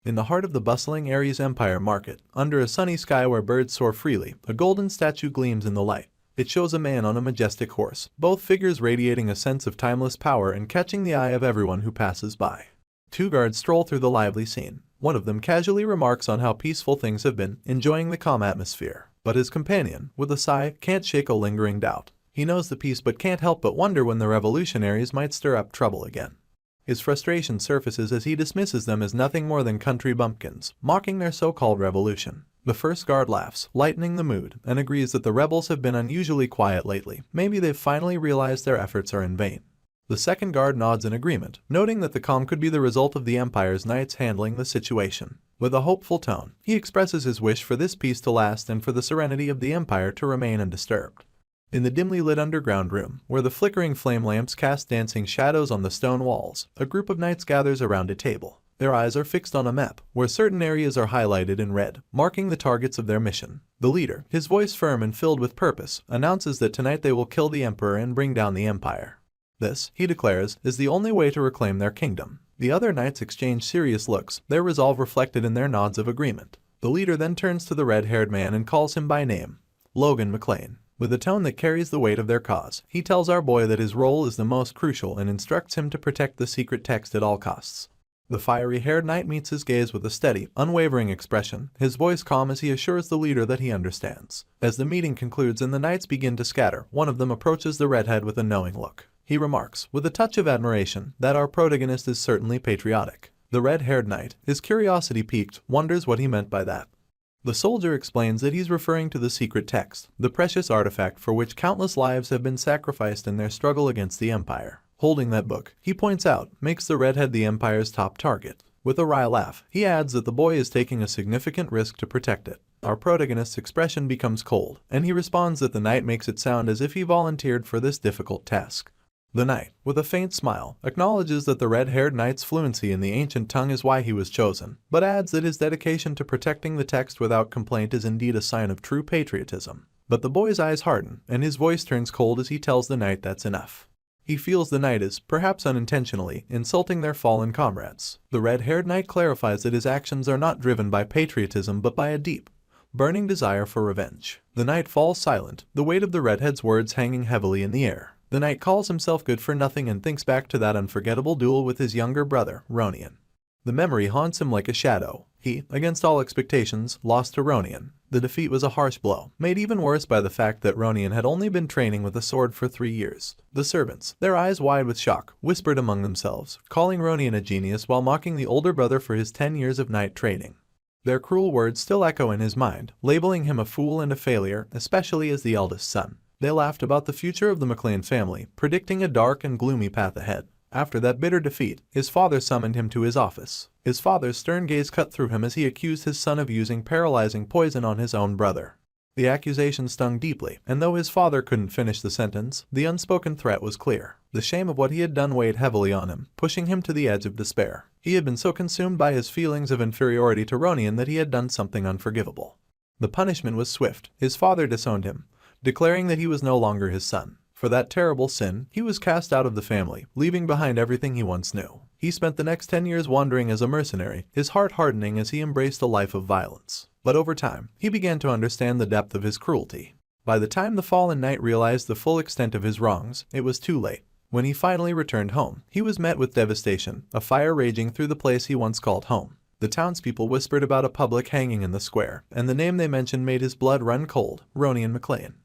In the heart of the bustling Ares Empire market, under a sunny sky where birds soar freely, a golden statue gleams in the light. It shows a man on a majestic horse, both figures radiating a sense of timeless power and catching the eye of everyone who passes by. Two guards stroll through the lively scene. One of them casually remarks on how peaceful things have been, enjoying the calm atmosphere. But his companion, with a sigh, can't shake a lingering doubt. He knows the peace but can't help but wonder when the revolutionaries might stir up trouble again. His frustration surfaces as he dismisses them as nothing more than country bumpkins, mocking their so-called revolution. The first guard laughs, lightening the mood, and agrees that the rebels have been unusually quiet lately. Maybe they've finally realized their efforts are in vain. The second guard nods in agreement, noting that the calm could be the result of the Empire's knights handling the situation. With a hopeful tone, he expresses his wish for this peace to last and for the serenity of the Empire to remain undisturbed. In the dimly lit underground room, where the flickering flame lamps cast dancing shadows on the stone walls, a group of knights gathers around a table. Their eyes are fixed on a map, where certain areas are highlighted in red, marking the targets of their mission. The leader, his voice firm and filled with purpose, announces that tonight they will kill the Emperor and bring down the Empire. This, he declares, is the only way to reclaim their kingdom. The other knights exchange serious looks, their resolve reflected in their nods of agreement. The leader then turns to the red-haired man and calls him by name, Logan McLean. With a tone that carries the weight of their cause, he tells our boy that his role is the most crucial and instructs him to protect the secret text at all costs. The fiery-haired knight meets his gaze with a steady, unwavering expression, his voice calm as he assures the leader that he understands. As the meeting concludes and the knights begin to scatter, one of them approaches the redhead with a knowing look. He remarks, with a touch of admiration, that our protagonist is certainly patriotic. The red-haired knight, his curiosity piqued, wonders what he meant by that. The soldier explains that he's referring to the secret text, the precious artifact for which countless lives have been sacrificed in their struggle against the Empire. Holding that book, he points out, makes the redhead the Empire's top target. With a wry laugh, he adds that the boy is taking a significant risk to protect it. Our protagonist's expression becomes cold, and he responds that the knight makes it sound as if he volunteered for this difficult task. The knight, with a faint smile, acknowledges that the red-haired knight's fluency in the ancient tongue is why he was chosen, but adds that his dedication to protecting the text without complaint is indeed a sign of true patriotism. But the boy's eyes harden, and his voice turns cold as he tells the knight that's enough. He feels the knight is, perhaps unintentionally, insulting their fallen comrades. The red-haired knight clarifies that his actions are not driven by patriotism but by a deep, burning desire for revenge. The knight falls silent, the weight of the redhead's words hanging heavily in the air. The knight calls himself good for nothing and thinks back to that unforgettable duel with his younger brother, Ronian. The memory haunts him like a shadow. He, against all expectations, lost to Ronian. The defeat was a harsh blow, made even worse by the fact that Ronian had only been training with a sword for 3 years. The servants, their eyes wide with shock, whispered among themselves, calling Ronian a genius while mocking the older brother for his 10 years of knight training. Their cruel words still echo in his mind, labeling him a fool and a failure, especially as the eldest son. They laughed about the future of the McLean family, predicting a dark and gloomy path ahead. After that bitter defeat, his father summoned him to his office. His father's stern gaze cut through him as he accused his son of using paralyzing poison on his own brother. The accusation stung deeply, and though his father couldn't finish the sentence, the unspoken threat was clear. The shame of what he had done weighed heavily on him, pushing him to the edge of despair. He had been so consumed by his feelings of inferiority to Ronian that he had done something unforgivable. The punishment was swift. His father disowned him, declaring that he was no longer his son. For that terrible sin, he was cast out of the family, leaving behind everything he once knew. He spent the next 10 years wandering as a mercenary, his heart hardening as he embraced a life of violence. But over time, he began to understand the depth of his cruelty. By the time the fallen knight realized the full extent of his wrongs, it was too late. When he finally returned home, he was met with devastation, a fire raging through the place he once called home. The townspeople whispered about a public hanging in the square, and the name they mentioned made his blood run cold, Ronian McLean.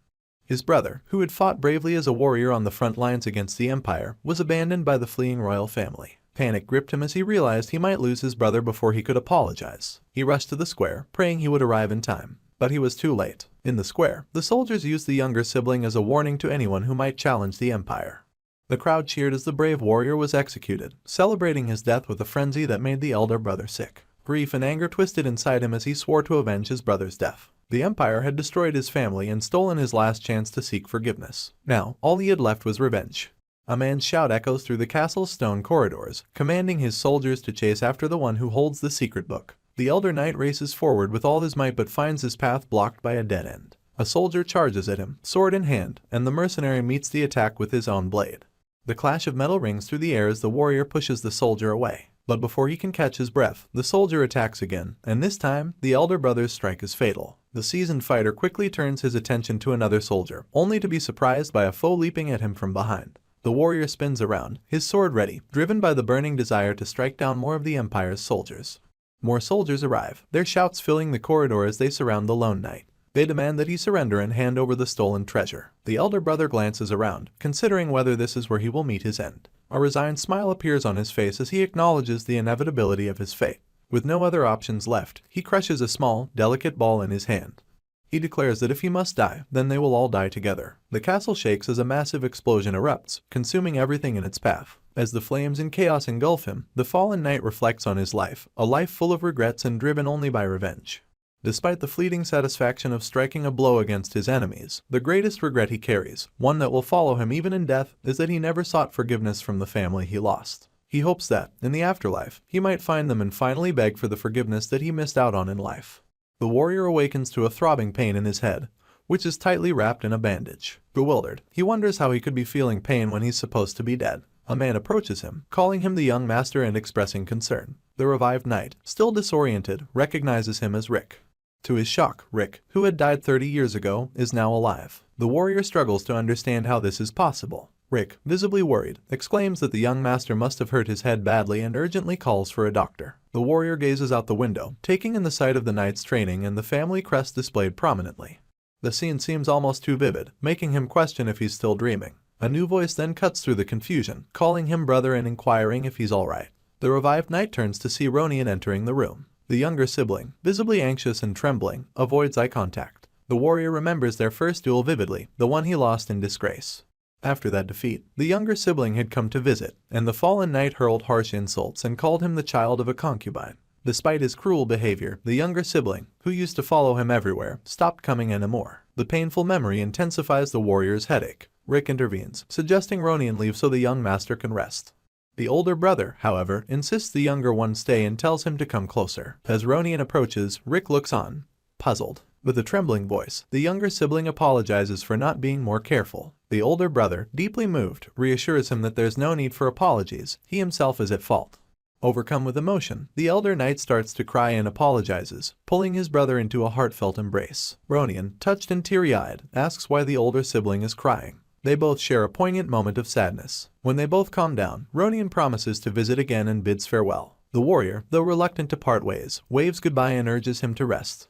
His brother, who had fought bravely as a warrior on the front lines against the Empire, was abandoned by the fleeing royal family. Panic gripped him as he realized he might lose his brother before he could apologize. He rushed to the square, praying he would arrive in time. But he was too late. In the square, the soldiers used the younger sibling as a warning to anyone who might challenge the Empire. The crowd cheered as the brave warrior was executed, celebrating his death with a frenzy that made the elder brother sick. Grief and anger twisted inside him as he swore to avenge his brother's death. The Empire had destroyed his family and stolen his last chance to seek forgiveness. Now, all he had left was revenge. A man's shout echoes through the castle's stone corridors, commanding his soldiers to chase after the one who holds the secret book. The elder knight races forward with all his might but finds his path blocked by a dead end. A soldier charges at him, sword in hand, and the mercenary meets the attack with his own blade. The clash of metal rings through the air as the warrior pushes the soldier away. But before he can catch his breath, the soldier attacks again, and this time, the elder brother's strike is fatal. The seasoned fighter quickly turns his attention to another soldier, only to be surprised by a foe leaping at him from behind. The warrior spins around, his sword ready, driven by the burning desire to strike down more of the Empire's soldiers. More soldiers arrive, their shouts filling the corridor as they surround the lone knight. They demand that he surrender and hand over the stolen treasure. The elder brother glances around, considering whether this is where he will meet his end. A resigned smile appears on his face as he acknowledges the inevitability of his fate. With no other options left, he crushes a small, delicate ball in his hand. He declares that if he must die, then they will all die together. The castle shakes as a massive explosion erupts, consuming everything in its path. As the flames and chaos engulf him, the fallen knight reflects on his life, a life full of regrets and driven only by revenge. Despite the fleeting satisfaction of striking a blow against his enemies, the greatest regret he carries, one that will follow him even in death, is that he never sought forgiveness from the family he lost. He hopes that, in the afterlife, he might find them and finally beg for the forgiveness that he missed out on in life. The warrior awakens to a throbbing pain in his head, which is tightly wrapped in a bandage. Bewildered, he wonders how he could be feeling pain when he's supposed to be dead. A man approaches him, calling him the young master and expressing concern. The revived knight, still disoriented, recognizes him as Rick. To his shock, Rick, who had died 30 years ago, is now alive. The warrior struggles to understand how this is possible. Rick, visibly worried, exclaims that the young master must have hurt his head badly and urgently calls for a doctor. The warrior gazes out the window, taking in the sight of the knight's training and the family crest displayed prominently. The scene seems almost too vivid, making him question if he's still dreaming. A new voice then cuts through the confusion, calling him brother and inquiring if he's alright. The revived knight turns to see Ronin entering the room. The younger sibling, visibly anxious and trembling, avoids eye contact. The warrior remembers their first duel vividly, the one he lost in disgrace. After that defeat, the younger sibling had come to visit, and the fallen knight hurled harsh insults and called him the child of a concubine. Despite his cruel behavior, the younger sibling, who used to follow him everywhere, stopped coming anymore. The painful memory intensifies the warrior's headache. Rick intervenes, suggesting Ronin leave so the young master can rest. The older brother, however, insists the younger one stay and tells him to come closer. As Ronin approaches, Rick looks on, puzzled. With a trembling voice, the younger sibling apologizes for not being more careful. The older brother, deeply moved, reassures him that there's no need for apologies, he himself is at fault. Overcome with emotion, the elder knight starts to cry and apologizes, pulling his brother into a heartfelt embrace. Ronin, touched and teary-eyed, asks why the older sibling is crying. They both share a poignant moment of sadness. When they both calm down, Ronin promises to visit again and bids farewell. The warrior, though reluctant to part ways, waves goodbye and urges him to rest.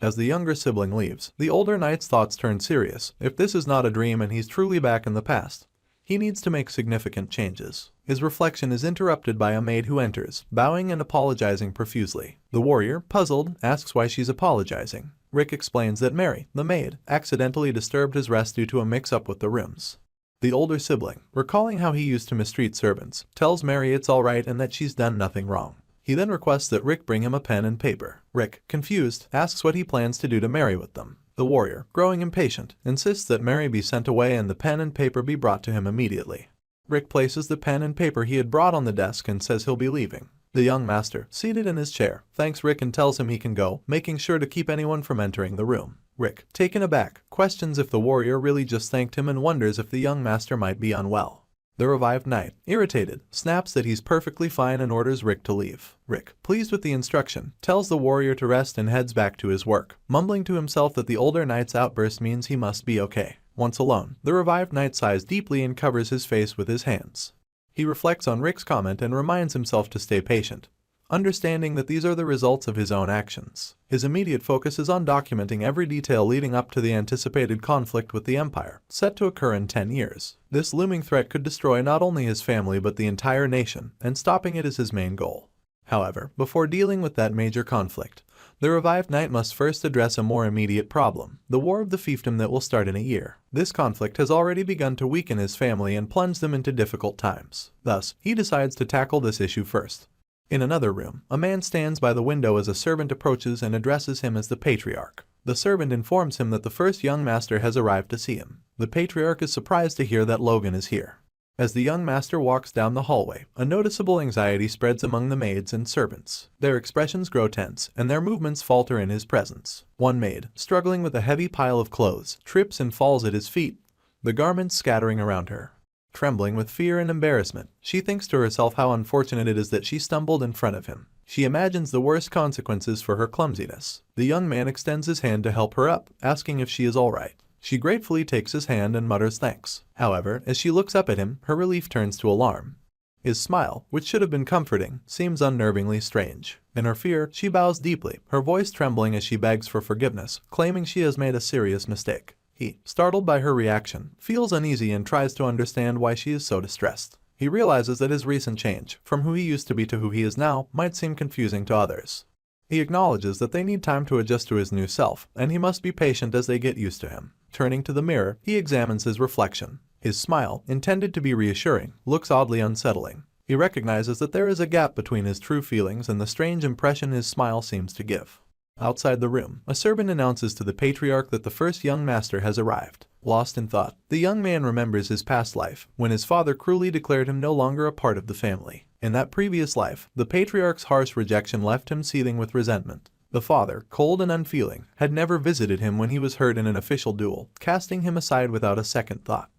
As the younger sibling leaves, the older knight's thoughts turn serious. If this is not a dream and he's truly back in the past, he needs to make significant changes. His reflection is interrupted by a maid who enters, bowing and apologizing profusely. The warrior, puzzled, asks why she's apologizing. Rick explains that Mary, the maid, accidentally disturbed his rest due to a mix-up with the rooms. The older sibling, recalling how he used to mistreat servants, tells Mary it's alright and that she's done nothing wrong. He then requests that Rick bring him a pen and paper. Rick, confused, asks what he plans to do to Mary with them. The warrior, growing impatient, insists that Mary be sent away and the pen and paper be brought to him immediately. Rick places the pen and paper he had brought on the desk and says he'll be leaving. The young master, seated in his chair, thanks Rick and tells him he can go, making sure to keep anyone from entering the room. Rick, taken aback, questions if the warrior really just thanked him and wonders if the young master might be unwell. The revived knight, irritated, snaps that he's perfectly fine and orders Rick to leave. Rick, pleased with the instruction, tells the warrior to rest and heads back to his work, mumbling to himself that the older knight's outburst means he must be okay. Once alone, the revived knight sighs deeply and covers his face with his hands. He reflects on Rick's comment and reminds himself to stay patient, understanding that these are the results of his own actions. His immediate focus is on documenting every detail leading up to the anticipated conflict with the Empire, set to occur in 10 years. This looming threat could destroy not only his family but the entire nation, and stopping it is his main goal. However, before dealing with that major conflict, the revived knight must first address a more immediate problem, the War of the Fiefdom that will start in a year. This conflict has already begun to weaken his family and plunge them into difficult times. Thus, he decides to tackle this issue first. In another room, a man stands by the window as a servant approaches and addresses him as the patriarch. The servant informs him that the first young master has arrived to see him. The patriarch is surprised to hear that Logan is here. As the young master walks down the hallway, a noticeable anxiety spreads among the maids and servants. Their expressions grow tense, and their movements falter in his presence. One maid, struggling with a heavy pile of clothes, trips and falls at his feet, the garments scattering around her. Trembling with fear and embarrassment, she thinks to herself how unfortunate it is that she stumbled in front of him. She imagines the worst consequences for her clumsiness. The young man extends his hand to help her up, asking if she is all right. She gratefully takes his hand and mutters thanks. However, as she looks up at him, her relief turns to alarm. His smile, which should have been comforting, seems unnervingly strange. In her fear, she bows deeply, her voice trembling as she begs for forgiveness, claiming she has made a serious mistake. He, startled by her reaction, feels uneasy and tries to understand why she is so distressed. He realizes that his recent change, from who he used to be to who he is now, might seem confusing to others. He acknowledges that they need time to adjust to his new self, and he must be patient as they get used to him. Turning to the mirror, he examines his reflection. His smile, intended to be reassuring, looks oddly unsettling. He recognizes that there is a gap between his true feelings and the strange impression his smile seems to give. Outside the room, a servant announces to the patriarch that the first young master has arrived. Lost in thought, the young man remembers his past life, when his father cruelly declared him no longer a part of the family. In that previous life, the patriarch's harsh rejection left him seething with resentment. The father, cold and unfeeling, had never visited him when he was hurt in an official duel, casting him aside without a second thought.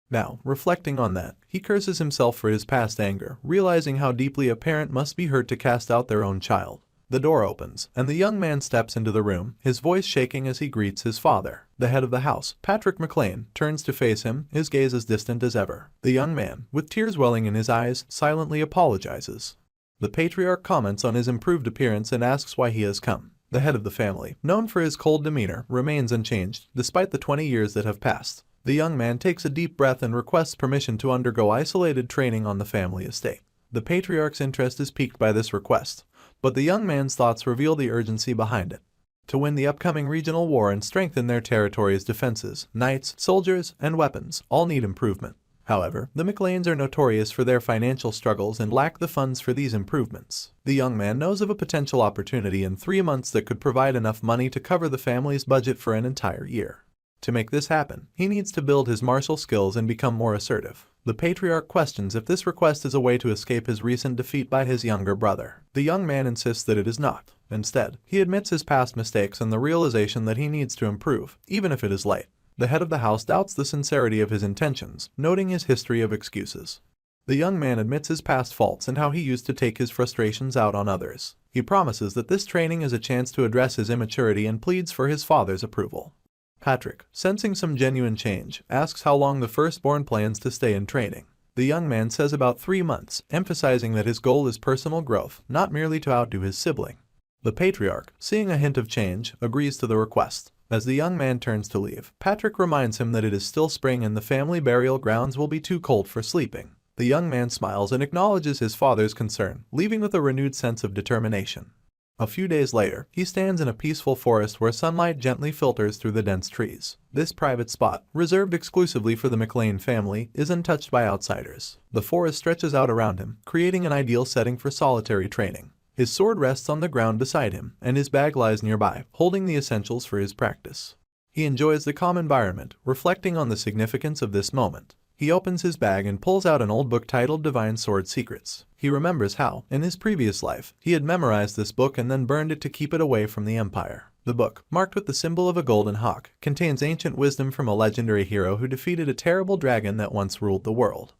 Now, reflecting on that, he curses himself for his past anger, realizing how deeply a parent must be hurt to cast out their own child. The door opens, and the young man steps into the room, his voice shaking as he greets his father. The head of the house, Patrick McLean, turns to face him, his gaze as distant as ever. The young man, with tears welling in his eyes, silently apologizes. The patriarch comments on his improved appearance and asks why he has come. The head of the family, known for his cold demeanor, remains unchanged, despite the 20 years that have passed. The young man takes a deep breath and requests permission to undergo isolated training on the family estate. The patriarch's interest is piqued by this request, but the young man's thoughts reveal the urgency behind it. To win the upcoming regional war and strengthen their territory's defenses, knights, soldiers, and weapons all need improvement. However, the McLeans are notorious for their financial struggles and lack the funds for these improvements. The young man knows of a potential opportunity in 3 months that could provide enough money to cover the family's budget for an entire year. To make this happen, he needs to build his martial skills and become more assertive. The patriarch questions if this request is a way to escape his recent defeat by his younger brother. The young man insists that it is not. Instead, he admits his past mistakes and the realization that he needs to improve, even if it is late. The head of the house doubts the sincerity of his intentions, noting his history of excuses. The young man admits his past faults and how he used to take his frustrations out on others. He promises that this training is a chance to address his immaturity and pleads for his father's approval. Patrick, sensing some genuine change, asks how long the firstborn plans to stay in training. The young man says about 3 months, emphasizing that his goal is personal growth, not merely to outdo his sibling. The patriarch, seeing a hint of change, agrees to the request. As the young man turns to leave, Patrick reminds him that it is still spring and the family burial grounds will be too cold for sleeping. The young man smiles and acknowledges his father's concern, leaving with a renewed sense of determination. A few days later, he stands in a peaceful forest where sunlight gently filters through the dense trees. This private spot, reserved exclusively for the McLean family, is untouched by outsiders. The forest stretches out around him, creating an ideal setting for solitary training. His sword rests on the ground beside him, and his bag lies nearby, holding the essentials for his practice. He enjoys the calm environment, reflecting on the significance of this moment. He opens his bag and pulls out an old book titled Divine Sword Secrets. He remembers how, in his previous life, he had memorized this book and then burned it to keep it away from the Empire. The book, marked with the symbol of a golden hawk, contains ancient wisdom from a legendary hero who defeated a terrible dragon that once ruled the world.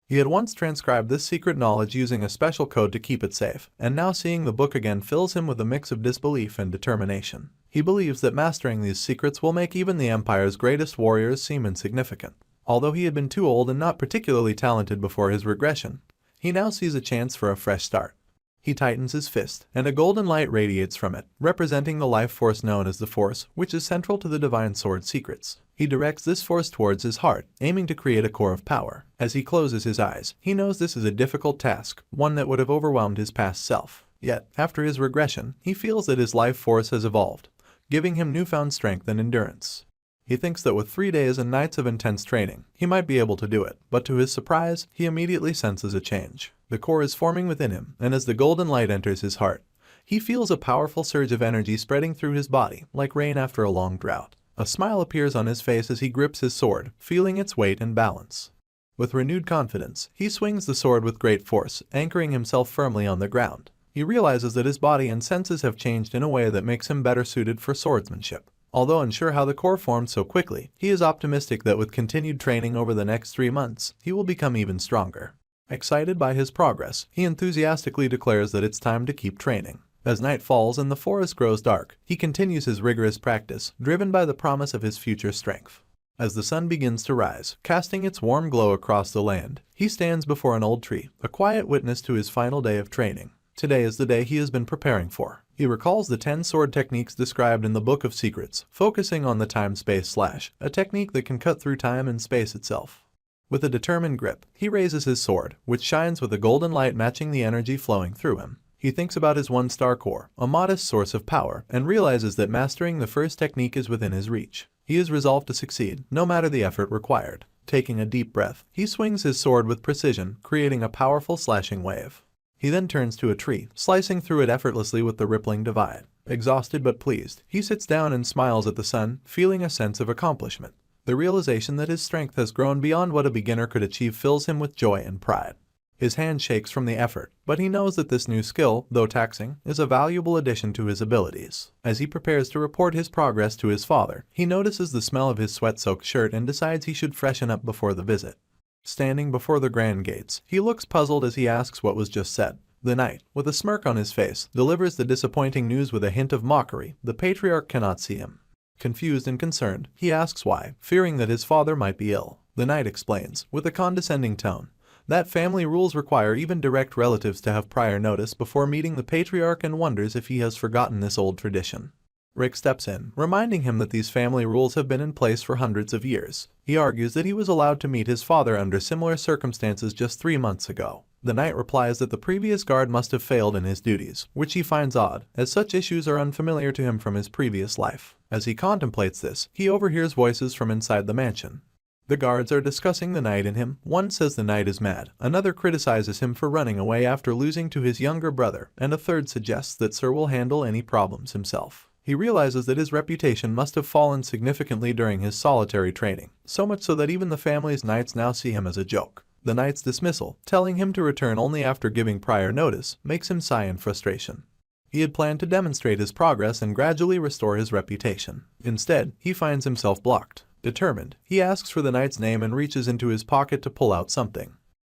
He had once transcribed this secret knowledge using a special code to keep it safe, and now seeing the book again fills him with a mix of disbelief and determination. He believes that mastering these secrets will make even the Empire's greatest warriors seem insignificant. Although he had been too old and not particularly talented before his regression, he now sees a chance for a fresh start. He tightens his fist, and a golden light radiates from it, representing the life force known as the Force, which is central to the Divine Sword Secrets. He directs this force towards his heart, aiming to create a core of power. As he closes his eyes, he knows this is a difficult task, one that would have overwhelmed his past self. Yet, after his regression, he feels that his life force has evolved, giving him newfound strength and endurance. He thinks that with 3 days and nights of intense training, he might be able to do it, but to his surprise, he immediately senses a change. The core is forming within him, and as the golden light enters his heart, he feels a powerful surge of energy spreading through his body, like rain after a long drought. A smile appears on his face as he grips his sword, feeling its weight and balance. With renewed confidence, he swings the sword with great force, anchoring himself firmly on the ground. He realizes that his body and senses have changed in a way that makes him better suited for swordsmanship. Although unsure how the core formed so quickly, he is optimistic that with continued training over the next 3 months, he will become even stronger. Excited by his progress, he enthusiastically declares that it's time to keep training. As night falls and the forest grows dark, he continues his rigorous practice, driven by the promise of his future strength. As the sun begins to rise, casting its warm glow across the land, he stands before an old tree, a quiet witness to his final day of training. Today is the day he has been preparing for. He recalls the 10 sword techniques described in the Book of Secrets, focusing on the time-space slash, a technique that can cut through time and space itself. With a determined grip, he raises his sword, which shines with a golden light matching the energy flowing through him. He thinks about his 1-star core, a modest source of power, and realizes that mastering the first technique is within his reach. He is resolved to succeed, no matter the effort required. Taking a deep breath, he swings his sword with precision, creating a powerful slashing wave. He then turns to a tree, slicing through it effortlessly with the rippling divide. Exhausted but pleased, he sits down and smiles at the sun, feeling a sense of accomplishment. The realization that his strength has grown beyond what a beginner could achieve fills him with joy and pride. His hand shakes from the effort, but he knows that this new skill, though taxing, is a valuable addition to his abilities. As he prepares to report his progress to his father, he notices the smell of his sweat-soaked shirt and decides he should freshen up before the visit. Standing before the grand gates, he looks puzzled as he asks what was just said. The knight, with a smirk on his face, delivers the disappointing news with a hint of mockery. The patriarch cannot see him. Confused and concerned, he asks why, fearing that his father might be ill. The knight explains, with a condescending tone, that family rules require even direct relatives to have prior notice before meeting the patriarch, and wonders if he has forgotten this old tradition. Rick steps in, reminding him that these family rules have been in place for hundreds of years. He argues that he was allowed to meet his father under similar circumstances just 3 months ago. The knight replies that the previous guard must have failed in his duties, which he finds odd, as such issues are unfamiliar to him from his previous life. As he contemplates this, he overhears voices from inside the mansion. The guards are discussing the knight and him. One says the knight is mad, another criticizes him for running away after losing to his younger brother, and a third suggests that Sir will handle any problems himself. He realizes that his reputation must have fallen significantly during his solitary training, so much so that even the family's knights now see him as a joke. The knight's dismissal, telling him to return only after giving prior notice, makes him sigh in frustration. He had planned to demonstrate his progress and gradually restore his reputation. Instead, he finds himself blocked. Determined, he asks for the knight's name and reaches into his pocket to pull out something.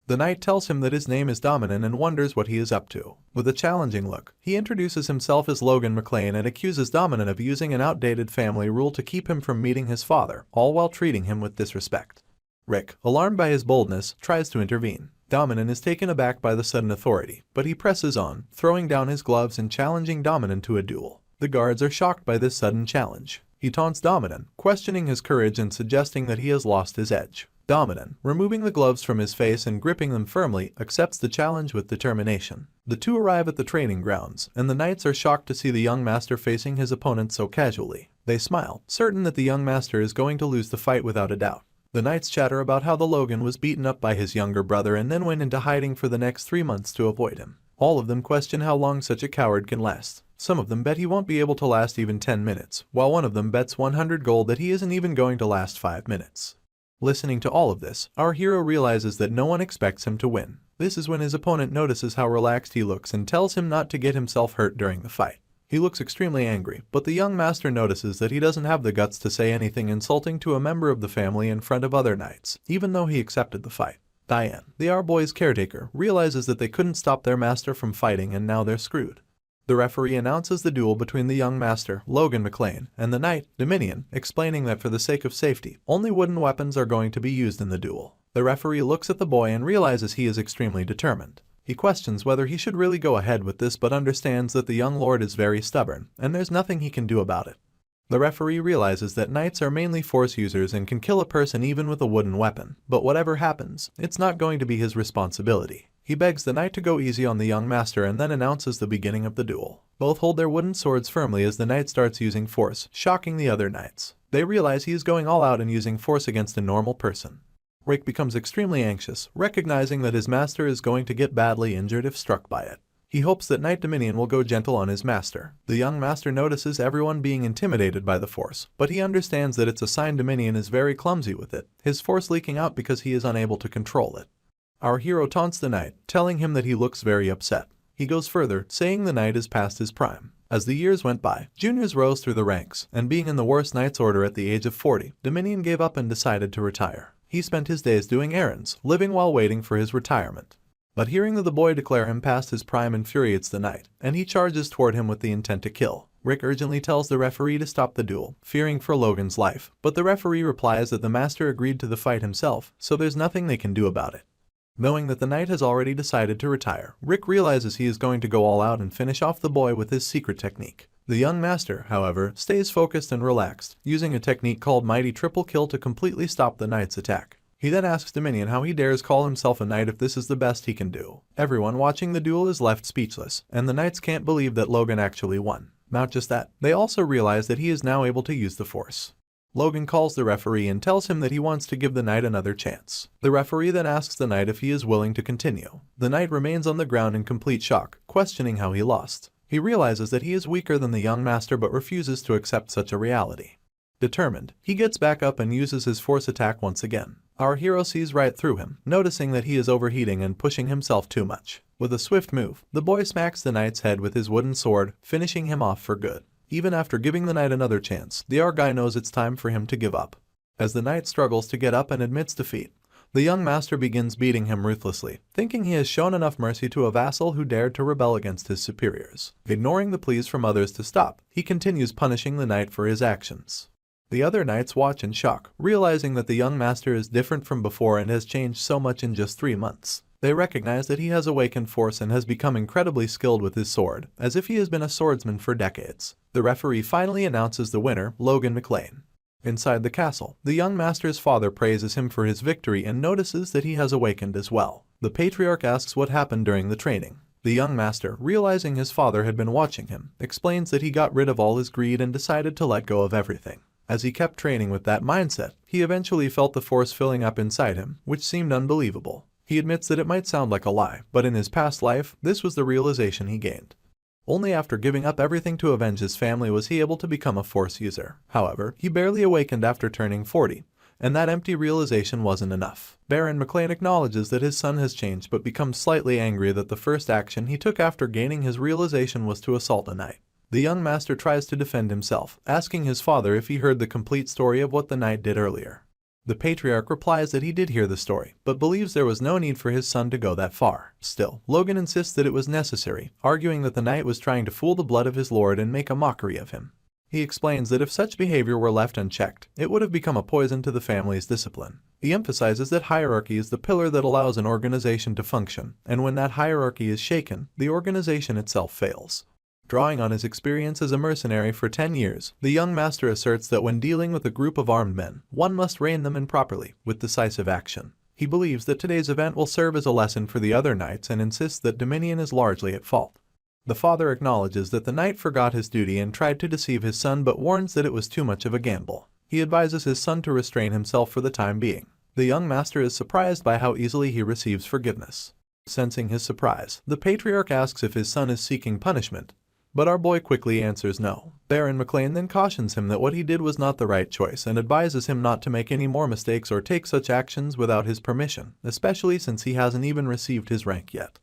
The knight tells him that his name is Dominan and wonders what he is up to. With a challenging look, he introduces himself as Logan McLean and accuses Dominan of using an outdated family rule to keep him from meeting his father, all while treating him with disrespect. Rick, alarmed by his boldness, tries to intervene. Dominan is taken aback by the sudden authority, but he presses on, throwing down his gloves and challenging Dominan to a duel. The guards are shocked by this sudden challenge. He taunts Dominan, questioning his courage and suggesting that he has lost his edge. Dominan, removing the gloves from his face and gripping them firmly, accepts the challenge with determination. The two arrive at the training grounds, and the knights are shocked to see the young master facing his opponent so casually. They smile, certain that the young master is going to lose the fight without a doubt. The knights chatter about how the Logan was beaten up by his younger brother and then went into hiding for the next 3 months to avoid him. All of them question how long such a coward can last. Some of them bet he won't be able to last even 10 minutes, while one of them bets 100 gold that he isn't even going to last 5 minutes. Listening to all of this, our hero realizes that no one expects him to win. This is when his opponent notices how relaxed he looks and tells him not to get himself hurt during the fight. He looks extremely angry, but the young master notices that he doesn't have the guts to say anything insulting to a member of the family in front of other knights, even though he accepted the fight. Diane, the Our-boy's caretaker, realizes that they couldn't stop their master from fighting and now they're screwed. The referee announces the duel between the young master, Logan McLean, and the knight, Dominion, explaining that for the sake of safety, only wooden weapons are going to be used in the duel. The referee looks at the boy and realizes he is extremely determined. He questions whether he should really go ahead with this but understands that the young lord is very stubborn, and there's nothing he can do about it. The referee realizes that knights are mainly force users and can kill a person even with a wooden weapon, but whatever happens, it's not going to be his responsibility. He begs the knight to go easy on the young master and then announces the beginning of the duel. Both hold their wooden swords firmly as the knight starts using force, shocking the other knights. They realize he is going all out and using force against a normal person. Rick becomes extremely anxious, recognizing that his master is going to get badly injured if struck by it. He hopes that Knight Dominion will go gentle on his master. The young master notices everyone being intimidated by the force, but he understands that it's a sign Dominion is very clumsy with it, his force leaking out because he is unable to control it. Our hero taunts the knight, telling him that he looks very upset. He goes further, saying the knight is past his prime. As the years went by, juniors rose through the ranks, and being in the worst Knight's Order at the age of 40, Dominion gave up and decided to retire. He spent his days doing errands, living while waiting for his retirement. But hearing that the boy declare him past his prime infuriates the Knight, and he charges toward him with the intent to kill. Rick urgently tells the referee to stop the duel, fearing for Logan's life, but the referee replies that the master agreed to the fight himself, so there's nothing they can do about it. Knowing that the Knight has already decided to retire, Rick realizes he is going to go all out and finish off the boy with his secret technique. The young master, however, stays focused and relaxed, using a technique called Mighty Triple Kill to completely stop the Knight's attack. He then asks Dominion how he dares call himself a knight if this is the best he can do. Everyone watching the duel is left speechless, and the Knights can't believe that Logan actually won. Not just that, they also realize that he is now able to use the Force. Logan calls the referee and tells him that he wants to give the Knight another chance. The referee then asks the Knight if he is willing to continue. The Knight remains on the ground in complete shock, questioning how he lost. He realizes that he is weaker than the young master but refuses to accept such a reality. Determined, he gets back up and uses his Force attack once again. Our hero sees right through him, noticing that he is overheating and pushing himself too much. With a swift move, the boy smacks the Knight's head with his wooden sword, finishing him off for good. Even after giving the Knight another chance, the Argai knows it's time for him to give up. As the Knight struggles to get up and admits defeat, the young master begins beating him ruthlessly, thinking he has shown enough mercy to a vassal who dared to rebel against his superiors. Ignoring the pleas from others to stop, he continues punishing the Knight for his actions. The other Knights watch in shock, realizing that the young master is different from before and has changed so much in just 3 months. They recognize that he has awakened Force and has become incredibly skilled with his sword, as if he has been a swordsman for decades. The referee finally announces the winner, Logan McLean. Inside the castle, the young master's father praises him for his victory and notices that he has awakened as well. The patriarch asks what happened during the training. The young master, realizing his father had been watching him, explains that he got rid of all his greed and decided to let go of everything. As he kept training with that mindset, he eventually felt the Force filling up inside him, which seemed unbelievable. He admits that it might sound like a lie, but in his past life, this was the realization he gained. Only after giving up everything to avenge his family was he able to become a Force user. However, he barely awakened after turning 40, and that empty realization wasn't enough. Baron McLean acknowledges that his son has changed but becomes slightly angry that the first action he took after gaining his realization was to assault a knight. The young master tries to defend himself, asking his father if he heard the complete story of what the knight did earlier. The patriarch replies that he did hear the story, but believes there was no need for his son to go that far. Still, Logan insists that it was necessary, arguing that the knight was trying to fool the blood of his lord and make a mockery of him. He explains that if such behavior were left unchecked, it would have become a poison to the family's discipline. He emphasizes that hierarchy is the pillar that allows an organization to function, and when that hierarchy is shaken, the organization itself fails. Drawing on his experience as a mercenary for 10 years, the young master asserts that when dealing with a group of armed men, one must rein them in properly, with decisive action. He believes that today's event will serve as a lesson for the other knights and insists that Dominion is largely at fault. The father acknowledges that the knight forgot his duty and tried to deceive his son but warns that it was too much of a gamble. He advises his son to restrain himself for the time being. The young master is surprised by how easily he receives forgiveness. Sensing his surprise, the patriarch asks if his son is seeking punishment, but our boy quickly answers no. Baron McLean then cautions him that what he did was not the right choice and advises him not to make any more mistakes or take such actions without his permission, especially since he hasn't even received his rank yet.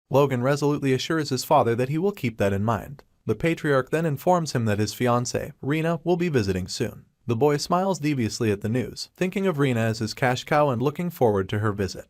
Logan resolutely assures his father that he will keep that in mind. The patriarch then informs him that his fiancée, Rena, will be visiting soon. The boy smiles deviously at the news, thinking of Rena as his cash cow and looking forward to her visit.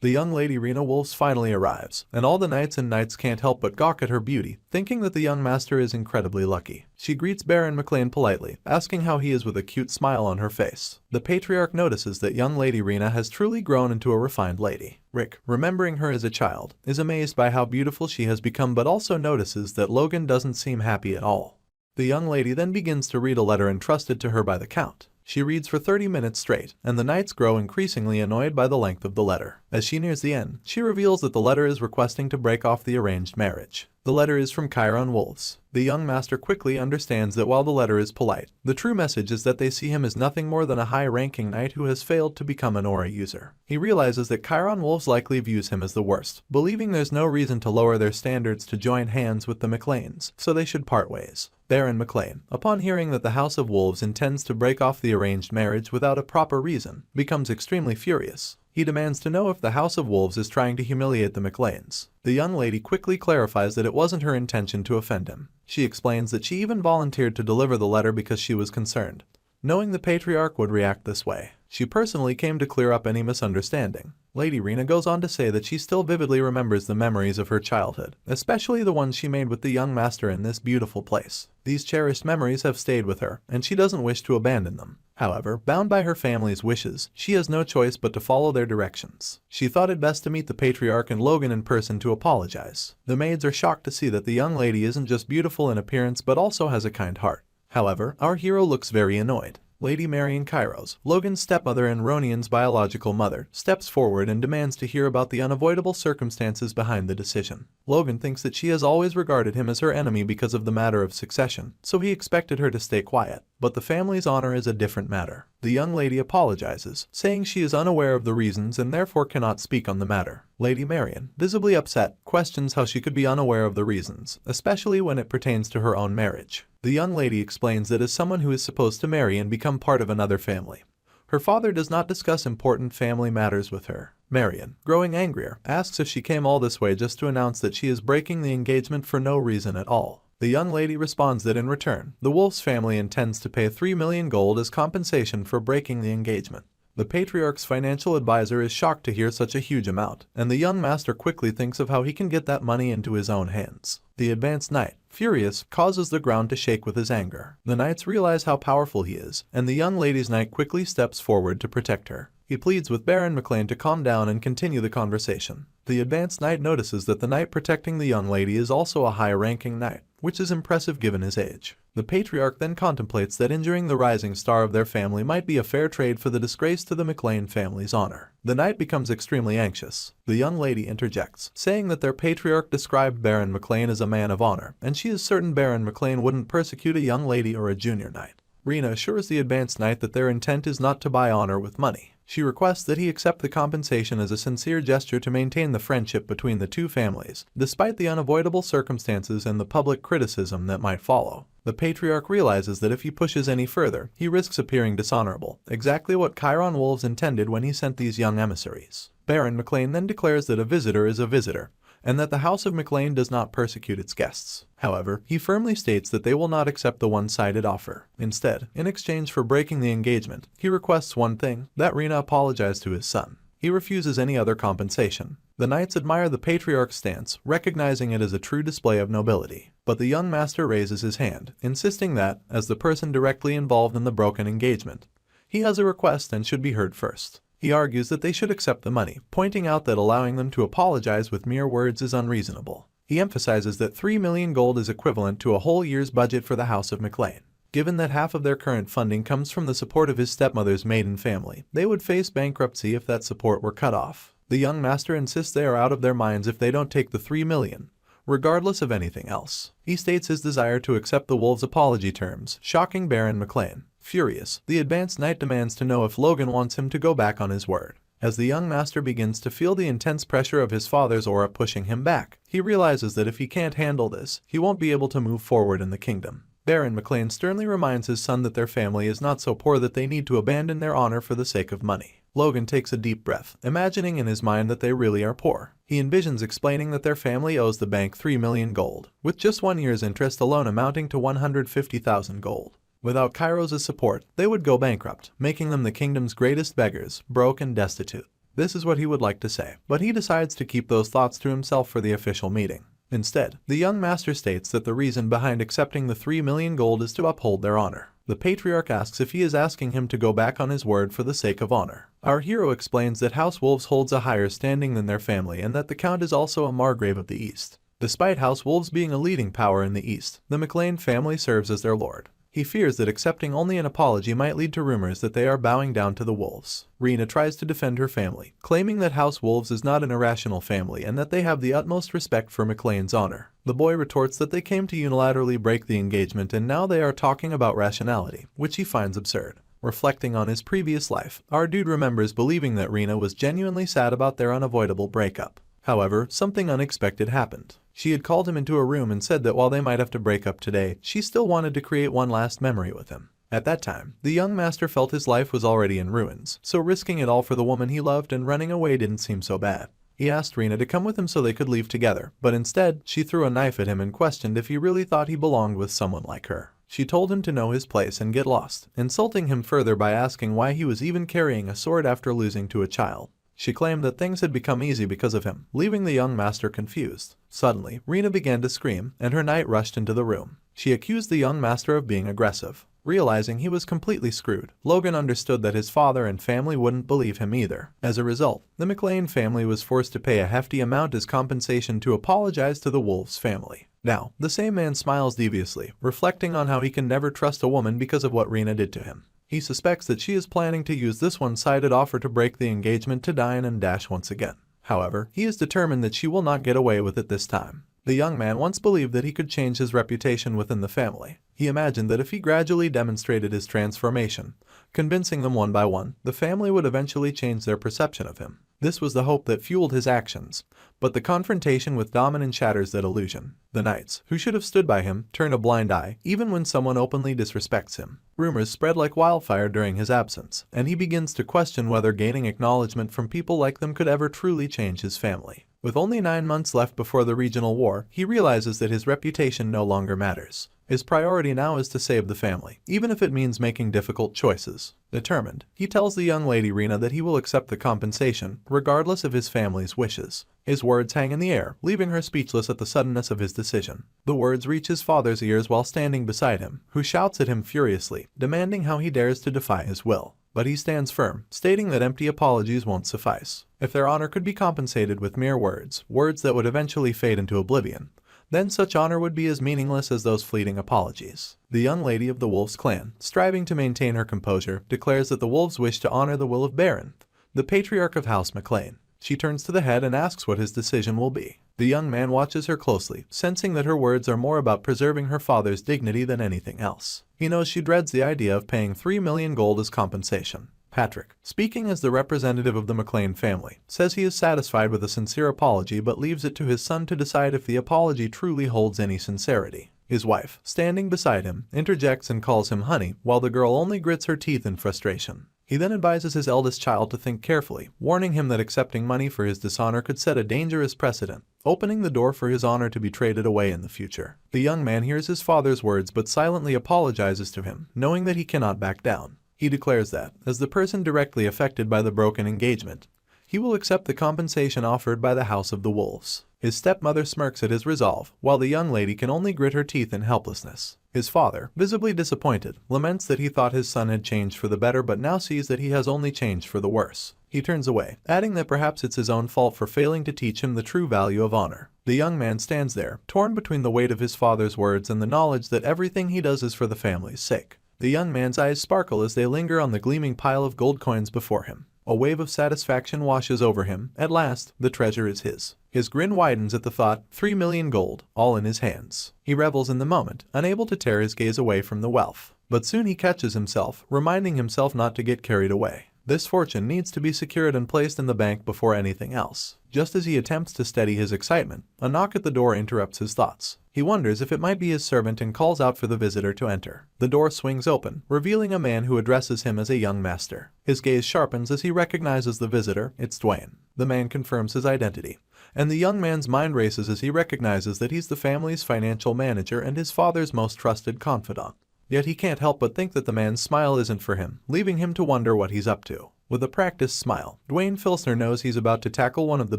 The young lady Rena Wolves finally arrives, and all the knights and knights can't help but gawk at her beauty, thinking that the young master is incredibly lucky. She greets Baron McLean politely, asking how he is with a cute smile on her face. The patriarch notices that young lady Rena has truly grown into a refined lady. Rick, remembering her as a child, is amazed by how beautiful she has become but also notices that Logan doesn't seem happy at all. The young lady then begins to read a letter entrusted to her by the Count. She reads for 30 minutes straight, and the knights grow increasingly annoyed by the length of the letter. As she nears the end, she reveals that the letter is requesting to break off the arranged marriage. The letter is from Chiron Wolves. The young master quickly understands that while the letter is polite, the true message is that they see him as nothing more than a high-ranking knight who has failed to become an aura user. He realizes that Chiron Wolves likely views him as the worst, believing there's no reason to lower their standards to join hands with the McLeans, so they should part ways. Baron McLean, upon hearing that the House of Wolves intends to break off the arranged marriage without a proper reason, becomes extremely furious. He demands to know if the House of Wolves is trying to humiliate the McLeans. The young lady quickly clarifies that it wasn't her intention to offend him. She explains that she even volunteered to deliver the letter because she was concerned, knowing the patriarch would react this way. She personally came to clear up any misunderstanding. Lady Rena goes on to say that she still vividly remembers the memories of her childhood, especially the ones she made with the young master in this beautiful place. These cherished memories have stayed with her, and she doesn't wish to abandon them. However, bound by her family's wishes, she has no choice but to follow their directions. She thought it best to meet the patriarch and Logan in person to apologize. The maids are shocked to see that the young lady isn't just beautiful in appearance but also has a kind heart. However, our hero looks very annoyed. Lady Marion Kairos, Logan's stepmother and Ronian's biological mother, steps forward and demands to hear about the unavoidable circumstances behind the decision. Logan thinks that she has always regarded him as her enemy because of the matter of succession, so he expected her to stay quiet. But the family's honor is a different matter. The young lady apologizes, saying she is unaware of the reasons and therefore cannot speak on the matter. Lady Marion, visibly upset, questions how she could be unaware of the reasons, especially when it pertains to her own marriage. The young lady explains that as someone who is supposed to marry and become part of another family, her father does not discuss important family matters with her. Marion, growing angrier, asks if she came all this way just to announce that she is breaking the engagement for no reason at all. The young lady responds that in return, the Wolves family intends to pay 3 million gold as compensation for breaking the engagement. The patriarch's financial advisor is shocked to hear such a huge amount, and the young master quickly thinks of how he can get that money into his own hands. The advanced knight, furious, causes the ground to shake with his anger. The knights realize how powerful he is, and the young lady's knight quickly steps forward to protect her. He pleads with Baron McLean to calm down and continue the conversation. The advanced knight notices that the knight protecting the young lady is also a high-ranking knight, which is impressive given his age. The patriarch then contemplates that injuring the rising star of their family might be a fair trade for the disgrace to the McLean family's honor. The knight becomes extremely anxious. The young lady interjects, saying that their patriarch described Baron McLean as a man of honor, and she is certain Baron McLean wouldn't persecute a young lady or a junior knight. Rena assures the advanced knight that their intent is not to buy honor with money. She requests that he accept the compensation as a sincere gesture to maintain the friendship between the two families, despite the unavoidable circumstances and the public criticism that might follow. The patriarch realizes that if he pushes any further, he risks appearing dishonorable, exactly what Chiron Wolves intended when he sent these young emissaries. Baron McLean then declares that a visitor is a visitor, and that the House of McLean does not persecute its guests. However, he firmly states that they will not accept the one-sided offer. Instead, in exchange for breaking the engagement, he requests one thing, that Rena apologize to his son. He refuses any other compensation. The knights admire the patriarch's stance, recognizing it as a true display of nobility. But the young master raises his hand, insisting that, as the person directly involved in the broken engagement, he has a request and should be heard first. He argues that they should accept the money, pointing out that allowing them to apologize with mere words is unreasonable. He emphasizes that 3 million gold is equivalent to a whole year's budget for the House of McLean. Given that half of their current funding comes from the support of his stepmother's maiden family, they would face bankruptcy if that support were cut off. The young master insists they are out of their minds if they don't take the 3 million, regardless of anything else. He states his desire to accept the Wolves' apology terms, shocking Baron McLean. Furious, the advanced knight demands to know if Logan wants him to go back on his word. As the young master begins to feel the intense pressure of his father's aura pushing him back, he realizes that if he can't handle this, he won't be able to move forward in the kingdom. Baron McLean sternly reminds his son that their family is not so poor that they need to abandon their honor for the sake of money. Logan takes a deep breath, imagining in his mind that they really are poor. He envisions explaining that their family owes the bank 3 million gold, with just 1 year's interest alone amounting to 150,000 gold. Without Kairos' support, they would go bankrupt, making them the kingdom's greatest beggars, broke and destitute. This is what he would like to say, but he decides to keep those thoughts to himself for the official meeting. Instead, the young master states that the reason behind accepting the 3 million gold is to uphold their honor. The patriarch asks if he is asking him to go back on his word for the sake of honor. Our hero explains that House Wolves holds a higher standing than their family and that the Count is also a Margrave of the East. Despite House Wolves being a leading power in the East, the McLean family serves as their lord. He fears that accepting only an apology might lead to rumors that they are bowing down to the Wolves. Rena tries to defend her family, claiming that House Wolves is not an irrational family and that they have the utmost respect for McLean's honor. The boy retorts that they came to unilaterally break the engagement and now they are talking about rationality, which he finds absurd. Reflecting on his previous life, our dude remembers believing that Rena was genuinely sad about their unavoidable breakup. However, something unexpected happened. She had called him into a room and said that while they might have to break up today, she still wanted to create one last memory with him. At that time, the young master felt his life was already in ruins, so risking it all for the woman he loved and running away didn't seem so bad. He asked Rina to come with him so they could leave together, but instead, she threw a knife at him and questioned if he really thought he belonged with someone like her. She told him to know his place and get lost, insulting him further by asking why he was even carrying a sword after losing to a child. She claimed that things had become easy because of him, leaving the young master confused. Suddenly, Rina began to scream, and her knight rushed into the room. She accused the young master of being aggressive. Realizing he was completely screwed, Logan understood that his father and family wouldn't believe him either. As a result, the McLean family was forced to pay a hefty amount as compensation to apologize to the Wolves family. Now, the same man smiles deviously, reflecting on how he can never trust a woman because of what Rina did to him. He suspects that she is planning to use this one-sided offer to break the engagement to Diane and Dash once again. However, he is determined that she will not get away with it this time. The young man once believed that he could change his reputation within the family. He imagined that if he gradually demonstrated his transformation, convincing them one by one, the family would eventually change their perception of him. This was the hope that fueled his actions, but the confrontation with Dominant shatters that illusion. The knights, who should have stood by him, turn a blind eye, even when someone openly disrespects him. Rumors spread like wildfire during his absence, and he begins to question whether gaining acknowledgement from people like them could ever truly change his family. With only 9 months left before the regional war, he realizes that his reputation no longer matters. His priority now is to save the family, even if it means making difficult choices. Determined, he tells the young lady Rina that he will accept the compensation, regardless of his family's wishes. His words hang in the air, leaving her speechless at the suddenness of his decision. The words reach his father's ears while standing beside him, who shouts at him furiously, demanding how he dares to defy his will. But he stands firm, stating that empty apologies won't suffice. If their honor could be compensated with mere words that would eventually fade into oblivion, then such honor would be as meaningless as those fleeting apologies. The young lady of the Wolves clan, striving to maintain her composure, declares that the Wolves wish to honor the will of Baron, the patriarch of House McLean. She turns to the head and asks what his decision will be. The young man watches her closely, sensing that her words are more about preserving her father's dignity than anything else. He knows she dreads the idea of paying 3 million gold as compensation. Patrick, speaking as the representative of the McLean family, says he is satisfied with a sincere apology but leaves it to his son to decide if the apology truly holds any sincerity. His wife, standing beside him, interjects and calls him honey, while the girl only grits her teeth in frustration. He then advises his eldest child to think carefully, warning him that accepting money for his dishonor could set a dangerous precedent, opening the door for his honor to be traded away in the future. The young man hears his father's words but silently apologizes to him, knowing that he cannot back down. He declares that, as the person directly affected by the broken engagement, he will accept the compensation offered by the House of the Wolves. His stepmother smirks at his resolve, while the young lady can only grit her teeth in helplessness. His father, visibly disappointed, laments that he thought his son had changed for the better but now sees that he has only changed for the worse. He turns away, adding that perhaps it's his own fault for failing to teach him the true value of honor. The young man stands there, torn between the weight of his father's words and the knowledge that everything he does is for the family's sake. The young man's eyes sparkle as they linger on the gleaming pile of gold coins before him. A wave of satisfaction washes over him. At last, the treasure is his. His grin widens at the thought, 3 million gold, all in his hands. He revels in the moment, unable to tear his gaze away from the wealth. But soon he catches himself, reminding himself not to get carried away. This fortune needs to be secured and placed in the bank before anything else. Just as he attempts to steady his excitement, a knock at the door interrupts his thoughts. He wonders if it might be his servant and calls out for the visitor to enter. The door swings open, revealing a man who addresses him as a young master. His gaze sharpens as he recognizes the visitor. It's Dwayne. The man confirms his identity, and the young man's mind races as he recognizes that he's the family's financial manager and his father's most trusted confidant. Yet he can't help but think that the man's smile isn't for him, leaving him to wonder what he's up to. With a practiced smile, Dwayne Filsner knows he's about to tackle one of the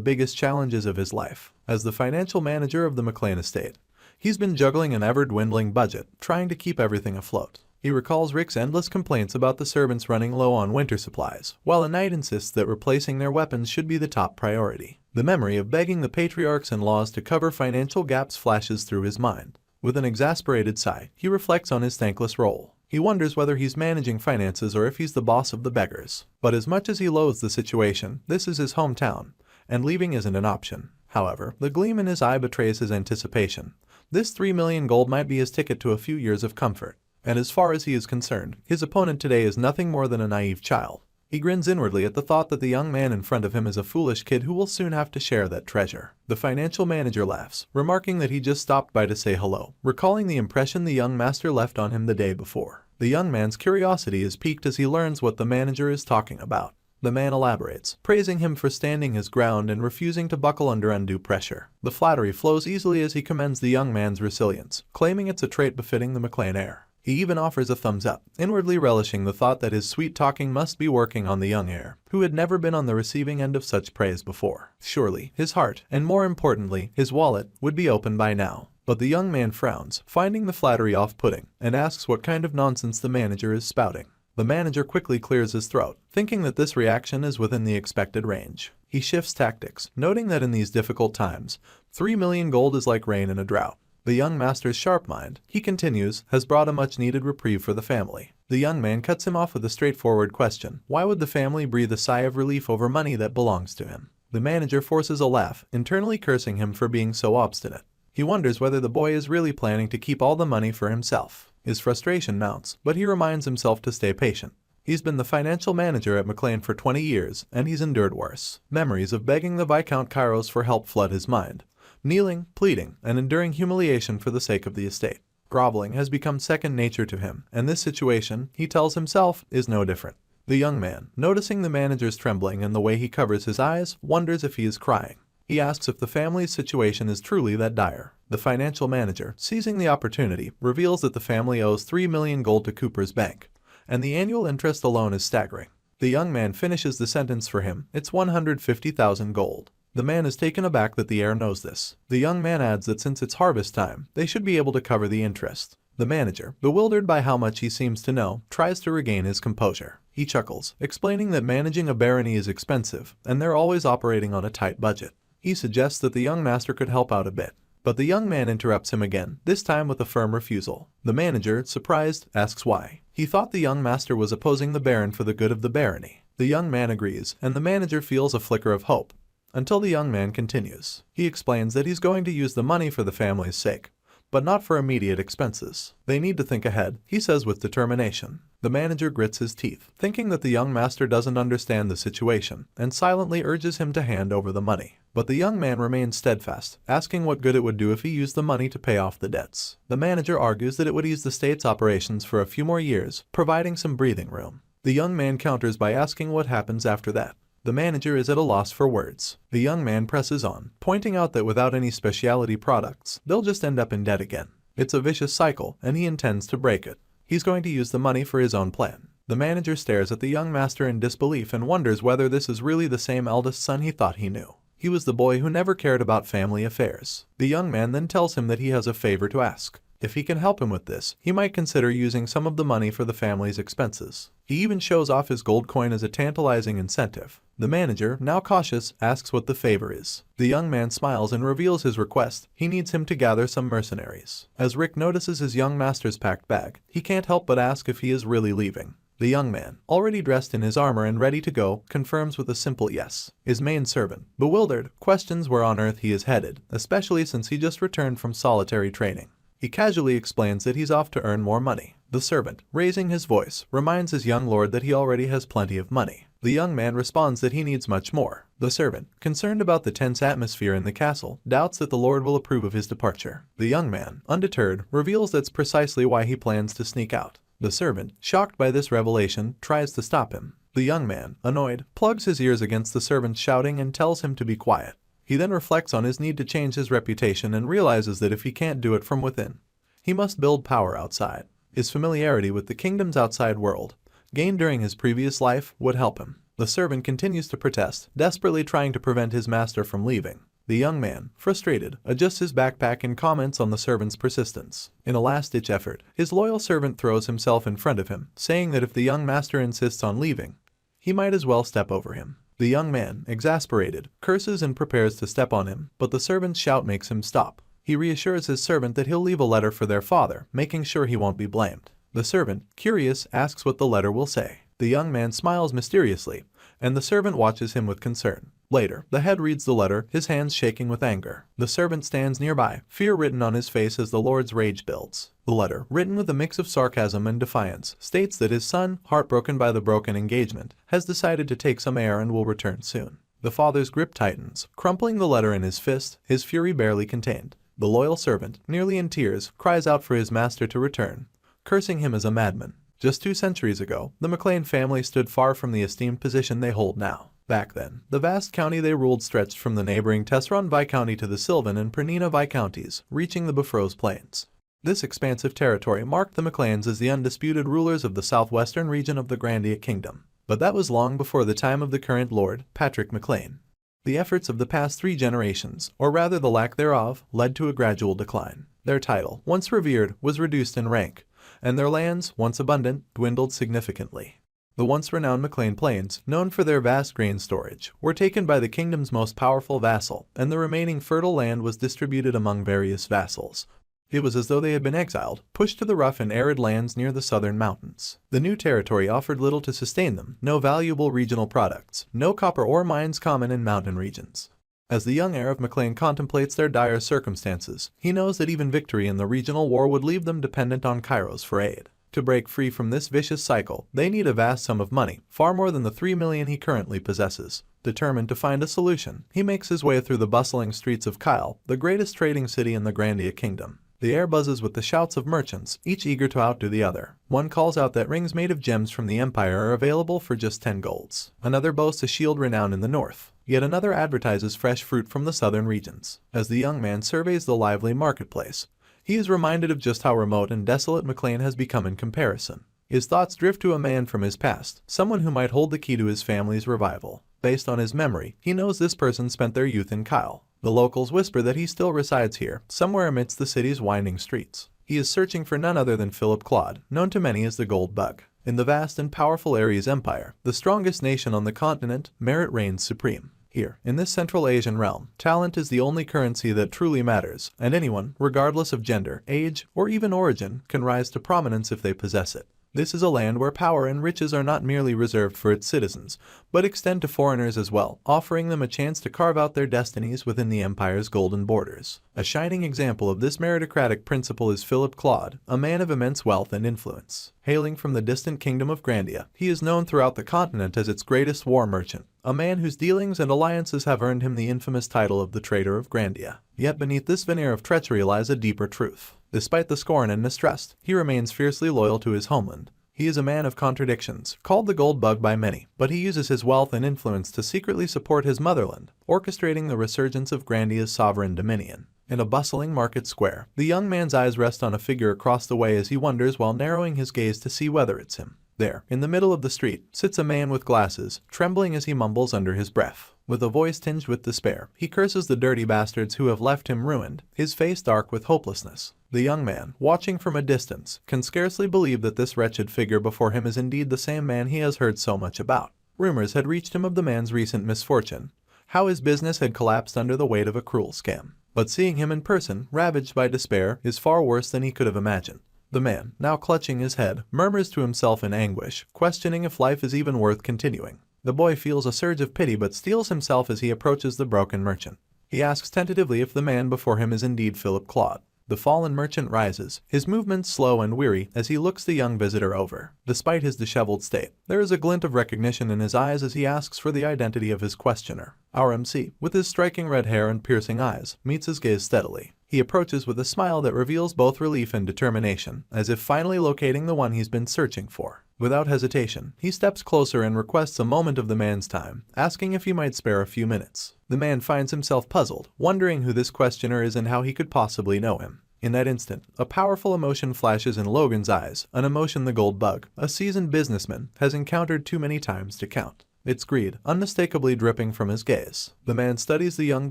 biggest challenges of his life. As the financial manager of the McLean estate, he's been juggling an ever-dwindling budget, trying to keep everything afloat. He recalls Rick's endless complaints about the servants running low on winter supplies, while a knight insists that replacing their weapons should be the top priority. The memory of begging the patriarchs-in-laws to cover financial gaps flashes through his mind. With an exasperated sigh, he reflects on his thankless role. He wonders whether he's managing finances or if he's the boss of the beggars. But as much as he loathes the situation, this is his hometown, and leaving isn't an option. However, the gleam in his eye betrays his anticipation. This 3 million gold might be his ticket to a few years of comfort. And as far as he is concerned, his opponent today is nothing more than a naive child. He grins inwardly at the thought that the young man in front of him is a foolish kid who will soon have to share that treasure. The financial manager laughs, remarking that he just stopped by to say hello, recalling the impression the young master left on him the day before. The young man's curiosity is piqued as he learns what the manager is talking about. The man elaborates, praising him for standing his ground and refusing to buckle under undue pressure. The flattery flows easily as he commends the young man's resilience, claiming it's a trait befitting the McLean heir. He even offers a thumbs up, inwardly relishing the thought that his sweet talking must be working on the young heir, who had never been on the receiving end of such praise before. Surely, his heart, and more importantly, his wallet, would be open by now. But the young man frowns, finding the flattery off-putting, and asks what kind of nonsense the manager is spouting. The manager quickly clears his throat, thinking that this reaction is within the expected range. He shifts tactics, noting that in these difficult times, 3 million gold is like rain in a drought. The young master's sharp mind, he continues, has brought a much-needed reprieve for the family. The young man cuts him off with a straightforward question. Why would the family breathe a sigh of relief over money that belongs to him? The manager forces a laugh, internally cursing him for being so obstinate. He wonders whether the boy is really planning to keep all the money for himself. His frustration mounts, but he reminds himself to stay patient. He's been the financial manager at McLean for 20 years, and he's endured worse. Memories of begging the Viscount Kairos for help flood his mind. Kneeling, pleading, and enduring humiliation for the sake of the estate. Groveling has become second nature to him, and this situation, he tells himself, is no different. The young man, noticing the manager's trembling and the way he covers his eyes, wonders if he is crying. He asks if the family's situation is truly that dire. The financial manager, seizing the opportunity, reveals that the family owes 3 million gold to Cooper's bank, and the annual interest alone is staggering. The young man finishes the sentence for him. It's 150,000 gold. The man is taken aback that the heir knows this. The young man adds that since it's harvest time, they should be able to cover the interest. The manager, bewildered by how much he seems to know, tries to regain his composure. He chuckles, explaining that managing a barony is expensive, and they're always operating on a tight budget. He suggests that the young master could help out a bit. But the young man interrupts him again, this time with a firm refusal. The manager, surprised, asks why. He thought the young master was opposing the baron for the good of the barony. The young man agrees, and the manager feels a flicker of hope. Until the young man continues. He explains that he's going to use the money for the family's sake, but not for immediate expenses. They need to think ahead, he says with determination. The manager grits his teeth, thinking that the young master doesn't understand the situation, and silently urges him to hand over the money. But the young man remains steadfast, asking what good it would do if he used the money to pay off the debts. The manager argues that it would ease the state's operations for a few more years, providing some breathing room. The young man counters by asking what happens after that. The manager is at a loss for words. The young man presses on, pointing out that without any specialty products, they'll just end up in debt again. It's a vicious cycle, and he intends to break it. He's going to use the money for his own plan. The manager stares at the young master in disbelief and wonders whether this is really the same eldest son he thought he knew. He was the boy who never cared about family affairs. The young man then tells him that he has a favor to ask. If he can help him with this, he might consider using some of the money for the family's expenses. He even shows off his gold coin as a tantalizing incentive. The manager, now cautious, asks what the favor is. The young man smiles and reveals his request. He needs him to gather some mercenaries. As Rick notices his young master's packed bag, he can't help but ask if he is really leaving. The young man, already dressed in his armor and ready to go, confirms with a simple yes. His main servant, bewildered, questions where on earth he is headed, especially since he just returned from solitary training. He casually explains that he's off to earn more money. The servant, raising his voice, reminds his young lord that he already has plenty of money. The young man responds that he needs much more. The servant, concerned about the tense atmosphere in the castle, doubts that the lord will approve of his departure. The young man, undeterred, reveals that's precisely why he plans to sneak out. The servant, shocked by this revelation, tries to stop him. The young man, annoyed, plugs his ears against the servant's shouting and tells him to be quiet. He then reflects on his need to change his reputation and realizes that if he can't do it from within, he must build power outside. His familiarity with the kingdom's outside world, gained during his previous life, would help him. The servant continues to protest, desperately trying to prevent his master from leaving. The young man, frustrated, adjusts his backpack and comments on the servant's persistence. In a last-ditch effort, his loyal servant throws himself in front of him, saying that if the young master insists on leaving, he might as well step over him. The young man, exasperated, curses and prepares to step on him, but the servant's shout makes him stop. He reassures his servant that he'll leave a letter for their father, making sure he won't be blamed. The servant, curious, asks what the letter will say. The young man smiles mysteriously, and the servant watches him with concern. Later, the head reads the letter, his hands shaking with anger. The servant stands nearby, fear written on his face as the lord's rage builds. The letter, written with a mix of sarcasm and defiance, states that his son, heartbroken by the broken engagement, has decided to take some air and will return soon. The father's grip tightens, crumpling the letter in his fist, his fury barely contained. The loyal servant, nearly in tears, cries out for his master to return, cursing him as a madman. Just 2 centuries ago, the McLean family stood far from the esteemed position they hold now. Back then, the vast county they ruled stretched from the neighboring Tesron Viscounty to the Sylvan and Pernina Viscounties, reaching the Bifrose Plains. This expansive territory marked the McLeans as the undisputed rulers of the southwestern region of the Grandia Kingdom. But that was long before the time of the current Lord, Patrick McLean. The efforts of the past 3 generations, or rather the lack thereof, led to a gradual decline. Their title, once revered, was reduced in rank, and their lands, once abundant, dwindled significantly. The once renowned McLean Plains, known for their vast grain storage, were taken by the kingdom's most powerful vassal, and the remaining fertile land was distributed among various vassals. It was as though they had been exiled, pushed to the rough and arid lands near the southern mountains. The new territory offered little to sustain them, no valuable regional products, no copper ore mines common in mountain regions. As the young heir of McLean contemplates their dire circumstances, he knows that even victory in the regional war would leave them dependent on Kairos for aid. To break free from this vicious cycle, they need a vast sum of money, far more than the 3 million he currently possesses. Determined to find a solution, he makes his way through the bustling streets of Kyle, the greatest trading city in the Grandia Kingdom. The air buzzes with the shouts of merchants, each eager to outdo the other. One calls out that rings made of gems from the Empire are available for just 10 golds. Another boasts a shield renowned in the north. Yet another advertises fresh fruit from the southern regions. As the young man surveys the lively marketplace, he is reminded of just how remote and desolate McLean has become in comparison. His thoughts drift to a man from his past, someone who might hold the key to his family's revival. Based on his memory, he knows this person spent their youth in Kyle. The locals whisper that he still resides here, somewhere amidst the city's winding streets. He is searching for none other than Philip Claude, known to many as the Gold Bug. In the vast and powerful Aries Empire, the strongest nation on the continent, merit reigns supreme. Here, in this Central Asian realm, talent is the only currency that truly matters, and anyone, regardless of gender, age, or even origin, can rise to prominence if they possess it. This is a land where power and riches are not merely reserved for its citizens, but extend to foreigners as well, offering them a chance to carve out their destinies within the empire's golden borders. A shining example of this meritocratic principle is Philip Claude, a man of immense wealth and influence. Hailing from the distant kingdom of Grandia, he is known throughout the continent as its greatest war merchant, a man whose dealings and alliances have earned him the infamous title of the Trader of Grandia. Yet beneath this veneer of treachery lies a deeper truth. Despite the scorn and mistrust, he remains fiercely loyal to his homeland. He is a man of contradictions, called the Gold Bug by many, but he uses his wealth and influence to secretly support his motherland, orchestrating the resurgence of Grandia's sovereign dominion. In a bustling market square, the young man's eyes rest on a figure across the way as he wonders while narrowing his gaze to see whether it's him. There, in the middle of the street, sits a man with glasses, trembling as he mumbles under his breath. With a voice tinged with despair, he curses the dirty bastards who have left him ruined, his face dark with hopelessness. The young man, watching from a distance, can scarcely believe that this wretched figure before him is indeed the same man he has heard so much about. Rumors had reached him of the man's recent misfortune, how his business had collapsed under the weight of a cruel scam. But seeing him in person, ravaged by despair, is far worse than he could have imagined. The man, now clutching his head, murmurs to himself in anguish, questioning if life is even worth continuing. The boy feels a surge of pity but steels himself as he approaches the broken merchant. He asks tentatively if the man before him is indeed Philip Claude. The fallen merchant rises, his movements slow and weary as he looks the young visitor over. Despite his disheveled state, there is a glint of recognition in his eyes as he asks for the identity of his questioner. Our MC, with his striking red hair and piercing eyes, meets his gaze steadily. He approaches with a smile that reveals both relief and determination, as if finally locating the one he's been searching for. Without hesitation, he steps closer and requests a moment of the man's time, asking if he might spare a few minutes. The man finds himself puzzled, wondering who this questioner is and how he could possibly know him. In that instant, a powerful emotion flashes in Logan's eyes, an emotion the Gold Bug, a seasoned businessman, has encountered too many times to count. It's greed, unmistakably dripping from his gaze. The man studies the young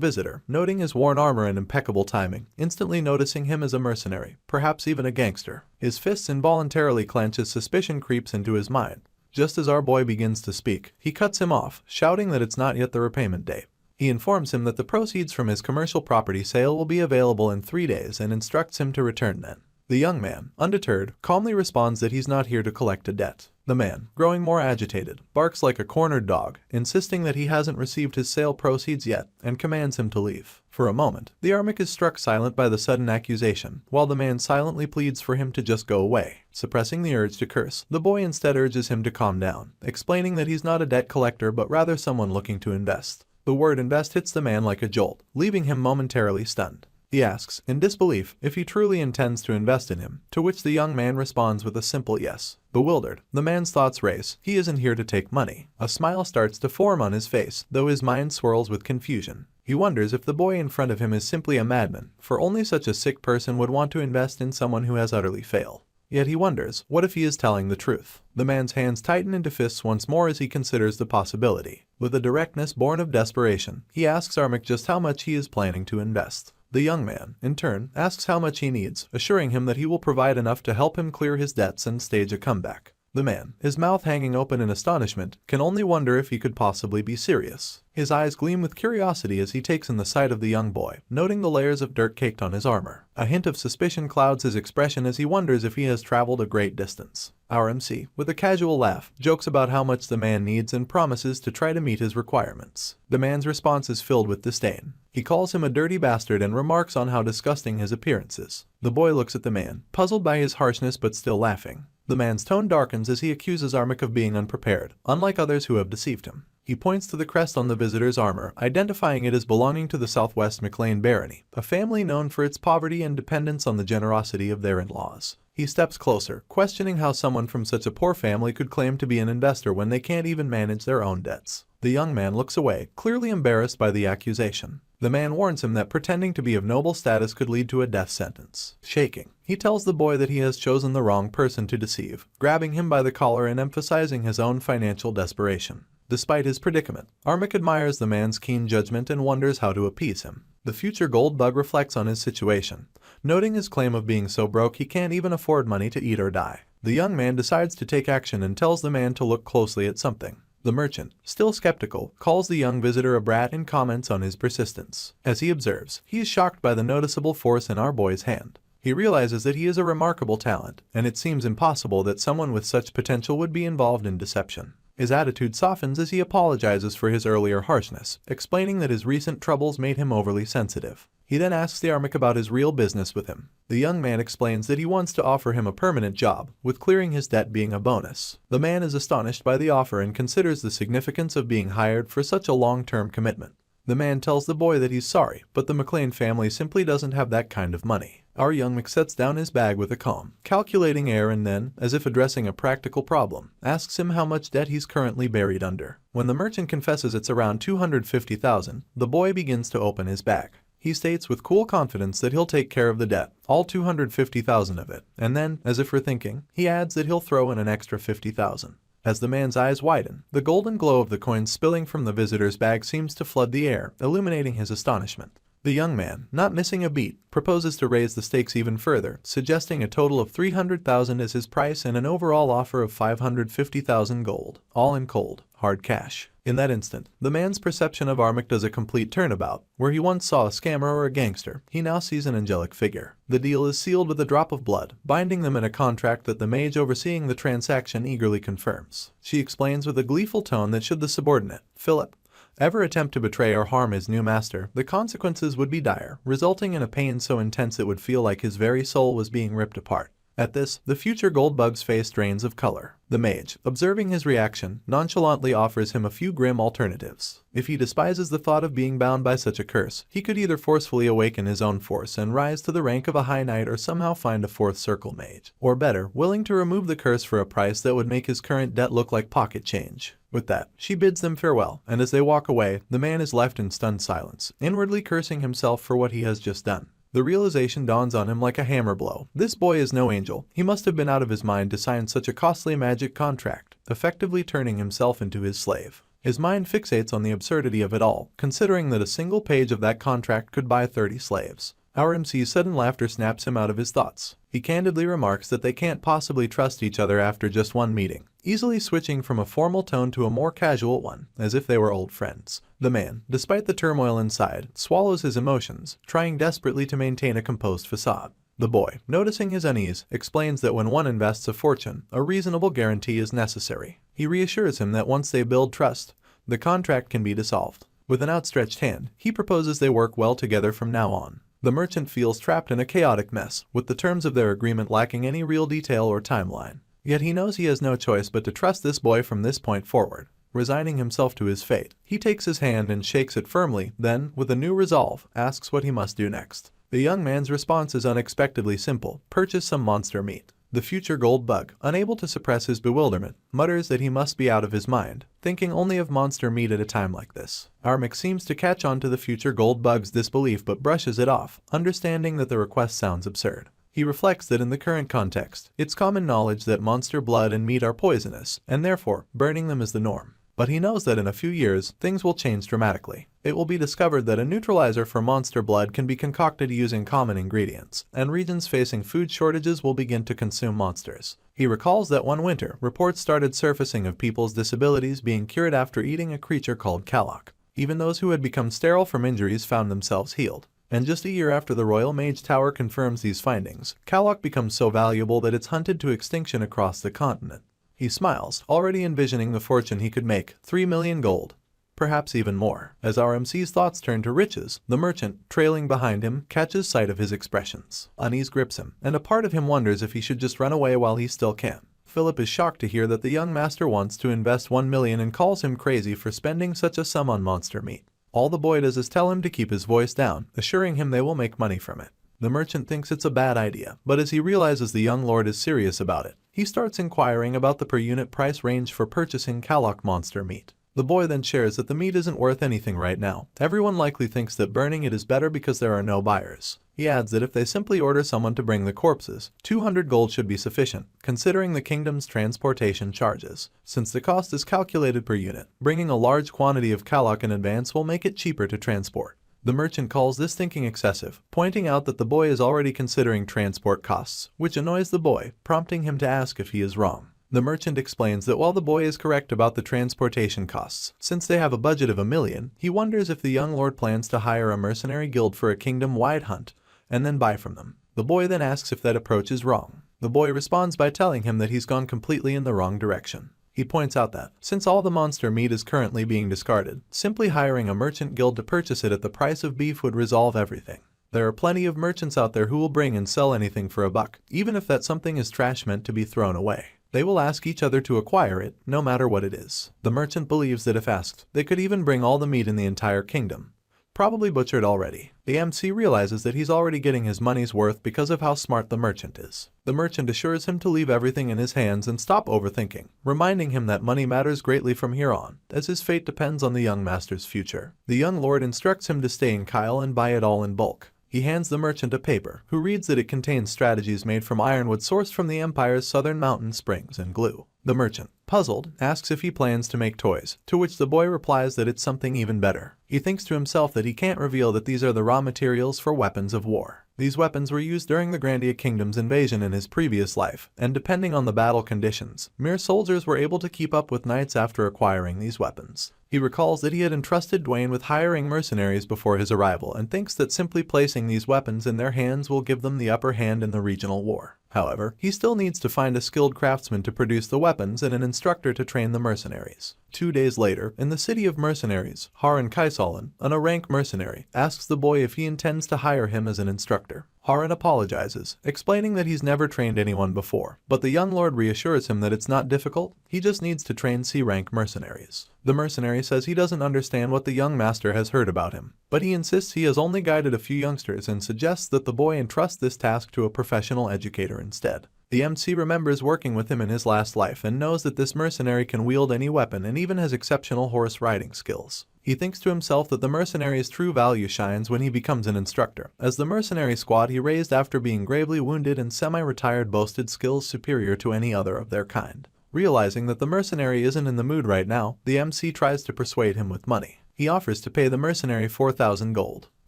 visitor, noting his worn armor and impeccable timing, instantly noticing him as a mercenary, perhaps even a gangster. His fists involuntarily clench as suspicion creeps into his mind. Just as our boy begins to speak, he cuts him off, shouting that it's not yet the repayment day. He informs him that the proceeds from his commercial property sale will be available in 3 days and instructs him to return then. The young man, undeterred, calmly responds that he's not here to collect a debt. The man, growing more agitated, barks like a cornered dog, insisting that he hasn't received his sale proceeds yet, and commands him to leave. For a moment, the Armik is struck silent by the sudden accusation, while the man silently pleads for him to just go away. Suppressing the urge to curse, the boy instead urges him to calm down, explaining that he's not a debt collector but rather someone looking to invest. The word invest hits the man like a jolt, leaving him momentarily stunned. He asks, in disbelief, if he truly intends to invest in him, to which the young man responds with a simple yes. Bewildered, the man's thoughts race. He isn't here to take money. A smile starts to form on his face, though his mind swirls with confusion. He wonders if the boy in front of him is simply a madman, for only such a sick person would want to invest in someone who has utterly failed. Yet he wonders, what if he is telling the truth? The man's hands tighten into fists once more as he considers the possibility. With a directness born of desperation, he asks Armik just how much he is planning to invest. The young man, in turn, asks how much he needs, assuring him that he will provide enough to help him clear his debts and stage a comeback. The man, his mouth hanging open in astonishment, can only wonder if he could possibly be serious. His eyes gleam with curiosity as he takes in the sight of the young boy, noting the layers of dirt caked on his armor. A hint of suspicion clouds his expression as he wonders if he has traveled a great distance. Our MC, with a casual laugh, jokes about how much the man needs and promises to try to meet his requirements. The man's response is filled with disdain. He calls him a dirty bastard and remarks on how disgusting his appearance is. The boy looks at the man, puzzled by his harshness but still laughing. The man's tone darkens as he accuses Armik of being unprepared, unlike others who have deceived him. He points to the crest on the visitor's armor, identifying it as belonging to the Southwest McLean barony, a family known for its poverty and dependence on the generosity of their in-laws. He steps closer, questioning how someone from such a poor family could claim to be an investor when they can't even manage their own debts. The young man looks away, clearly embarrassed by the accusation. The man warns him that pretending to be of noble status could lead to a death sentence. Shaking, he tells the boy that he has chosen the wrong person to deceive, grabbing him by the collar and emphasizing his own financial desperation. Despite his predicament, Armik admires the man's keen judgment and wonders how to appease him. The future gold bug reflects on his situation, noting his claim of being so broke he can't even afford money to eat or die. The young man decides to take action and tells the man to look closely at something. The merchant, still skeptical, calls the young visitor a brat and comments on his persistence. As he observes, he is shocked by the noticeable force in our boy's hand. He realizes that he is a remarkable talent, and it seems impossible that someone with such potential would be involved in deception. His attitude softens as he apologizes for his earlier harshness, explaining that his recent troubles made him overly sensitive. He then asks the Armik about his real business with him. The young man explains that he wants to offer him a permanent job, with clearing his debt being a bonus. The man is astonished by the offer and considers the significance of being hired for such a long-term commitment. The man tells the boy that he's sorry, but the McLean family simply doesn't have that kind of money. Our young Mc sets down his bag with a calm, calculating air and then, as if addressing a practical problem, asks him how much debt he's currently buried under. When the merchant confesses it's around $250,000, the boy begins to open his bag. He states with cool confidence that he'll take care of the debt, all $250,000 of it, and then, as if rethinking, he adds that he'll throw in an extra $50,000. As the man's eyes widen, the golden glow of the coins spilling from the visitor's bag seems to flood the air, illuminating his astonishment. The young man, not missing a beat, proposes to raise the stakes even further, suggesting a total of $300,000 as his price and an overall offer of $550,000 gold, all in cold, hard cash. In that instant, the man's perception of Armik does a complete turnabout. Where he once saw a scammer or a gangster, he now sees an angelic figure. The deal is sealed with a drop of blood, binding them in a contract that the mage overseeing the transaction eagerly confirms. She explains with a gleeful tone that should the subordinate, Philip, ever attempt to betray or harm his new master, the consequences would be dire, resulting in a pain so intense it would feel like his very soul was being ripped apart. At this, the future gold bug's face drains of color. The mage, observing his reaction, nonchalantly offers him a few grim alternatives. If he despises the thought of being bound by such a curse, he could either forcefully awaken his own force and rise to the rank of a high knight or somehow find a fourth circle mage. Or better, willing to remove the curse for a price that would make his current debt look like pocket change. With that, she bids them farewell, and as they walk away, the man is left in stunned silence, inwardly cursing himself for what he has just done. The realization dawns on him like a hammer blow. This boy is no angel. He must have been out of his mind to sign such a costly magic contract, effectively turning himself into his slave. His mind fixates on the absurdity of it all, considering that a single page of that contract could buy 30 slaves. Our MC's sudden laughter snaps him out of his thoughts. He candidly remarks that they can't possibly trust each other after just one meeting, easily switching from a formal tone to a more casual one, as if they were old friends. The man, despite the turmoil inside, swallows his emotions, trying desperately to maintain a composed facade. The boy, noticing his unease, explains that when one invests a fortune, a reasonable guarantee is necessary. He reassures him that once they build trust, the contract can be dissolved. With an outstretched hand, he proposes they work well together from now on. The merchant feels trapped in a chaotic mess, with the terms of their agreement lacking any real detail or timeline. Yet he knows he has no choice but to trust this boy from this point forward. Resigning himself to his fate, he takes his hand and shakes it firmly, then, with a new resolve, asks what he must do next. The young man's response is unexpectedly simple: purchase some monster meat. The future gold bug, unable to suppress his bewilderment, mutters that he must be out of his mind, thinking only of monster meat at a time like this. Armik seems to catch on to the future gold bug's disbelief but brushes it off, understanding that the request sounds absurd. He reflects that in the current context, it's common knowledge that monster blood and meat are poisonous, and therefore, burning them is the norm. But he knows that in a few years, things will change dramatically. It will be discovered that a neutralizer for monster blood can be concocted using common ingredients, and regions facing food shortages will begin to consume monsters. He recalls that one winter, reports started surfacing of people's disabilities being cured after eating a creature called Kalok. Even those who had become sterile from injuries found themselves healed. And just a year after the Royal Mage Tower confirms these findings, Kalok becomes so valuable that it's hunted to extinction across the continent. He smiles, already envisioning the fortune he could make, 3 million gold. Perhaps even more. As our MC's thoughts turn to riches, the merchant, trailing behind him, catches sight of his expressions. Unease grips him, and a part of him wonders if he should just run away while he still can. Philip is shocked to hear that the young master wants to invest 1 million and calls him crazy for spending such a sum on monster meat. All the boy does is tell him to keep his voice down, assuring him they will make money from it. The merchant thinks it's a bad idea, but as he realizes the young lord is serious about it, he starts inquiring about the per-unit price range for purchasing Kalok monster meat. The boy then shares that the meat isn't worth anything right now. Everyone likely thinks that burning it is better because there are no buyers. He adds that if they simply order someone to bring the corpses, 200 gold should be sufficient, considering the kingdom's transportation charges. Since the cost is calculated per unit, bringing a large quantity of Kalok in advance will make it cheaper to transport. The merchant calls this thinking excessive, pointing out that the boy is already considering transport costs, which annoys the boy, prompting him to ask if he is wrong. The merchant explains that while the boy is correct about the transportation costs, since they have a budget of 1 million, he wonders if the young lord plans to hire a mercenary guild for a kingdom-wide hunt, and then buy from them. The boy then asks if that approach is wrong. The boy responds by telling him that he's gone completely in the wrong direction. He points out that, since all the monster meat is currently being discarded, simply hiring a merchant guild to purchase it at the price of beef would resolve everything. There are plenty of merchants out there who will bring and sell anything for $1, even if that something is trash meant to be thrown away. They will ask each other to acquire it, no matter what it is. The merchant believes that if asked, they could even bring all the meat in the entire kingdom, probably butchered already. The MC realizes that he's already getting his money's worth because of how smart the merchant is. The merchant assures him to leave everything in his hands and stop overthinking, reminding him that money matters greatly from here on, as his fate depends on the young master's future. The young lord instructs him to stay in Kyle and buy it all in bulk. He hands the merchant a paper, who reads that it contains strategies made from ironwood sourced from the Empire's southern mountain springs and glue. The merchant, puzzled, asks if he plans to make toys, to which the boy replies that it's something even better. He thinks to himself that he can't reveal that these are the raw materials for weapons of war. These weapons were used during the Grandia Kingdom's invasion in his previous life, and depending on the battle conditions, mere soldiers were able to keep up with knights after acquiring these weapons. He recalls that he had entrusted Dwayne with hiring mercenaries before his arrival and thinks that simply placing these weapons in their hands will give them the upper hand in the regional war. However, he still needs to find a skilled craftsman to produce the weapons and an instructor to train the mercenaries. 2 days later, in the city of mercenaries, Harun Kaisalan, an A-rank mercenary, asks the boy if he intends to hire him as an instructor. Harun apologizes, explaining that he's never trained anyone before, but the young lord reassures him that it's not difficult, he just needs to train C-rank mercenaries. The mercenary says he doesn't understand what the young master has heard about him, but he insists he has only guided a few youngsters and suggests that the boy entrust this task to a professional educator instead. The MC remembers working with him in his last life and knows that this mercenary can wield any weapon and even has exceptional horse riding skills. He thinks to himself that the mercenary's true value shines when he becomes an instructor, as the mercenary squad he raised after being gravely wounded and semi-retired boasted skills superior to any other of their kind. Realizing that the mercenary isn't in the mood right now, the MC tries to persuade him with money. He offers to pay the mercenary 4,000 gold.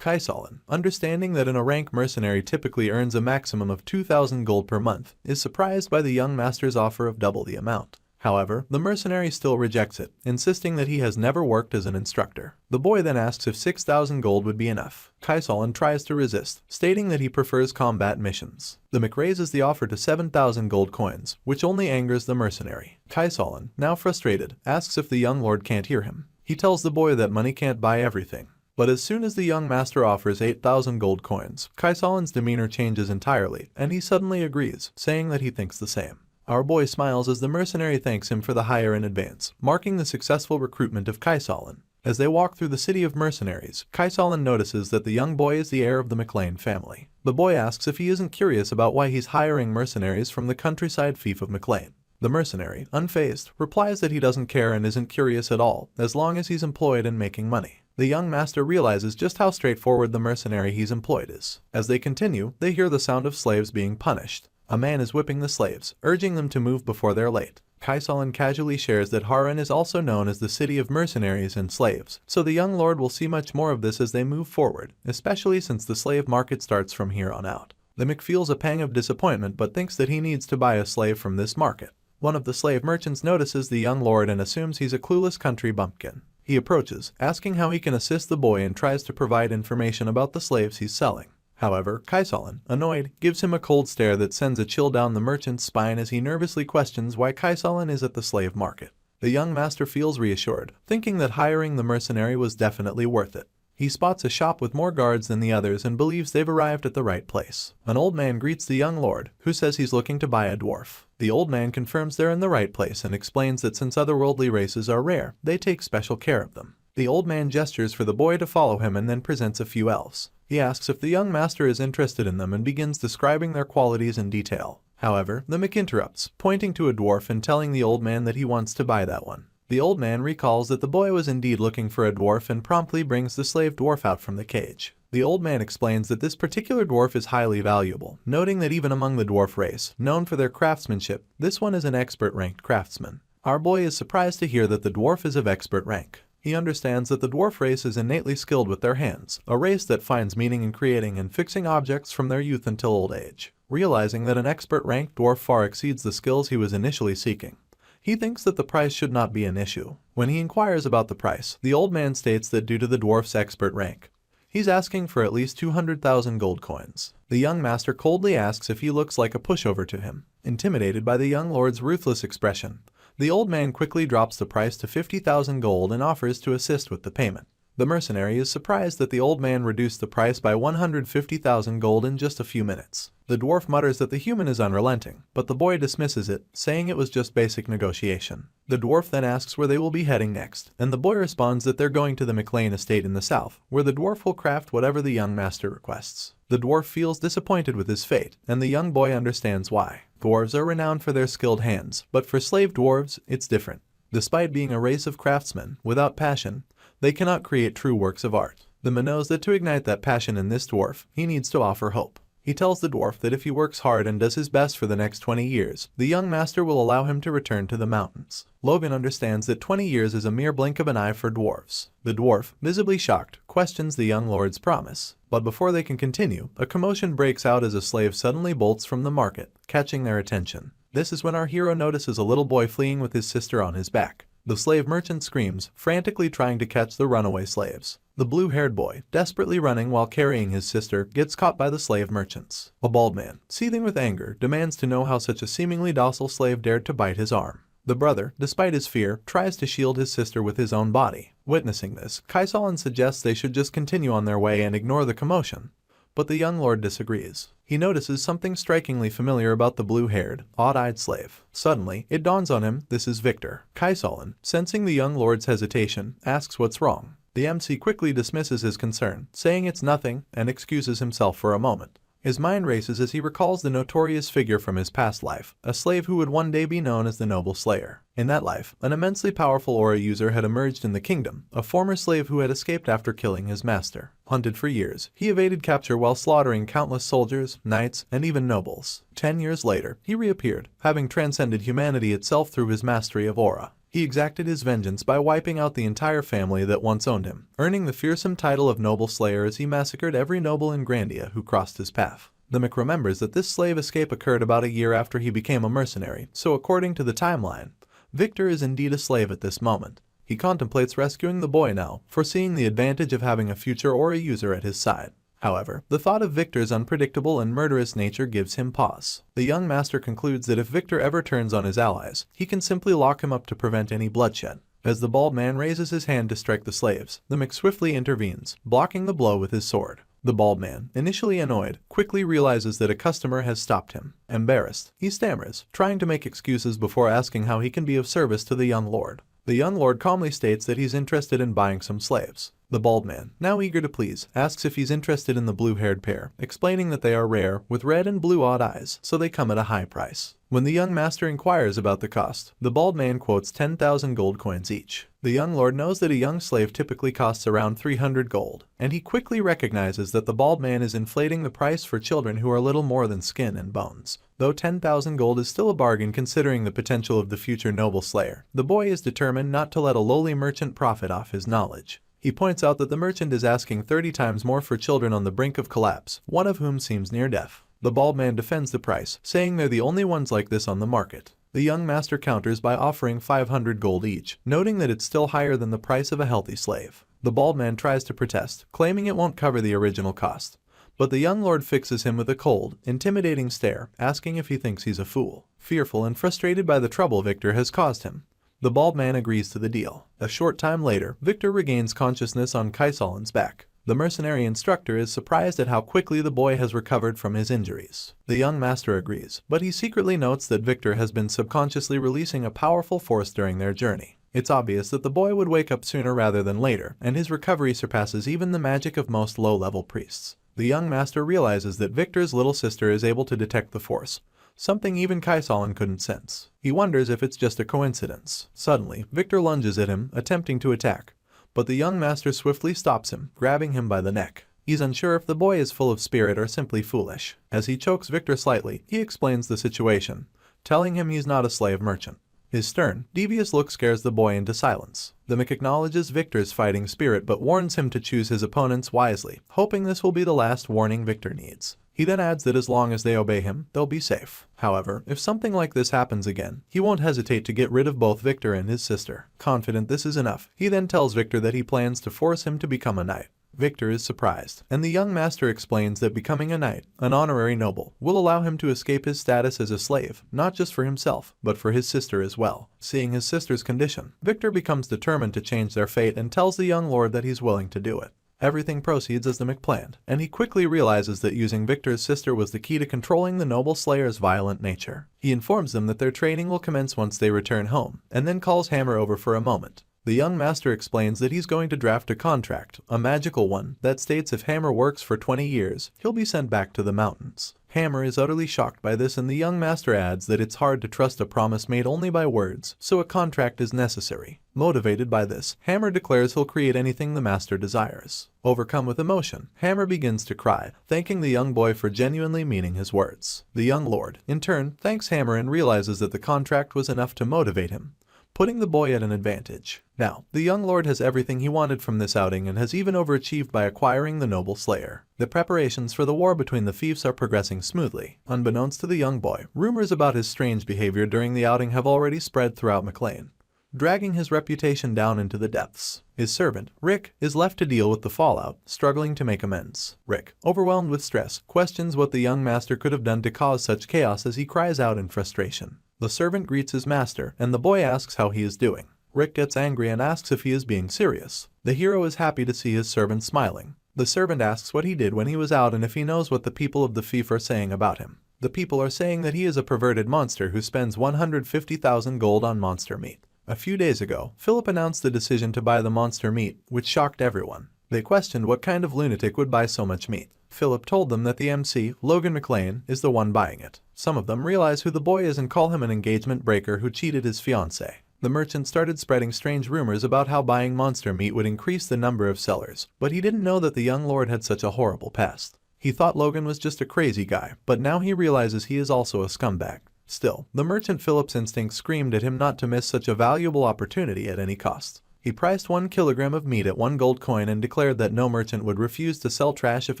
Kaisalan, understanding that an A-rank mercenary typically earns a maximum of 2,000 gold per month, is surprised by the young master's offer of double the amount. However, the mercenary still rejects it, insisting that he has never worked as an instructor. The boy then asks if 6,000 gold would be enough. Kaisolin tries to resist, stating that he prefers combat missions. The Mick raises the offer to 7,000 gold coins, which only angers the mercenary. Kaisolin, now frustrated, asks if the young lord can't hear him. He tells the boy that money can't buy everything. But as soon as the young master offers 8,000 gold coins, Kaisolin's demeanor changes entirely, and he suddenly agrees, saying that he thinks the same. Our boy smiles as the mercenary thanks him for the hire in advance, marking the successful recruitment of Kaisolin. As they walk through the city of mercenaries, Kaisolin notices that the young boy is the heir of the McLean family. The boy asks if he isn't curious about why he's hiring mercenaries from the countryside fief of McLean. The mercenary, unfazed, replies that he doesn't care and isn't curious at all, as long as he's employed and making money. The young master realizes just how straightforward the mercenary he's employed is. As they continue, they hear the sound of slaves being punished. A man is whipping the slaves, urging them to move before they're late. Kaisolin casually shares that Harran is also known as the city of mercenaries and slaves, so the young lord will see much more of this as they move forward, especially since the slave market starts from here on out. The Mick feels a pang of disappointment but thinks that he needs to buy a slave from this market. One of the slave merchants notices the young lord and assumes he's a clueless country bumpkin. He approaches, asking how he can assist the boy and tries to provide information about the slaves he's selling. However, Kaisolin, annoyed, gives him a cold stare that sends a chill down the merchant's spine as he nervously questions why Kaisolin is at the slave market. The young master feels reassured, thinking that hiring the mercenary was definitely worth it. He spots a shop with more guards than the others and believes they've arrived at the right place. An old man greets the young lord, who says he's looking to buy a dwarf. The old man confirms they're in the right place and explains that since otherworldly races are rare, they take special care of them. The old man gestures for the boy to follow him and then presents a few elves. He asks if the young master is interested in them and begins describing their qualities in detail. However, the Mick interrupts, pointing to a dwarf and telling the old man that he wants to buy that one. The old man recalls that the boy was indeed looking for a dwarf and promptly brings the slave dwarf out from the cage. The old man explains that this particular dwarf is highly valuable, noting that even among the dwarf race, known for their craftsmanship, this one is an expert-ranked craftsman. Our boy is surprised to hear that the dwarf is of expert rank. He understands that the dwarf race is innately skilled with their hands, a race that finds meaning in creating and fixing objects from their youth until old age. Realizing that an expert-ranked dwarf far exceeds the skills he was initially seeking, he thinks that the price should not be an issue. When he inquires about the price, the old man states that due to the dwarf's expert rank, he's asking for at least 200,000 gold coins. The young master coldly asks if he looks like a pushover to him. Intimidated by the young lord's ruthless expression, the old man quickly drops the price to 50,000 gold and offers to assist with the payment. The mercenary is surprised that the old man reduced the price by 150,000 gold in just a few minutes. The dwarf mutters that the human is unrelenting, but the boy dismisses it, saying it was just basic negotiation. The dwarf then asks where they will be heading next, and the boy responds that they're going to the McLean estate in the south, where the dwarf will craft whatever the young master requests. The dwarf feels disappointed with his fate, and the young boy understands why. Dwarves are renowned for their skilled hands, but for slave dwarves, it's different. Despite being a race of craftsmen, without passion, they cannot create true works of art. The man knows that to ignite that passion in this dwarf, he needs to offer hope. He tells the dwarf that if he works hard and does his best for the next 20 years, the young master will allow him to return to the mountains. Logan understands that 20 years is a mere blink of an eye for dwarves. The dwarf, visibly shocked, questions the young lord's promise. But before they can continue, a commotion breaks out as a slave suddenly bolts from the market, catching their attention. This is when our hero notices a little boy fleeing with his sister on his back. The slave merchant screams, frantically trying to catch the runaway slaves. The blue-haired boy, desperately running while carrying his sister, gets caught by the slave merchants. A bald man, seething with anger, demands to know how such a seemingly docile slave dared to bite his arm. The brother, despite his fear, tries to shield his sister with his own body. Witnessing this, Kaisolin suggests they should just continue on their way and ignore the commotion. But the young lord disagrees. He notices something strikingly familiar about the blue-haired, odd-eyed slave. Suddenly, it dawns on him this is Victor. Kaisolin, sensing the young lord's hesitation, asks what's wrong. The MC quickly dismisses his concern, saying it's nothing, and excuses himself for a moment. His mind races as he recalls the notorious figure from his past life, a slave who would one day be known as the Noble Slayer. In that life, an immensely powerful aura user had emerged in the kingdom, a former slave who had escaped after killing his master. Hunted for years, he evaded capture while slaughtering countless soldiers, knights, and even nobles. 10 years later, he reappeared, having transcended humanity itself through his mastery of aura. He exacted his vengeance by wiping out the entire family that once owned him, earning the fearsome title of Noble Slayer as he massacred every noble in Grandia who crossed his path. The Mick remembers that this slave escape occurred about a year after he became a mercenary, so according to the timeline, Victor is indeed a slave at this moment. He contemplates rescuing the boy now, foreseeing the advantage of having a future or a user at his side. However, the thought of Victor's unpredictable and murderous nature gives him pause. The young master concludes that if Victor ever turns on his allies, he can simply lock him up to prevent any bloodshed. As the bald man raises his hand to strike the slaves, the Mick swiftly intervenes, blocking the blow with his sword. The bald man, initially annoyed, quickly realizes that a customer has stopped him. Embarrassed, he stammers, trying to make excuses before asking how he can be of service to the young lord. The young lord calmly states that he's interested in buying some slaves. The bald man, now eager to please, asks if he's interested in the blue-haired pair, explaining that they are rare, with red and blue odd eyes, so they come at a high price. When the young master inquires about the cost, the bald man quotes 10,000 gold coins each. The young lord knows that a young slave typically costs around 300 gold, and he quickly recognizes that the bald man is inflating the price for children who are little more than skin and bones. Though 10,000 gold is still a bargain considering the potential of the future noble slayer, the boy is determined not to let a lowly merchant profit off his knowledge. He points out that the merchant is asking 30 times more for children on the brink of collapse, one of whom seems near death. The bald man defends the price, saying they're the only ones like this on the market. The young master counters by offering 500 gold each, noting that it's still higher than the price of a healthy slave. The bald man tries to protest, claiming it won't cover the original cost. But the young lord fixes him with a cold, intimidating stare, asking if he thinks he's a fool. Fearful and frustrated by the trouble Victor has caused him, the bald man agrees to the deal. A short time later, Victor regains consciousness on Kaisalin's back. The mercenary instructor is surprised at how quickly the boy has recovered from his injuries. The young master agrees, but he secretly notes that Victor has been subconsciously releasing a powerful force during their journey. It's obvious that the boy would wake up sooner rather than later, and his recovery surpasses even the magic of most low-level priests. The young master realizes that Victor's little sister is able to detect the force, something even Kaisalin couldn't sense. He wonders if it's just a coincidence. Suddenly, Victor lunges at him, attempting to attack, but the young master swiftly stops him, grabbing him by the neck. He's unsure if the boy is full of spirit or simply foolish. As he chokes Victor slightly, he explains the situation, telling him he's not a slave merchant. His stern, devious look scares the boy into silence. The Mick acknowledges Victor's fighting spirit but warns him to choose his opponents wisely, hoping this will be the last warning Victor needs. He then adds that as long as they obey him, they'll be safe. However, if something like this happens again, he won't hesitate to get rid of both Victor and his sister. Confident this is enough, he then tells Victor that he plans to force him to become a knight. Victor is surprised, and the young master explains that becoming a knight, an honorary noble, will allow him to escape his status as a slave, not just for himself, but for his sister as well. Seeing his sister's condition, Victor becomes determined to change their fate and tells the young lord that he's willing to do it. Everything proceeds as the Mick planned, and he quickly realizes that using Victor's sister was the key to controlling the noble slayer's violent nature. He informs them that their training will commence once they return home, and then calls Hammer over for a moment. The young master explains that he's going to draft a contract, a magical one, that states if Hammer works for 20 years, he'll be sent back to the mountains. Hammer is utterly shocked by this, and the young master adds that it's hard to trust a promise made only by words, so a contract is necessary. Motivated by this, Hammer declares he'll create anything the master desires. Overcome with emotion, Hammer begins to cry, thanking the young boy for genuinely meaning his words. The young lord, in turn, thanks Hammer and realizes that the contract was enough to motivate him, putting the boy at an advantage. Now, the young lord has everything he wanted from this outing and has even overachieved by acquiring the noble slayer. The preparations for the war between the fiefs are progressing smoothly. Unbeknownst to the young boy, rumors about his strange behavior during the outing have already spread throughout McLean, dragging his reputation down into the depths. His servant, Rick, is left to deal with the fallout, struggling to make amends. Rick, overwhelmed with stress, questions what the young master could have done to cause such chaos as he cries out in frustration. The servant greets his master, and the boy asks how he is doing. Rick gets angry and asks if he is being serious. The hero is happy to see his servant smiling. The servant asks what he did when he was out and if he knows what the people of the fief are saying about him. The people are saying that he is a perverted monster who spends 150,000 gold on monster meat. A few days ago, Philip announced the decision to buy the monster meat, which shocked everyone. They questioned what kind of lunatic would buy so much meat. Philip told them that the MC, Logan McLean, is the one buying it. Some of them realize who the boy is and call him an engagement breaker who cheated his fiancée. The merchant started spreading strange rumors about how buying monster meat would increase the number of sellers, but he didn't know that the young lord had such a horrible past. He thought Logan was just a crazy guy, but now he realizes he is also a scumbag. Still, the merchant Philip's instinct screamed at him not to miss such a valuable opportunity at any cost. He priced 1 kilogram of meat at 1 gold coin and declared that no merchant would refuse to sell trash if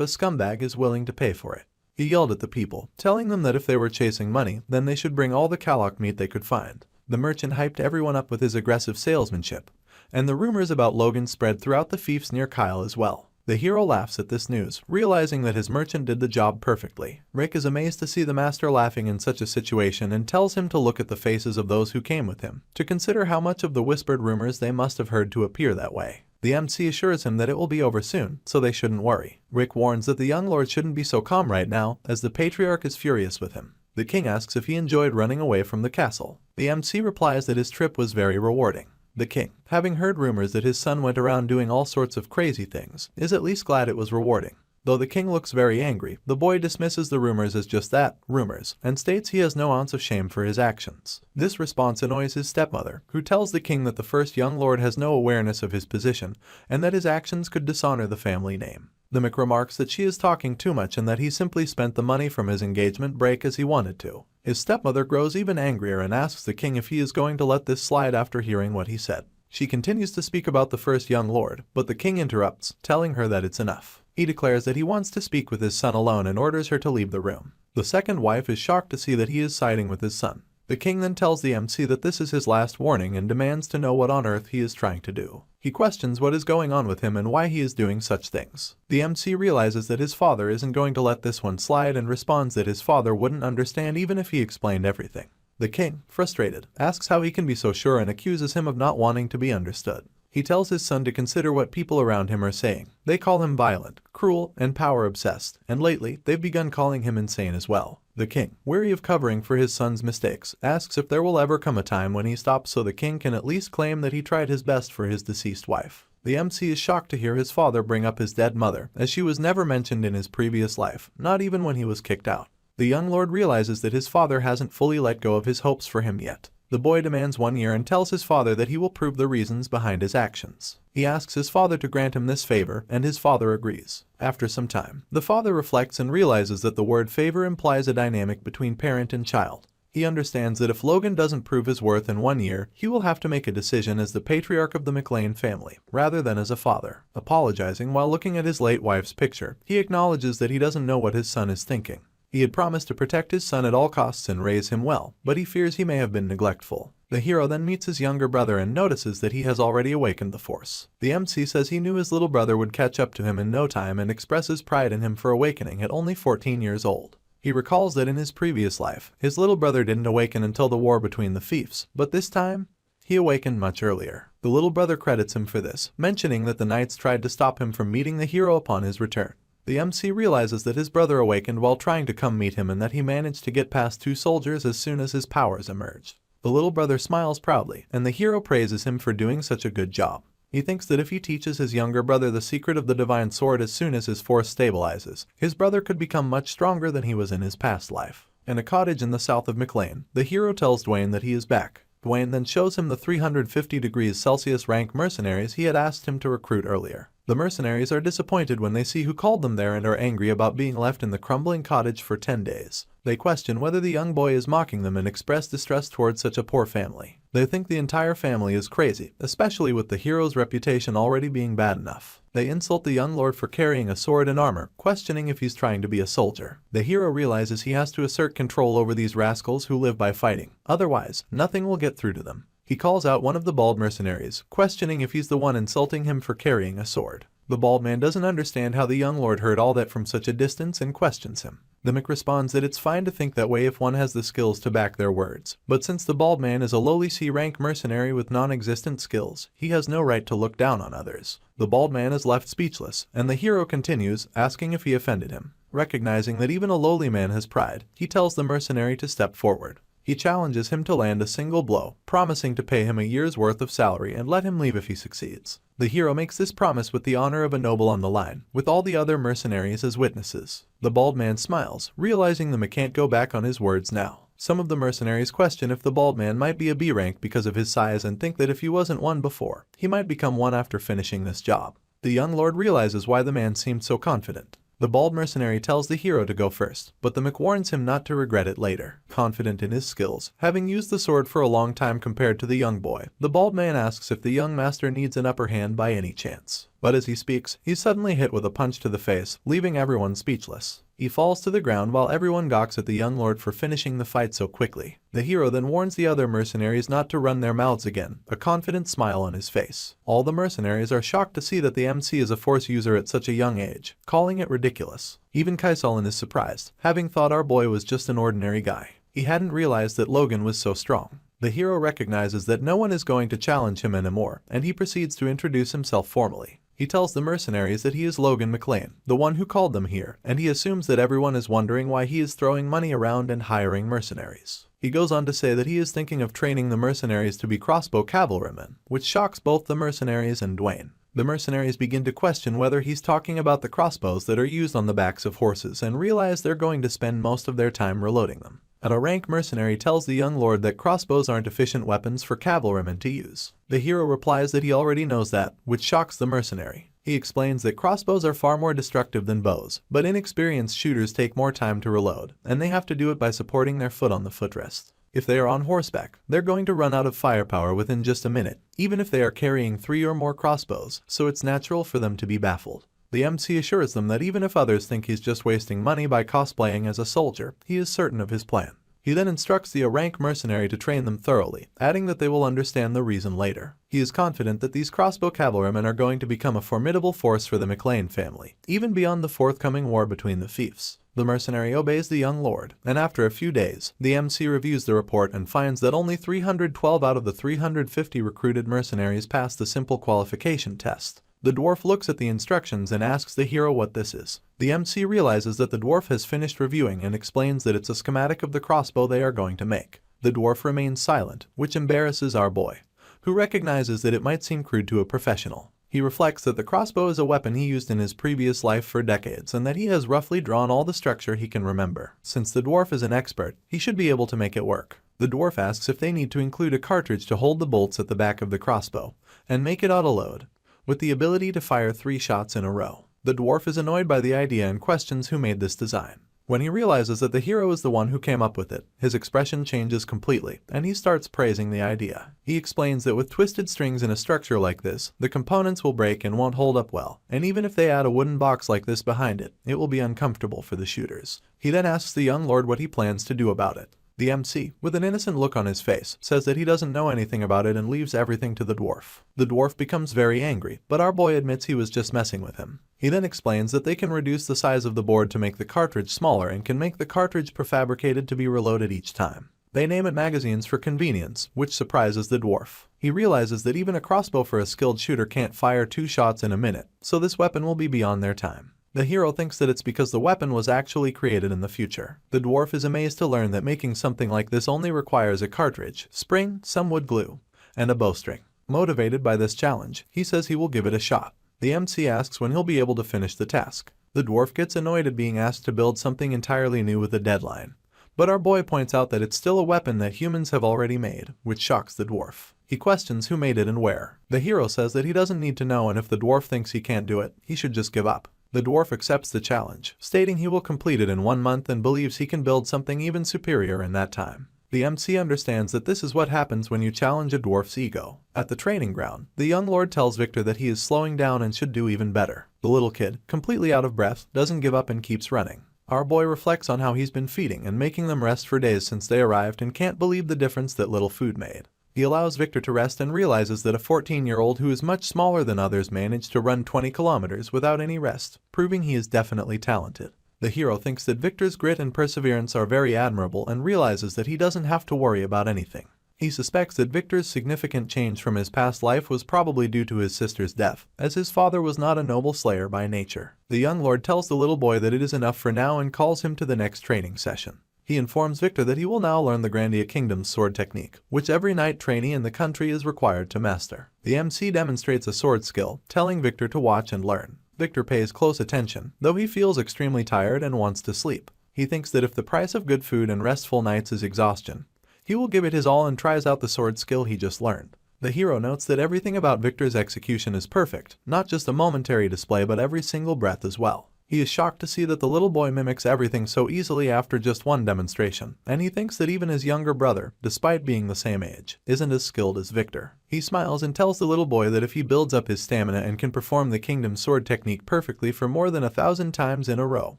a scumbag is willing to pay for it. He yelled at the people, telling them that if they were chasing money, then they should bring all the Kalak meat they could find. The merchant hyped everyone up with his aggressive salesmanship, and the rumors about Logan spread throughout the fiefs near Kyle as well. The hero laughs at this news, realizing that his merchant did the job perfectly. Rick is amazed to see the master laughing in such a situation and tells him to look at the faces of those who came with him, to consider how much of the whispered rumors they must have heard to appear that way. The MC assures him that it will be over soon, so they shouldn't worry. Rick warns that the young lord shouldn't be so calm right now, as the patriarch is furious with him. The king asks if he enjoyed running away from the castle. The MC replies that his trip was very rewarding. The king, having heard rumors that his son went around doing all sorts of crazy things, is at least glad it was rewarding. Though the king looks very angry, the boy dismisses the rumors as just that, rumors, and states he has no ounce of shame for his actions. This response annoys his stepmother, who tells the king that the first young lord has no awareness of his position, and that his actions could dishonor the family name. The Mick remarks that she is talking too much and that he simply spent the money from his engagement break as he wanted to. His stepmother grows even angrier and asks the king if he is going to let this slide after hearing what he said. She continues to speak about the first young lord, but the king interrupts, telling her that it's enough. He declares that he wants to speak with his son alone and orders her to leave the room. The second wife is shocked to see that he is siding with his son. The king then tells the MC that this is his last warning and demands to know what on earth he is trying to do. He questions what is going on with him and why he is doing such things. The MC realizes that his father isn't going to let this one slide and responds that his father wouldn't understand even if he explained everything. The king, frustrated, asks how he can be so sure and accuses him of not wanting to be understood. He tells his son to consider what people around him are saying. They call him violent, cruel, and power-obsessed, and lately, they've begun calling him insane as well. The king, weary of covering for his son's mistakes, asks if there will ever come a time when he stops so the king can at least claim that he tried his best for his deceased wife. The MC is shocked to hear his father bring up his dead mother, as she was never mentioned in his previous life, not even when he was kicked out. The young lord realizes that his father hasn't fully let go of his hopes for him yet. The boy demands 1 year and tells his father that he will prove the reasons behind his actions. He asks his father to grant him this favor, and his father agrees. After some time, the father reflects and realizes that the word favor implies a dynamic between parent and child. He understands that if Logan doesn't prove his worth in 1 year, he will have to make a decision as the patriarch of the McLean family, rather than as a father. Apologizing while looking at his late wife's picture, he acknowledges that he doesn't know what his son is thinking. He had promised to protect his son at all costs and raise him well, but he fears he may have been neglectful. The hero then meets his younger brother and notices that he has already awakened the Force. The MC says he knew his little brother would catch up to him in no time and expresses pride in him for awakening at only 14 years old. He recalls that in his previous life, his little brother didn't awaken until the war between the fiefs, but this time, he awakened much earlier. The little brother credits him for this, mentioning that the knights tried to stop him from meeting the hero upon his return. The MC realizes that his brother awakened while trying to come meet him and that he managed to get past 2 soldiers as soon as his powers emerged. The little brother smiles proudly, and the hero praises him for doing such a good job. He thinks that if he teaches his younger brother the secret of the divine sword as soon as his force stabilizes, his brother could become much stronger than he was in his past life. In a cottage in the south of McLean, the hero tells Dwayne that he is back. Dwayne then shows him the 350 degrees Celsius rank mercenaries he had asked him to recruit earlier. The mercenaries are disappointed when they see who called them there and are angry about being left in the crumbling cottage for 10 days. They question whether the young boy is mocking them and express distress towards such a poor family. They think the entire family is crazy, especially with the hero's reputation already being bad enough. They insult the young lord for carrying a sword and armor, questioning if he's trying to be a soldier. The hero realizes he has to assert control over these rascals who live by fighting. Otherwise, nothing will get through to them. He calls out one of the bald mercenaries, questioning if he's the one insulting him for carrying a sword. The bald man doesn't understand how the young lord heard all that from such a distance and questions him. The Mick responds that it's fine to think that way if one has the skills to back their words, but since the bald man is a lowly C-rank mercenary with non-existent skills, he has no right to look down on others. The bald man is left speechless, and the hero continues, asking if he offended him. Recognizing that even a lowly man has pride, he tells the mercenary to step forward. He challenges him to land a single blow, promising to pay him a year's worth of salary and let him leave if he succeeds. The hero makes this promise with the honor of a noble on the line, with all the other mercenaries as witnesses. The bald man smiles, realizing the Mick can't go back on his words now. Some of the mercenaries question if the bald man might be a B rank because of his size and think that if he wasn't one before, he might become one after finishing this job. The young lord realizes why the man seemed so confident. The bald mercenary tells the hero to go first, but the Mick warns him not to regret it later. Confident in his skills, having used the sword for a long time compared to the young boy, the bald man asks if the young master needs an upper hand by any chance. But as he speaks, he's suddenly hit with a punch to the face, leaving everyone speechless. He falls to the ground while everyone gawks at the young lord for finishing the fight so quickly. The hero then warns the other mercenaries not to run their mouths again, a confident smile on his face. All the mercenaries are shocked to see that the MC is a force user at such a young age, calling it ridiculous. Even Kaisulin is surprised, having thought our boy was just an ordinary guy. He hadn't realized that Logan was so strong. The hero recognizes that no one is going to challenge him anymore, and he proceeds to introduce himself formally. He tells the mercenaries that he is Logan McLean, the one who called them here, and he assumes that everyone is wondering why he is throwing money around and hiring mercenaries. He goes on to say that he is thinking of training the mercenaries to be crossbow cavalrymen, which shocks both the mercenaries and Dwayne. The mercenaries begin to question whether he's talking about the crossbows that are used on the backs of horses and realize they're going to spend most of their time reloading them. A rank mercenary tells the young lord that crossbows aren't efficient weapons for cavalrymen to use. The hero replies that he already knows that, which shocks the mercenary. He explains that crossbows are far more destructive than bows, but inexperienced shooters take more time to reload, and they have to do it by supporting their foot on the footrest. If they are on horseback, they're going to run out of firepower within just a minute, even if they are carrying 3 or more crossbows, so it's natural for them to be baffled. The MC assures them that even if others think he's just wasting money by cosplaying as a soldier, he is certain of his plan. He then instructs the rank mercenary to train them thoroughly, adding that they will understand the reason later. He is confident that these crossbow cavalrymen are going to become a formidable force for the McLean family, even beyond the forthcoming war between the fiefs. The mercenary obeys the young lord, and after a few days, the MC reviews the report and finds that only 312 out of the 350 recruited mercenaries passed the simple qualification test. The dwarf looks at the instructions and asks the hero what this is. The MC realizes that the dwarf has finished reviewing and explains that it's a schematic of the crossbow they are going to make. The dwarf remains silent, which embarrasses our boy, who recognizes that it might seem crude to a professional. He reflects that the crossbow is a weapon he used in his previous life for decades and that he has roughly drawn all the structure he can remember. Since the dwarf is an expert, he should be able to make it work. The dwarf asks if they need to include a cartridge to hold the bolts at the back of the crossbow and make it auto-load, with the ability to fire 3 shots in a row. The dwarf is annoyed by the idea and questions who made this design. When he realizes that the hero is the one who came up with it, his expression changes completely, and he starts praising the idea. He explains that with twisted strings in a structure like this, the components will break and won't hold up well, and even if they add a wooden box like this behind it, it will be uncomfortable for the shooters. He then asks the young lord what he plans to do about it. The MC, with an innocent look on his face, says that he doesn't know anything about it and leaves everything to the dwarf. The dwarf becomes very angry, but our boy admits he was just messing with him. He then explains that they can reduce the size of the board to make the cartridge smaller and can make the cartridge prefabricated to be reloaded each time. They name it magazines for convenience, which surprises the dwarf. He realizes that even a crossbow for a skilled shooter can't fire 2 shots in a minute, so this weapon will be beyond their time. The hero thinks that it's because the weapon was actually created in the future. The dwarf is amazed to learn that making something like this only requires a cartridge, spring, some wood glue, and a bowstring. Motivated by this challenge, he says he will give it a shot. The MC asks when he'll be able to finish the task. The dwarf gets annoyed at being asked to build something entirely new with a deadline. But our boy points out that it's still a weapon that humans have already made, which shocks the dwarf. He questions who made it and where. The hero says that he doesn't need to know, and if the dwarf thinks he can't do it, he should just give up. The dwarf accepts the challenge, stating he will complete it in 1 month and believes he can build something even superior in that time. The MC understands that this is what happens when you challenge a dwarf's ego. At the training ground, the young lord tells Victor that he is slowing down and should do even better. The little kid, completely out of breath, doesn't give up and keeps running. Our boy reflects on how he's been feeding and making them rest for days since they arrived and can't believe the difference that little food made. He allows Victor to rest and realizes that a 14-year-old who is much smaller than others managed to run 20 kilometers without any rest, proving he is definitely talented. The hero thinks that Victor's grit and perseverance are very admirable and realizes that he doesn't have to worry about anything. He suspects that Victor's significant change from his past life was probably due to his sister's death, as his father was not a noble slayer by nature. The young lord tells the little boy that it is enough for now and calls him to the next training session. He informs Victor that he will now learn the Grandia Kingdom's sword technique, which every knight trainee in the country is required to master. The MC demonstrates a sword skill, telling Victor to watch and learn. Victor pays close attention, though he feels extremely tired and wants to sleep. He thinks that if the price of good food and restful nights is exhaustion, he will give it his all and tries out the sword skill he just learned. The hero notes that everything about Victor's execution is perfect, not just a momentary display but every single breath as well. He is shocked to see that the little boy mimics everything so easily after just one demonstration, and he thinks that even his younger brother, despite being the same age, isn't as skilled as Victor. He smiles and tells the little boy that if he builds up his stamina and can perform the kingdom sword technique perfectly for more than 1,000 times in a row,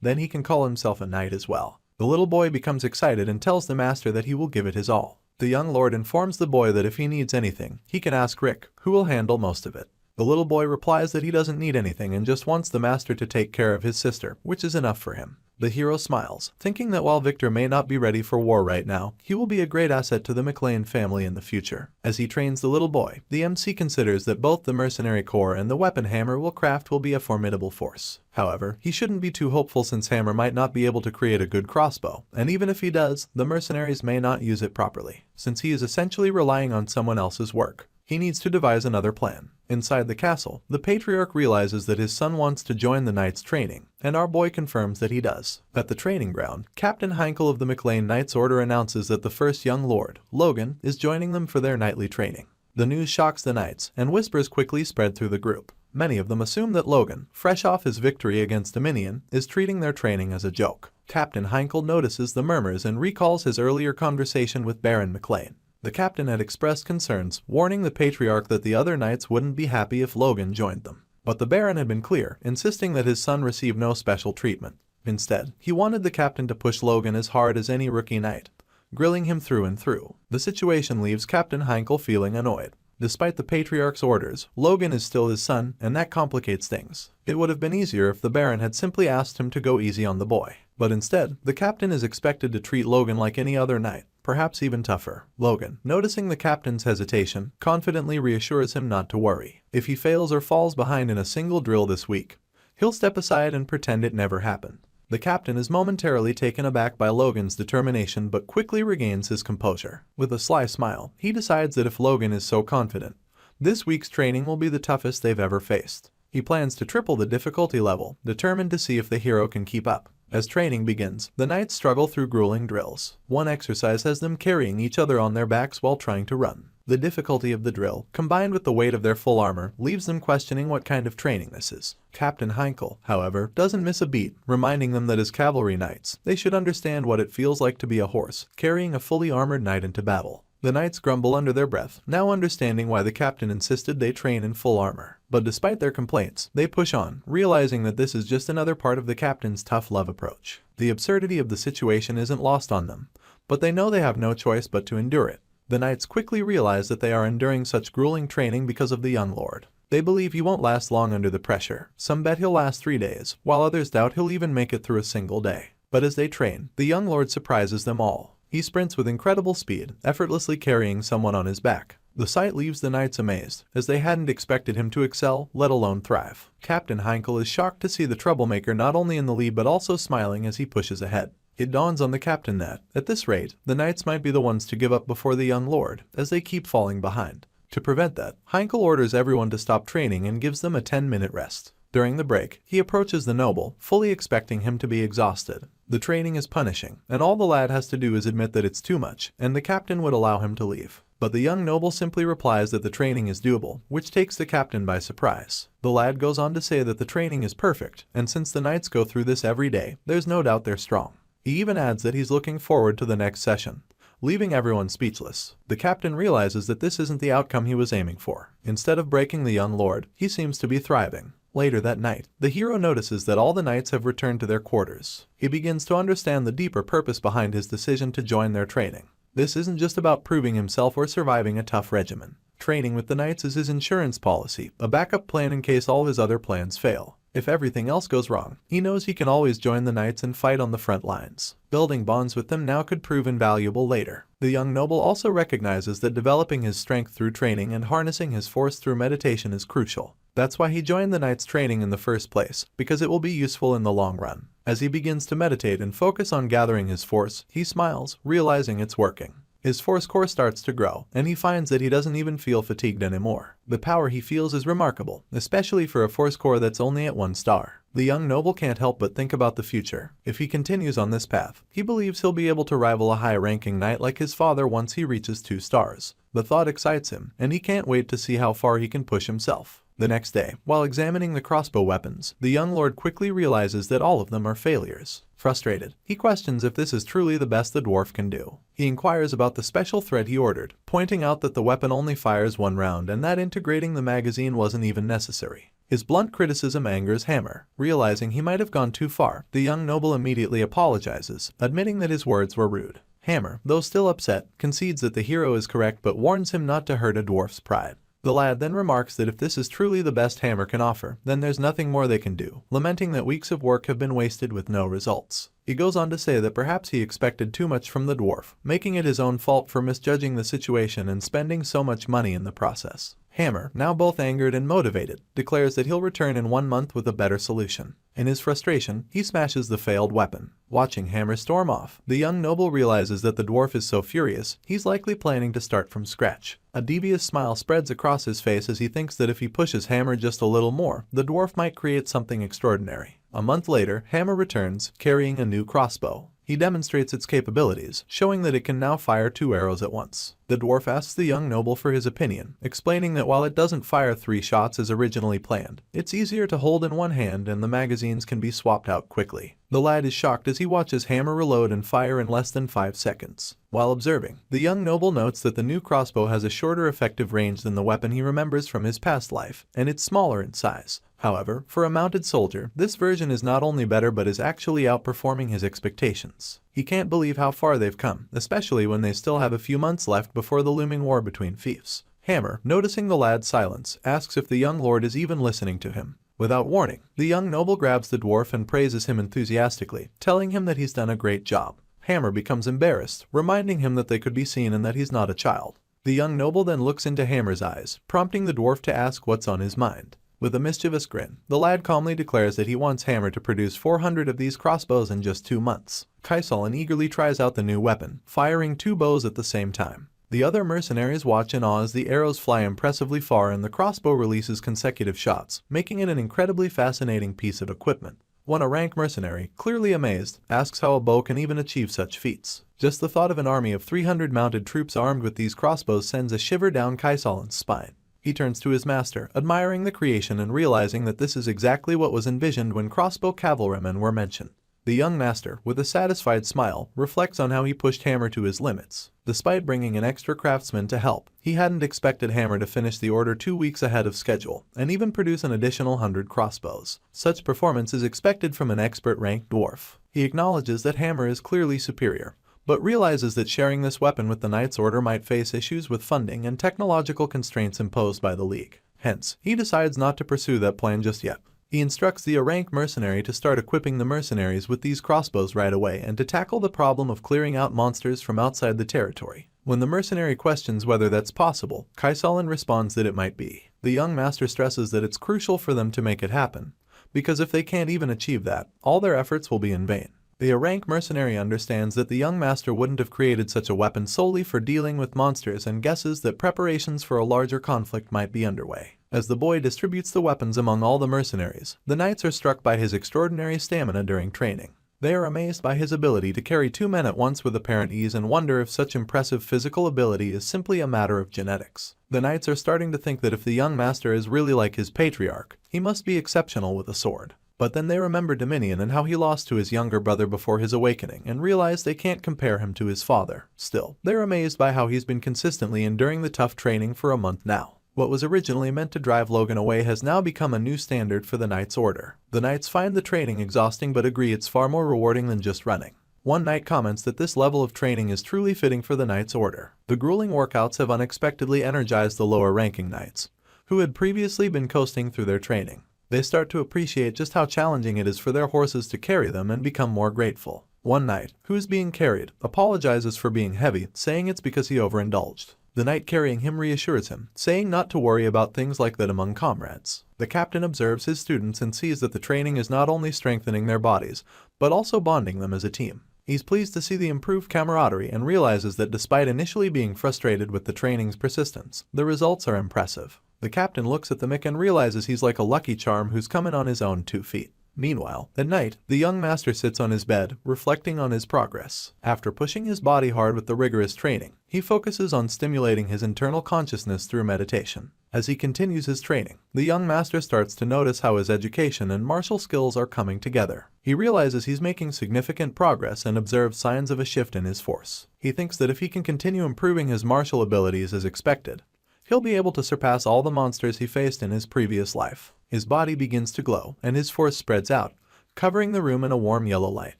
then he can call himself a knight as well. The little boy becomes excited and tells the master that he will give it his all. The young lord informs the boy that if he needs anything, he can ask Rick, who will handle most of it. The little boy replies that he doesn't need anything and just wants the master to take care of his sister, which is enough for him. The hero smiles, thinking that while Victor may not be ready for war right now, he will be a great asset to the McLean family in the future. As he trains the little boy, the MC considers that both the mercenary corps and the weapon Hammer will craft will be a formidable force. However, he shouldn't be too hopeful since Hammer might not be able to create a good crossbow, and even if he does, the mercenaries may not use it properly, since he is essentially relying on someone else's work. He needs to devise another plan. Inside the castle, the patriarch realizes that his son wants to join the Knights training, and our boy confirms that he does. At the training ground, Captain Heinkel of the McLean Knights Order announces that the first young lord, Logan, is joining them for their nightly training. The news shocks the Knights, and whispers quickly spread through the group. Many of them assume that Logan, fresh off his victory against Dominion, is treating their training as a joke. Captain Heinkel notices the murmurs and recalls his earlier conversation with Baron McLean. The captain had expressed concerns, warning the patriarch that the other knights wouldn't be happy if Logan joined them. But the Baron had been clear, insisting that his son receive no special treatment. Instead, he wanted the captain to push Logan as hard as any rookie knight, grilling him through and through. The situation leaves Captain Heinkel feeling annoyed. Despite the patriarch's orders, Logan is still his son, and that complicates things. It would have been easier if the Baron had simply asked him to go easy on the boy. But instead, the captain is expected to treat Logan like any other knight, perhaps even tougher. Logan, noticing the captain's hesitation, confidently reassures him not to worry. If he fails or falls behind in a single drill this week, he'll step aside and pretend it never happened. The captain is momentarily taken aback by Logan's determination but quickly regains his composure. With a sly smile, he decides that if Logan is so confident, this week's training will be the toughest they've ever faced. He plans to triple the difficulty level, determined to see if the hero can keep up. As training begins, the knights struggle through grueling drills. One exercise has them carrying each other on their backs while trying to run. The difficulty of the drill, combined with the weight of their full armor, leaves them questioning what kind of training this is. Captain Heinkel, however, doesn't miss a beat, reminding them that as cavalry knights, they should understand what it feels like to be a horse, carrying a fully armored knight into battle. The knights grumble under their breath, now understanding why the captain insisted they train in full armor. But despite their complaints, they push on, realizing that this is just another part of the captain's tough love approach. The absurdity of the situation isn't lost on them, but they know they have no choice but to endure it. The knights quickly realize that they are enduring such grueling training because of the young lord. They believe he won't last long under the pressure. Some bet he'll last 3 days, while others doubt he'll even make it through a single day. But as they train, the young lord surprises them all. He sprints with incredible speed, effortlessly carrying someone on his back. The sight leaves the knights amazed, as they hadn't expected him to excel, let alone thrive. Captain Heinkel is shocked to see the troublemaker not only in the lead but also smiling as he pushes ahead. It dawns on the captain that, at this rate, the knights might be the ones to give up before the young lord, as they keep falling behind. To prevent that, Heinkel orders everyone to stop training and gives them a 10-minute rest. During the break, he approaches the noble, fully expecting him to be exhausted. The training is punishing, and all the lad has to do is admit that it's too much, and the captain would allow him to leave. But the young noble simply replies that the training is doable, which takes the captain by surprise. The lad goes on to say that the training is perfect, and since the knights go through this every day, there's no doubt they're strong. He even adds that he's looking forward to the next session, leaving everyone speechless. The captain realizes that this isn't the outcome he was aiming for. Instead of breaking the young lord, he seems to be thriving. Later that night, the hero notices that all the knights have returned to their quarters. He begins to understand the deeper purpose behind his decision to join their training. This isn't just about proving himself or surviving a tough regimen. Training with the knights is his insurance policy, a backup plan in case all his other plans fail. If everything else goes wrong, he knows he can always join the knights and fight on the front lines. Building bonds with them now could prove invaluable later. The young noble also recognizes that developing his strength through training and harnessing his force through meditation is crucial. That's why he joined the knights training in the first place, because it will be useful in the long run. As he begins to meditate and focus on gathering his force, he smiles, realizing it's working. His force core starts to grow, and he finds that he doesn't even feel fatigued anymore. The power he feels is remarkable, especially for a force core that's only at 1 star. The young noble can't help but think about the future. If he continues on this path, he believes he'll be able to rival a high-ranking knight like his father once he reaches 2 stars. The thought excites him, and he can't wait to see how far he can push himself. The next day, while examining the crossbow weapons, the young lord quickly realizes that all of them are failures. Frustrated, he questions if this is truly the best the dwarf can do. He inquires about the special thread he ordered, pointing out that the weapon only fires one round and that integrating the magazine wasn't even necessary. His blunt criticism angers Hammer. Realizing he might have gone too far, the young noble immediately apologizes, admitting that his words were rude. Hammer, though still upset, concedes that the hero is correct but warns him not to hurt a dwarf's pride. The lad then remarks that if this is truly the best Hammer can offer, then there's nothing more they can do, lamenting that weeks of work have been wasted with no results. He goes on to say that perhaps he expected too much from the dwarf, making it his own fault for misjudging the situation and spending so much money in the process. Hammer, now both angered and motivated, declares that he'll return in 1 month with a better solution. In his frustration, he smashes the failed weapon. Watching Hammer storm off, the young noble realizes that the dwarf is so furious, he's likely planning to start from scratch. A devious smile spreads across his face as he thinks that if he pushes Hammer just a little more, the dwarf might create something extraordinary. A month later, Hammer returns, carrying a new crossbow. He demonstrates its capabilities, showing that it can now fire 2 arrows at once. The dwarf asks the young noble for his opinion, explaining that while it doesn't fire 3 shots as originally planned, it's easier to hold in one hand and the magazines can be swapped out quickly. The lad is shocked as he watches Hammer reload and fire in less than 5 seconds. While observing, the young noble notes that the new crossbow has a shorter effective range than the weapon he remembers from his past life, and it's smaller in size. However, for a mounted soldier, this version is not only better but is actually outperforming his expectations. He can't believe how far they've come, especially when they still have a few months left before the looming war between fiefs. Hammer, noticing the lad's silence, asks if the young lord is even listening to him. Without warning, the young noble grabs the dwarf and praises him enthusiastically, telling him that he's done a great job. Hammer becomes embarrassed, reminding him that they could be seen and that he's not a child. The young noble then looks into Hammer's eyes, prompting the dwarf to ask what's on his mind. With a mischievous grin, the lad calmly declares that he wants Hammer to produce 400 of these crossbows in just 2 months. Kaisolin eagerly tries out the new weapon, firing 2 bows at the same time. The other mercenaries watch in awe as the arrows fly impressively far and the crossbow releases consecutive shots, making it an incredibly fascinating piece of equipment. One a rank mercenary, clearly amazed, asks how a bow can even achieve such feats. Just the thought of an army of 300 mounted troops armed with these crossbows sends a shiver down Kaisolin's spine. He turns to his master, admiring the creation and realizing that this is exactly what was envisioned when crossbow cavalrymen were mentioned. The young master, with a satisfied smile, reflects on how he pushed Hammer to his limits. Despite bringing an extra craftsman to help, he hadn't expected Hammer to finish the order 2 weeks ahead of schedule, and even produce an additional 100 crossbows. Such performance is expected from an expert-ranked dwarf. He acknowledges that Hammer is clearly superior, but realizes that sharing this weapon with the Knight's Order might face issues with funding and technological constraints imposed by the League. Hence, he decides not to pursue that plan just yet. He instructs the rank mercenary to start equipping the mercenaries with these crossbows right away and to tackle the problem of clearing out monsters from outside the territory. When the mercenary questions whether that's possible, Kaisolin responds that it might be. The young master stresses that it's crucial for them to make it happen, because if they can't even achieve that, all their efforts will be in vain. The rank mercenary understands that the young master wouldn't have created such a weapon solely for dealing with monsters and guesses that preparations for a larger conflict might be underway. As the boy distributes the weapons among all the mercenaries, the knights are struck by his extraordinary stamina during training. They are amazed by his ability to carry 2 men at once with apparent ease and wonder if such impressive physical ability is simply a matter of genetics. The knights are starting to think that if the young master is really like his patriarch, he must be exceptional with a sword. But then they remember Dominion and how he lost to his younger brother before his awakening and realize they can't compare him to his father. Still, they're amazed by how he's been consistently enduring the tough training for a month now. What was originally meant to drive Logan away has now become a new standard for the Knight's Order. The Knights find the training exhausting but agree it's far more rewarding than just running. One knight comments that this level of training is truly fitting for the Knight's Order. The grueling workouts have unexpectedly energized the lower-ranking knights, who had previously been coasting through their training. They start to appreciate just how challenging it is for their horses to carry them and become more grateful. One knight, who is being carried, apologizes for being heavy, saying it's because he overindulged. The knight carrying him reassures him, saying not to worry about things like that among comrades. The captain observes his students and sees that the training is not only strengthening their bodies, but also bonding them as a team. He's pleased to see the improved camaraderie and realizes that despite initially being frustrated with the training's persistence, the results are impressive. The captain looks at the Mick and realizes he's like a lucky charm who's come in on his own 2 feet. Meanwhile, at night, the young master sits on his bed, reflecting on his progress. After pushing his body hard with the rigorous training, he focuses on stimulating his internal consciousness through meditation. As he continues his training, the young master starts to notice how his education and martial skills are coming together. He realizes he's making significant progress and observes signs of a shift in his force. He thinks that if he can continue improving his martial abilities as expected, he'll be able to surpass all the monsters he faced in his previous life. His body begins to glow, and his force spreads out, covering the room in a warm yellow light.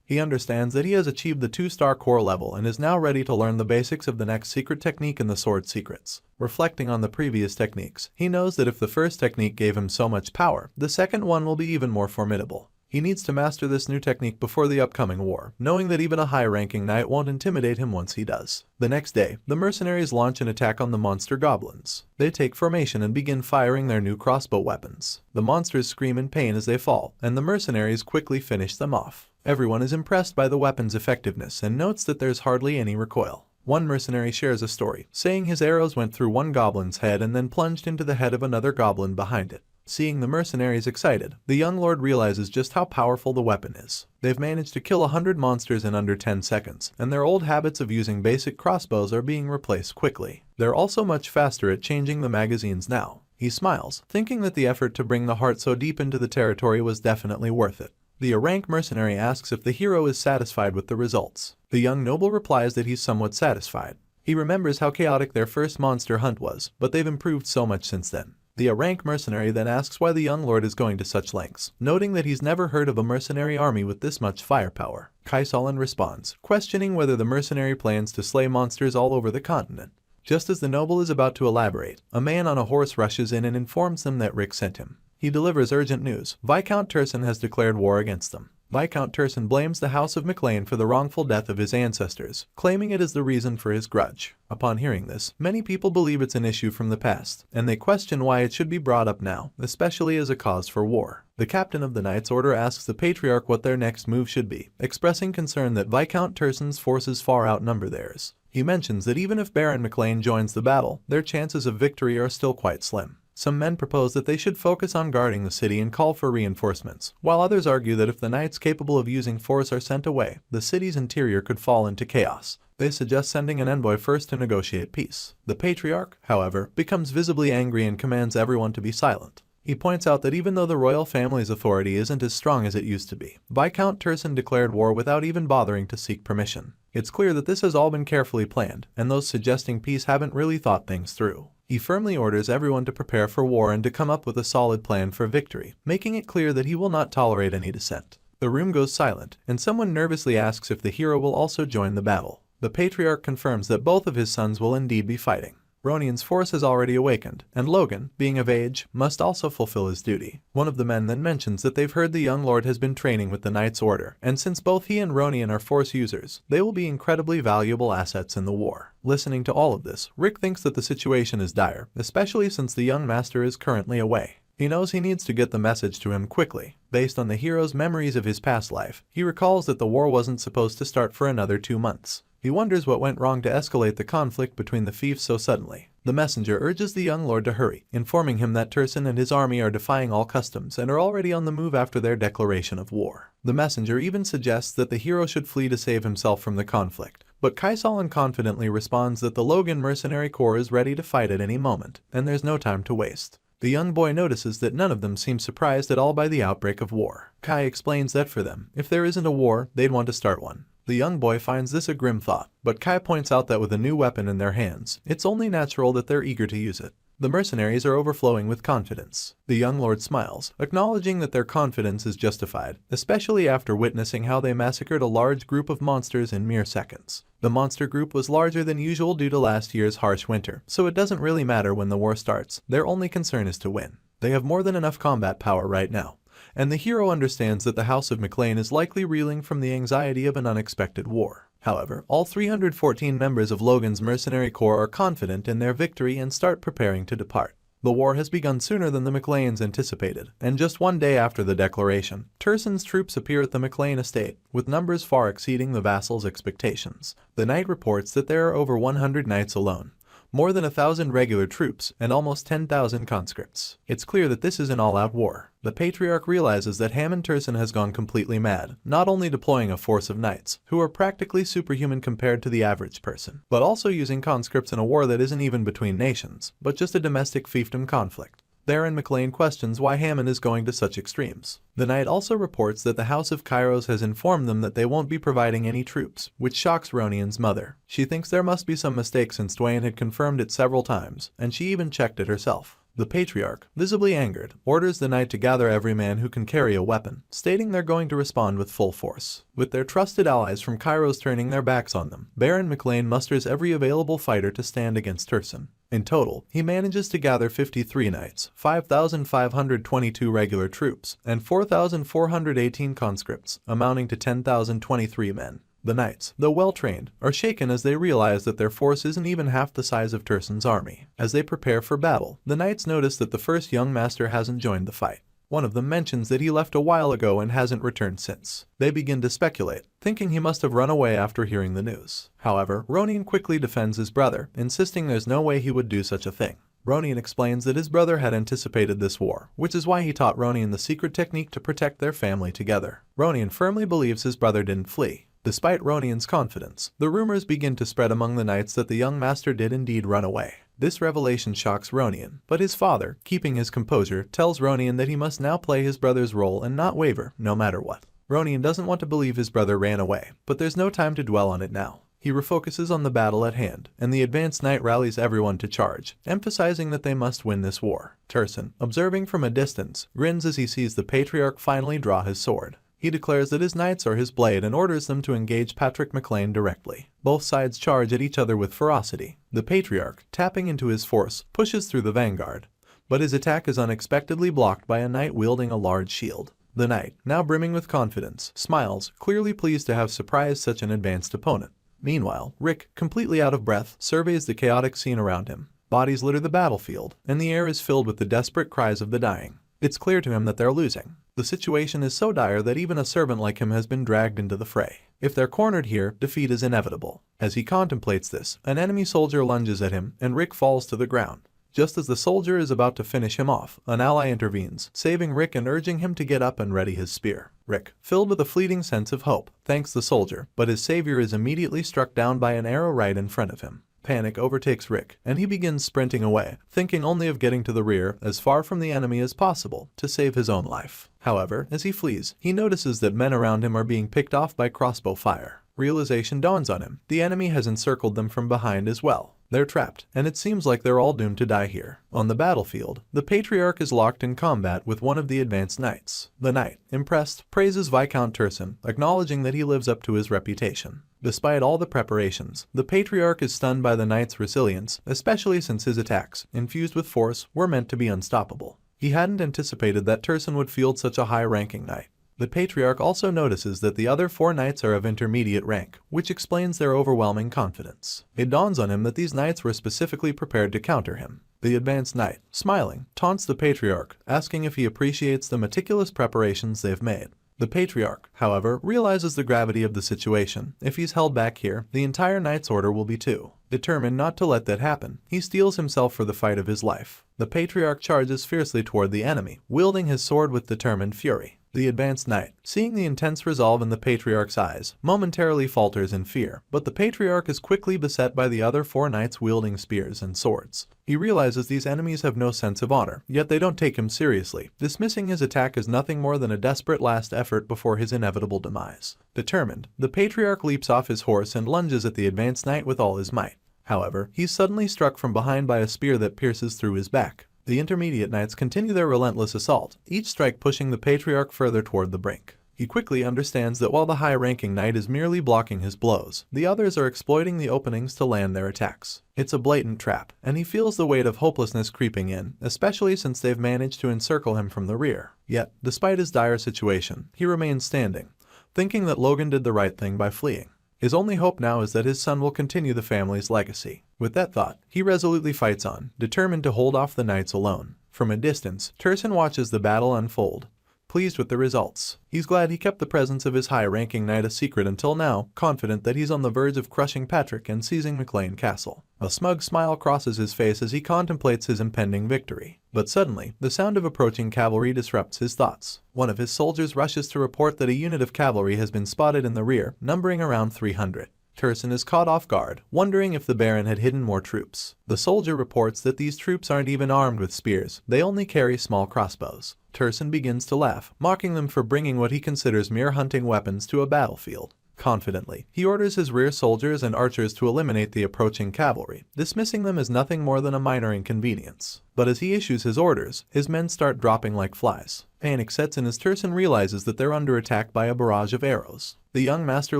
He understands that he has achieved the 2-star core level and is now ready to learn the basics of the next secret technique in the sword secrets. Reflecting on the previous techniques, he knows that if the first technique gave him so much power, the second one will be even more formidable. He needs to master this new technique before the upcoming war, knowing that even a high-ranking knight won't intimidate him once he does. The next day, the mercenaries launch an attack on the monster goblins. They take formation and begin firing their new crossbow weapons. The monsters scream in pain as they fall, and the mercenaries quickly finish them off. Everyone is impressed by the weapon's effectiveness and notes that there's hardly any recoil. One mercenary shares a story, saying his arrows went through one goblin's head and then plunged into the head of another goblin behind it. Seeing the mercenaries excited, the young lord realizes just how powerful the weapon is. They've managed to kill 100 monsters in under 10 seconds, and their old habits of using basic crossbows are being replaced quickly. They're also much faster at changing the magazines now. He smiles, thinking that the effort to bring the heart so deep into the territory was definitely worth it. The rank mercenary asks if the hero is satisfied with the results. The young noble replies that he's somewhat satisfied. He remembers how chaotic their first monster hunt was, but they've improved so much since then. The rank mercenary then asks why the young lord is going to such lengths, noting that he's never heard of a mercenary army with this much firepower. Kaisalan responds, questioning whether the mercenary plans to slay monsters all over the continent. Just as the noble is about to elaborate, a man on a horse rushes in and informs them that Rick sent him. He delivers urgent news. Viscount Turson has declared war against them. Viscount Turson blames the House of McLean for the wrongful death of his ancestors, claiming it is the reason for his grudge. Upon hearing this, many people believe it's an issue from the past, and they question why it should be brought up now, especially as a cause for war. The captain of the Knights Order asks the Patriarch what their next move should be, expressing concern that Viscount Turson's forces far outnumber theirs. He mentions that even if Baron McLean joins the battle, their chances of victory are still quite slim. Some men propose that they should focus on guarding the city and call for reinforcements, while others argue that if the knights capable of using force are sent away, the city's interior could fall into chaos. They suggest sending an envoy first to negotiate peace. The Patriarch, however, becomes visibly angry and commands everyone to be silent. He points out that even though the royal family's authority isn't as strong as it used to be, Viscount Turson declared war without even bothering to seek permission. It's clear that this has all been carefully planned, and those suggesting peace haven't really thought things through. He firmly orders everyone to prepare for war and to come up with a solid plan for victory, making it clear that he will not tolerate any dissent. The room goes silent, and someone nervously asks if the hero will also join the battle. The Patriarch confirms that both of his sons will indeed be fighting. Ronian's force has already awakened, and Logan, being of age, must also fulfill his duty. One of the men then mentions that they've heard the young lord has been training with the Knights Order, and since both he and Ronian are force users, they will be incredibly valuable assets in the war. Listening to all of this, Rick thinks that the situation is dire, especially since the young master is currently away. He knows he needs to get the message to him quickly. Based on the hero's memories of his past life, he recalls that the war wasn't supposed to start for another 2 months. He wonders what went wrong to escalate the conflict between the fiefs so suddenly. The messenger urges the young lord to hurry, informing him that Turson and his army are defying all customs and are already on the move after their declaration of war. The messenger even suggests that the hero should flee to save himself from the conflict, but Kaisalan confidently responds that the Logan mercenary corps is ready to fight at any moment, and there's no time to waste. The young boy notices that none of them seem surprised at all by the outbreak of war. Kai explains that for them, if there isn't a war, they'd want to start one. The young boy finds this a grim thought, but Kai points out that with a new weapon in their hands, it's only natural that they're eager to use it. The mercenaries are overflowing with confidence. The young lord smiles, acknowledging that their confidence is justified, especially after witnessing how they massacred a large group of monsters in mere seconds. The monster group was larger than usual due to last year's harsh winter, so it doesn't really matter when the war starts. Their only concern is to win. They have more than enough combat power right now, and the hero understands that the House of McLean is likely reeling from the anxiety of an unexpected war. However, all 314 members of Logan's mercenary corps are confident in their victory and start preparing to depart. The war has begun sooner than the McLeans anticipated, and just 1 day after the declaration, Turson's troops appear at the McLean estate, with numbers far exceeding the vassals' expectations. The knight reports that there are over 100 knights alone, more than 1,000 regular troops, and almost 10,000 conscripts. It's clear that this is an all-out war. The Patriarch realizes that Hamon Turson has gone completely mad, not only deploying a force of knights, who are practically superhuman compared to the average person, but also using conscripts in a war that isn't even between nations, but just a domestic fiefdom conflict. Therein McLean questions why Hamon is going to such extremes. The knight also reports that the House of Kairos has informed them that they won't be providing any troops, which shocks Ronian's mother. She thinks there must be some mistake since Dwayne had confirmed it several times, and she even checked it herself. The Patriarch, visibly angered, orders the knight to gather every man who can carry a weapon, stating they're going to respond with full force. With their trusted allies from Kairos turning their backs on them, Baron McLean musters every available fighter to stand against Turson. In total, he manages to gather 53 knights, 5,522 regular troops, and 4,418 conscripts, amounting to 10,023 men. The knights, though well-trained, are shaken as they realize that their force isn't even half the size of Turson's army. As they prepare for battle, the knights notice that the first young master hasn't joined the fight. One of them mentions that he left a while ago and hasn't returned since. They begin to speculate, thinking he must have run away after hearing the news. However, Ronian quickly defends his brother, insisting there's no way he would do such a thing. Ronian explains that his brother had anticipated this war, which is why he taught Ronian the secret technique to protect their family together. Ronian firmly believes his brother didn't flee. Despite Ronian's confidence, the rumors begin to spread among the knights that the young master did indeed run away. This revelation shocks Ronian, but his father, keeping his composure, tells Ronian that he must now play his brother's role and not waver, no matter what. Ronian doesn't want to believe his brother ran away, but there's no time to dwell on it now. He refocuses on the battle at hand, and the advanced knight rallies everyone to charge, emphasizing that they must win this war. Turson, observing from a distance, grins as he sees the Patriarch finally draw his sword. He declares that his knights are his blade and orders them to engage Patrick McLean directly. Both sides charge at each other with ferocity. The Patriarch, tapping into his force, pushes through the vanguard, but his attack is unexpectedly blocked by a knight wielding a large shield. The knight, now brimming with confidence, smiles, clearly pleased to have surprised such an advanced opponent. Meanwhile, Rick, completely out of breath, surveys the chaotic scene around him. Bodies litter the battlefield, and the air is filled with the desperate cries of the dying. It's clear to him that they're losing. The situation is so dire that even a servant like him has been dragged into the fray. If they're cornered here, defeat is inevitable. As he contemplates this, an enemy soldier lunges at him, and Rick falls to the ground. Just as the soldier is about to finish him off, an ally intervenes, saving Rick and urging him to get up and ready his spear. Rick, filled with a fleeting sense of hope, thanks the soldier, but his savior is immediately struck down by an arrow right in front of him. Panic overtakes Rick, and he begins sprinting away, thinking only of getting to the rear, as far from the enemy as possible, to save his own life. However, as he flees, he notices that men around him are being picked off by crossbow fire. Realization dawns on him. The enemy has encircled them from behind as well. They're trapped, and it seems like they're all doomed to die here. On the battlefield, the Patriarch is locked in combat with one of the advanced knights. The knight, impressed, praises Viscount Turson, acknowledging that he lives up to his reputation. Despite all the preparations, the Patriarch is stunned by the knight's resilience, especially since his attacks, infused with force, were meant to be unstoppable. He hadn't anticipated that Turson would field such a high-ranking knight. The Patriarch also notices that the other 4 knights are of intermediate rank, which explains their overwhelming confidence. It dawns on him that these knights were specifically prepared to counter him. The advanced knight, smiling, taunts the Patriarch, asking if he appreciates the meticulous preparations they've made. The Patriarch, however, realizes the gravity of the situation. If he's held back here, the entire Knight's Order will be too. Determined not to let that happen, he steels himself for the fight of his life. The Patriarch charges fiercely toward the enemy, wielding his sword with determined fury. The advanced knight, seeing the intense resolve in the Patriarch's eyes, momentarily falters in fear, but the Patriarch is quickly beset by the other 4 knights wielding spears and swords. He realizes these enemies have no sense of honor, yet they don't take him seriously, dismissing his attack as nothing more than a desperate last effort before his inevitable demise. Determined, the Patriarch leaps off his horse and lunges at the advanced knight with all his might. However, he's suddenly struck from behind by a spear that pierces through his back. The intermediate knights continue their relentless assault, each strike pushing the Patriarch further toward the brink. He quickly understands that while the high-ranking knight is merely blocking his blows, the others are exploiting the openings to land their attacks. It's a blatant trap, and he feels the weight of hopelessness creeping in, especially since they've managed to encircle him from the rear. Yet, despite his dire situation, he remains standing, thinking that Logan did the right thing by fleeing. His only hope now is that his son will continue the family's legacy. With that thought, he resolutely fights on, determined to hold off the knights alone. From a distance, Turson watches the battle unfold, pleased with the results. He's glad he kept the presence of his high-ranking knight a secret until now, confident that he's on the verge of crushing Patrick and seizing McLean Castle. A smug smile crosses his face as he contemplates his impending victory. But suddenly, the sound of approaching cavalry disrupts his thoughts. One of his soldiers rushes to report that a unit of cavalry has been spotted in the rear, numbering around 300. Turson is caught off guard, wondering if the Baron had hidden more troops. The soldier reports that these troops aren't even armed with spears, they only carry small crossbows. Turson begins to laugh, mocking them for bringing what he considers mere hunting weapons to a battlefield. Confidently, he orders his rear soldiers and archers to eliminate the approaching cavalry, dismissing them as nothing more than a minor inconvenience. But as he issues his orders, his men start dropping like flies. Panic sets in as Turson realizes that they're under attack by a barrage of arrows. The young master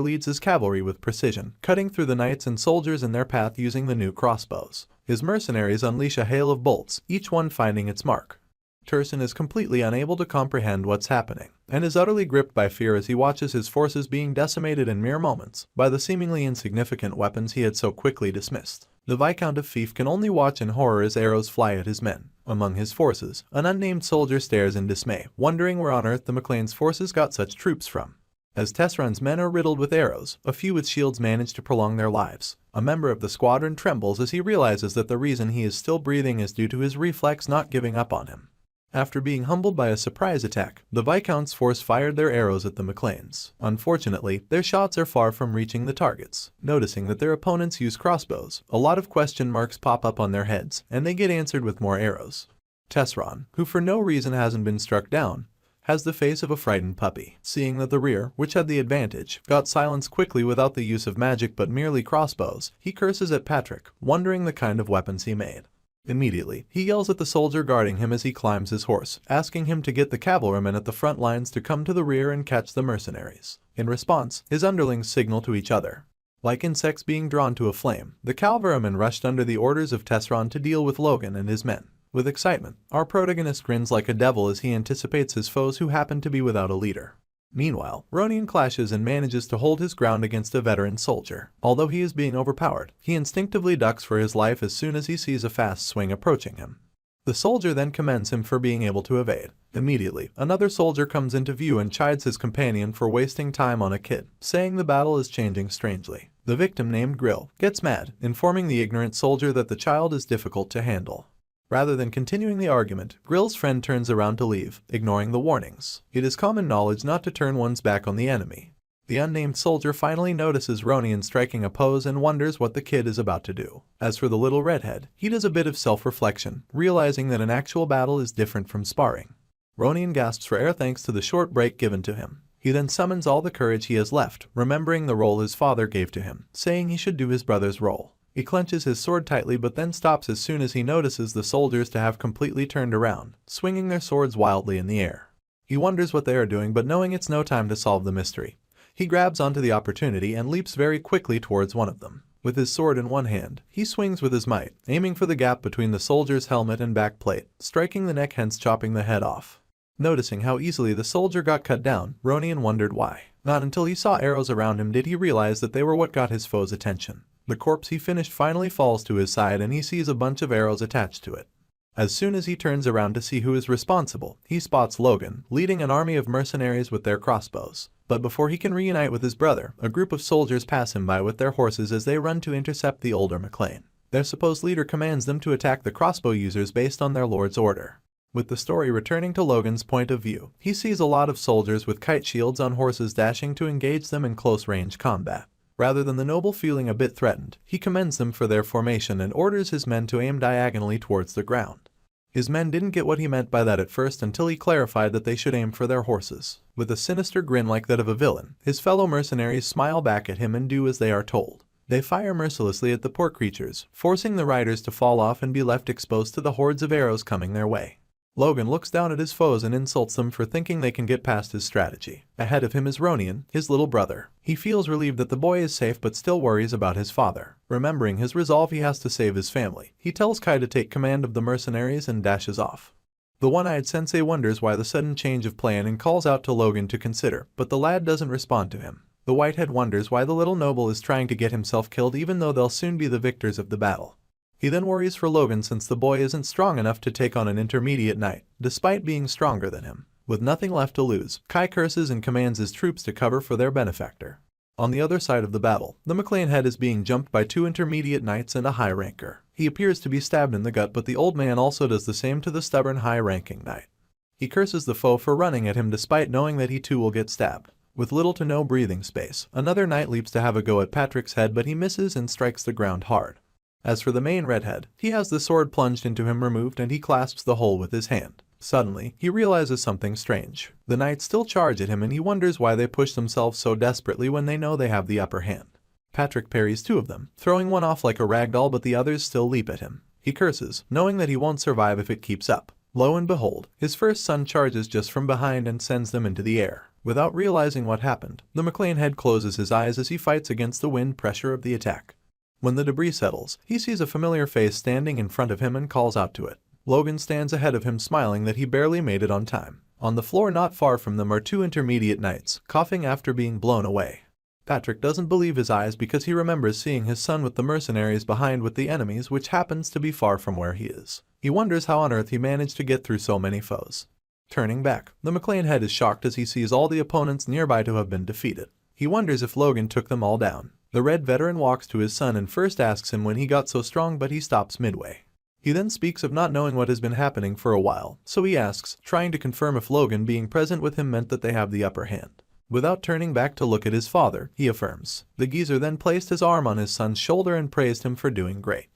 leads his cavalry with precision, cutting through the knights and soldiers in their path using the new crossbows. His mercenaries unleash a hail of bolts, each one finding its mark. Turson is completely unable to comprehend what's happening, and is utterly gripped by fear as he watches his forces being decimated in mere moments by the seemingly insignificant weapons he had so quickly dismissed. The Viscount of Fief can only watch in horror as arrows fly at his men. Among his forces, an unnamed soldier stares in dismay, wondering where on earth the McLean's forces got such troops from. As Tesseron's men are riddled with arrows, a few with shields manage to prolong their lives. A member of the squadron trembles as he realizes that the reason he is still breathing is due to his reflex not giving up on him. After being humbled by a surprise attack, the Viscount's force fired their arrows at the McLeans. Unfortunately, their shots are far from reaching the targets. Noticing that their opponents use crossbows, a lot of question marks pop up on their heads, and they get answered with more arrows. Tesseron, who for no reason hasn't been struck down, has the face of a frightened puppy. Seeing that the rear, which had the advantage, got silenced quickly without the use of magic but merely crossbows, he curses at Patrick, wondering the kind of weapons he made. Immediately, he yells at the soldier guarding him as he climbs his horse, asking him to get the cavalrymen at the front lines to come to the rear and catch the mercenaries. In response, his underlings signal to each other. Like insects being drawn to a flame, the cavalrymen rushed under the orders of Tesseron to deal with Logan and his men. With excitement, our protagonist grins like a devil as he anticipates his foes who happen to be without a leader. Meanwhile, Ronin clashes and manages to hold his ground against a veteran soldier. Although he is being overpowered, he instinctively ducks for his life as soon as he sees a fast swing approaching him. The soldier then commends him for being able to evade. Immediately, another soldier comes into view and chides his companion for wasting time on a kid, saying the battle is changing strangely. The victim, named Grill, gets mad, informing the ignorant soldier that the child is difficult to handle. Rather than continuing the argument, Grill's friend turns around to leave, ignoring the warnings. It is common knowledge not to turn one's back on the enemy. The unnamed soldier finally notices Ronin striking a pose and wonders what the kid is about to do. As for the little redhead, he does a bit of self-reflection, realizing that an actual battle is different from sparring. Ronin gasps for air thanks to the short break given to him. He then summons all the courage he has left, remembering the role his father gave to him, saying he should do his brother's role. He clenches his sword tightly but then stops as soon as he notices the soldiers to have completely turned around, swinging their swords wildly in the air. He wonders what they are doing, but knowing it's no time to solve the mystery, he grabs onto the opportunity and leaps very quickly towards one of them. With his sword in one hand, he swings with his might, aiming for the gap between the soldier's helmet and back plate, striking the neck, hence chopping the head off. Noticing how easily the soldier got cut down, Ronin wondered why. Not until he saw arrows around him did he realize that they were what got his foe's attention. The corpse he finished finally falls to his side and he sees a bunch of arrows attached to it. As soon as he turns around to see who is responsible, he spots Logan, leading an army of mercenaries with their crossbows. But before he can reunite with his brother, a group of soldiers pass him by with their horses as they run to intercept the older McLean. Their supposed leader commands them to attack the crossbow users based on their lord's order. With the story returning to Logan's point of view, he sees a lot of soldiers with kite shields on horses dashing to engage them in close-range combat. Rather than the noble feeling a bit threatened, he commends them for their formation and orders his men to aim diagonally towards the ground. His men didn't get what he meant by that at first until he clarified that they should aim for their horses. With a sinister grin like that of a villain, his fellow mercenaries smile back at him and do as they are told. They fire mercilessly at the poor creatures, forcing the riders to fall off and be left exposed to the hordes of arrows coming their way. Logan looks down at his foes and insults them for thinking they can get past his strategy. Ahead of him is Ronin, his little brother. He feels relieved that the boy is safe but still worries about his father. Remembering his resolve he has to save his family, he tells Kai to take command of the mercenaries and dashes off. The one-eyed sensei wonders why the sudden change of plan and calls out to Logan to consider, but the lad doesn't respond to him. The whitehead wonders why the little noble is trying to get himself killed even though they'll soon be the victors of the battle. He then worries for Logan since the boy isn't strong enough to take on an intermediate knight, despite being stronger than him. With nothing left to lose, Kai curses and commands his troops to cover for their benefactor. On the other side of the battle, the McLean head is being jumped by 2 intermediate knights and a high ranker. He appears to be stabbed in the gut, but the old man also does the same to the stubborn high-ranking knight. He curses the foe for running at him despite knowing that he too will get stabbed. With little to no breathing space, another knight leaps to have a go at Patrick's head, but he misses and strikes the ground hard. As for the main redhead, he has the sword plunged into him removed and he clasps the hole with his hand. Suddenly, he realizes something strange. The knights still charge at him and he wonders why they push themselves so desperately when they know they have the upper hand. Patrick parries 2 of them, throwing one off like a ragdoll, but the others still leap at him. He curses, knowing that he won't survive if it keeps up. Lo and behold, his first son charges just from behind and sends them into the air. Without realizing what happened, the McLean head closes his eyes as he fights against the wind pressure of the attack. When the debris settles, he sees a familiar face standing in front of him and calls out to it. Logan stands ahead of him, smiling that he barely made it on time. On the floor not far from them are 2 intermediate knights, coughing after being blown away. Patrick doesn't believe his eyes because he remembers seeing his son with the mercenaries behind with the enemies, which happens to be far from where he is. He wonders how on earth he managed to get through so many foes. Turning back, the McLean head is shocked as he sees all the opponents nearby to have been defeated. He wonders if Logan took them all down. The red veteran walks to his son and first asks him when he got so strong, but he stops midway. He then speaks of not knowing what has been happening for a while, so he asks, trying to confirm if Logan being present with him meant that they have the upper hand. Without turning back to look at his father, he affirms. The geezer then placed his arm on his son's shoulder and praised him for doing great.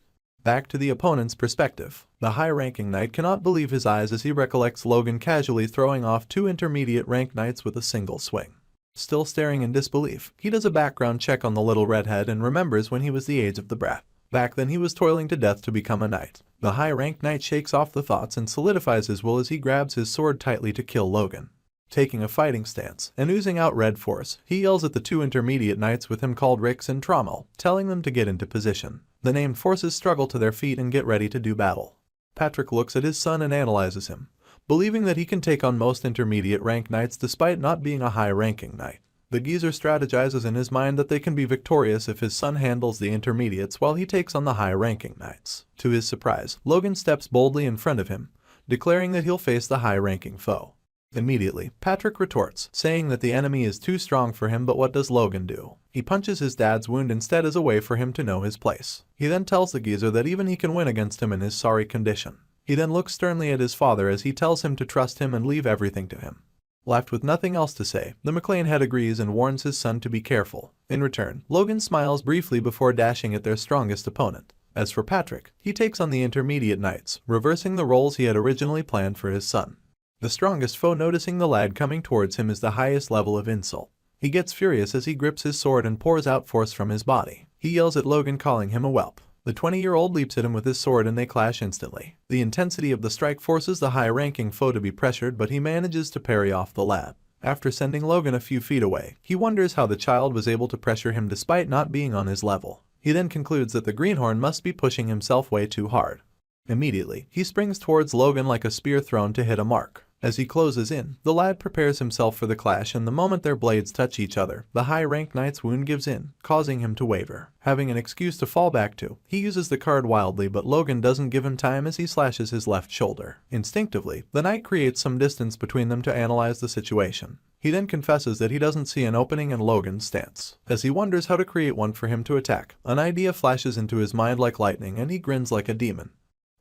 Back to the opponent's perspective. The high-ranking knight cannot believe his eyes as he recollects Logan casually throwing off 2 intermediate-ranked knights with a single swing. Still staring in disbelief, he does a background check on the little redhead and remembers when he was the age of the brat. Back then he was toiling to death to become a knight. The high-ranked knight shakes off the thoughts and solidifies his will as he grabs his sword tightly to kill Logan. Taking a fighting stance and oozing out red force, he yells at the 2 intermediate knights with him called Rix and Trommel, telling them to get into position. The named forces struggle to their feet and get ready to do battle. Patrick looks at his son and analyzes him, believing that he can take on most intermediate rank knights despite not being a high-ranking knight. The geezer strategizes in his mind that they can be victorious if his son handles the intermediates while he takes on the high-ranking knights. To his surprise, Logan steps boldly in front of him, declaring that he'll face the high-ranking foe. Immediately, Patrick retorts, saying that the enemy is too strong for him, but what does Logan do? He punches his dad's wound instead as a way for him to know his place. He then tells the geezer that even he can win against him in his sorry condition. He then looks sternly at his father as he tells him to trust him and leave everything to him. Left with nothing else to say, the McLean head agrees and warns his son to be careful. In return, Logan smiles briefly before dashing at their strongest opponent. As for Patrick, he takes on the intermediate knights, reversing the roles he had originally planned for his son. The strongest foe, noticing the lad coming towards him, is the highest level of insult. He gets furious as he grips his sword and pours out force from his body. He yells at Logan, calling him a whelp. The 20-year-old leaps at him with his sword and they clash instantly. The intensity of the strike forces the high-ranking foe to be pressured, but he manages to parry off the lad. After sending Logan a few feet away, he wonders how the child was able to pressure him despite not being on his level. He then concludes that the greenhorn must be pushing himself way too hard. Immediately, he springs towards Logan like a spear thrown to hit a mark. As he closes in, the lad prepares himself for the clash, and the moment their blades touch each other, the high-ranked knight's wound gives in, causing him to waver. Having an excuse to fall back to, he uses the card wildly, but Logan doesn't give him time as he slashes his left shoulder. Instinctively, the knight creates some distance between them to analyze the situation. He then confesses that he doesn't see an opening in Logan's stance. As he wonders how to create one for him to attack, an idea flashes into his mind like lightning and he grins like a demon.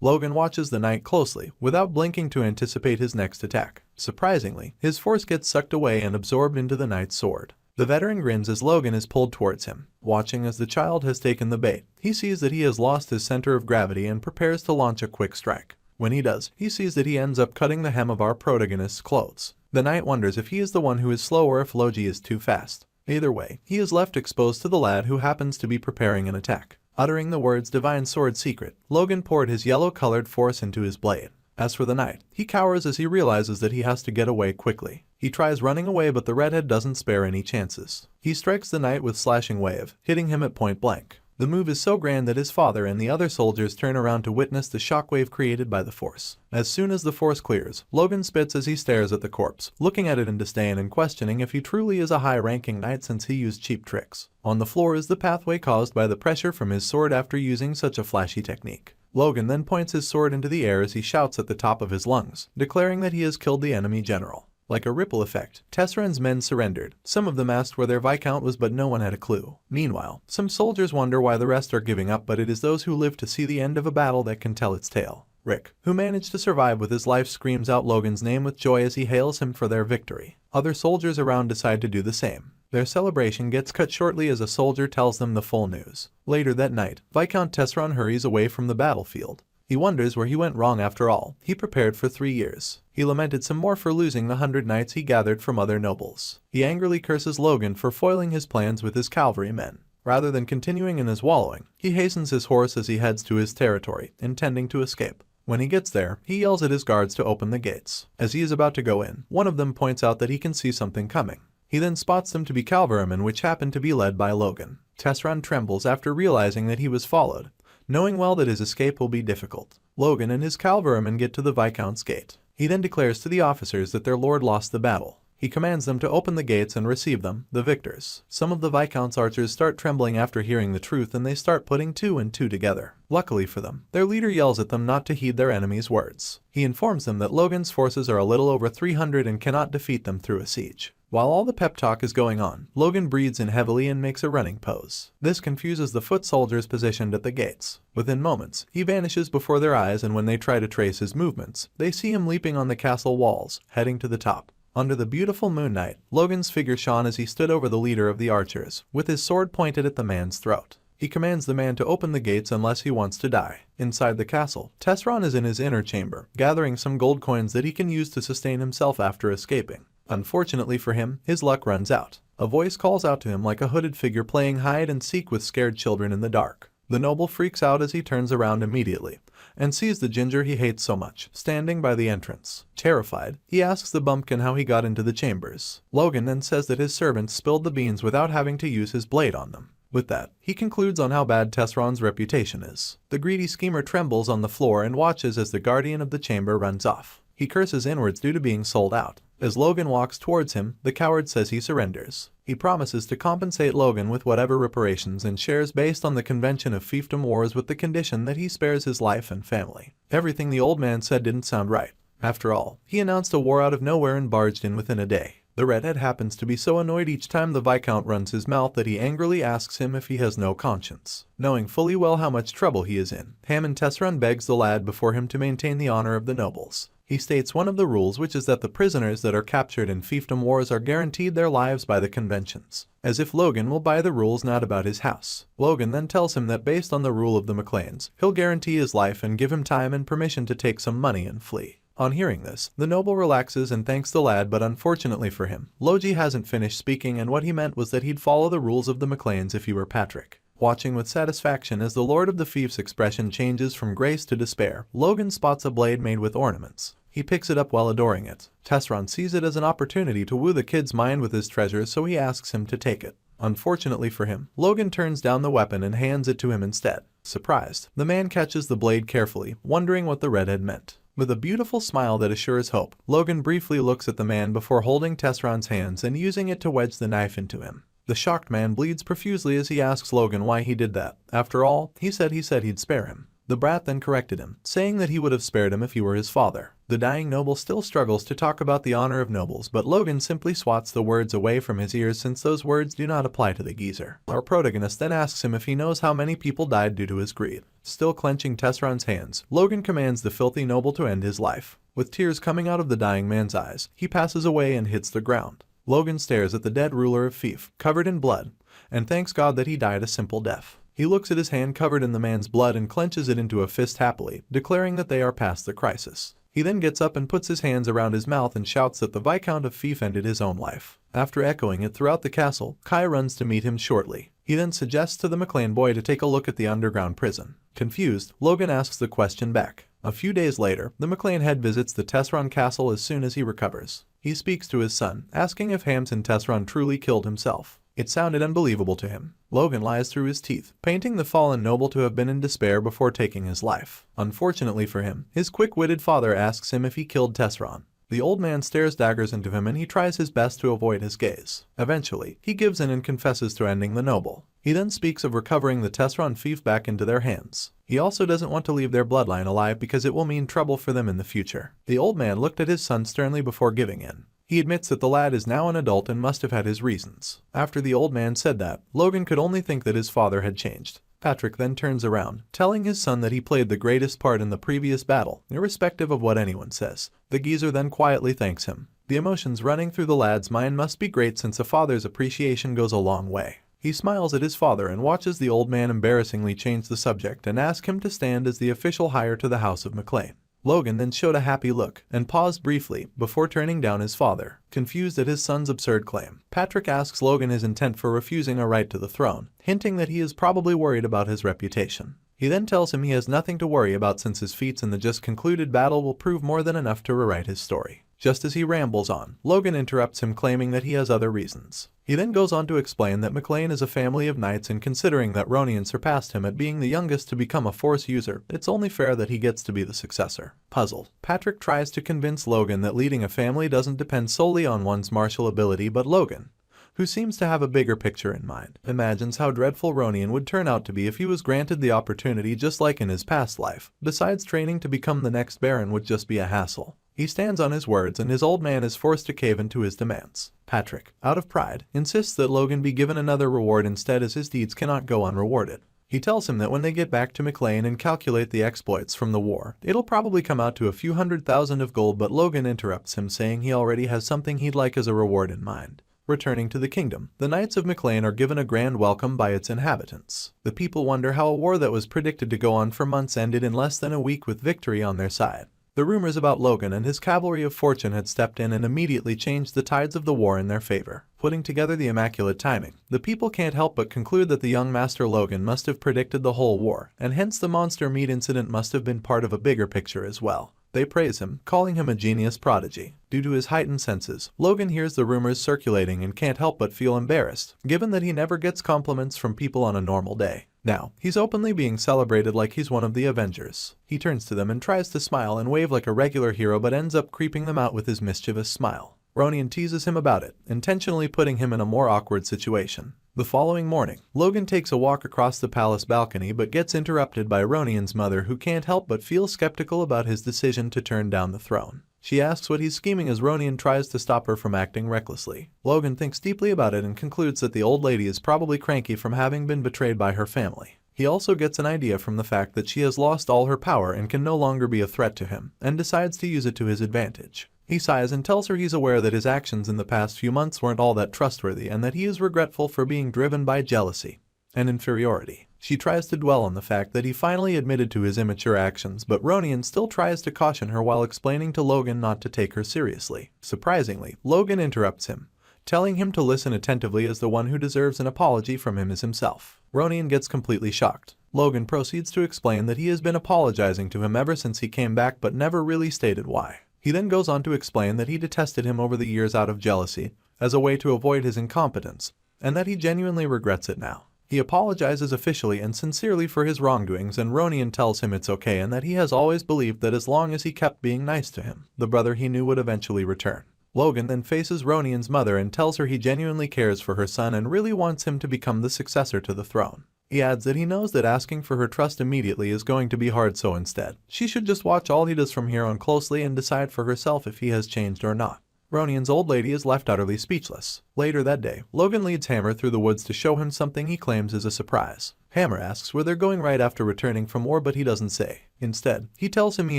Logan watches the knight closely, without blinking to anticipate his next attack. Surprisingly, his force gets sucked away and absorbed into the knight's sword. The veteran grins as Logan is pulled towards him. Watching as the child has taken the bait, he sees that he has lost his center of gravity and prepares to launch a quick strike. When he does, he sees that he ends up cutting the hem of our protagonist's clothes. The knight wonders if he is the one who is slow or if Logie is too fast. Either way, he is left exposed to the lad who happens to be preparing an attack. Uttering the words "Divine Sword Secret," Logan poured his yellow-colored force into his blade. As for the knight, he cowers as he realizes that he has to get away quickly. He tries running away, but the redhead doesn't spare any chances. He strikes the knight with slashing wave, hitting him at point blank. The move is so grand that his father and the other soldiers turn around to witness the shockwave created by the force. As soon as the force clears, Logan spits as he stares at the corpse, looking at it in disdain and questioning if he truly is a high-ranking knight since he used cheap tricks. On the floor is the pathway caused by the pressure from his sword after using such a flashy technique. Logan then points his sword into the air as he shouts at the top of his lungs, declaring that he has killed the enemy general. Like a ripple effect, Tesseran's men surrendered. Some of them asked where their viscount was, but no one had a clue. Meanwhile, some soldiers wonder why the rest are giving up, but it is those who live to see the end of a battle that can tell its tale. Rick, who managed to survive with his life, screams out Logan's name with joy as he hails him for their victory. Other soldiers around decide to do the same. Their celebration gets cut shortly as a soldier tells them the full news. Later that night, Viscount Tesseran hurries away from the battlefield. He wonders where he went wrong after all. He prepared for 3 years. He lamented some more for losing the 100 knights he gathered from other nobles. He angrily curses Logan for foiling his plans with his cavalrymen. Rather than continuing in his wallowing, he hastens his horse as he heads to his territory, intending to escape. When he gets there, he yells at his guards to open the gates. As he is about to go in, one of them points out that he can see something coming. He then spots them to be cavalrymen, which happen to be led by Logan. Tesseran trembles after realizing that he was followed, knowing well that his escape will be difficult. Logan and his cavalrymen get to the Viscount's gate. He then declares to the officers that their lord lost the battle. He commands them to open the gates and receive them, the victors. Some of the Viscount's archers start trembling after hearing the truth, and they start putting 2 and 2 together. Luckily for them, their leader yells at them not to heed their enemy's words. He informs them that Logan's forces are a little over 300 and cannot defeat them through a siege. While all the pep talk is going on, Logan breathes in heavily and makes a running pose. This confuses the foot soldiers positioned at the gates. Within moments, he vanishes before their eyes, and when they try to trace his movements, they see him leaping on the castle walls, heading to the top. Under the beautiful moon night, Logan's figure shone as he stood over the leader of the archers, with his sword pointed at the man's throat. He commands the man to open the gates unless he wants to die. Inside the castle, Tesseran is in his inner chamber, gathering some gold coins that he can use to sustain himself after escaping. Unfortunately for him, his luck runs out. A voice calls out to him like a hooded figure playing hide and seek with scared children in the dark. The noble freaks out as he turns around immediately and sees the ginger he hates so much standing by the entrance. Terrified, he asks the bumpkin how he got into the chambers. Logan then says that his servants spilled the beans without having to use his blade on them. With that, he concludes on how bad Tesseran's reputation is. The greedy schemer trembles on the floor and watches as the guardian of the chamber runs off. He curses inwards due to being sold out. As Logan walks towards him, the coward says he surrenders. He promises to compensate Logan with whatever reparations and shares based on the convention of fiefdom wars, with the condition that he spares his life and family. Everything the old man said didn't sound right. After all, he announced a war out of nowhere and barged in within a day. The redhead happens to be so annoyed each time the Viscount runs his mouth that he angrily asks him if he has no conscience. Knowing fully well how much trouble he is in, Hammond Tesseran begs the lad before him to maintain the honor of the nobles. He states one of the rules, which is that the prisoners that are captured in fiefdom wars are guaranteed their lives by the conventions, as if Logan will buy the rules not about his house. Logan then tells him that based on the rule of the McLeans, he'll guarantee his life and give him time and permission to take some money and flee. On hearing this, the noble relaxes and thanks the lad, but unfortunately for him, Logie hasn't finished speaking, and what he meant was that he'd follow the rules of the McLeans if he were Patrick. Watching with satisfaction as the Lord of the Fief's expression changes from grace to despair, Logan spots a blade made with ornaments. He picks it up while adoring it. Tesseran sees it as an opportunity to woo the kid's mind with his treasures, so he asks him to take it. Unfortunately for him, Logan turns down the weapon and hands it to him instead. Surprised, the man catches the blade carefully, wondering what the redhead meant. With a beautiful smile that assures hope, Logan briefly looks at the man before holding Tesseran's hands and using it to wedge the knife into him. The shocked man bleeds profusely as he asks Logan why he did that. After all, he said he'd spare him. The brat then corrected him, saying that he would have spared him if he were his father. The dying noble still struggles to talk about the honor of nobles, but Logan simply swats the words away from his ears since those words do not apply to the geezer. Our protagonist then asks him if he knows how many people died due to his greed. Still clenching Tesseran's hands, Logan commands the filthy noble to end his life. With tears coming out of the dying man's eyes, he passes away and hits the ground. Logan stares at the dead ruler of Fief, covered in blood, and thanks God that he died a simple death. He looks at his hand covered in the man's blood and clenches it into a fist happily, declaring that they are past the crisis. He then gets up and puts his hands around his mouth and shouts that the Viscount of Fief ended his own life. After echoing it throughout the castle, Kai runs to meet him shortly. He then suggests to the McLean boy to take a look at the underground prison. Confused, Logan asks the question back. A few days later, the McLean head visits the Tesseran castle as soon as he recovers. He speaks to his son, asking if Hamsin Tesseran truly killed himself. It sounded unbelievable to him. Logan lies through his teeth, painting the fallen noble to have been in despair before taking his life. Unfortunately for him, his quick-witted father asks him if he killed Tesseran. The old man stares daggers into him and he tries his best to avoid his gaze. Eventually, he gives in and confesses to ending the noble. He then speaks of recovering the Tesseran fief back into their hands. He also doesn't want to leave their bloodline alive because it will mean trouble for them in the future. The old man looked at his son sternly before giving in. He admits that the lad is now an adult and must have had his reasons. After the old man said that, Logan could only think that his father had changed. Patrick then turns around, telling his son that he played the greatest part in the previous battle, irrespective of what anyone says. The geezer then quietly thanks him. The emotions running through the lad's mind must be great since a father's appreciation goes a long way. He smiles at his father and watches the old man embarrassingly change the subject and ask him to stand as the official heir to the House of McLean. Logan then showed a happy look and paused briefly before turning down his father, confused at his son's absurd claim. Patrick asks Logan his intent for refusing a right to the throne, hinting that he is probably worried about his reputation. He then tells him he has nothing to worry about since his feats in the just concluded battle will prove more than enough to rewrite his story. Just as he rambles on, Logan interrupts him, claiming that he has other reasons. He then goes on to explain that McLean is a family of knights, and considering that Ronin surpassed him at being the youngest to become a Force user, it's only fair that he gets to be the successor. Puzzled, Patrick tries to convince Logan that leading a family doesn't depend solely on one's martial ability, but Logan, who seems to have a bigger picture in mind, imagines how dreadful Ronin would turn out to be if he was granted the opportunity just like in his past life. Besides, training to become the next Baron would just be a hassle. He stands on his words and his old man is forced to cave into his demands. Patrick, out of pride, insists that Logan be given another reward instead, as his deeds cannot go unrewarded. He tells him that when they get back to McLean and calculate the exploits from the war, it'll probably come out to a few 100,000 of gold, but Logan interrupts him, saying he already has something he'd like as a reward in mind. Returning to the kingdom, the Knights of McLean are given a grand welcome by its inhabitants. The people wonder how a war that was predicted to go on for months ended in less than a week with victory on their side. The rumors about Logan and his cavalry of fortune had stepped in and immediately changed the tides of the war in their favor. Putting together the immaculate timing, the people can't help but conclude that the young Master Logan must have predicted the whole war, and hence the monster meat incident must have been part of a bigger picture as well. They praise him, calling him a genius prodigy. Due to his heightened senses, Logan hears the rumors circulating and can't help but feel embarrassed, given that he never gets compliments from people on a normal day. Now, he's openly being celebrated like he's one of the Avengers. He turns to them and tries to smile and wave like a regular hero, but ends up creeping them out with his mischievous smile. Ronin teases him about it, intentionally putting him in a more awkward situation. The following morning, Logan takes a walk across the palace balcony but gets interrupted by Ronin's mother, who can't help but feel skeptical about his decision to turn down the throne. She asks what he's scheming as Ronin tries to stop her from acting recklessly. Logan thinks deeply about it and concludes that the old lady is probably cranky from having been betrayed by her family. He also gets an idea from the fact that she has lost all her power and can no longer be a threat to him, and decides to use it to his advantage. He sighs and tells her he's aware that his actions in the past few months weren't all that trustworthy and that he is regretful for being driven by jealousy and inferiority. She tries to dwell on the fact that he finally admitted to his immature actions, but Ronin still tries to caution her while explaining to Logan not to take her seriously. Surprisingly, Logan interrupts him, telling him to listen attentively, as the one who deserves an apology from him is himself. Ronin gets completely shocked. Logan proceeds to explain that he has been apologizing to him ever since he came back, but never really stated why. He then goes on to explain that he detested him over the years out of jealousy, as a way to avoid his incompetence, and that he genuinely regrets it now. He apologizes officially and sincerely for his wrongdoings, and Ronin tells him it's okay and that he has always believed that as long as he kept being nice to him, the brother he knew would eventually return. Logan then faces Ronin's mother and tells her he genuinely cares for her son and really wants him to become the successor to the throne. He adds that he knows that asking for her trust immediately is going to be hard, so instead, she should just watch all he does from here on closely and decide for herself if he has changed or not. Ronin's old lady is left utterly speechless. Later that day, Logan leads Hammer through the woods to show him something he claims is a surprise. Hammer asks where they're going right after returning from war, but he doesn't say. Instead, he tells him he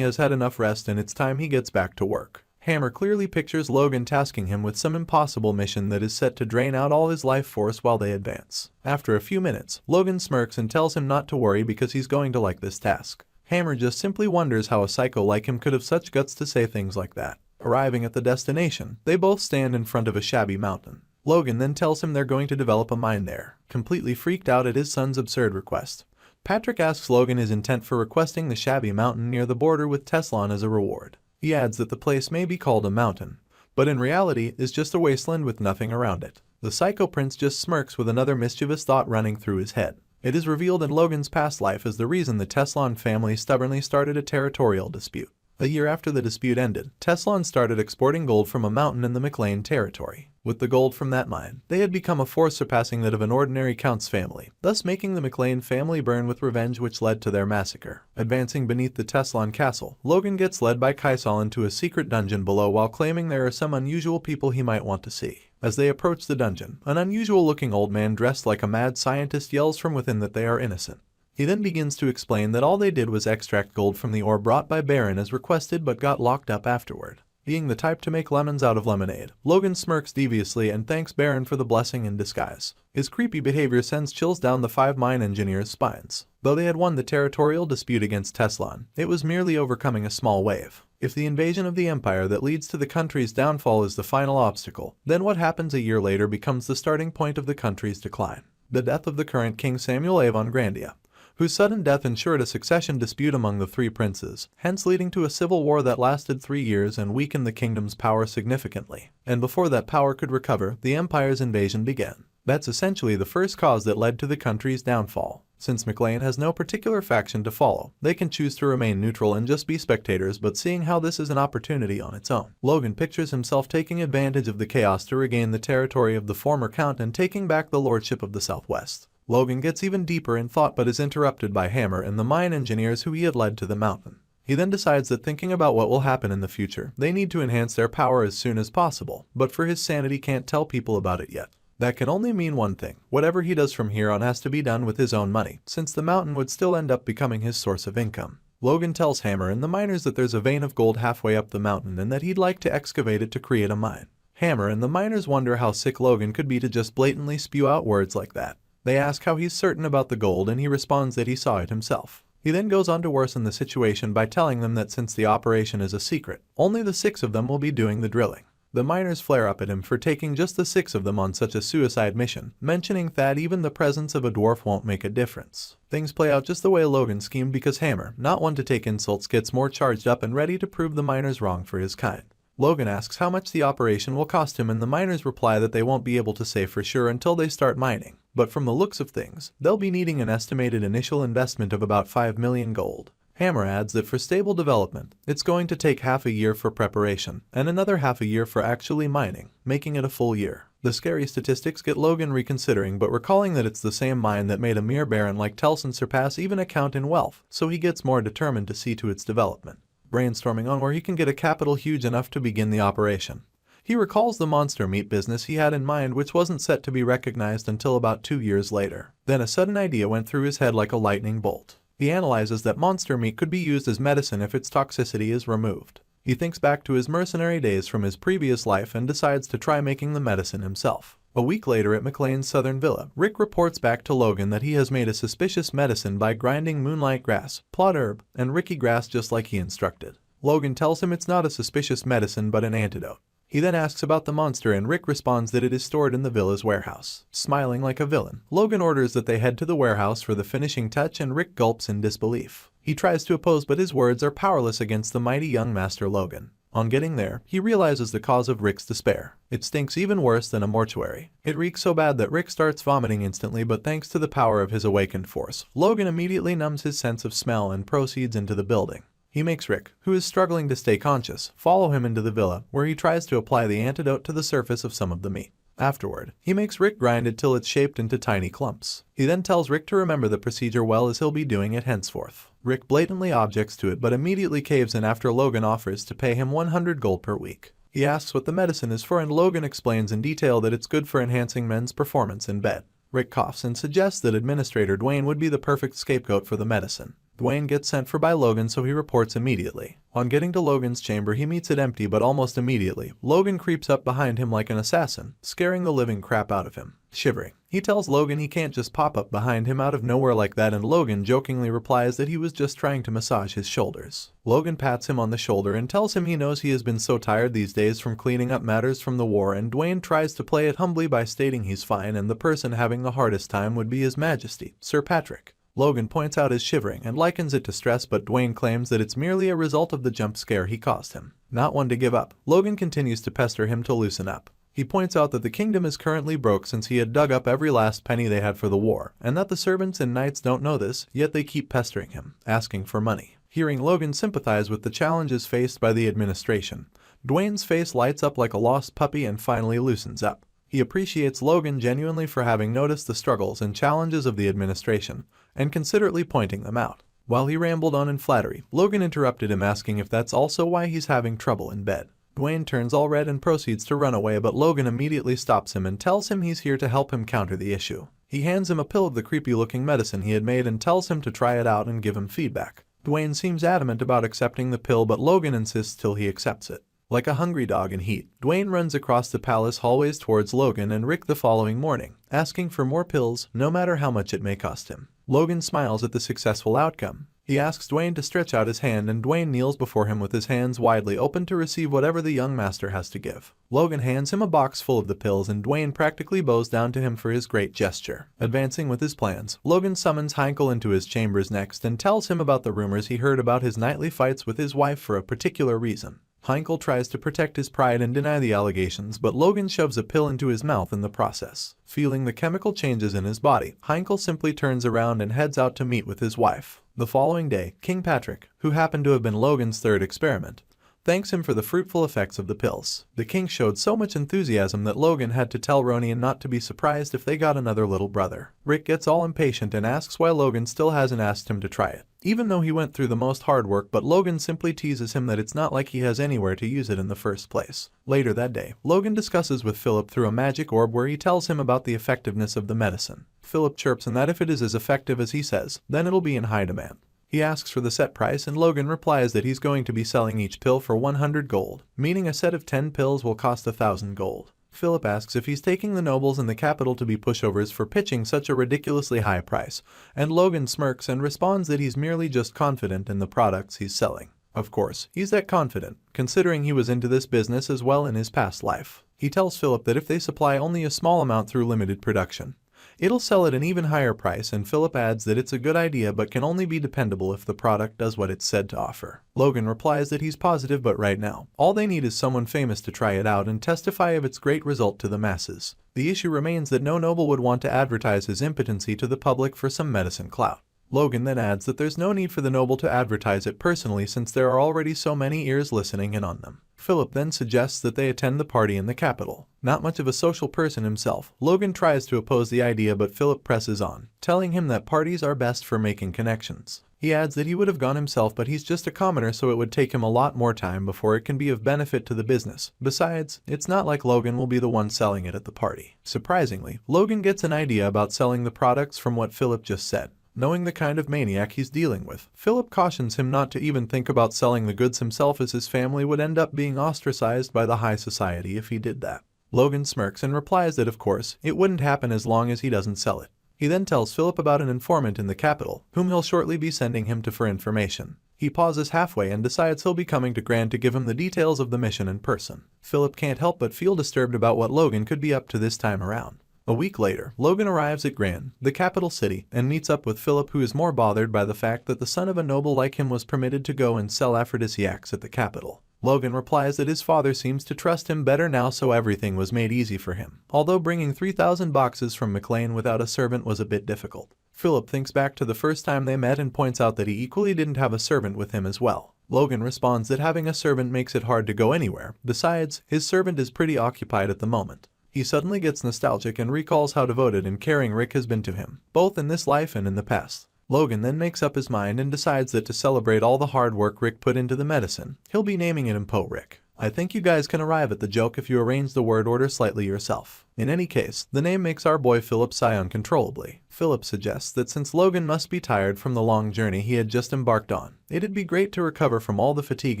has had enough rest and it's time he gets back to work. Hammer clearly pictures Logan tasking him with some impossible mission that is set to drain out all his life force while they advance. After a few minutes, Logan smirks and tells him not to worry because he's going to like this task. Hammer just simply wonders how a psycho like him could have such guts to say things like that. Arriving at the destination, they both stand in front of a shabby mountain. Logan then tells him they're going to develop a mine there. Completely freaked out at his son's absurd request, Patrick asks Logan his intent for requesting the shabby mountain near the border with Teslan as a reward. He adds that the place may be called a mountain, but in reality is just a wasteland with nothing around it. The Psycho Prince just smirks with another mischievous thought running through his head. It is revealed in Logan's past life as the reason the Teslan family stubbornly started a territorial dispute. A year after the dispute ended, Teslan started exporting gold from a mountain in the McLean territory. With the gold from that mine, they had become a force surpassing that of an ordinary count's family, thus making the McLean family burn with revenge, which led to their massacre. Advancing beneath the Teslan castle, Logan gets led by Kaisal into a secret dungeon below while claiming there are some unusual people he might want to see. As they approach the dungeon, an unusual-looking old man dressed like a mad scientist yells from within that they are innocent. He then begins to explain that all they did was extract gold from the ore brought by Baron as requested but got locked up afterward. Being the type to make lemons out of lemonade, Logan smirks deviously and thanks Baron for the blessing in disguise. His creepy behavior sends chills down the 5 mine engineers' spines. Though they had won the territorial dispute against Teslan, it was merely overcoming a small wave. If the invasion of the empire that leads to the country's downfall is the final obstacle, then what happens a year later becomes the starting point of the country's decline. The death of the current King Samuel Avon Grandia, whose sudden death ensured a succession dispute among the 3 princes, hence leading to a civil war that lasted 3 years and weakened the kingdom's power significantly. And before that power could recover, the empire's invasion began. That's essentially the first cause that led to the country's downfall. Since McLean has no particular faction to follow, they can choose to remain neutral and just be spectators, but seeing how this is an opportunity on its own, Logan pictures himself taking advantage of the chaos to regain the territory of the former count and taking back the lordship of the Southwest. Logan gets even deeper in thought but is interrupted by Hammer and the mine engineers who he had led to the mountain. He then decides that thinking about what will happen in the future, they need to enhance their power as soon as possible, but for his sanity can't tell people about it yet. That can only mean one thing: whatever he does from here on has to be done with his own money, since the mountain would still end up becoming his source of income. Logan tells Hammer and the miners that there's a vein of gold halfway up the mountain and that he'd like to excavate it to create a mine. Hammer and the miners wonder how sick Logan could be to just blatantly spew out words like that. They ask how he's certain about the gold and he responds that he saw it himself. He then goes on to worsen the situation by telling them that since the operation is a secret, only the 6 of them will be doing the drilling. The miners flare up at him for taking just the 6 of them on such a suicide mission, mentioning that even the presence of a dwarf won't make a difference. Things play out just the way Logan schemed because Hammer, not one to take insults, gets more charged up and ready to prove the miners wrong for his kind. Logan asks how much the operation will cost him and the miners reply that they won't be able to say for sure until they start mining. But from the looks of things, they'll be needing an estimated initial investment of about 5 million gold. Hammer adds that for stable development, it's going to take half a year for preparation, and another half a year for actually mining, making it a full year. The scary statistics get Logan reconsidering but recalling that it's the same mine that made a mere baron like Telson surpass even a count in wealth, so he gets more determined to see to its development, brainstorming on where he can get a capital huge enough to begin the operation. He recalls the monster meat business he had in mind, which wasn't set to be recognized until about 2 years later. Then a sudden idea went through his head like a lightning bolt. He analyzes that monster meat could be used as medicine if its toxicity is removed. He thinks back to his mercenary days from his previous life and decides to try making the medicine himself. A week later at McLean's southern villa, Rick reports back to Logan that he has made a suspicious medicine by grinding moonlight grass, plot herb, and ricky grass just like he instructed. Logan tells him it's not a suspicious medicine but an antidote. He then asks about the monster and Rick responds that it is stored in the villa's warehouse. Smiling like a villain, Logan orders that they head to the warehouse for the finishing touch and Rick gulps in disbelief. He tries to oppose but his words are powerless against the mighty young Master Logan. On getting there, he realizes the cause of Rick's despair. It stinks even worse than a mortuary. It reeks so bad that Rick starts vomiting instantly, but thanks to the power of his awakened force, Logan immediately numbs his sense of smell and proceeds into the building. He makes Rick, who is struggling to stay conscious, follow him into the villa, where he tries to apply the antidote to the surface of some of the meat. Afterward, he makes Rick grind it till it's shaped into tiny clumps. He then tells Rick to remember the procedure well as he'll be doing it henceforth. Rick blatantly objects to it but immediately caves in after Logan offers to pay him 100 gold per week. He asks what the medicine is for and Logan explains in detail that it's good for enhancing men's performance in bed. Rick coughs and suggests that Administrator Dwayne would be the perfect scapegoat for the medicine. Dwayne gets sent for by Logan, so he reports immediately. On getting to Logan's chamber, he meets it empty, but almost immediately, Logan creeps up behind him like an assassin, scaring the living crap out of him. Shivering, he tells Logan he can't just pop up behind him out of nowhere like that, and Logan jokingly replies that he was just trying to massage his shoulders. Logan pats him on the shoulder and tells him he knows he has been so tired these days from cleaning up matters from the war, and Dwayne tries to play it humbly by stating he's fine and the person having the hardest time would be His Majesty, Sir Patrick. Logan points out his shivering and likens it to stress, but Dwayne claims that it's merely a result of the jump scare he caused him. Not one to give up, Logan continues to pester him to loosen up. He points out that the kingdom is currently broke since he had dug up every last penny they had for the war, and that the servants and knights don't know this, yet they keep pestering him, asking for money. Hearing Logan sympathize with the challenges faced by the administration, Dwayne's face lights up like a lost puppy and finally loosens up. He appreciates Logan genuinely for having noticed the struggles and challenges of the administration and considerately pointing them out. While he rambled on in flattery, Logan interrupted him, asking if that's also why he's having trouble in bed. Dwayne turns all red and proceeds to run away, but Logan immediately stops him and tells him he's here to help him counter the issue. He hands him a pill of the creepy-looking medicine he had made and tells him to try it out and give him feedback. Dwayne seems adamant about accepting the pill, but Logan insists till he accepts it. Like a hungry dog in heat, Dwayne runs across the palace hallways towards Logan and Rick the following morning, asking for more pills, no matter how much it may cost him. Logan smiles at the successful outcome. He asks Dwayne to stretch out his hand, and Dwayne kneels before him with his hands widely open to receive whatever the young master has to give. Logan hands him a box full of the pills, and Dwayne practically bows down to him for his great gesture. Advancing with his plans, Logan summons Heinkel into his chambers next and tells him about the rumors he heard about his nightly fights with his wife for a particular reason. Heinkel tries to protect his pride and deny the allegations, but Logan shoves a pill into his mouth in the process. Feeling the chemical changes in his body, Heinkel simply turns around and heads out to meet with his wife. The following day, King Patrick, who happened to have been Logan's third experiment, thanks him for the fruitful effects of the pills. The king showed so much enthusiasm that Logan had to tell Ronian not to be surprised if they got another little brother. Rick gets all impatient and asks why Logan still hasn't asked him to try it, even though he went through the most hard work, but Logan simply teases him that it's not like he has anywhere to use it in the first place. Later that day, Logan discusses with Philip through a magic orb where he tells him about the effectiveness of the medicine. Philip chirps in that if it is as effective as he says, then it'll be in high demand. He asks for the set price, and Logan replies that he's going to be selling each pill for 100 gold, meaning a set of 10 pills will cost 1,000 gold. Philip asks if he's taking the nobles in the capital to be pushovers for pitching such a ridiculously high price, and Logan smirks and responds that he's merely just confident in the products he's selling. Of course, he's that confident, considering he was into this business as well in his past life. He tells Philip that if they supply only a small amount through limited production, it'll sell at an even higher price, and Philip adds that it's a good idea but can only be dependable if the product does what it's said to offer. Logan replies that he's positive, but right now, all they need is someone famous to try it out and testify of its great result to the masses. The issue remains that no noble would want to advertise his impotency to the public for some medicine clout. Logan then adds that there's no need for the noble to advertise it personally since there are already so many ears listening in on them. Philip then suggests that they attend the party in the capital. Not much of a social person himself, Logan tries to oppose the idea, but Philip presses on, telling him that parties are best for making connections. He adds that he would have gone himself, but he's just a commoner, so it would take him a lot more time before it can be of benefit to the business. Besides, it's not like Logan will be the one selling it at the party. Surprisingly, Logan gets an idea about selling the products from what Philip just said. Knowing the kind of maniac he's dealing with, Philip cautions him not to even think about selling the goods himself, as his family would end up being ostracized by the high society if he did that. Logan smirks and replies that of course, it wouldn't happen as long as he doesn't sell it. He then tells Philip about an informant in the capital, whom he'll shortly be sending him to for information. He pauses halfway and decides he'll be coming to Grand to give him the details of the mission in person. Philip can't help but feel disturbed about what Logan could be up to this time around. A week later, Logan arrives at Grand, the capital city, and meets up with Philip, who is more bothered by the fact that the son of a noble like him was permitted to go and sell aphrodisiacs at the capital. Logan replies that his father seems to trust him better now, so everything was made easy for him, although bringing 3,000 boxes from McLean without a servant was a bit difficult. Philip thinks back to the first time they met and points out that he equally didn't have a servant with him as well. Logan responds that having a servant makes it hard to go anywhere. Besides, his servant is pretty occupied at the moment. He suddenly gets nostalgic and recalls how devoted and caring Rick has been to him, both in this life and in the past. Logan then makes up his mind and decides that to celebrate all the hard work Rick put into the medicine, he'll be naming it Impo Rick. I think you guys can arrive at the joke if you arrange the word order slightly yourself. In any case, the name makes our boy Philip sigh uncontrollably. Philip suggests that since Logan must be tired from the long journey he had just embarked on, it'd be great to recover from all the fatigue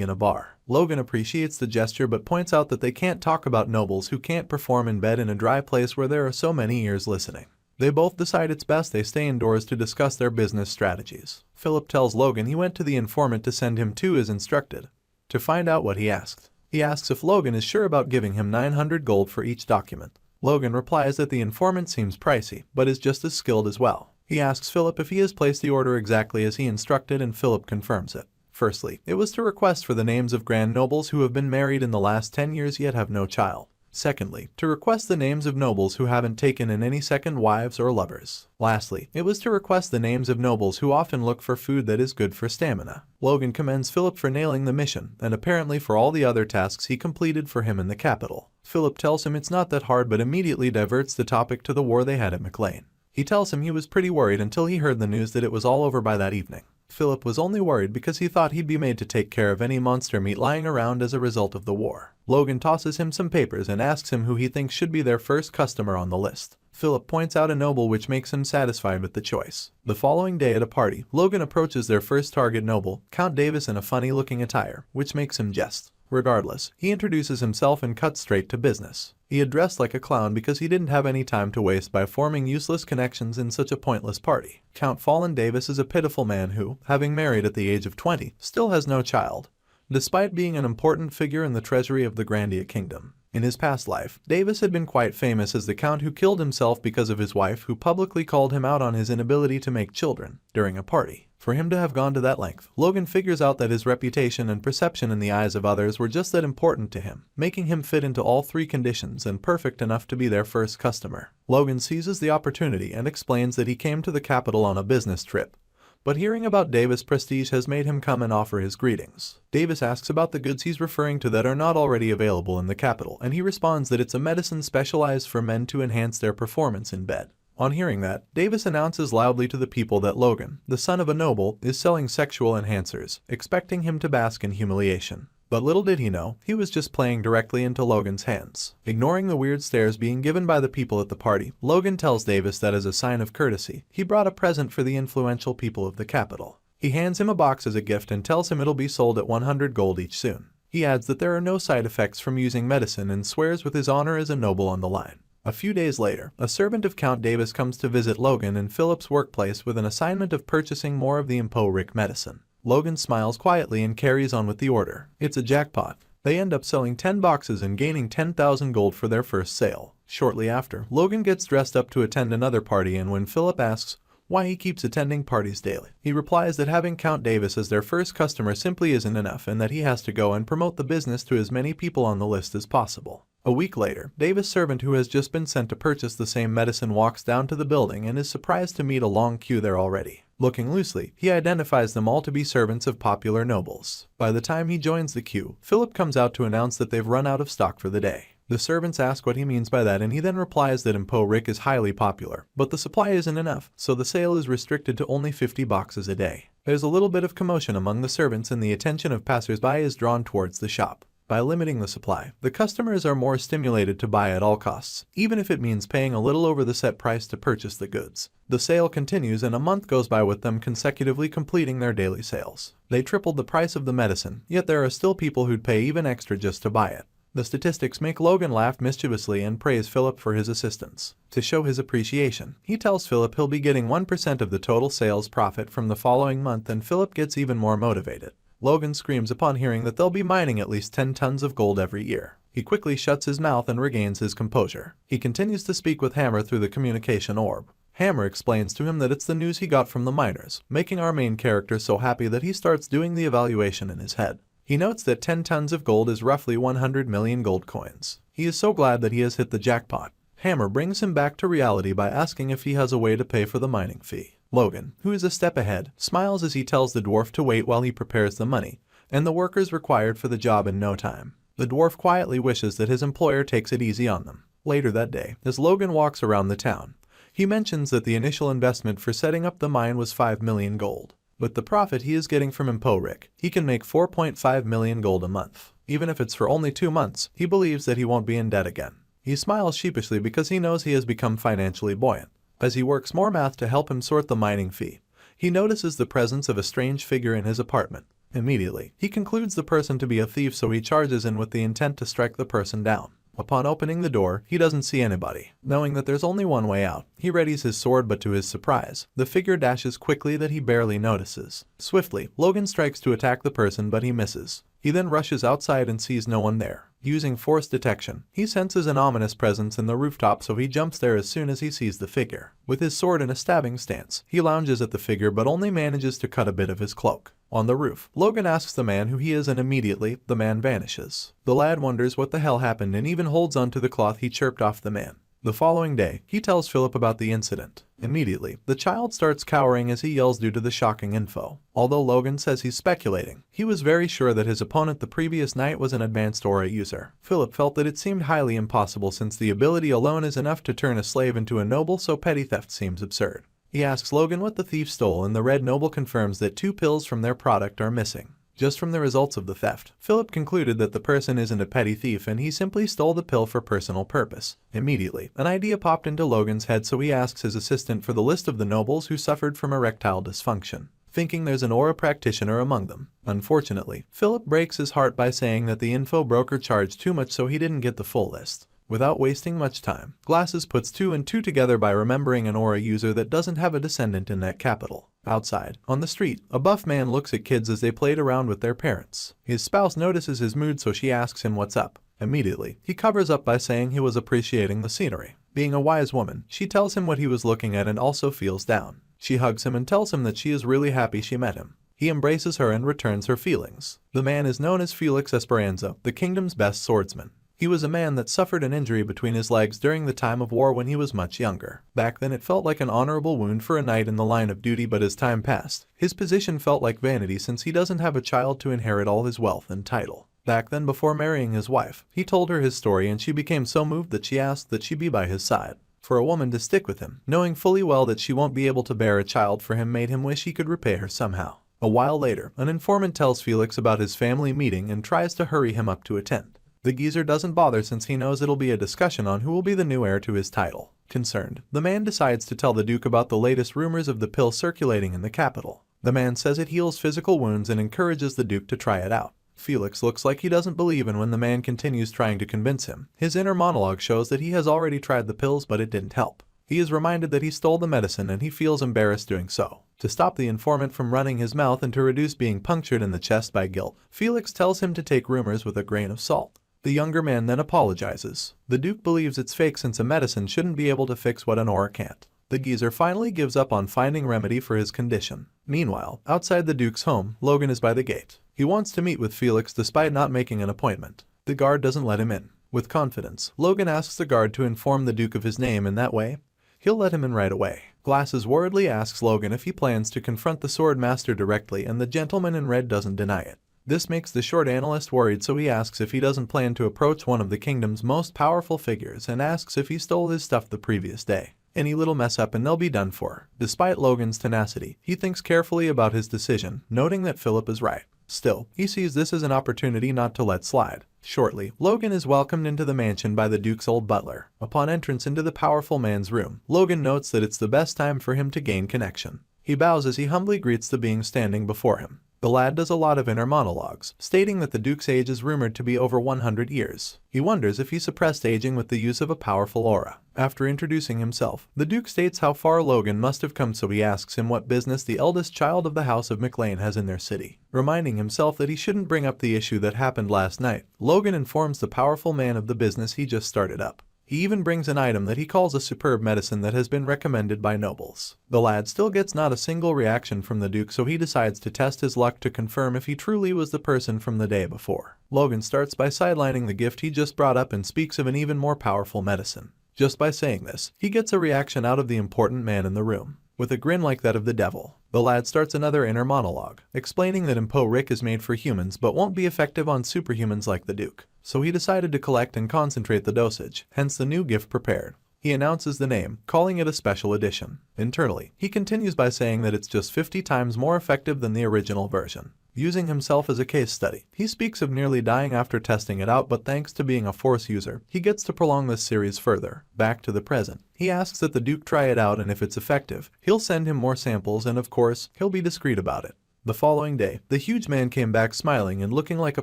in a bar. Logan appreciates the gesture but points out that they can't talk about nobles who can't perform in bed in a dry place where there are so many ears listening. They both decide it's best they stay indoors to discuss their business strategies. Philip tells Logan he went to the informant to send him to as instructed, to find out what he asked. He asks if Logan is sure about giving him 900 gold for each document. Logan replies that the informant seems pricey, but is just as skilled as well. He asks Philip if he has placed the order exactly as he instructed, and Philip confirms it. Firstly, it was to request for the names of grand nobles who have been married in the last 10 years yet have no child. Secondly, to request the names of nobles who haven't taken in any second wives or lovers. Lastly, it was to request the names of nobles who often look for food that is good for stamina. Logan commends Philip for nailing the mission, and apparently for all the other tasks he completed for him in the capital. Philip tells him it's not that hard but immediately diverts the topic to the war they had at McLean. He tells him he was pretty worried until he heard the news that it was all over by that evening. Philip was only worried because he thought he'd be made to take care of any monster meat lying around as a result of the war. Logan tosses him some papers and asks him who he thinks should be their first customer on the list. Philip points out a noble, which makes him satisfied with the choice. The following day at a party, Logan approaches their first target noble, Count Davis, in a funny-looking attire, which makes him jest. Regardless, he introduces himself and cuts straight to business. He had dressed like a clown because he didn't have any time to waste by forming useless connections in such a pointless party. Count Fallen Davis is a pitiful man who, having married at the age of 20, still has no child, despite being an important figure in the treasury of the Grandia Kingdom. In his past life, Davis had been quite famous as the count who killed himself because of his wife, who publicly called him out on his inability to make children during a party. For him to have gone to that length, Logan figures out that his reputation and perception in the eyes of others were just that important to him, making him fit into all three conditions and perfect enough to be their first customer. Logan seizes the opportunity and explains that he came to the capital on a business trip, but hearing about Davis' prestige has made him come and offer his greetings. Davis asks about the goods he's referring to that are not already available in the capital, and he responds that it's a medicine specialized for men to enhance their performance in bed. On hearing that, Davis announces loudly to the people that Logan, the son of a noble, is selling sexual enhancers, expecting him to bask in humiliation. But little did he know, he was just playing directly into Logan's hands. Ignoring the weird stares being given by the people at the party, Logan tells Davis that as a sign of courtesy, he brought a present for the influential people of the capital. He hands him a box as a gift and tells him it'll be sold at 100 gold each soon. He adds that there are no side effects from using medicine and swears with his honor as a noble on the line. A few days later, a servant of Count Davis comes to visit Logan in Philip's workplace with an assignment of purchasing more of the Emporic medicine. Logan smiles quietly and carries on with the order. It's a jackpot. They end up selling 10 boxes and gaining 10,000 gold for their first sale. Shortly after, Logan gets dressed up to attend another party, and when Philip asks why he keeps attending parties daily, he replies that having Count Davis as their first customer simply isn't enough and that he has to go and promote the business to as many people on the list as possible. A week later, Davis' servant, who has just been sent to purchase the same medicine, walks down to the building and is surprised to meet a long queue there already. Looking loosely, he identifies them all to be servants of popular nobles. By the time he joins the queue, Philip comes out to announce that they've run out of stock for the day. The servants ask what he means by that, and he then replies that Emporic is highly popular, but the supply isn't enough, so the sale is restricted to only 50 boxes a day. There's a little bit of commotion among the servants, and the attention of passers-by is drawn towards the shop. By limiting the supply, the customers are more stimulated to buy at all costs, even if it means paying a little over the set price to purchase the goods. The sale continues, and a month goes by with them consecutively completing their daily sales. They tripled the price of the medicine, yet there are still people who'd pay even extra just to buy it. The statistics make Logan laugh mischievously and praise Philip for his assistance. To show his appreciation, he tells Philip he'll be getting 1% of the total sales profit from the following month, and Philip gets even more motivated. Logan screams upon hearing that they'll be mining at least 10 tons of gold every year. He quickly shuts his mouth and regains his composure. He continues to speak with Hammer through the communication orb. Hammer explains to him that it's the news he got from the miners, making our main character so happy that he starts doing the evaluation in his head. He notes that 10 tons of gold is roughly 100 million gold coins. He is so glad that he has hit the jackpot. Hammer brings him back to reality by asking if he has a way to pay for the mining fee. Logan, who is a step ahead, smiles as he tells the dwarf to wait while he prepares the money and the workers required for the job in no time. The dwarf quietly wishes that his employer takes it easy on them. Later that day, as Logan walks around the town, he mentions that the initial investment for setting up the mine was 5 million gold. With the profit he is getting from Emporic, he can make 4.5 million gold a month. Even if it's for only 2 months, he believes that he won't be in debt again. He smiles sheepishly because he knows he has become financially buoyant. As he works more math to help him sort the mining fee, he notices the presence of a strange figure in his apartment. Immediately, he concludes the person to be a thief, so he charges in with the intent to strike the person down. Upon opening the door, he doesn't see anybody. Knowing that there's only one way out, he readies his sword, but to his surprise, the figure dashes quickly that he barely notices. Swiftly, Logan strikes to attack the person, but he misses. He then rushes outside and sees no one there. Using force detection, he senses an ominous presence in the rooftop, so he jumps there as soon as he sees the figure. With his sword in a stabbing stance, he lounges at the figure but only manages to cut a bit of his cloak. On the roof, Logan asks the man who he is and immediately, the man vanishes. The lad wonders what the hell happened and even holds onto the cloth he chirped off the man. The following day, he tells Philip about the incident. Immediately, the child starts cowering as he yells due to the shocking info. Although Logan says he's speculating, he was very sure that his opponent the previous night was an advanced aura user. Philip felt that it seemed highly impossible since the ability alone is enough to turn a slave into a noble, so petty theft seems absurd. He asks Logan what the thief stole and the red noble confirms that 2 pills from their product are missing. Just from the results of the theft, Philip concluded that the person isn't a petty thief and he simply stole the pill for personal purpose. Immediately, an idea popped into Logan's head, so he asks his assistant for the list of the nobles who suffered from erectile dysfunction, thinking there's an aura practitioner among them. Unfortunately, Philip breaks his heart by saying that the info broker charged too much, so he didn't get the full list. Without wasting much time, Glasses puts 2 and 2 together by remembering an aura user that doesn't have a descendant in that capital. Outside, on the street, a buff man looks at kids as they played around with their parents. His spouse notices his mood, so she asks him what's up. Immediately, he covers up by saying he was appreciating the scenery. Being a wise woman, she tells him what he was looking at and also feels down. She hugs him and tells him that she is really happy she met him. He embraces her and returns her feelings. The man is known as Felix Esperanza, the kingdom's best swordsman. He was a man that suffered an injury between his legs during the time of war when he was much younger. Back then it felt like an honorable wound for a knight in the line of duty, but as time passed, his position felt like vanity since he doesn't have a child to inherit all his wealth and title. Back then, before marrying his wife, he told her his story and she became so moved that she asked that she be by his side. For a woman to stick with him, knowing fully well that she won't be able to bear a child for him, made him wish he could repay her somehow. A while later, an informant tells Felix about his family meeting and tries to hurry him up to attend. The geezer doesn't bother since he knows it'll be a discussion on who will be the new heir to his title. Concerned, the man decides to tell the Duke about the latest rumors of the pill circulating in the capital. The man says it heals physical wounds and encourages the Duke to try it out. Felix looks like he doesn't believe, and when the man continues trying to convince him, his inner monologue shows that he has already tried the pills but it didn't help. He is reminded that he stole the medicine and he feels embarrassed doing so. To stop the informant from running his mouth and to reduce being punctured in the chest by guilt, Felix tells him to take rumors with a grain of salt. The younger man then apologizes. The Duke believes it's fake since a medicine shouldn't be able to fix what an aura can't. The geezer finally gives up on finding remedy for his condition. Meanwhile, outside the Duke's home, Logan is by the gate. He wants to meet with Felix despite not making an appointment. The guard doesn't let him in. With confidence, Logan asks the guard to inform the Duke of his name, and that way, he'll let him in right away. Glasses worriedly asks Logan if he plans to confront the sword master directly, and the gentleman in red doesn't deny it. This makes the short analyst worried, so he asks if he doesn't plan to approach one of the kingdom's most powerful figures and asks if he stole his stuff the previous day. Any little mess up and they'll be done for. Despite Logan's tenacity, he thinks carefully about his decision, noting that Philip is right. Still, he sees this as an opportunity not to let slide. Shortly, Logan is welcomed into the mansion by the Duke's old butler. Upon entrance into the powerful man's room, Logan notes that it's the best time for him to gain connection. He bows as he humbly greets the being standing before him. The lad does a lot of inner monologues, stating that the Duke's age is rumored to be over 100 years. He wonders if he suppressed aging with the use of a powerful aura. After introducing himself, the Duke states how far Logan must have come, so he asks him what business the eldest child of the House of McLean has in their city. Reminding himself that he shouldn't bring up the issue that happened last night, Logan informs the powerful man of the business he just started up. He even brings an item that he calls a superb medicine that has been recommended by nobles. The lad still gets not a single reaction from the Duke, so he decides to test his luck to confirm if he truly was the person from the day before. Logan starts by sidelining the gift he just brought up and speaks of an even more powerful medicine. Just by saying this, he gets a reaction out of the important man in the room. With a grin like that of the devil, the lad starts another inner monologue, explaining that Impo Rick is made for humans but won't be effective on superhumans like the Duke. So he decided to collect and concentrate the dosage, hence the new gift prepared. He announces the name, calling it a special edition. Internally, he continues by saying that it's just 50 times more effective than the original version. Using himself as a case study, he speaks of nearly dying after testing it out, but thanks to being a Force user, he gets to prolong this series further. Back to the present, he asks that the Duke try it out, and if it's effective, he'll send him more samples, and of course, he'll be discreet about it. The following day, the huge man came back smiling and looking like a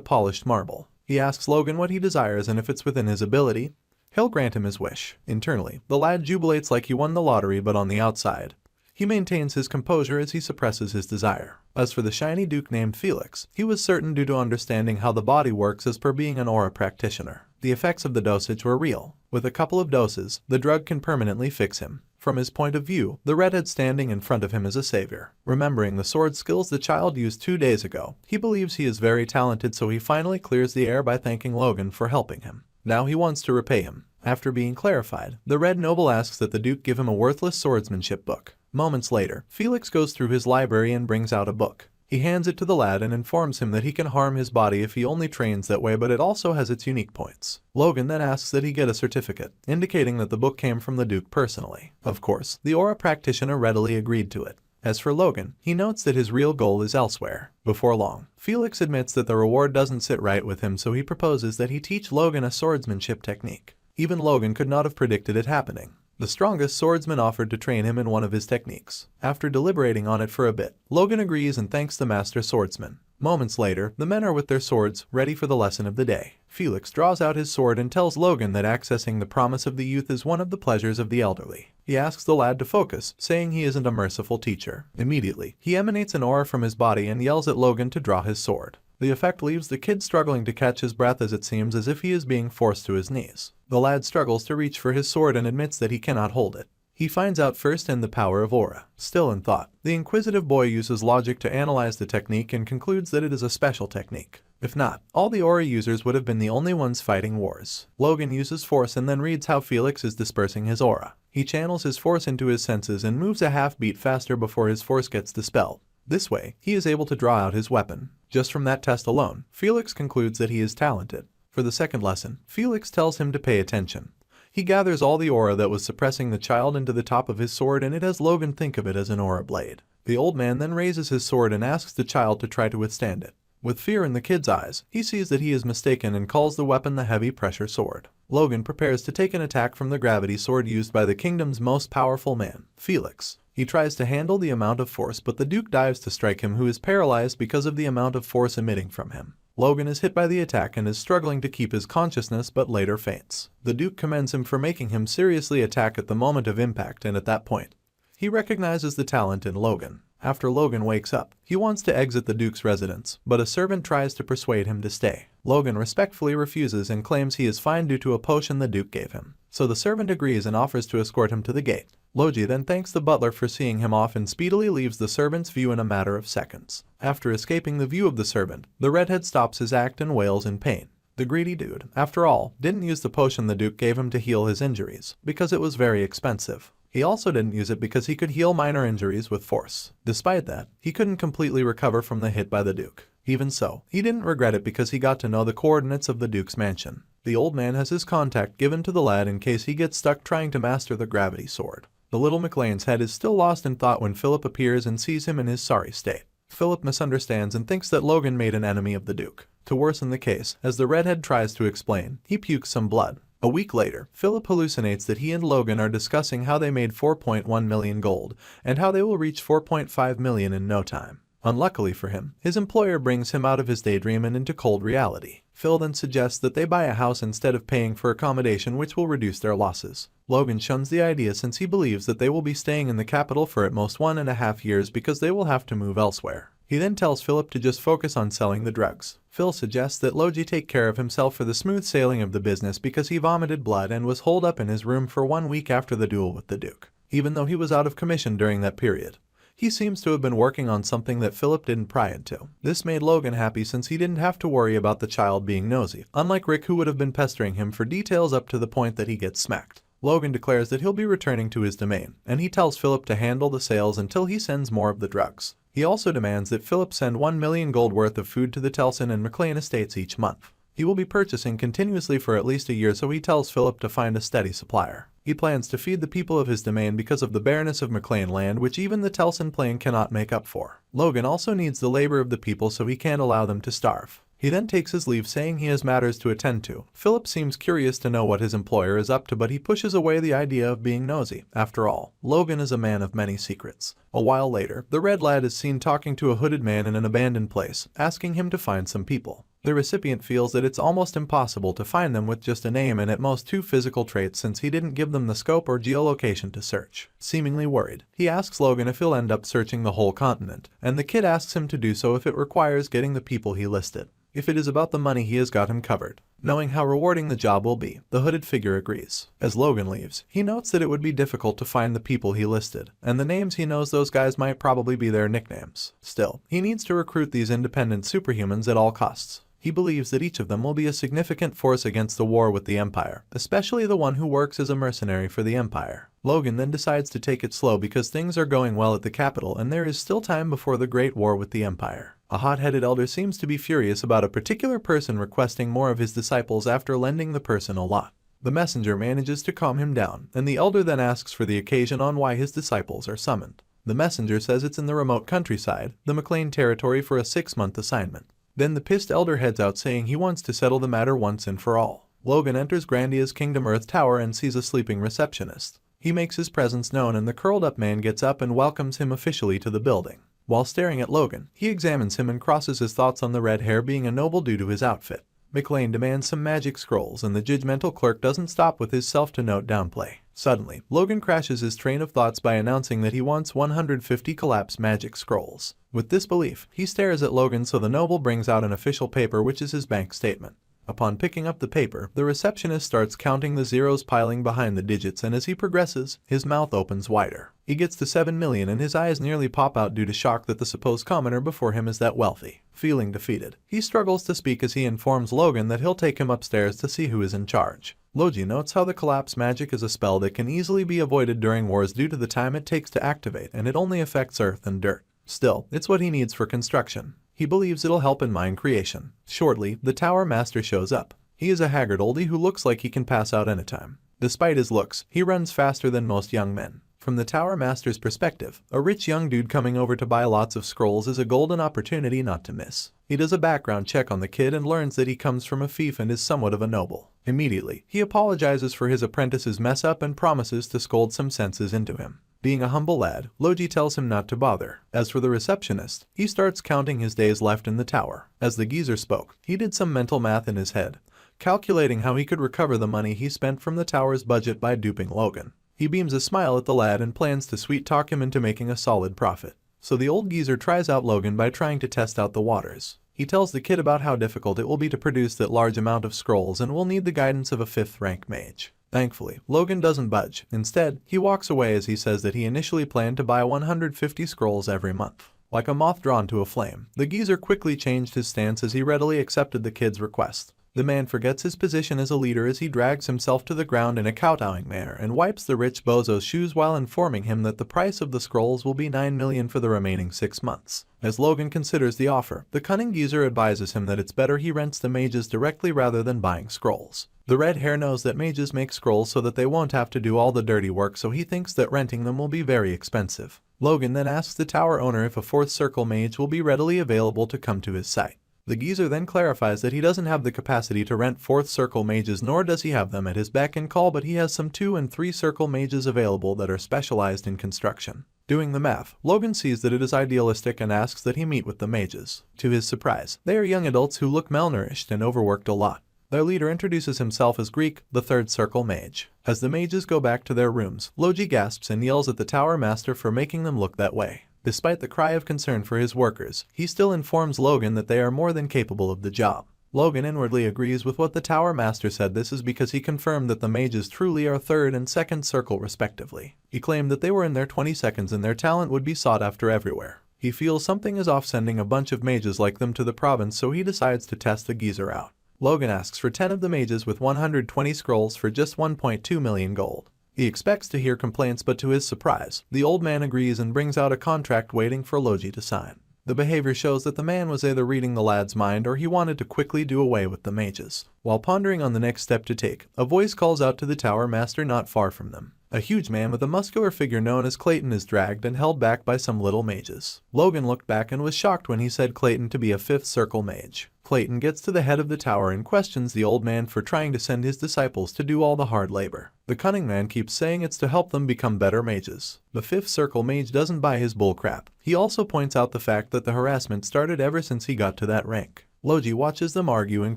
polished marble. He asks Logan what he desires, and if it's within his ability, he'll grant him his wish. Internally, the lad jubilates like he won the lottery, but on the outside, he maintains his composure as he suppresses his desire. As for the shiny Duke named Felix, he was certain due to understanding how the body works as per being an aura practitioner. The effects of the dosage were real. With a couple of doses, the drug can permanently fix him. From his point of view, the redhead standing in front of him is a savior. Remembering the sword skills the child used 2 days ago, he believes he is very talented, so he finally clears the air by thanking Logan for helping him. Now he wants to repay him. After being clarified, the red noble asks that the Duke give him a worthless swordsmanship book. Moments later, Felix goes through his library and brings out a book. He hands it to the lad and informs him that he can harm his body if he only trains that way, but it also has its unique points. Logan then asks that he get a certificate, indicating that the book came from the Duke personally. Of course, the aura practitioner readily agreed to it. As for Logan, he notes that his real goal is elsewhere. Before long, Felix admits that the reward doesn't sit right with him, so he proposes that he teach Logan a swordsmanship technique. Even Logan could not have predicted it happening. The strongest swordsman offered to train him in one of his techniques. After deliberating on it for a bit, Logan agrees and thanks the master swordsman. Moments later, the men are with their swords, ready for the lesson of the day. Felix draws out his sword and tells Logan that accessing the promise of the youth is one of the pleasures of the elderly. He asks the lad to focus, saying he isn't a merciful teacher. Immediately, he emanates an aura from his body and yells at Logan to draw his sword. The effect leaves the kid struggling to catch his breath, as it seems as if he is being forced to his knees. The lad struggles to reach for his sword and admits that he cannot hold it. He finds out firsthand the power of aura. Still in thought, the inquisitive boy uses logic to analyze the technique and concludes that it is a special technique. If not, all the aura users would have been the only ones fighting wars. Logan uses force and then reads how Felix is dispersing his aura. He channels his force into his senses and moves a half beat faster before his force gets dispelled. This way, he is able to draw out his weapon. Just from that test alone, Felix concludes that he is talented. For the second lesson, Felix tells him to pay attention. He gathers all the aura that was suppressing the child into the top of his sword, and it has Logan think of it as an aura blade. The old man then raises his sword and asks the child to try to withstand it. With fear in the kid's eyes, he sees that he is mistaken and calls the weapon the heavy pressure sword. Logan prepares to take an attack from the gravity sword used by the kingdom's most powerful man, Felix. He tries to handle the amount of force, but the Duke dives to strike him, who is paralyzed because of the amount of force emitting from him. Logan is hit by the attack and is struggling to keep his consciousness, but later faints. The Duke commends him for making him seriously attack at the moment of impact, and at that point, he recognizes the talent in Logan. After Logan wakes up, he wants to exit the Duke's residence, but a servant tries to persuade him to stay. Logan respectfully refuses and claims he is fine due to a potion the Duke gave him. So the servant agrees and offers to escort him to the gate. Logi then thanks the butler for seeing him off and speedily leaves the servant's view in a matter of seconds. After escaping the view of the servant, the redhead stops his act and wails in pain. The greedy dude, after all, didn't use the potion the Duke gave him to heal his injuries, because it was very expensive. He also didn't use it because he could heal minor injuries with force. Despite that, he couldn't completely recover from the hit by the Duke. Even so, he didn't regret it because he got to know the coordinates of the Duke's mansion. The old man has his contact given to the lad in case he gets stuck trying to master the gravity sword. The little McLean's head is still lost in thought when Philip appears and sees him in his sorry state. Philip misunderstands and thinks that Logan made an enemy of the Duke. To worsen the case, as the redhead tries to explain, he pukes some blood. A week later, Philip hallucinates that he and Logan are discussing how they made 4.1 million gold, and how they will reach 4.5 million in no time. Unluckily for him, his employer brings him out of his daydream and into cold reality. Phil then suggests that they buy a house instead of paying for accommodation, which will reduce their losses. Logan shuns the idea since he believes that they will be staying in the capital for at most 1.5 years because they will have to move elsewhere. He then tells Philip to just focus on selling the drugs. Phil suggests that Logi take care of himself for the smooth sailing of the business because he vomited blood and was holed up in his room for 1 week after the duel with the Duke, even though he was out of commission during that period. He seems to have been working on something that Philip didn't pry into. This made Logan happy since he didn't have to worry about the child being nosy, unlike Rick, who would have been pestering him for details up to the point that he gets smacked. Logan declares that he'll be returning to his domain, and he tells Philip to handle the sales until he sends more of the drugs. He also demands that Philip send 1 million gold worth of food to the Telson and McLean estates each month. He will be purchasing continuously for at least a year, so he tells Philip to find a steady supplier. He plans to feed the people of his domain because of the bareness of McLean land, which even the Telson plain cannot make up for. Logan also needs the labor of the people, so he can't allow them to starve. He then takes his leave, saying he has matters to attend to. Philip seems curious to know what his employer is up to, but he pushes away the idea of being nosy. After all, Logan is a man of many secrets. A while later, the red lad is seen talking to a hooded man in an abandoned place, asking him to find some people. The recipient feels that it's almost impossible to find them with just a name and at most 2 physical traits, since he didn't give them the scope or geolocation to search. Seemingly worried, he asks Logan if he'll end up searching the whole continent, and the kid asks him to do so if it requires getting the people he listed. If it is about the money, he has got him covered. Knowing how rewarding the job will be, the hooded figure agrees. As Logan leaves, he notes that it would be difficult to find the people he listed, and the names he knows those guys might probably be their nicknames. Still, he needs to recruit these independent superhumans at all costs. He believes that each of them will be a significant force against the war with the Empire, especially the one who works as a mercenary for the Empire. Logan then decides to take it slow because things are going well at the capital and there is still time before the Great War with the Empire. A hot-headed elder seems to be furious about a particular person requesting more of his disciples after lending the person a lot. The messenger manages to calm him down, and the elder then asks for the occasion on why his disciples are summoned. The messenger says it's in the remote countryside, the McLean territory, for a 6-month assignment. Then the pissed elder heads out saying he wants to settle the matter once and for all. Logan enters Grandia's Kingdom Earth Tower and sees a sleeping receptionist. He makes his presence known and the curled-up man gets up and welcomes him officially to the building. While staring at Logan, he examines him and crosses his thoughts on the red hair being a noble due to his outfit. McLean demands some magic scrolls and the judgmental clerk doesn't stop with his self-to-note downplay. Suddenly, Logan crashes his train of thoughts by announcing that he wants 150 collapsed magic scrolls. With this belief, he stares at Logan so the noble brings out an official paper which is his bank statement. Upon picking up the paper, the receptionist starts counting the zeros piling behind the digits, and as he progresses, his mouth opens wider. He gets to 7 million and his eyes nearly pop out due to shock that the supposed commoner before him is that wealthy. Feeling defeated, he struggles to speak as he informs Logan that he'll take him upstairs to see who is in charge. Logi notes how the collapse magic is a spell that can easily be avoided during wars due to the time it takes to activate, and it only affects earth and dirt. Still, it's what he needs for construction. He believes it'll help in mine creation. Shortly, the Tower Master shows up. He is a haggard oldie who looks like he can pass out anytime. Despite his looks, he runs faster than most young men. From the Tower Master's perspective, a rich young dude coming over to buy lots of scrolls is a golden opportunity not to miss. He does a background check on the kid and learns that he comes from a fief and is somewhat of a noble. Immediately, he apologizes for his apprentice's mess up and promises to scold some senses into him. Being a humble lad, Logi tells him not to bother. As for the receptionist, he starts counting his days left in the tower. As the geezer spoke, he did some mental math in his head, calculating how he could recover the money he spent from the tower's budget by duping Logan. He beams a smile at the lad and plans to sweet-talk him into making a solid profit. So the old geezer tries out Logan by trying to test out the waters. He tells the kid about how difficult it will be to produce that large amount of scrolls and will need the guidance of a 5th-rank mage. Thankfully, Logan doesn't budge. Instead, he walks away as he says that he initially planned to buy 150 scrolls every month. Like a moth drawn to a flame, the geezer quickly changed his stance as he readily accepted the kid's request. The man forgets his position as a leader as he drags himself to the ground in a kowtowing manner and wipes the rich bozo's shoes while informing him that the price of the scrolls will be 9 million for the remaining 6 months. As Logan considers the offer, the cunning geezer advises him that it's better he rents the mages directly rather than buying scrolls. The red hair knows that mages make scrolls so that they won't have to do all the dirty work, so he thinks that renting them will be very expensive. Logan then asks the tower owner if a 4th circle mage will be readily available to come to his site. The geezer then clarifies that he doesn't have the capacity to rent 4th circle mages, nor does he have them at his beck and call, but he has some 2 and 3 circle mages available that are specialized in construction. Doing the math, Logan sees that it is idealistic and asks that he meet with the mages. To his surprise, they are young adults who look malnourished and overworked a lot. Their leader introduces himself as Greek, the 3rd circle mage. As the mages go back to their rooms, Logi gasps and yells at the Tower Master for making them look that way. Despite the cry of concern for his workers, he still informs Logan that they are more than capable of the job. Logan inwardly agrees with what the Tower Master said. This is because he confirmed that the mages truly are 3rd and 2nd circle respectively. He claimed that they were in their 22nds and their talent would be sought after everywhere. He feels something is off sending a bunch of mages like them to the province, so he decides to test the geezer out. Logan asks for 10 of the mages with 120 scrolls for just 1.2 million gold. He expects to hear complaints, but to his surprise, the old man agrees and brings out a contract waiting for Logi to sign. The behavior shows that the man was either reading the lad's mind or he wanted to quickly do away with the mages. While pondering on the next step to take, a voice calls out to the Tower Master not far from them. A huge man with a muscular figure known as Clayton is dragged and held back by some little mages. Logan looked back and was shocked when he said Clayton to be a 5th circle mage. Clayton gets to the head of the tower and questions the old man for trying to send his disciples to do all the hard labor. The cunning man keeps saying it's to help them become better mages. The 5th circle mage doesn't buy his bullcrap. He also points out the fact that the harassment started ever since he got to that rank. Logie watches them argue and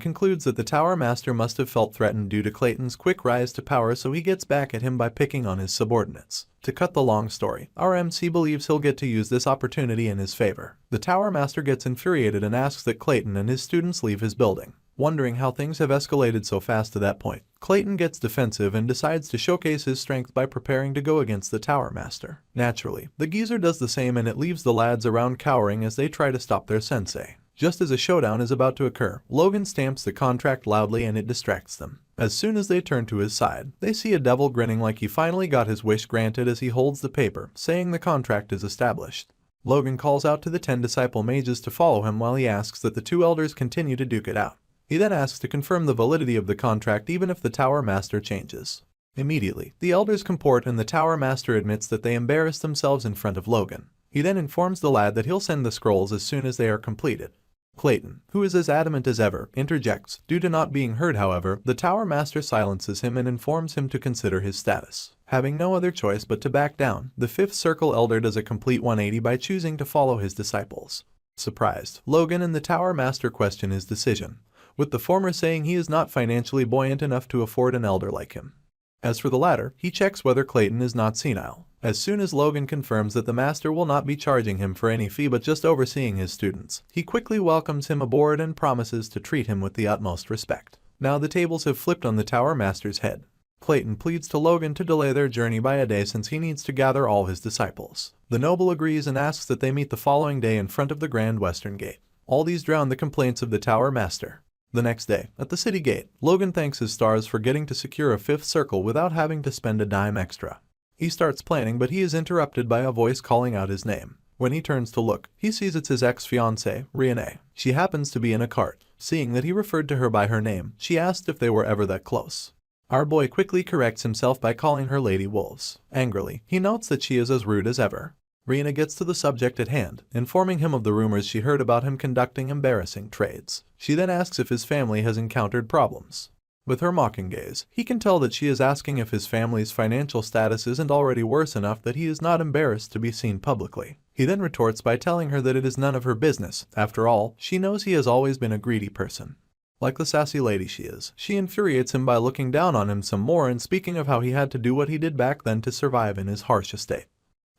concludes that the Tower Master must have felt threatened due to Clayton's quick rise to power, so he gets back at him by picking on his subordinates. To cut the long story, our MC believes he'll get to use this opportunity in his favor. The Tower Master gets infuriated and asks that Clayton and his students leave his building. Wondering how things have escalated so fast to that point, Clayton gets defensive and decides to showcase his strength by preparing to go against the Tower Master. Naturally, the geezer does the same, and it leaves the lads around cowering as they try to stop their sensei. Just as a showdown is about to occur, Logan stamps the contract loudly and it distracts them. As soon as they turn to his side, they see a devil grinning like he finally got his wish granted as he holds the paper, saying the contract is established. Logan calls out to the 10 disciple mages to follow him while he asks that the 2 elders continue to duke it out. He then asks to confirm the validity of the contract even if the Tower Master changes. Immediately, the elders comport and the Tower Master admits that they embarrassed themselves in front of Logan. He then informs the lad that he'll send the scrolls as soon as they are completed. Clayton, who is as adamant as ever, interjects. Due to not being heard, however, the Tower Master silences him and informs him to consider his status. Having no other choice but to back down, the 5th Circle Elder does a complete 180 by choosing to follow his disciples. Surprised, Logan and the Tower Master question his decision, with the former saying he is not financially buoyant enough to afford an elder like him. As for the latter, he checks whether Clayton is not senile. As soon as Logan confirms that the master will not be charging him for any fee but just overseeing his students, he quickly welcomes him aboard and promises to treat him with the utmost respect. Now the tables have flipped on the Tower Master's head. Clayton pleads to Logan to delay their journey by a day since he needs to gather all his disciples. The noble agrees and asks that they meet the following day in front of the Grand Western Gate. All these drown the complaints of the Tower Master. The next day, at the city gate, Logan thanks his stars for getting to secure a 5th circle without having to spend a dime extra. He starts planning, but he is interrupted by a voice calling out his name. When he turns to look, he sees it's his ex-fiancée, Riene. She happens to be in a cart. Seeing that he referred to her by her name, she asked if they were ever that close. Our boy quickly corrects himself by calling her Lady Wolves. Angrily, he notes that she is as rude as ever. Riena gets to the subject at hand, informing him of the rumors she heard about him conducting embarrassing trades. She then asks if his family has encountered problems. With her mocking gaze, he can tell that she is asking if his family's financial status isn't already worse enough that he is not embarrassed to be seen publicly. He then retorts by telling her that it is none of her business. After all, she knows he has always been a greedy person. Like the sassy lady she is, she infuriates him by looking down on him some more and speaking of how he had to do what he did back then to survive in his harsh estate.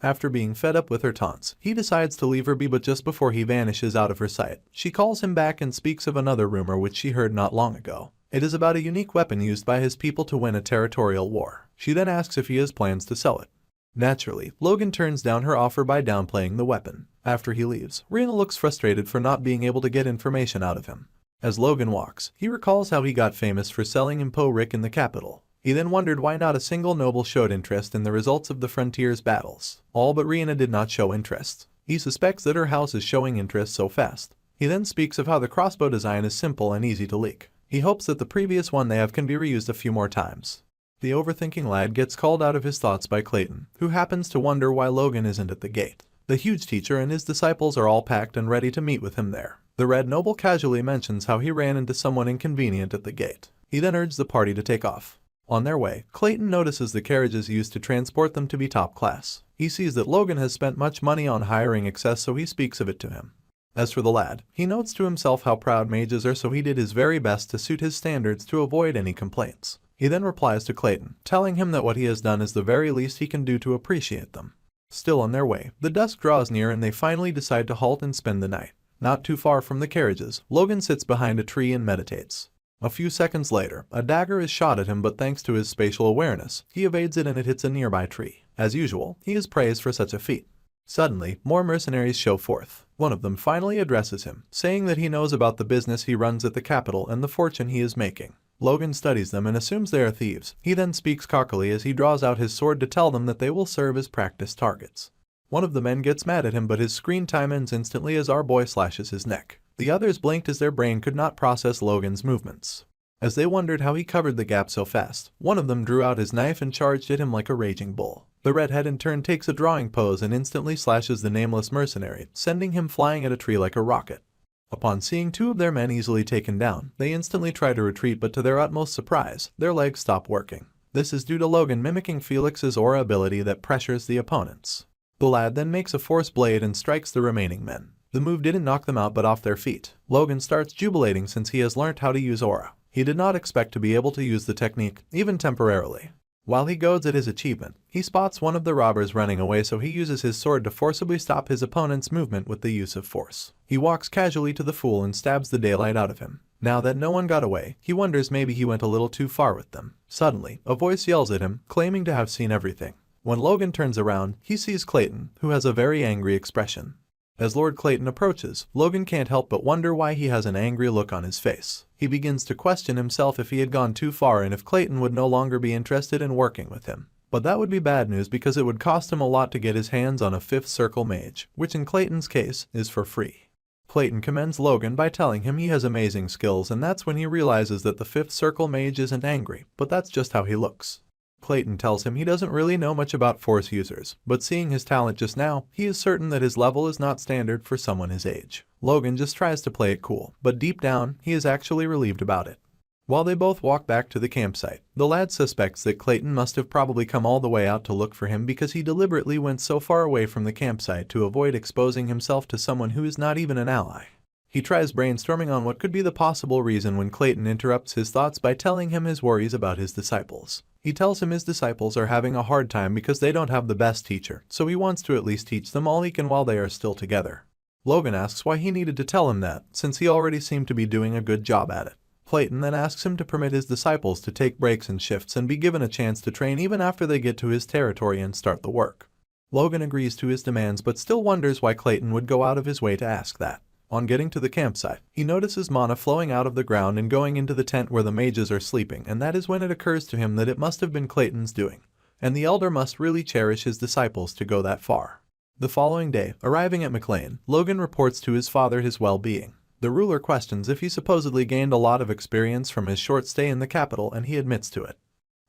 After being fed up with her taunts, he decides to leave her be, but just before he vanishes out of her sight, she calls him back and speaks of another rumor which she heard not long ago. It is about a unique weapon used by his people to win a territorial war. She then asks if he has plans to sell it. Naturally, Logan turns down her offer by downplaying the weapon. After he leaves, Riena looks frustrated for not being able to get information out of him. As Logan walks, he recalls how he got famous for selling Impo Rick in the capital. He then wondered why not a single noble showed interest in the results of the frontier's battles. All but Riena did not show interest. He suspects that her house is showing interest so fast. He then speaks of how the crossbow design is simple and easy to leak. He hopes that the previous one they have can be reused a few more times. The overthinking lad gets called out of his thoughts by Clayton, who happens to wonder why Logan isn't at the gate. The huge teacher and his disciples are all packed and ready to meet with him there. The red noble casually mentions how he ran into someone inconvenient at the gate. He then urges the party to take off. On their way, Clayton notices the carriages used to transport them to be top class. He sees that Logan has spent much money on hiring excess, so he speaks of it to him. As for the lad, he notes to himself how proud mages are, so he did his very best to suit his standards to avoid any complaints. He then replies to Clayton, telling him that what he has done is the very least he can do to appreciate them. Still on their way, the dusk draws near and they finally decide to halt and spend the night. Not too far from the carriages, Logan sits behind a tree and meditates. A few seconds later, a dagger is shot at him, but thanks to his spatial awareness, he evades it and it hits a nearby tree. As usual, he is praised for such a feat. Suddenly, more mercenaries show forth. One of them finally addresses him, saying that he knows about the business he runs at the capital and the fortune he is making. Logan studies them and assumes they are thieves. He then speaks cockily as he draws out his sword to tell them that they will serve as practice targets. One of the men gets mad at him, but his screen time ends instantly as our boy slashes his neck. The others blinked as their brain could not process Logan's movements. As they wondered how he covered the gap so fast, one of them drew out his knife and charged at him like a raging bull. The redhead in turn takes a drawing pose and instantly slashes the nameless mercenary, sending him flying at a tree like a rocket. Upon seeing two of their men easily taken down, they instantly try to retreat, but to their utmost surprise, their legs stop working. This is due to Logan mimicking Felix's aura ability that pressures the opponents. The lad then makes a force blade and strikes the remaining men. The move didn't knock them out but off their feet. Logan starts jubilating since he has learnt how to use aura. He did not expect to be able to use the technique, even temporarily. While he goads at his achievement, he spots one of the robbers running away, so he uses his sword to forcibly stop his opponent's movement with the use of force. He walks casually to the fool and stabs the daylight out of him. Now that no one got away, he wonders maybe he went a little too far with them. Suddenly, a voice yells at him, claiming to have seen everything. When Logan turns around, he sees Clayton, who has a very angry expression. As Lord Clayton approaches, Logan can't help but wonder why he has an angry look on his face. He begins to question himself if he had gone too far and if Clayton would no longer be interested in working with him. But that would be bad news because it would cost him a lot to get his hands on a 5th circle mage, which in Clayton's case is for free. Clayton commends Logan by telling him he has amazing skills, and that's when he realizes that the 5th circle mage isn't angry, but that's just how he looks. Clayton tells him he doesn't really know much about force users, but seeing his talent just now, he is certain that his level is not standard for someone his age. Logan just tries to play it cool, but deep down, he is actually relieved about it. While they both walk back to the campsite, the lad suspects that Clayton must have probably come all the way out to look for him because he deliberately went so far away from the campsite to avoid exposing himself to someone who is not even an ally. He tries brainstorming on what could be the possible reason when Clayton interrupts his thoughts by telling him his worries about his disciples. He tells him his disciples are having a hard time because they don't have the best teacher, so he wants to at least teach them all he can while they are still together. Logan asks why he needed to tell him that, since he already seemed to be doing a good job at it. Clayton then asks him to permit his disciples to take breaks and shifts and be given a chance to train even after they get to his territory and start the work. Logan agrees to his demands but still wonders why Clayton would go out of his way to ask that. On getting to the campsite, he notices mana flowing out of the ground and going into the tent where the mages are sleeping, and that is when it occurs to him that it must have been Clayton's doing, and the elder must really cherish his disciples to go that far. The following day, arriving at McLean, Logan reports to his father his well-being. The ruler questions if he supposedly gained a lot of experience from his short stay in the capital, and he admits to it.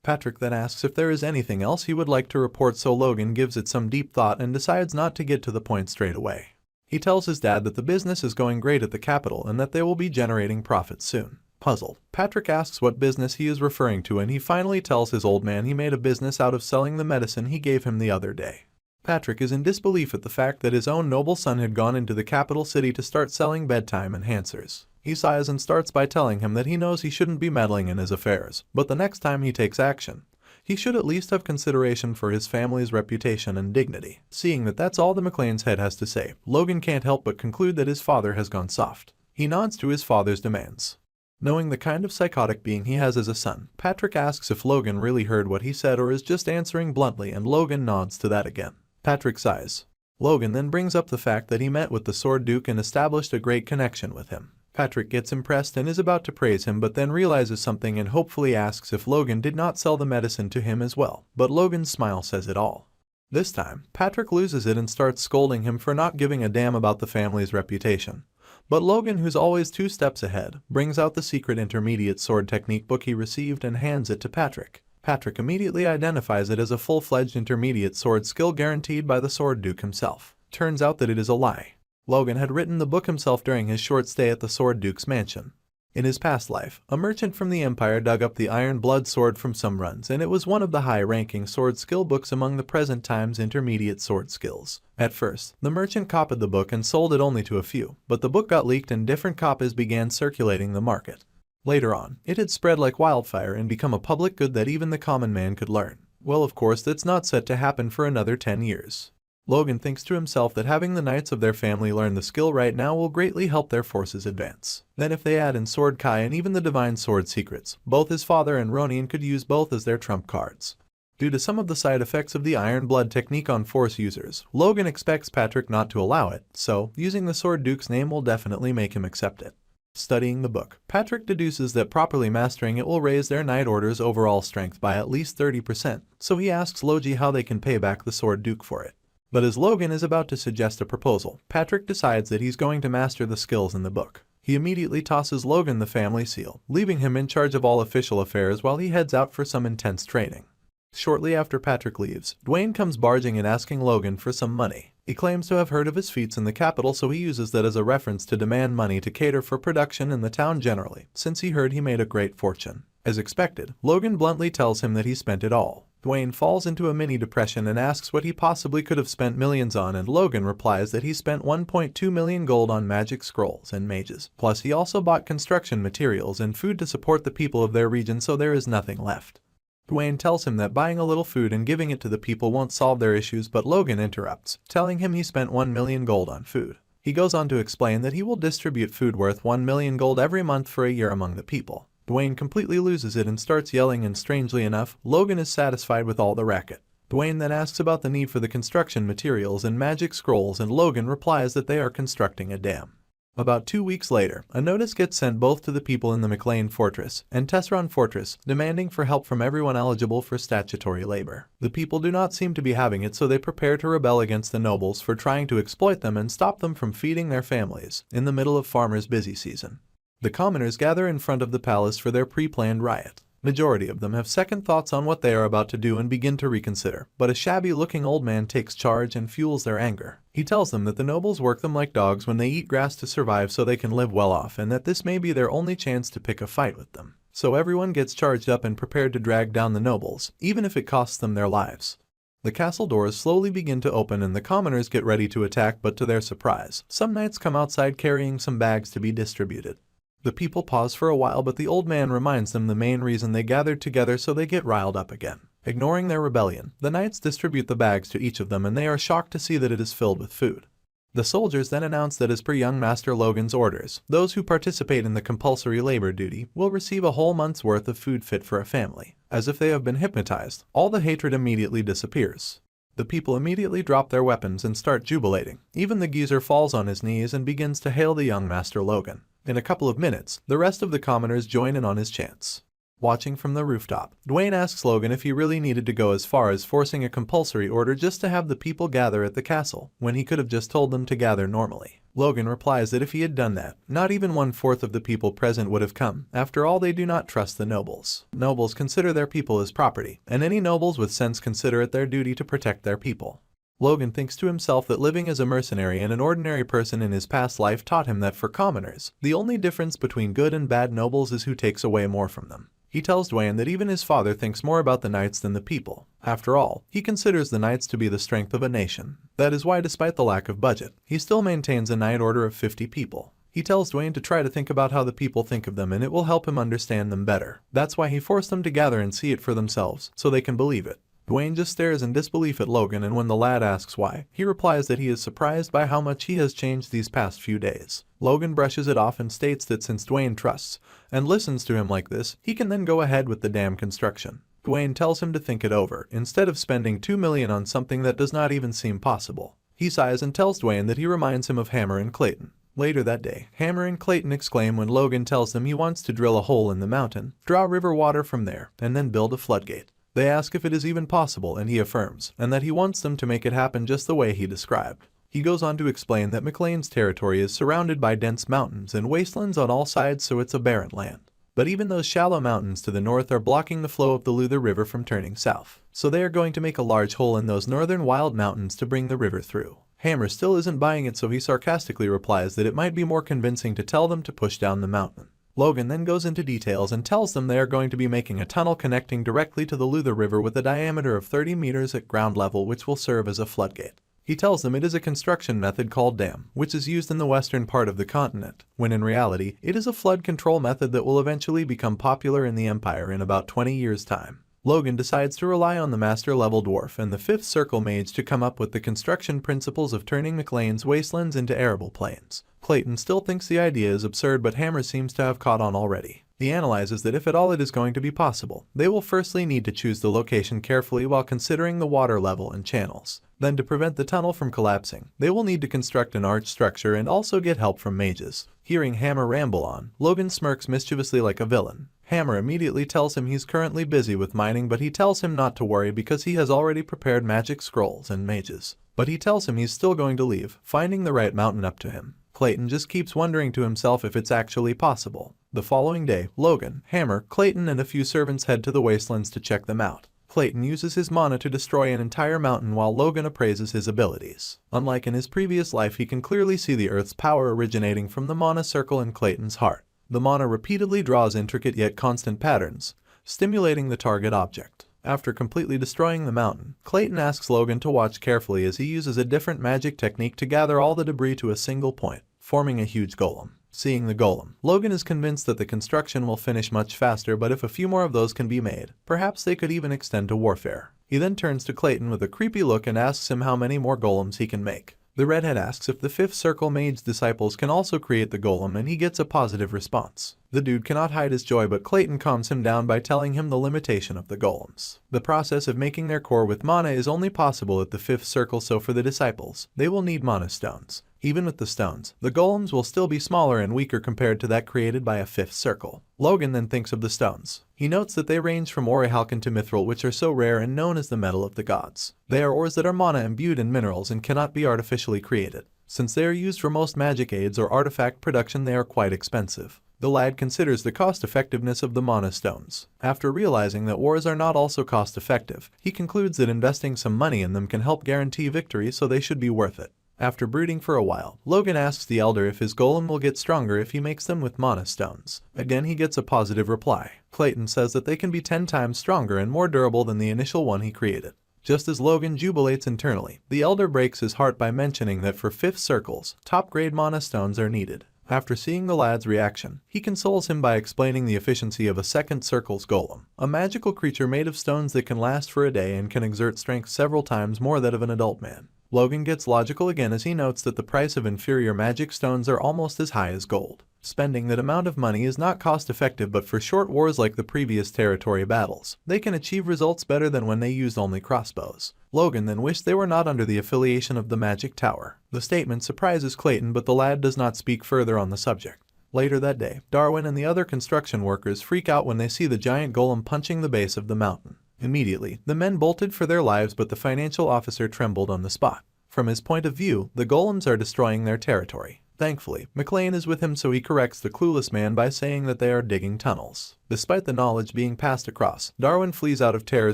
Patrick then asks if there is anything else he would like to report, so Logan gives it some deep thought and decides not to get to the point straight away. He tells his dad that the business is going great at the capital and that they will be generating profits soon. Puzzled, Patrick asks what business he is referring to, and he finally tells his old man he made a business out of selling the medicine he gave him the other day. Patrick is in disbelief at the fact that his own noble son had gone into the capital city to start selling bedtime enhancers. He sighs and starts by telling him that he knows he shouldn't be meddling in his affairs, but the next time he takes action, he should at least have consideration for his family's reputation and dignity. Seeing that that's all the McLean's head has to say, Logan can't help but conclude that his father has gone soft. He nods to his father's demands. Knowing the kind of psychotic being he has as a son, Patrick asks if Logan really heard what he said or is just answering bluntly, and Logan nods to that again. Patrick sighs. Logan then brings up the fact that he met with the Sword Duke and established a great connection with him. Patrick gets impressed and is about to praise him, but then realizes something and hopefully asks if Logan did not sell the medicine to him as well, but Logan's smile says it all. This time, Patrick loses it and starts scolding him for not giving a damn about the family's reputation. But Logan, who's always 2 steps ahead, brings out the secret intermediate sword technique book he received and hands it to Patrick. Patrick immediately identifies it as a full-fledged intermediate sword skill guaranteed by the Sword Duke himself. Turns out that it is a lie. Logan had written the book himself during his short stay at the Sword Duke's mansion. In his past life, a merchant from the Empire dug up the Iron Blood sword from some runs, and it was one of the high-ranking sword skill books among the present time's intermediate sword skills. At first, the merchant copied the book and sold it only to a few, but the book got leaked and different copies began circulating the market. Later on, it had spread like wildfire and become a public good that even the common man could learn. Well, of course, that's not set to happen for another 10 years. Logan thinks to himself that having the knights of their family learn the skill right now will greatly help their forces advance. Then if they add in Sword Kai and even the Divine Sword secrets, both his father and Ronin could use both as their trump cards. Due to some of the side effects of the Iron Blood technique on force users, Logan expects Patrick not to allow it, so using the Sword Duke's name will definitely make him accept it. Studying the book, Patrick deduces that properly mastering it will raise their Knight Order's overall strength by at least 30%, so he asks Logie how they can pay back the Sword Duke for it. But as Logan is about to suggest a proposal, Patrick decides that he's going to master the skills in the book. He immediately tosses Logan the family seal, leaving him in charge of all official affairs while he heads out for some intense training. Shortly after Patrick leaves, Dwayne comes barging in asking Logan for some money. He claims to have heard of his feats in the capital, so he uses that as a reference to demand money to cater for production in the town generally, since he heard he made a great fortune. As expected, Logan bluntly tells him that he spent it all. Dwayne falls into a mini depression and asks what he possibly could have spent millions on, and Logan replies that he spent 1.2 million gold on magic scrolls and mages. Plus he also bought construction materials and food to support the people of their region, so there is nothing left. Dwayne tells him that buying a little food and giving it to the people won't solve their issues, but Logan interrupts, telling him he spent 1 million gold on food. He goes on to explain that he will distribute food worth 1 million gold every month for a year among the people. Dwayne completely loses it and starts yelling, and strangely enough, Logan is satisfied with all the racket. Dwayne then asks about the need for the construction materials and magic scrolls, and Logan replies that they are constructing a dam. About 2 weeks later, a notice gets sent both to the people in the McLean Fortress and Tesseron Fortress, demanding for help from everyone eligible for statutory labor. The people do not seem to be having it, so they prepare to rebel against the nobles for trying to exploit them and stop them from feeding their families in the middle of farmers' busy season. The commoners gather in front of the palace for their pre-planned riot. Majority of them have second thoughts on what they are about to do and begin to reconsider, but a shabby-looking old man takes charge and fuels their anger. He tells them that the nobles work them like dogs when they eat grass to survive so they can live well off, and that this may be their only chance to pick a fight with them. So everyone gets charged up and prepared to drag down the nobles, even if it costs them their lives. The castle doors slowly begin to open and the commoners get ready to attack, but to their surprise, some knights come outside carrying some bags to be distributed. The people pause for a while, but the old man reminds them the main reason they gathered together, so they get riled up again. Ignoring their rebellion, the knights distribute the bags to each of them, and they are shocked to see that it is filled with food. The soldiers then announce that as per young Master Logan's orders, those who participate in the compulsory labor duty will receive a whole month's worth of food fit for a family. As if they have been hypnotized, all the hatred immediately disappears. The people immediately drop their weapons and start jubilating. Even the geezer falls on his knees and begins to hail the young Master Logan. In a couple of minutes, the rest of the commoners join in on his chants. Watching from the rooftop, Dwayne asks Logan if he really needed to go as far as forcing a compulsory order just to have the people gather at the castle, when he could have just told them to gather normally. Logan replies that if he had done that, not even 1/4 of the people present would have come. After all, they do not trust the nobles. Nobles consider their people as property, and any nobles with sense consider it their duty to protect their people. Logan thinks to himself that living as a mercenary and an ordinary person in his past life taught him that for commoners, the only difference between good and bad nobles is who takes away more from them. He tells Dwayne that even his father thinks more about the knights than the people. After all, he considers the knights to be the strength of a nation. That is why, despite the lack of budget, he still maintains a knight order of 50 people. He tells Dwayne to try to think about how the people think of them, and it will help him understand them better. That's why he forced them to gather and see it for themselves, so they can believe it. Dwayne just stares in disbelief at Logan, and when the lad asks why, he replies that he is surprised by how much he has changed these past few days. Logan brushes it off and states that since Dwayne trusts and listens to him like this, he can then go ahead with the dam construction. Dwayne tells him to think it over, instead of spending 2 million on something that does not even seem possible. He sighs and tells Dwayne that he reminds him of Hammer and Clayton. Later that day, Hammer and Clayton exclaim when Logan tells them he wants to drill a hole in the mountain, draw river water from there, and then build a floodgate. They ask if it is even possible, and he affirms, and that he wants them to make it happen just the way he described. He goes on to explain that McLean's territory is surrounded by dense mountains and wastelands on all sides, so it's a barren land. But even those shallow mountains to the north are blocking the flow of the Luther River from turning south. So they are going to make a large hole in those northern wild mountains to bring the river through. Hammer still isn't buying it, so he sarcastically replies that it might be more convincing to tell them to push down the mountain. Logan then goes into details and tells them they are going to be making a tunnel connecting directly to the Luther River with a diameter of 30 meters at ground level, which will serve as a floodgate. He tells them it is a construction method called dam, which is used in the western part of the continent, when in reality, it is a flood control method that will eventually become popular in the Empire in about 20 years' time. Logan decides to rely on the master-level dwarf and the 5th circle mage to come up with the construction principles of turning McLean's wastelands into arable plains. Clayton still thinks the idea is absurd, but Hammer seems to have caught on already. He analyzes that if at all it is going to be possible, they will firstly need to choose the location carefully while considering the water level and channels. Then, to prevent the tunnel from collapsing, they will need to construct an arch structure and also get help from mages. Hearing Hammer ramble on, Logan smirks mischievously like a villain. Hammer immediately tells him he's currently busy with mining, but he tells him not to worry because he has already prepared magic scrolls and mages. But he tells him he's still going to leave, finding the right mountain up to him. Clayton just keeps wondering to himself if it's actually possible. The following day, Logan, Hammer, Clayton, and a few servants head to the wastelands to check them out. Clayton uses his mana to destroy an entire mountain while Logan appraises his abilities. Unlike in his previous life, he can clearly see the Earth's power originating from the mana circle in Clayton's heart. The mana repeatedly draws intricate yet constant patterns, stimulating the target object. After completely destroying the mountain, Clayton asks Logan to watch carefully as he uses a different magic technique to gather all the debris to a single point, forming a huge golem. Seeing the golem, Logan is convinced that the construction will finish much faster, but if a few more of those can be made, perhaps they could even extend to warfare. He then turns to Clayton with a creepy look and asks him how many more golems he can make. The redhead asks if the fifth circle mage's disciples can also create the golem, and he gets a positive response. The dude cannot hide his joy, but Clayton calms him down by telling him the limitation of the golems. The process of making their core with mana is only possible at the fifth circle, so for the disciples, they will need mana stones. Even with the stones, the golems will still be smaller and weaker compared to that created by a fifth circle. Logan then thinks of the stones. He notes that they range from orichalcon to mithril, which are so rare and known as the metal of the gods. They are ores that are mana imbued in minerals and cannot be artificially created. Since they are used for most magic aids or artifact production, they are quite expensive. The lad considers the cost-effectiveness of the mana stones. After realizing that ores are not also cost-effective, he concludes that investing some money in them can help guarantee victory, so they should be worth it. After brooding for a while, Logan asks the elder if his golem will get stronger if he makes them with mana stones. Again, he gets a positive reply. Clayton says that they can be 10 times stronger and more durable than the initial one he created. Just as Logan jubilates internally, the elder breaks his heart by mentioning that for fifth circles, top-grade mana stones are needed. After seeing the lad's reaction, he consoles him by explaining the efficiency of a second circle's golem, a magical creature made of stones that can last for a day and can exert strength several times more that of an adult man. Logan gets logical again as he notes that the price of inferior magic stones are almost as high as gold. Spending that amount of money is not cost-effective, but for short wars like the previous territory battles, they can achieve results better than when they used only crossbows. Logan then wished they were not under the affiliation of the Magic Tower. The statement surprises Clayton, but the lad does not speak further on the subject. Later that day, Darwin and the other construction workers freak out when they see the giant golem punching the base of the mountain. Immediately, the men bolted for their lives, but the financial officer trembled on the spot. From his point of view, the golems are destroying their territory. Thankfully, McLean is with him, so he corrects the clueless man by saying that they are digging tunnels. Despite the knowledge being passed across, Darwin flees out of terror,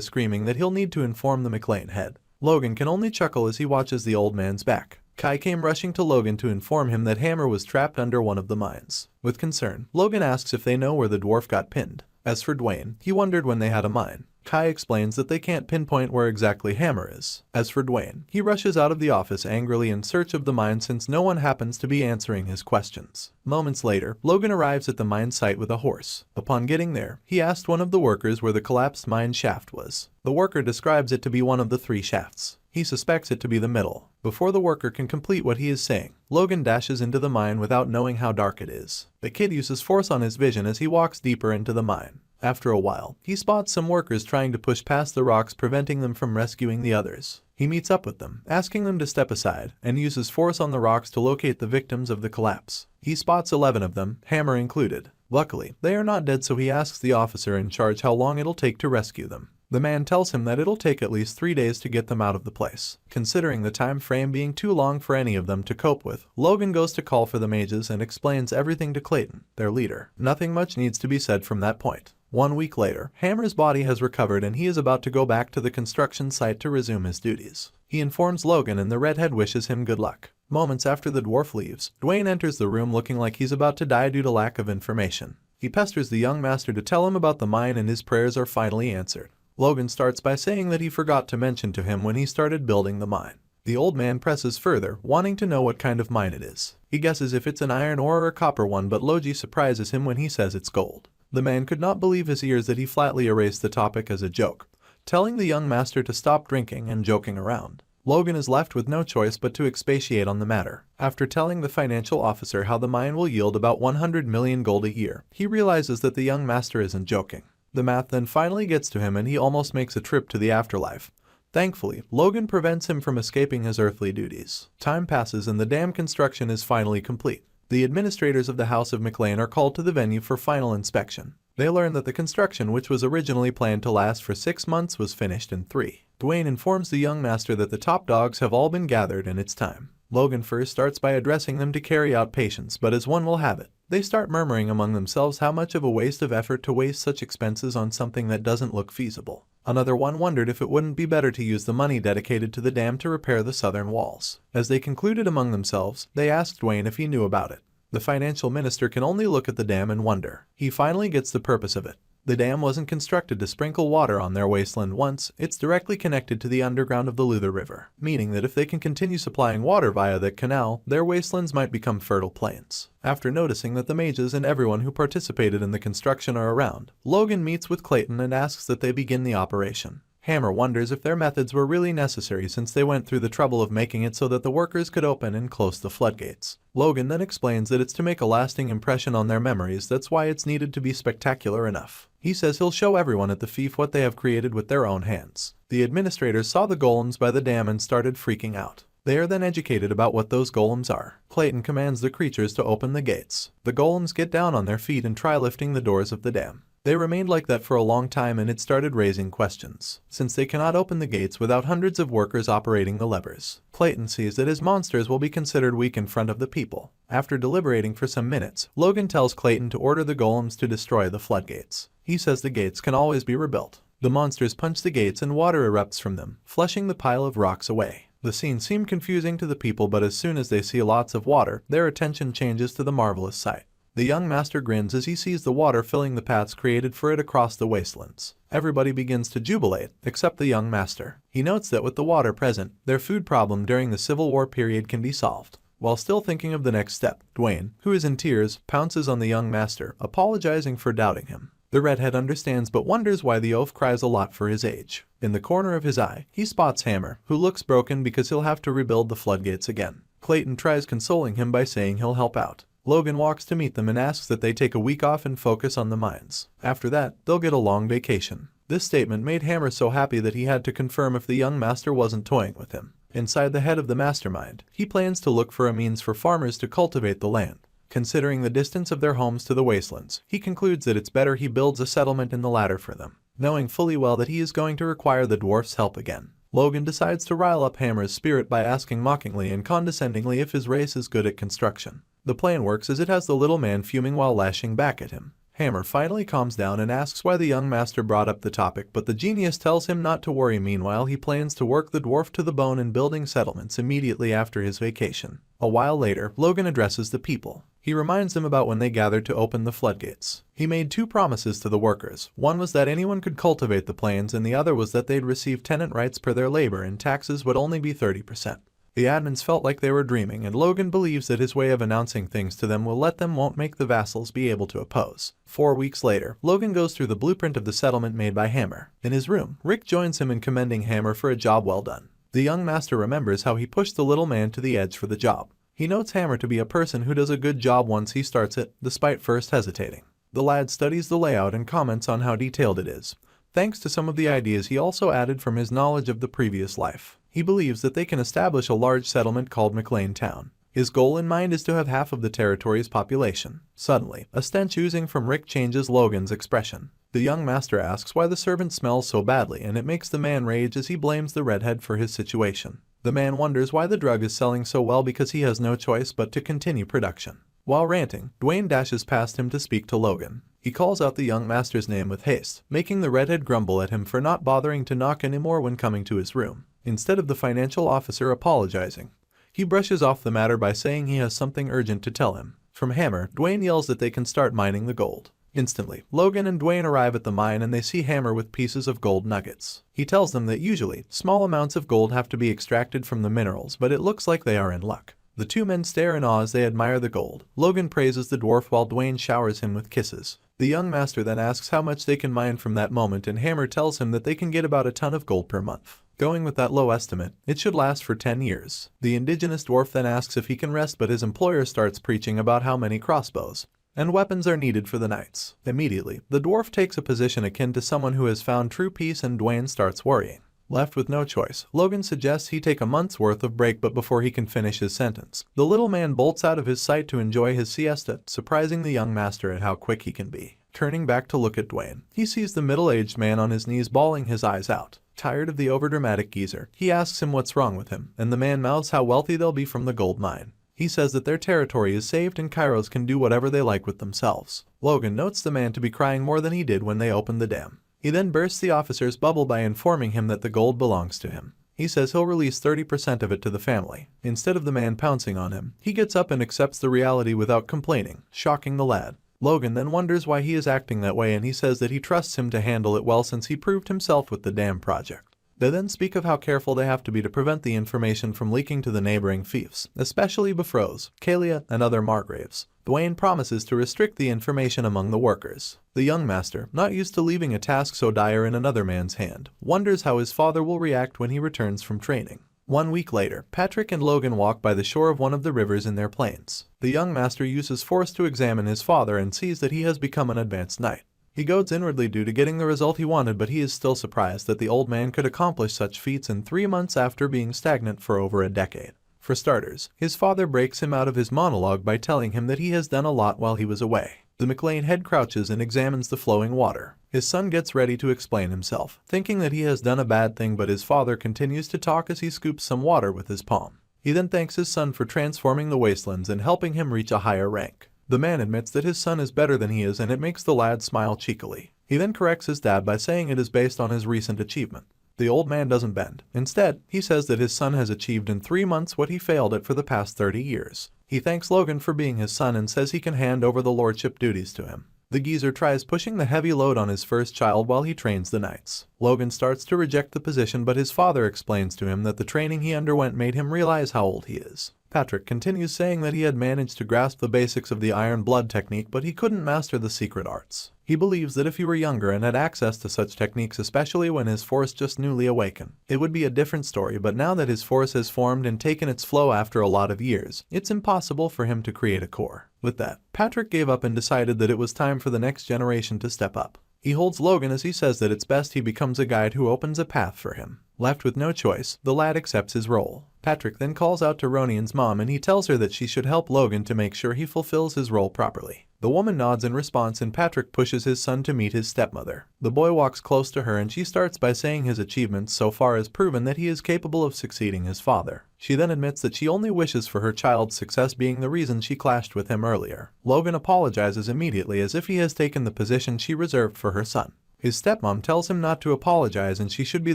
screaming that he'll need to inform the McLean head. Logan can only chuckle as he watches the old man's back. Kai came rushing to Logan to inform him that Hammer was trapped under one of the mines. With concern, Logan asks if they know where the dwarf got pinned. As for Dwayne, he wondered when they had a mine. Kai explains that they can't pinpoint where exactly Hammer is. As for Dwayne, he rushes out of the office angrily in search of the mine since no one happens to be answering his questions. Moments later, Logan arrives at the mine site with a horse. Upon getting there, he asked one of the workers where the collapsed mine shaft was. The worker describes it to be one of the 3 shafts. He suspects it to be the middle. Before the worker can complete what he is saying, Logan dashes into the mine without knowing how dark it is. The kid uses force on his vision as he walks deeper into the mine. After a while, he spots some workers trying to push past the rocks, preventing them from rescuing the others. He meets up with them, asking them to step aside, and uses force on the rocks to locate the victims of the collapse. He spots 11 of them, Hammer included. Luckily, they are not dead, so he asks the officer in charge how long it'll take to rescue them. The man tells him that it'll take at least 3 days to get them out of the place. Considering the time frame being too long for any of them to cope with, Logan goes to call for the mages and explains everything to Clayton, their leader. Nothing much needs to be said from that point. 1 week later, Hammer's body has recovered and he is about to go back to the construction site to resume his duties. He informs Logan and the redhead wishes him good luck. Moments after the dwarf leaves, Dwayne enters the room looking like he's about to die due to lack of information. He pesters the young master to tell him about the mine, and his prayers are finally answered. Logan starts by saying that he forgot to mention to him when he started building the mine. The old man presses further, wanting to know what kind of mine it is. He guesses if it's an iron ore or a copper one, but Logi surprises him when he says it's gold. The man could not believe his ears that he flatly erased the topic as a joke, telling the young master to stop drinking and joking around. Logan is left with no choice but to expatiate on the matter. After telling the financial officer how the mine will yield about 100 million gold a year, he realizes that the young master isn't joking. The math then finally gets to him and he almost makes a trip to the afterlife. Thankfully, Logan prevents him from escaping his earthly duties. Time passes and the dam construction is finally complete. The administrators of the House of McLean are called to the venue for final inspection. They learn that the construction, which was originally planned to last for 6 months, was finished in 3. Dwayne informs the young master that the top dogs have all been gathered and it's time. Logan first starts by addressing them to carry out patience, but as one will have it, they start murmuring among themselves how much of a waste of effort to waste such expenses on something that doesn't look feasible. Another one wondered if it wouldn't be better to use the money dedicated to the dam to repair the southern walls. As they concluded among themselves, they asked Dwayne if he knew about it. The financial minister can only look at the dam and wonder. He finally gets the purpose of it. The dam wasn't constructed to sprinkle water on their wasteland once, it's directly connected to the underground of the Luther River, meaning that if they can continue supplying water via that canal, their wastelands might become fertile plains. After noticing that the mages and everyone who participated in the construction are around, Logan meets with Clayton and asks that they begin the operation. Hammer wonders if their methods were really necessary since they went through the trouble of making it so that the workers could open and close the floodgates. Logan then explains that it's to make a lasting impression on their memories, that's why it's needed to be spectacular enough. He says he'll show everyone at the fief what they have created with their own hands. The administrators saw the golems by the dam and started freaking out. They are then educated about what those golems are. Clayton commands the creatures to open the gates. The golems get down on their feet and try lifting the doors of the dam. They remained like that for a long time and it started raising questions, since they cannot open the gates without hundreds of workers operating the levers. Clayton sees that his monsters will be considered weak in front of the people. After deliberating for some minutes, Logan tells Clayton to order the golems to destroy the floodgates. He says the gates can always be rebuilt. The monsters punch the gates and water erupts from them, flushing the pile of rocks away. The scene seemed confusing to the people, but as soon as they see lots of water, their attention changes to the marvelous sight. The young master grins as he sees the water filling the paths created for it across the wastelands. Everybody begins to jubilate, except the young master. He notes that with the water present, their food problem during the Civil War period can be solved. While still thinking of the next step, Dwayne, who is in tears, pounces on the young master, apologizing for doubting him. The redhead understands but wonders why the oaf cries a lot for his age. In the corner of his eye, he spots Hammer, who looks broken because he'll have to rebuild the floodgates again. Clayton tries consoling him by saying he'll help out. Logan walks to meet them and asks that they take a week off and focus on the mines. After that, they'll get a long vacation. This statement made Hammer so happy that he had to confirm if the young master wasn't toying with him. Inside the head of the mastermind, he plans to look for a means for farmers to cultivate the land. Considering the distance of their homes to the wastelands, he concludes that it's better he builds a settlement in the latter for them, knowing fully well that he is going to require the dwarf's help again. Logan decides to rile up Hammer's spirit by asking mockingly and condescendingly if his race is good at construction. The plan works as it has the little man fuming while lashing back at him. Hammer finally calms down and asks why the young master brought up the topic, but the genius tells him not to worry. Meanwhile, he plans to work the dwarf to the bone in building settlements immediately after his vacation. A while later, Logan addresses the people. He reminds them about when they gathered to open the floodgates. He made two promises to the workers. One was that anyone could cultivate the plains, and the other was that they'd receive tenant rights per their labor and taxes would only be 30%. The admins felt like they were dreaming, and Logan believes that his way of announcing things to them will let them won't make the vassals be able to oppose. 4 weeks later, Logan goes through the blueprint of the settlement made by Hammer. In his room, Rick joins him in commending Hammer for a job well done. The young master remembers how he pushed the little man to the edge for the job. He notes Hammer to be a person who does a good job once he starts it, despite first hesitating. The lad studies the layout and comments on how detailed it is, thanks to some of the ideas he also added from his knowledge of the previous life. He believes that they can establish a large settlement called McLean Town. His goal in mind is to have half of the territory's population. Suddenly, a stench oozing from Rick changes Logan's expression. The young master asks why the servant smells so badly, and it makes the man rage as he blames the redhead for his situation. The man wonders why the drug is selling so well because he has no choice but to continue production. While ranting, Dwayne dashes past him to speak to Logan. He calls out the young master's name with haste, making the redhead grumble at him for not bothering to knock anymore when coming to his room. Instead of the financial officer apologizing, he brushes off the matter by saying he has something urgent to tell him. From Hammer, Dwayne yells that they can start mining the gold. Instantly, Logan and Dwayne arrive at the mine and they see Hammer with pieces of gold nuggets. He tells them that usually, small amounts of gold have to be extracted from the minerals, but it looks like they are in luck. The two men stare in awe as they admire the gold. Logan praises the dwarf while Dwayne showers him with kisses. The young master then asks how much they can mine from that moment, and Hammer tells him that they can get about a ton of gold per month. Going with that low estimate, it should last for 10 years. The indigenous dwarf then asks if he can rest, but his employer starts preaching about how many crossbows and weapons are needed for the knights. Immediately, the dwarf takes a position akin to someone who has found true peace, and Dwayne starts worrying. Left with no choice, Logan suggests he take a month's worth of break, but before he can finish his sentence, the little man bolts out of his sight to enjoy his siesta, surprising the young master at how quick he can be. Turning back to look at Dwayne, he sees the middle-aged man on his knees bawling his eyes out. Tired of the overdramatic geezer, he asks him what's wrong with him, and the man mouths how wealthy they'll be from the gold mine. He says that their territory is saved and Kairos can do whatever they like with themselves. Logan notes the man to be crying more than he did when they opened the dam. He then bursts the officer's bubble by informing him that the gold belongs to him. He says he'll release 30% of it to the family. Instead of the man pouncing on him, he gets up and accepts the reality without complaining, shocking the lad. Logan then wonders why he is acting that way, and he says that he trusts him to handle it well since he proved himself with the dam project. They then speak of how careful they have to be to prevent the information from leaking to the neighboring fiefs, especially Befroze, Kalia, and other margraves. Dwayne promises to restrict the information among the workers. The young master, not used to leaving a task so dire in another man's hand, wonders how his father will react when he returns from training. 1 week later, Patrick and Logan walk by the shore of one of the rivers in their planes. The young master uses force to examine his father and sees that he has become an advanced knight. He goads inwardly due to getting the result he wanted, but he is still surprised that the old man could accomplish such feats in 3 months after being stagnant for over a decade. For starters, his father breaks him out of his monologue by telling him that he has done a lot while he was away. The McLean head crouches and examines the flowing water. His son gets ready to explain himself, thinking that he has done a bad thing, but his father continues to talk as he scoops some water with his palm. He then thanks his son for transforming the wastelands and helping him reach a higher rank. The man admits that his son is better than he is, and it makes the lad smile cheekily. He then corrects his dad by saying it is based on his recent achievement. The old man doesn't bend. Instead, he says that his son has achieved in 3 months what he failed at for the past 30 years. He thanks Logan for being his son and says he can hand over the lordship duties to him. The geezer tries pushing the heavy load on his first child while he trains the knights. Logan starts to reject the position, but his father explains to him that the training he underwent made him realize how old he is. Patrick continues saying that he had managed to grasp the basics of the iron blood technique, but he couldn't master the secret arts. He believes that if he were younger and had access to such techniques, especially when his force just newly awakened, it would be a different story, but now that his force has formed and taken its flow after a lot of years, it's impossible for him to create a core. With that, Patrick gave up and decided that it was time for the next generation to step up. He holds Logan as he says that it's best he becomes a guide who opens a path for him. Left with no choice, the lad accepts his role. Patrick then calls out to Ronian's mom and he tells her that she should help Logan to make sure he fulfills his role properly. The woman nods in response and Patrick pushes his son to meet his stepmother. The boy walks close to her and she starts by saying his achievements so far has proven that he is capable of succeeding his father. She then admits that she only wishes for her child's success being the reason she clashed with him earlier. Logan apologizes immediately as if he has taken the position she reserved for her son. His stepmom tells him not to apologize and she should be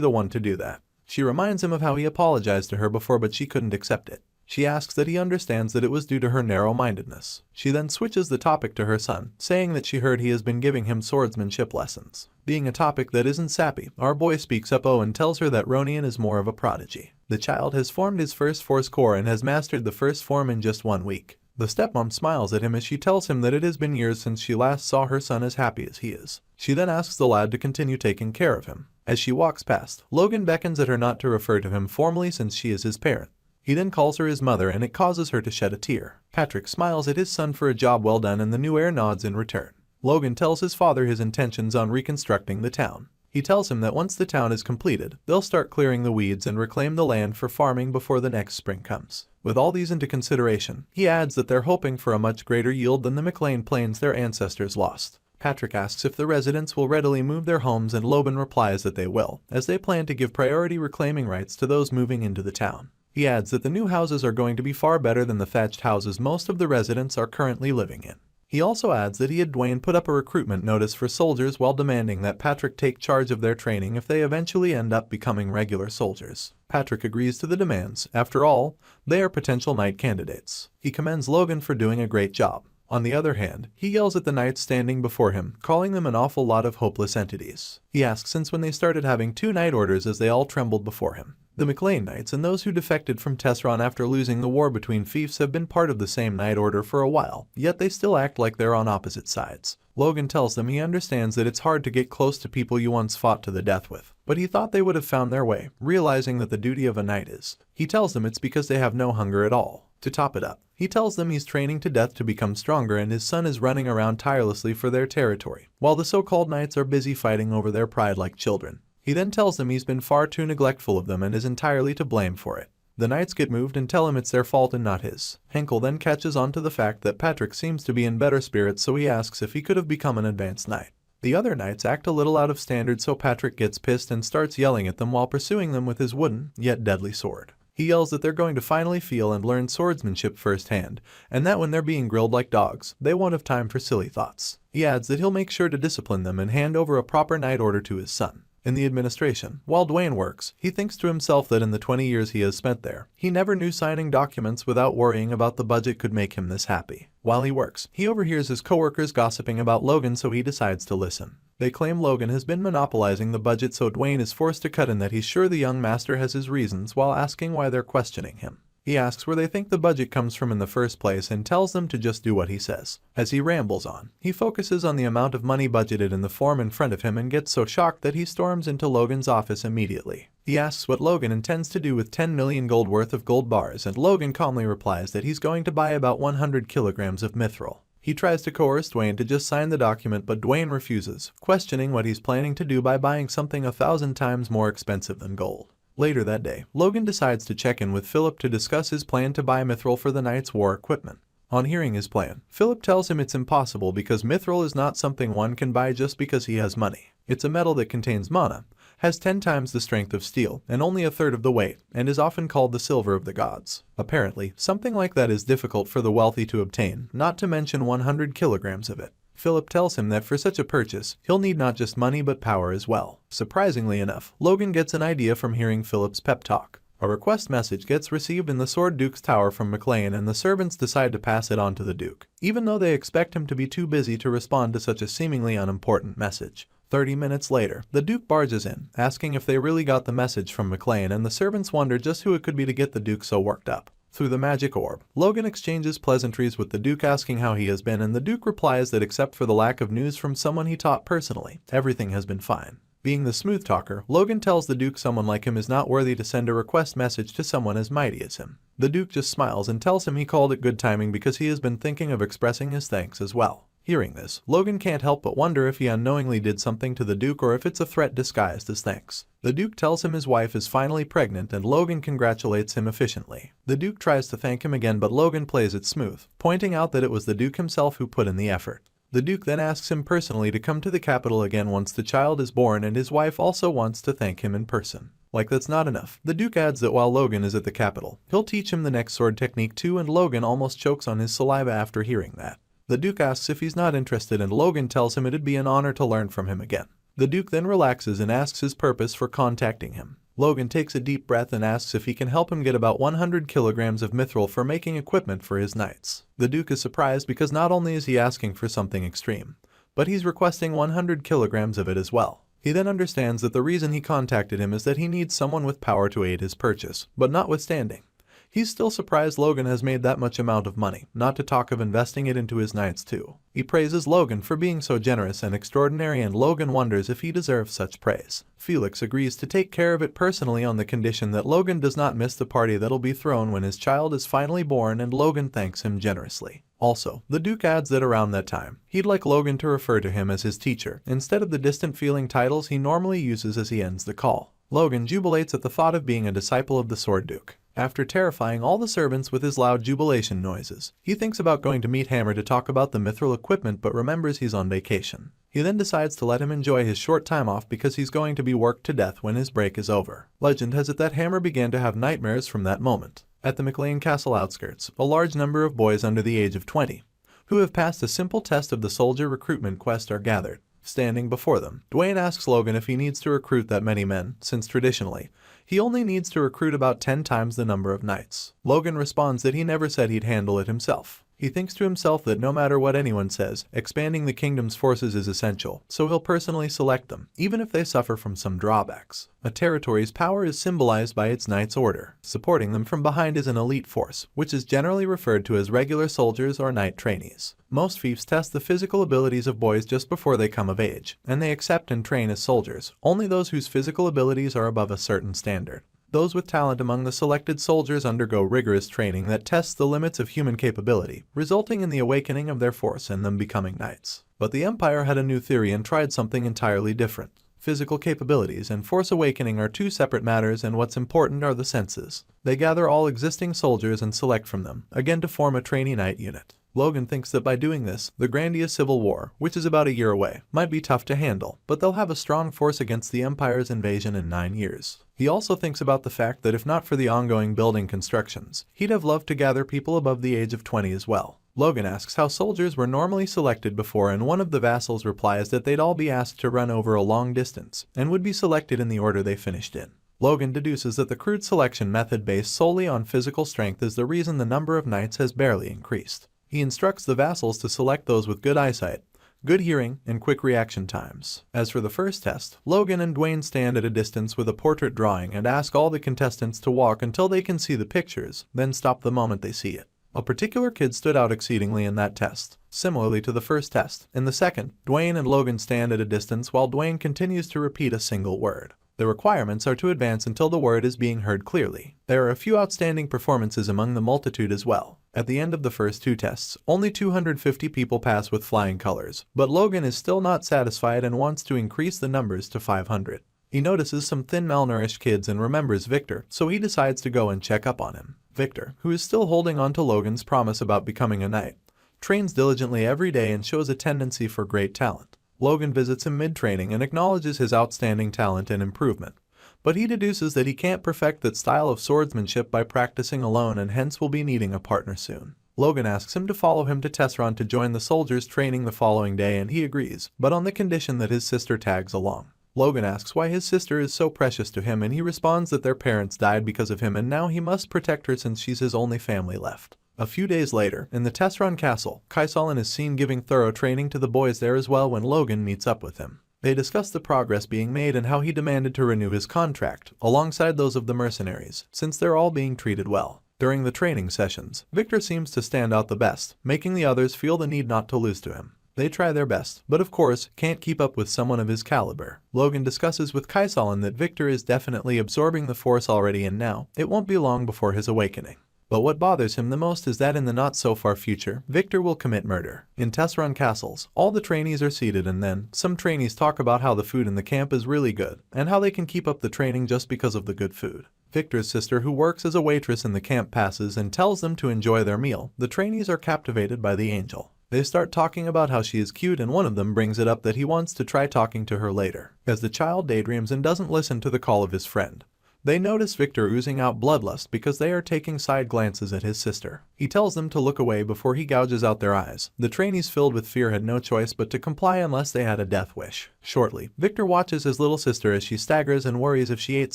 the one to do that. She reminds him of how he apologized to her before, but she couldn't accept it. She asks that he understands that it was due to her narrow-mindedness. She then switches the topic to her son, saying that she heard he has been giving him swordsmanship lessons. Being a topic that isn't sappy, our boy speaks up and tells her that Ronian is more of a prodigy. The child has formed his first force core and has mastered the first form in just 1 week. The stepmom smiles at him as she tells him that it has been years since she last saw her son as happy as he is. She then asks the lad to continue taking care of him. As she walks past, Logan beckons at her not to refer to him formally since she is his parent. He then calls her his mother and it causes her to shed a tear. Patrick smiles at his son for a job well done and the new heir nods in return. Logan tells his father his intentions on reconstructing the town. He tells him that once the town is completed, they'll start clearing the weeds and reclaim the land for farming before the next spring comes. With all these into consideration, he adds that they're hoping for a much greater yield than the McLean Plains their ancestors lost. Patrick asks if the residents will readily move their homes and Logan replies that they will, as they plan to give priority reclaiming rights to those moving into the town. He adds that the new houses are going to be far better than the thatched houses most of the residents are currently living in. He also adds that he had Dwayne put up a recruitment notice for soldiers while demanding that Patrick take charge of their training if they eventually end up becoming regular soldiers. Patrick agrees to the demands. After all, they are potential knight candidates. He commends Logan for doing a great job. On the other hand, he yells at the knights standing before him, calling them an awful lot of hopeless entities. He asks since when they started having 2 knight orders as they all trembled before him. The McLean Knights and those who defected from Tesseron after losing the war between fiefs have been part of the same knight order for a while, yet they still act like they're on opposite sides. Logan tells them he understands that it's hard to get close to people you once fought to the death with, but he thought they would have found their way, realizing that the duty of a knight is. He tells them it's because they have no hunger at all. To top it up, he tells them he's training to death to become stronger and his son is running around tirelessly for their territory, while the so-called knights are busy fighting over their pride like children. He then tells them he's been far too neglectful of them and is entirely to blame for it. The knights get moved and tell him it's their fault and not his. Henkel then catches on to the fact that Patrick seems to be in better spirits, so he asks if he could have become an advanced knight. The other knights act a little out of standard, so Patrick gets pissed and starts yelling at them while pursuing them with his wooden, yet deadly sword. He yells that they're going to finally feel and learn swordsmanship firsthand, and that when they're being grilled like dogs, they won't have time for silly thoughts. He adds that he'll make sure to discipline them and hand over a proper knight order to his son. in the administration. While Dwayne works, he thinks to himself that in the 20 years he has spent there, he never knew signing documents without worrying about the budget could make him this happy. While he works, he overhears his coworkers gossiping about Logan, so he decides to listen. They claim Logan has been monopolizing the budget, so Dwayne is forced to cut in that he's sure the young master has his reasons while asking why they're questioning him. He asks where they think the budget comes from in the first place and tells them to just do what he says. As he rambles on, he focuses on the amount of money budgeted in the form in front of him and gets so shocked that he storms into Logan's office immediately. He asks what Logan intends to do with 10 million gold worth of gold bars, and Logan calmly replies that he's going to buy about 100 kilograms of mithril. He tries to coerce Dwayne to just sign the document, but Dwayne refuses, questioning what he's planning to do by buying something 1,000 times more expensive than gold. Later that day, Logan decides to check in with Philip to discuss his plan to buy mithril for the Knight's war equipment. On hearing his plan, Philip tells him it's impossible because mithril is not something one can buy just because he has money. It's a metal that contains mana, has 10 times the strength of steel, and only a third of the weight, and is often called the silver of the gods. Apparently, something like that is difficult for the wealthy to obtain, not to mention 100 kilograms of it. Philip tells him that for such a purchase, he'll need not just money but power as well. Surprisingly enough, Logan gets an idea from hearing Philip's pep talk. A request message gets received in the Sword Duke's tower from McLean, and the servants decide to pass it on to the Duke, even though they expect him to be too busy to respond to such a seemingly unimportant message. 30 minutes later, the Duke barges in, asking if they really got the message from McLean, and the servants wonder just who it could be to get the Duke so worked up. Through the magic orb, Logan exchanges pleasantries with the Duke, asking how he has been, and the Duke replies that except for the lack of news from someone he taught personally, everything has been fine. Being the smooth talker, Logan tells the Duke someone like him is not worthy to send a request message to someone as mighty as him. The Duke just smiles and tells him he called it good timing because he has been thinking of expressing his thanks as well. Hearing this, Logan can't help but wonder if he unknowingly did something to the Duke or if it's a threat disguised as thanks. The Duke tells him his wife is finally pregnant, and Logan congratulates him efficiently. The Duke tries to thank him again, but Logan plays it smooth, pointing out that it was the Duke himself who put in the effort. The Duke then asks him personally to come to the capital again once the child is born, and his wife also wants to thank him in person. Like that's not enough, the Duke adds that while Logan is at the capital, he'll teach him the next sword technique too, and Logan almost chokes on his saliva after hearing that. The Duke asks if he's not interested, and Logan tells him it'd be an honor to learn from him again. The Duke then relaxes and asks his purpose for contacting him. Logan takes a deep breath and asks if he can help him get about 100 kilograms of mithril for making equipment for his knights. The Duke is surprised because not only is he asking for something extreme, but he's requesting 100 kilograms of it as well. He then understands that the reason he contacted him is that he needs someone with power to aid his purchase, but notwithstanding, he's still surprised Logan has made that much amount of money, not to talk of investing it into his knights too. He praises Logan for being so generous and extraordinary, and Logan wonders if he deserves such praise. Felix agrees to take care of it personally on the condition that Logan does not miss the party that'll be thrown when his child is finally born, and Logan thanks him generously. Also, the Duke adds that around that time, he'd like Logan to refer to him as his teacher, instead of the distant-feeling titles he normally uses as he ends the call. Logan jubilates at the thought of being a disciple of the Sword Duke. After terrifying all the servants with his loud jubilation noises, he thinks about going to meet Hammer to talk about the mithril equipment, but remembers he's on vacation. He then decides to let him enjoy his short time off because he's going to be worked to death when his break is over. Legend has it that Hammer began to have nightmares from that moment. At the McLean Castle outskirts, a large number of boys under the age of 20, who have passed a simple test of the soldier recruitment quest, are gathered. Standing before them, Dwayne asks Logan if he needs to recruit that many men, since traditionally, he only needs to recruit about 10 times the number of knights. Logan responds that he never said he'd handle it himself. He thinks to himself that no matter what anyone says, expanding the kingdom's forces is essential, so he'll personally select them, even if they suffer from some drawbacks. A territory's power is symbolized by its knight's order. Supporting them from behind is an elite force, which is generally referred to as regular soldiers or knight trainees. Most fiefs test the physical abilities of boys just before they come of age, and they accept and train as soldiers only those whose physical abilities are above a certain standard. Those with talent among the selected soldiers undergo rigorous training that tests the limits of human capability, resulting in the awakening of their force and them becoming knights. But the Empire had a new theory and tried something entirely different. Physical capabilities and force awakening are two separate matters, and what's important are the senses. They gather all existing soldiers and select from them, again to form a trainee knight unit. Logan thinks that by doing this, the Grandia Civil War, which is about a year away, might be tough to handle, but they'll have a strong force against the Empire's invasion in 9 years. He also thinks about the fact that if not for the ongoing building constructions, he'd have loved to gather people above the age of 20 as well. Logan asks how soldiers were normally selected before, and one of the vassals replies that they'd all be asked to run over a long distance and would be selected in the order they finished in. Logan deduces that the crude selection method based solely on physical strength is the reason the number of knights has barely increased. He instructs the vassals to select those with good eyesight, good hearing, and quick reaction times. As for the first test, Logan and Dwayne stand at a distance with a portrait drawing and ask all the contestants to walk until they can see the pictures, then stop the moment they see it. A particular kid stood out exceedingly in that test, similarly to the first test. In the second, Dwayne and Logan stand at a distance while Dwayne continues to repeat a single word. The requirements are to advance until the word is being heard clearly. There are a few outstanding performances among the multitude as well. At the end of the first two tests, only 250 people pass with flying colors, but Logan is still not satisfied and wants to increase the numbers to 500. He notices some thin, malnourished kids and remembers Victor, so he decides to go and check up on him. Victor, who is still holding on to Logan's promise about becoming a knight, trains diligently every day and shows a tendency for great talent. Logan visits him mid-training and acknowledges his outstanding talent and improvement, but he deduces that he can't perfect that style of swordsmanship by practicing alone and hence will be needing a partner soon. Logan asks him to follow him to Tesseron to join the soldiers' training the following day, and he agrees, but on the condition that his sister tags along. Logan asks why his sister is so precious to him, and he responds that their parents died because of him and now he must protect her since she's his only family left. A few days later, in the Tesseron castle, Kaisalin is seen giving thorough training to the boys there as well when Logan meets up with him. They discuss the progress being made and how he demanded to renew his contract, alongside those of the mercenaries, since they're all being treated well. During the training sessions, Victor seems to stand out the best, making the others feel the need not to lose to him. They try their best, but of course, can't keep up with someone of his caliber. Logan discusses with Kaisalin that Victor is definitely absorbing the force already and now, it won't be long before his awakening. But what bothers him the most is that in the not-so-far future, Victor will commit murder. In Tesseron castles, all the trainees are seated and then, some trainees talk about how the food in the camp is really good, and how they can keep up the training just because of the good food. Victor's sister, who works as a waitress in the camp, passes and tells them to enjoy their meal. The trainees are captivated by the angel. They start talking about how she is cute, and one of them brings it up that he wants to try talking to her later, as the child daydreams and doesn't listen to the call of his friend. They notice Victor oozing out bloodlust because they are taking side glances at his sister. He tells them to look away before he gouges out their eyes. The trainees, filled with fear, had no choice but to comply unless they had a death wish. Shortly, Victor watches his little sister as she staggers and worries if she ate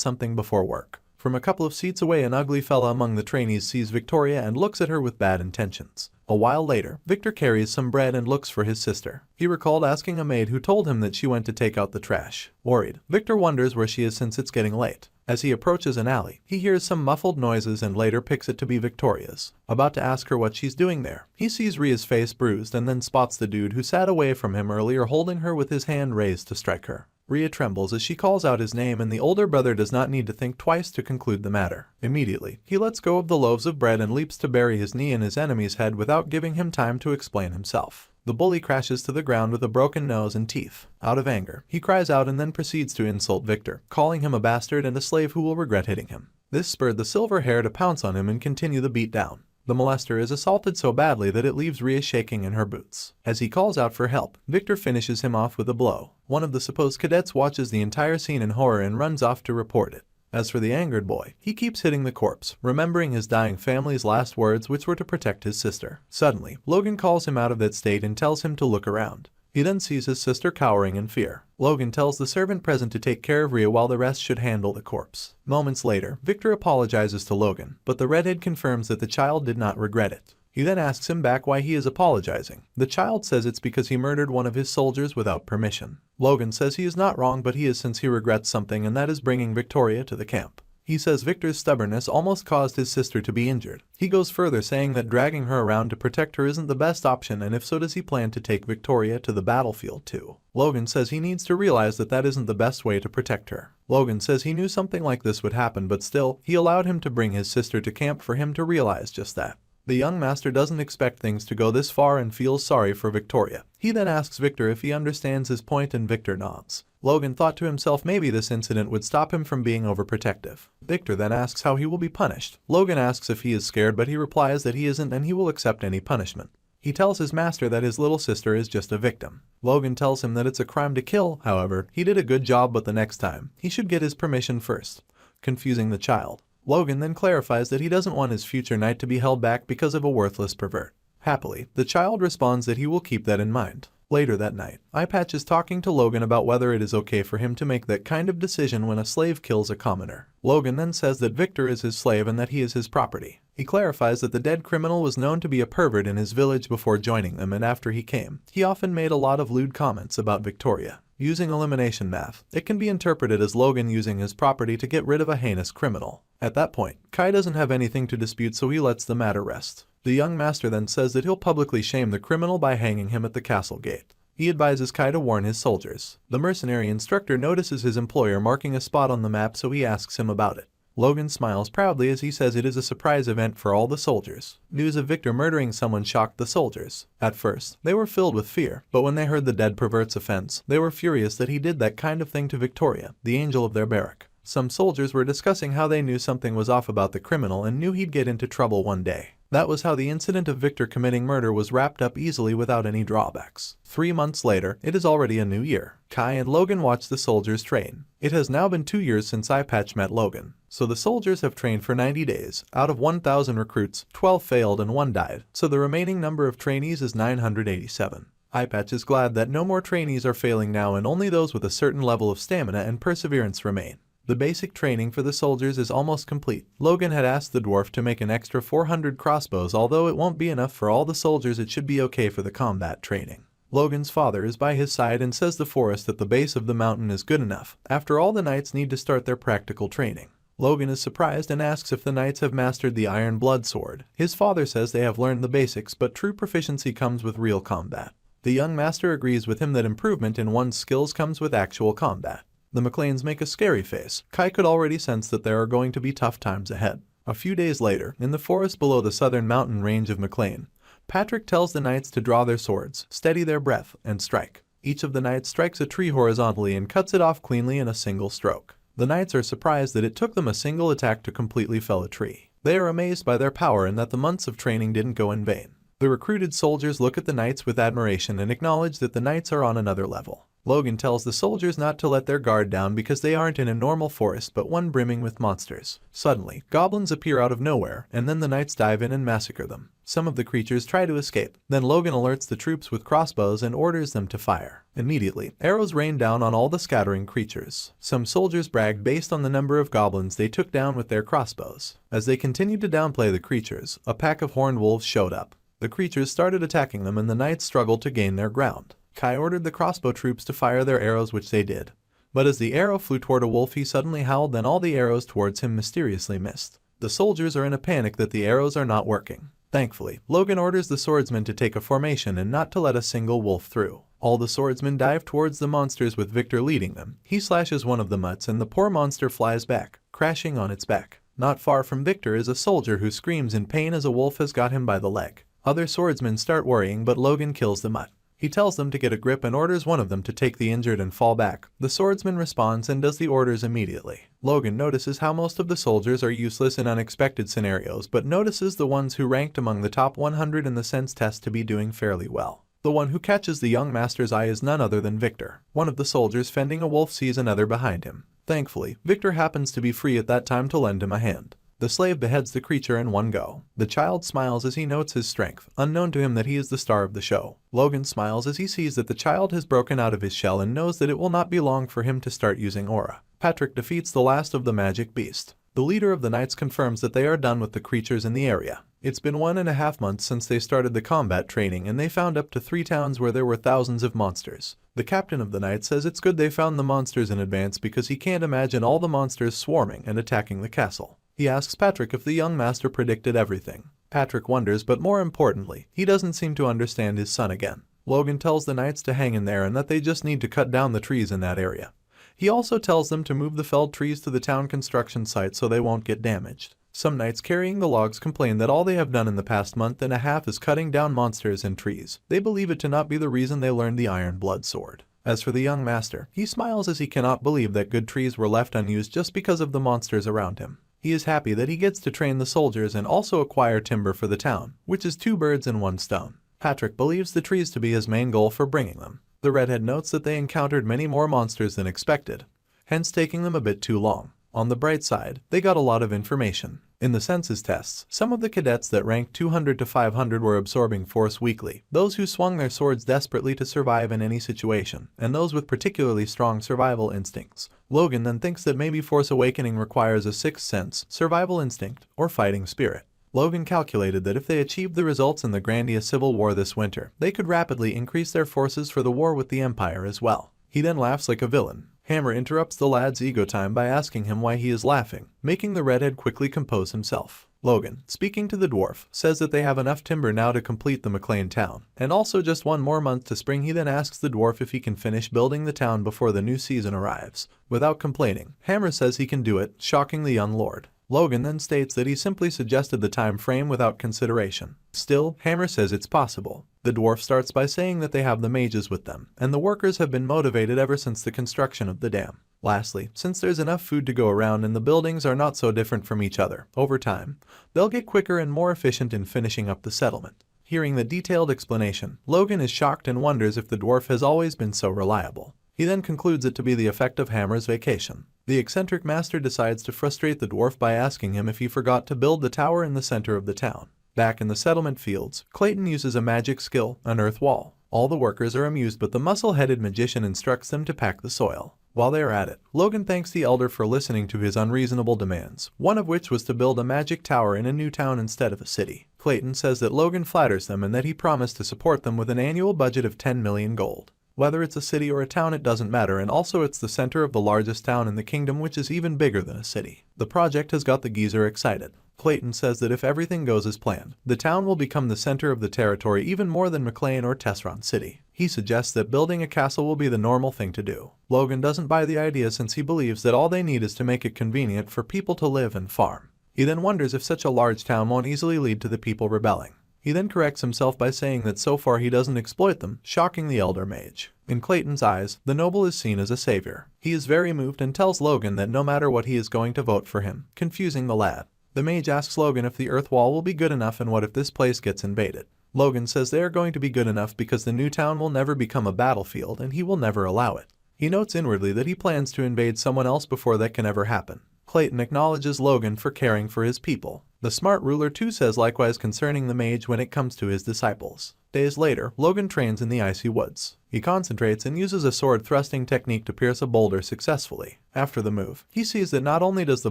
something before work. From a couple of seats away, an ugly fella among the trainees sees Victoria and looks at her with bad intentions. A while later, Victor carries some bread and looks for his sister. He recalled asking a maid who told him that she went to take out the trash. Worried, Victor wonders where she is since it's getting late. As he approaches an alley, he hears some muffled noises and later picks it to be Victoria's. About to ask her what she's doing there, he sees Ria's face bruised and then spots the dude who sat away from him earlier holding her with his hand raised to strike her. Ria trembles as she calls out his name, and the older brother does not need to think twice to conclude the matter. Immediately, he lets go of the loaves of bread and leaps to bury his knee in his enemy's head without giving him time to explain himself. The bully crashes to the ground with a broken nose and teeth. Out of anger, he cries out and then proceeds to insult Victor, calling him a bastard and a slave who will regret hitting him. This spurred the silver hair to pounce on him and continue the beatdown. The molester is assaulted so badly that it leaves Ria shaking in her boots. As he calls out for help, Victor finishes him off with a blow. One of the supposed cadets watches the entire scene in horror and runs off to report it. As for the angered boy, he keeps hitting the corpse, remembering his dying family's last words, which were to protect his sister. Suddenly, Logan calls him out of that state and tells him to look around. He then sees his sister cowering in fear. Logan tells the servant present to take care of Ria while the rest should handle the corpse. Moments later, Victor apologizes to Logan, but the redhead confirms that the child did not regret it. He then asks him back why he is apologizing. The child says it's because he murdered one of his soldiers without permission. Logan says he is not wrong, but he is, since he regrets something, and that is bringing Victoria to the camp. He says Victor's stubbornness almost caused his sister to be injured. He goes further, saying that dragging her around to protect her isn't the best option, and if so, does he plan to take Victoria to the battlefield too? Logan says he needs to realize that that isn't the best way to protect her. Logan says he knew something like this would happen, but still, he allowed him to bring his sister to camp for him to realize just that. The young master doesn't expect things to go this far and feels sorry for Victoria. He then asks Victor if he understands his point, and Victor nods. Logan thought to himself maybe this incident would stop him from being overprotective. Victor then asks how he will be punished. Logan asks if he is scared, but he replies that he isn't and he will accept any punishment. He tells his master that his little sister is just a victim. Logan tells him that it's a crime to kill. However, he did a good job, but the next time, he should get his permission first, confusing the child. Logan then clarifies that he doesn't want his future knight to be held back because of a worthless pervert. Happily, the child responds that he will keep that in mind. Later that night, Eyepatch is talking to Logan about whether it is okay for him to make that kind of decision when a slave kills a commoner. Logan then says that Victor is his slave and that he is his property. He clarifies that the dead criminal was known to be a pervert in his village before joining them, and after he came, he often made a lot of lewd comments about Victoria. Using elimination math, it can be interpreted as Logan using his property to get rid of a heinous criminal. At that point, Kai doesn't have anything to dispute, so he lets the matter rest. The young master then says that he'll publicly shame the criminal by hanging him at the castle gate. He advises Kai to warn his soldiers. The mercenary instructor notices his employer marking a spot on the map, so he asks him about it. Logan smiles proudly as he says it is a surprise event for all the soldiers. News of Victor murdering someone shocked the soldiers. At first, they were filled with fear, but when they heard the dead pervert's offense, they were furious that he did that kind of thing to Victoria, the angel of their barrack. Some soldiers were discussing how they knew something was off about the criminal and knew he'd get into trouble one day. That was how the incident of Victor committing murder was wrapped up easily without any drawbacks. 3 months later, it is already a new year. Kai and Logan watch the soldiers train. It has now been 2 years since Eyepatch met Logan, so the soldiers have trained for 90 days. Out of 1,000 recruits, 12 failed and 1 died, so the remaining number of trainees is 987. Eyepatch is glad that no more trainees are failing now and only those with a certain level of stamina and perseverance remain. The basic training for the soldiers is almost complete. Logan had asked the dwarf to make an extra 400 crossbows. Although it won't be enough for all the soldiers, it should be okay for the combat training. Logan's father is by his side and says the forest at the base of the mountain is good enough. After all, the knights need to start their practical training. Logan is surprised and asks if the knights have mastered the iron blood sword. His father says they have learned the basics, but true proficiency comes with real combat. The young master agrees with him that improvement in one's skills comes with actual combat. The McLeans make a scary face. Kai could already sense that there are going to be tough times ahead. A few days later, in the forest below the southern mountain range of McLean, Patrick tells the knights to draw their swords, steady their breath, and strike. Each of the knights strikes a tree horizontally and cuts it off cleanly in a single stroke. The knights are surprised that it took them a single attack to completely fell a tree. They are amazed by their power and that the months of training didn't go in vain. The recruited soldiers look at the knights with admiration and acknowledge that the knights are on another level. Logan tells the soldiers not to let their guard down because they aren't in a normal forest but one brimming with monsters. Suddenly, goblins appear out of nowhere, and then the knights dive in and massacre them. Some of the creatures try to escape. Then Logan alerts the troops with crossbows and orders them to fire. Immediately, arrows rain down on all the scattering creatures. Some soldiers bragged based on the number of goblins they took down with their crossbows. As they continued to downplay the creatures, a pack of horned wolves showed up. The creatures started attacking them and the knights struggled to gain their ground. Kai ordered the crossbow troops to fire their arrows, which they did. But as the arrow flew toward a wolf, he suddenly howled, then all the arrows towards him mysteriously missed. The soldiers are in a panic that the arrows are not working. Thankfully, Logan orders the swordsmen to take a formation and not to let a single wolf through. All the swordsmen dive towards the monsters with Victor leading them. He slashes one of the mutts and the poor monster flies back, crashing on its back. Not far from Victor is a soldier who screams in pain as a wolf has got him by the leg. Other swordsmen start worrying, but Logan kills the mutt. He tells them to get a grip and orders one of them to take the injured and fall back. The swordsman responds and does the orders immediately. Logan notices how most of the soldiers are useless in unexpected scenarios, but notices the ones who ranked among the top 100 in the sense test to be doing fairly well. The one who catches the young master's eye is none other than Victor. One of the soldiers fending a wolf sees another behind him. Thankfully, Victor happens to be free at that time to lend him a hand. The slave beheads the creature in one go. The child smiles as he notes his strength, unknown to him that he is the star of the show. Logan smiles as he sees that the child has broken out of his shell and knows that it will not be long for him to start using aura. Patrick defeats the last of the magic beast. The leader of the knights confirms that they are done with the creatures in the area. It's been 1.5 months since they started the combat training, and they found up to 3 towns where there were thousands of monsters. The captain of the knights says it's good they found the monsters in advance because he can't imagine all the monsters swarming and attacking the castle. He asks Patrick if the young master predicted everything. Patrick wonders, but more importantly, he doesn't seem to understand his son again. Logan tells the knights to hang in there and that they just need to cut down the trees in that area. He also tells them to move the felled trees to the town construction site so they won't get damaged. Some knights carrying the logs complain that all they have done in the past month and a half is cutting down monsters and trees. They believe it to not be the reason they learned the iron blood sword. As for the young master, he smiles as he cannot believe that good trees were left unused just because of the monsters around him. He is happy that he gets to train the soldiers and also acquire timber for the town, which is 2 birds in 1 stone. Patrick believes the trees to be his main goal for bringing them. The redhead notes that they encountered many more monsters than expected, hence taking them a bit too long. On the bright side, they got a lot of information. In the census tests, some of the cadets that ranked 200 to 500 were absorbing force weakly, those who swung their swords desperately to survive in any situation, and those with particularly strong survival instincts. Logan then thinks that maybe Force Awakening requires a sixth sense, survival instinct, or fighting spirit. Logan calculated that if they achieved the results in the Grandia Civil War this winter, they could rapidly increase their forces for the war with the Empire as well. He then laughs like a villain. Hammer interrupts the lad's ego time by asking him why he is laughing, making the redhead quickly compose himself. Logan, speaking to the dwarf, says that they have enough timber now to complete the McLean town, and also just one more month to spring. He then asks the dwarf if he can finish building the town before the new season arrives. Without complaining, Hammer says he can do it, shocking the young lord. Logan then states that he simply suggested the time frame without consideration. Still, Hammer says it's possible. The dwarf starts by saying that they have the mages with them, and the workers have been motivated ever since the construction of the dam. Lastly, since there's enough food to go around and the buildings are not so different from each other, over time, they'll get quicker and more efficient in finishing up the settlement. Hearing the detailed explanation, Logan is shocked and wonders if the dwarf has always been so reliable. He then concludes it to be the effect of Hammer's vacation. The eccentric master decides to frustrate the dwarf by asking him if he forgot to build the tower in the center of the town. Back in the settlement fields, Clayton uses a magic skill, an earth wall. All the workers are amused, but the muscle-headed magician instructs them to pack the soil. While they are at it, Logan thanks the elder for listening to his unreasonable demands, one of which was to build a magic tower in a new town instead of a city. Clayton says that Logan flatters them and that he promised to support them with an annual budget of 10 million gold. Whether it's a city or a town, it doesn't matter, and also it's the center of the largest town in the kingdom, which is even bigger than a city. The project has got the geezer excited. Clayton says that if everything goes as planned, the town will become the center of the territory even more than McLean or Tesron City. He suggests that building a castle will be the normal thing to do. Logan doesn't buy the idea since he believes that all they need is to make it convenient for people to live and farm. He then wonders if such a large town won't easily lead to the people rebelling. He then corrects himself by saying that so far he doesn't exploit them, shocking the elder mage. In Clayton's eyes, the noble is seen as a savior. He is very moved and tells Logan that no matter what he is going to vote for him, confusing the lad. The mage asks Logan if the earth wall will be good enough and what if this place gets invaded. Logan says they are going to be good enough because the new town will never become a battlefield and he will never allow it. He notes inwardly that he plans to invade someone else before that can ever happen. Clayton acknowledges Logan for caring for his people. The smart ruler too says likewise concerning the mage when it comes to his disciples. Days later, Logan trains in the icy woods. He concentrates and uses a sword thrusting technique to pierce a boulder successfully. After the move, he sees that not only does the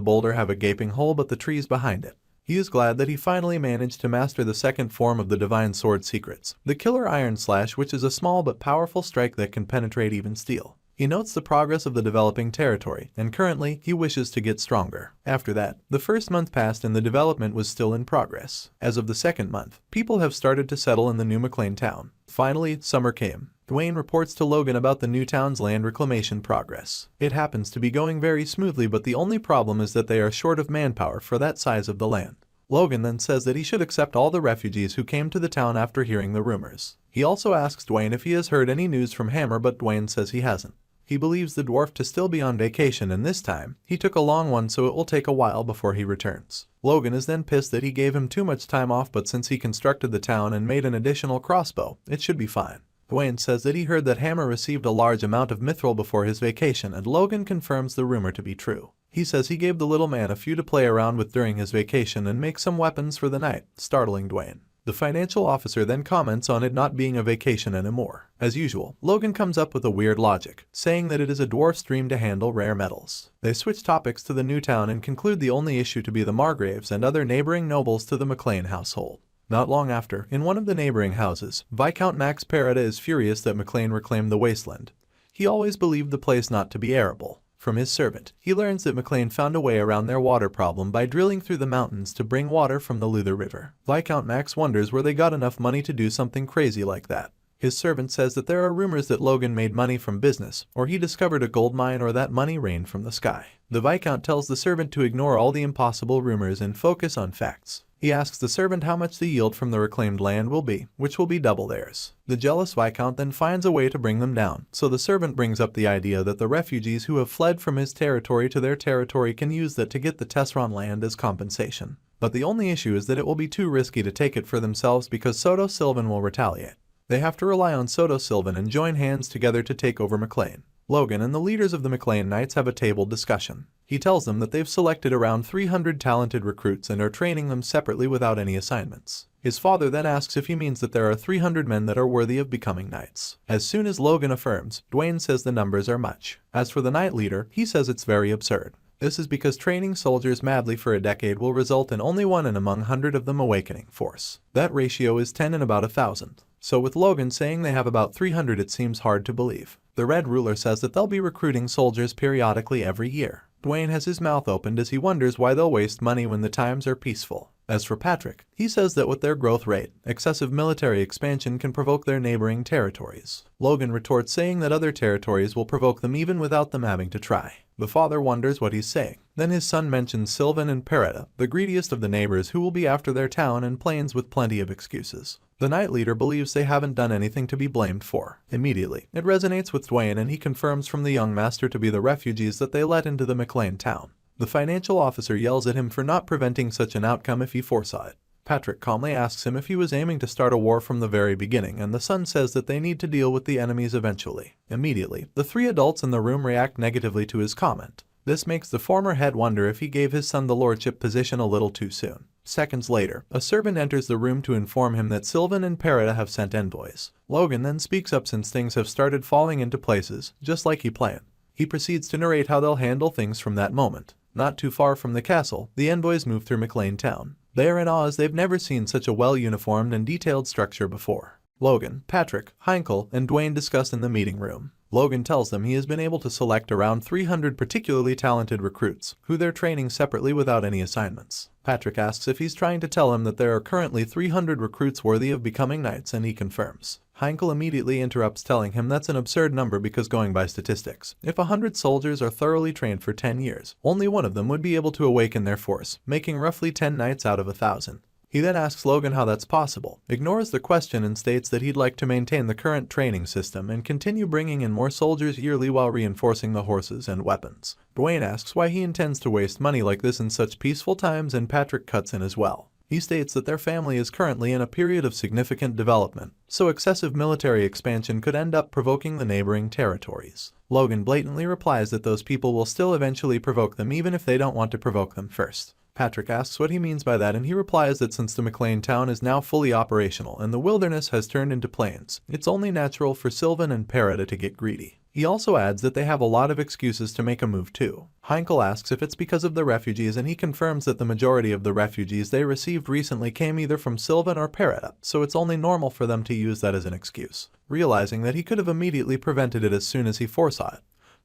boulder have a gaping hole but the trees behind it. He is glad that he finally managed to master the second form of the divine sword secrets, the killer iron slash, which is a small but powerful strike that can penetrate even steel. He notes the progress of the developing territory, and currently, he wishes to get stronger. After that, the first month passed and the development was still in progress. As of the second month, people have started to settle in the new McLean town. Finally, summer came. Dwayne reports to Logan about the new town's land reclamation progress. It happens to be going very smoothly, but the only problem is that they are short of manpower for that size of the land. Logan then says that he should accept all the refugees who came to the town after hearing the rumors. He also asks Dwayne if he has heard any news from Hammer, but Dwayne says he hasn't. He believes the dwarf to still be on vacation, and this time, he took a long one, so it will take a while before he returns. Logan is then pissed that he gave him too much time off, but since he constructed the town and made an additional crossbow, it should be fine. Dwayne says that he heard that Hammer received a large amount of mithril before his vacation, and Logan confirms the rumor to be true. He says he gave the little man a few to play around with during his vacation and make some weapons for the night, startling Dwayne. The financial officer then comments on it not being a vacation anymore. As usual, Logan comes up with a weird logic, saying that it is a dwarf's dream to handle rare metals. They switch topics to the new town and conclude the only issue to be the Margraves and other neighboring nobles to the McLean household. Not long after, in one of the neighboring houses, Viscount Max Parada is furious that McLean reclaimed the wasteland. He always believed the place not to be arable. From his servant, he learns that McLean found a way around their water problem by drilling through the mountains to bring water from the Luther River. Viscount Max wonders where they got enough money to do something crazy like that. His servant says that there are rumors that Logan made money from business, or he discovered a gold mine, or that money rained from the sky. The Viscount tells the servant to ignore all the impossible rumors and focus on facts. He asks the servant how much the yield from the reclaimed land will be, which will be double theirs. The jealous Viscount then finds a way to bring them down, so the servant brings up the idea that the refugees who have fled from his territory to their territory can use that to get the Tesron land as compensation. But the only issue is that it will be too risky to take it for themselves because Soto Sylvan will retaliate. They have to rely on Soto Sylvan and join hands together to take over McLean. Logan and the leaders of the McLean Knights have a table discussion. He tells them that they've selected around 300 talented recruits and are training them separately without any assignments. His father then asks if he means that there are 300 men that are worthy of becoming knights. As soon as Logan affirms, Dwayne says the numbers are much. As for the knight leader, he says it's very absurd. This is because training soldiers madly for a decade will result in only 1 in among 100 of them awakening force. That ratio is 10 in about 1,000. So with Logan saying they have about 300, it seems hard to believe. The Red Ruler says that they'll be recruiting soldiers periodically every year. Dwayne has his mouth opened as he wonders why they'll waste money when the times are peaceful. As for Patrick, he says that with their growth rate, excessive military expansion can provoke their neighboring territories. Logan retorts saying that other territories will provoke them even without them having to try. The father wonders what he's saying. Then his son mentions Sylvan and Peretta, the greediest of the neighbors who will be after their town and plains with plenty of excuses. The knight leader believes they haven't done anything to be blamed for. Immediately, it resonates with Dwayne and he confirms from the young master to be the refugees that they let into the McLean town. The financial officer yells at him for not preventing such an outcome if he foresaw it. Patrick calmly asks him if he was aiming to start a war from the very beginning, and the son says that they need to deal with the enemies eventually. Immediately, the 3 adults in the room react negatively to his comment. This makes the former head wonder if he gave his son the lordship position a little too soon. Seconds later, a servant enters the room to inform him that Sylvan and Peretta have sent envoys. Logan then speaks up since things have started falling into places, just like he planned. He proceeds to narrate how they'll handle things from that moment. Not too far from the castle, the envoys move through McLean town. They are in awe as they've never seen such a well-uniformed and detailed structure before. Logan, Patrick, Heinkel, and Dwayne discuss in the meeting room. Logan tells them he has been able to select around 300 particularly talented recruits, who they're training separately without any assignments. Patrick asks if he's trying to tell him that there are currently 300 recruits worthy of becoming knights, and he confirms. Heinkel immediately interrupts, telling him that's an absurd number because going by statistics, if 100 soldiers are thoroughly trained for 10 years, only 1 of them would be able to awaken their force, making roughly 10 knights out of 1,000. He then asks Logan how that's possible, ignores the question and states that he'd like to maintain the current training system and continue bringing in more soldiers yearly while reinforcing the horses and weapons. Dwayne asks why he intends to waste money like this in such peaceful times, and Patrick cuts in as well. He states that their family is currently in a period of significant development, so excessive military expansion could end up provoking the neighboring territories. Logan blatantly replies that those people will still eventually provoke them even if they don't want to provoke them first. Patrick asks what he means by that, and he replies that since the McLean town is now fully operational and the wilderness has turned into plains, it's only natural for Sylvan and Peretta to get greedy. He also adds that they have a lot of excuses to make a move too. Heinkel asks if it's because of the refugees, and he confirms that the majority of the refugees they received recently came either from Sylvan or Peretta, so it's only normal for them to use that as an excuse. Realizing that he could have immediately prevented it as soon as he foresaw it,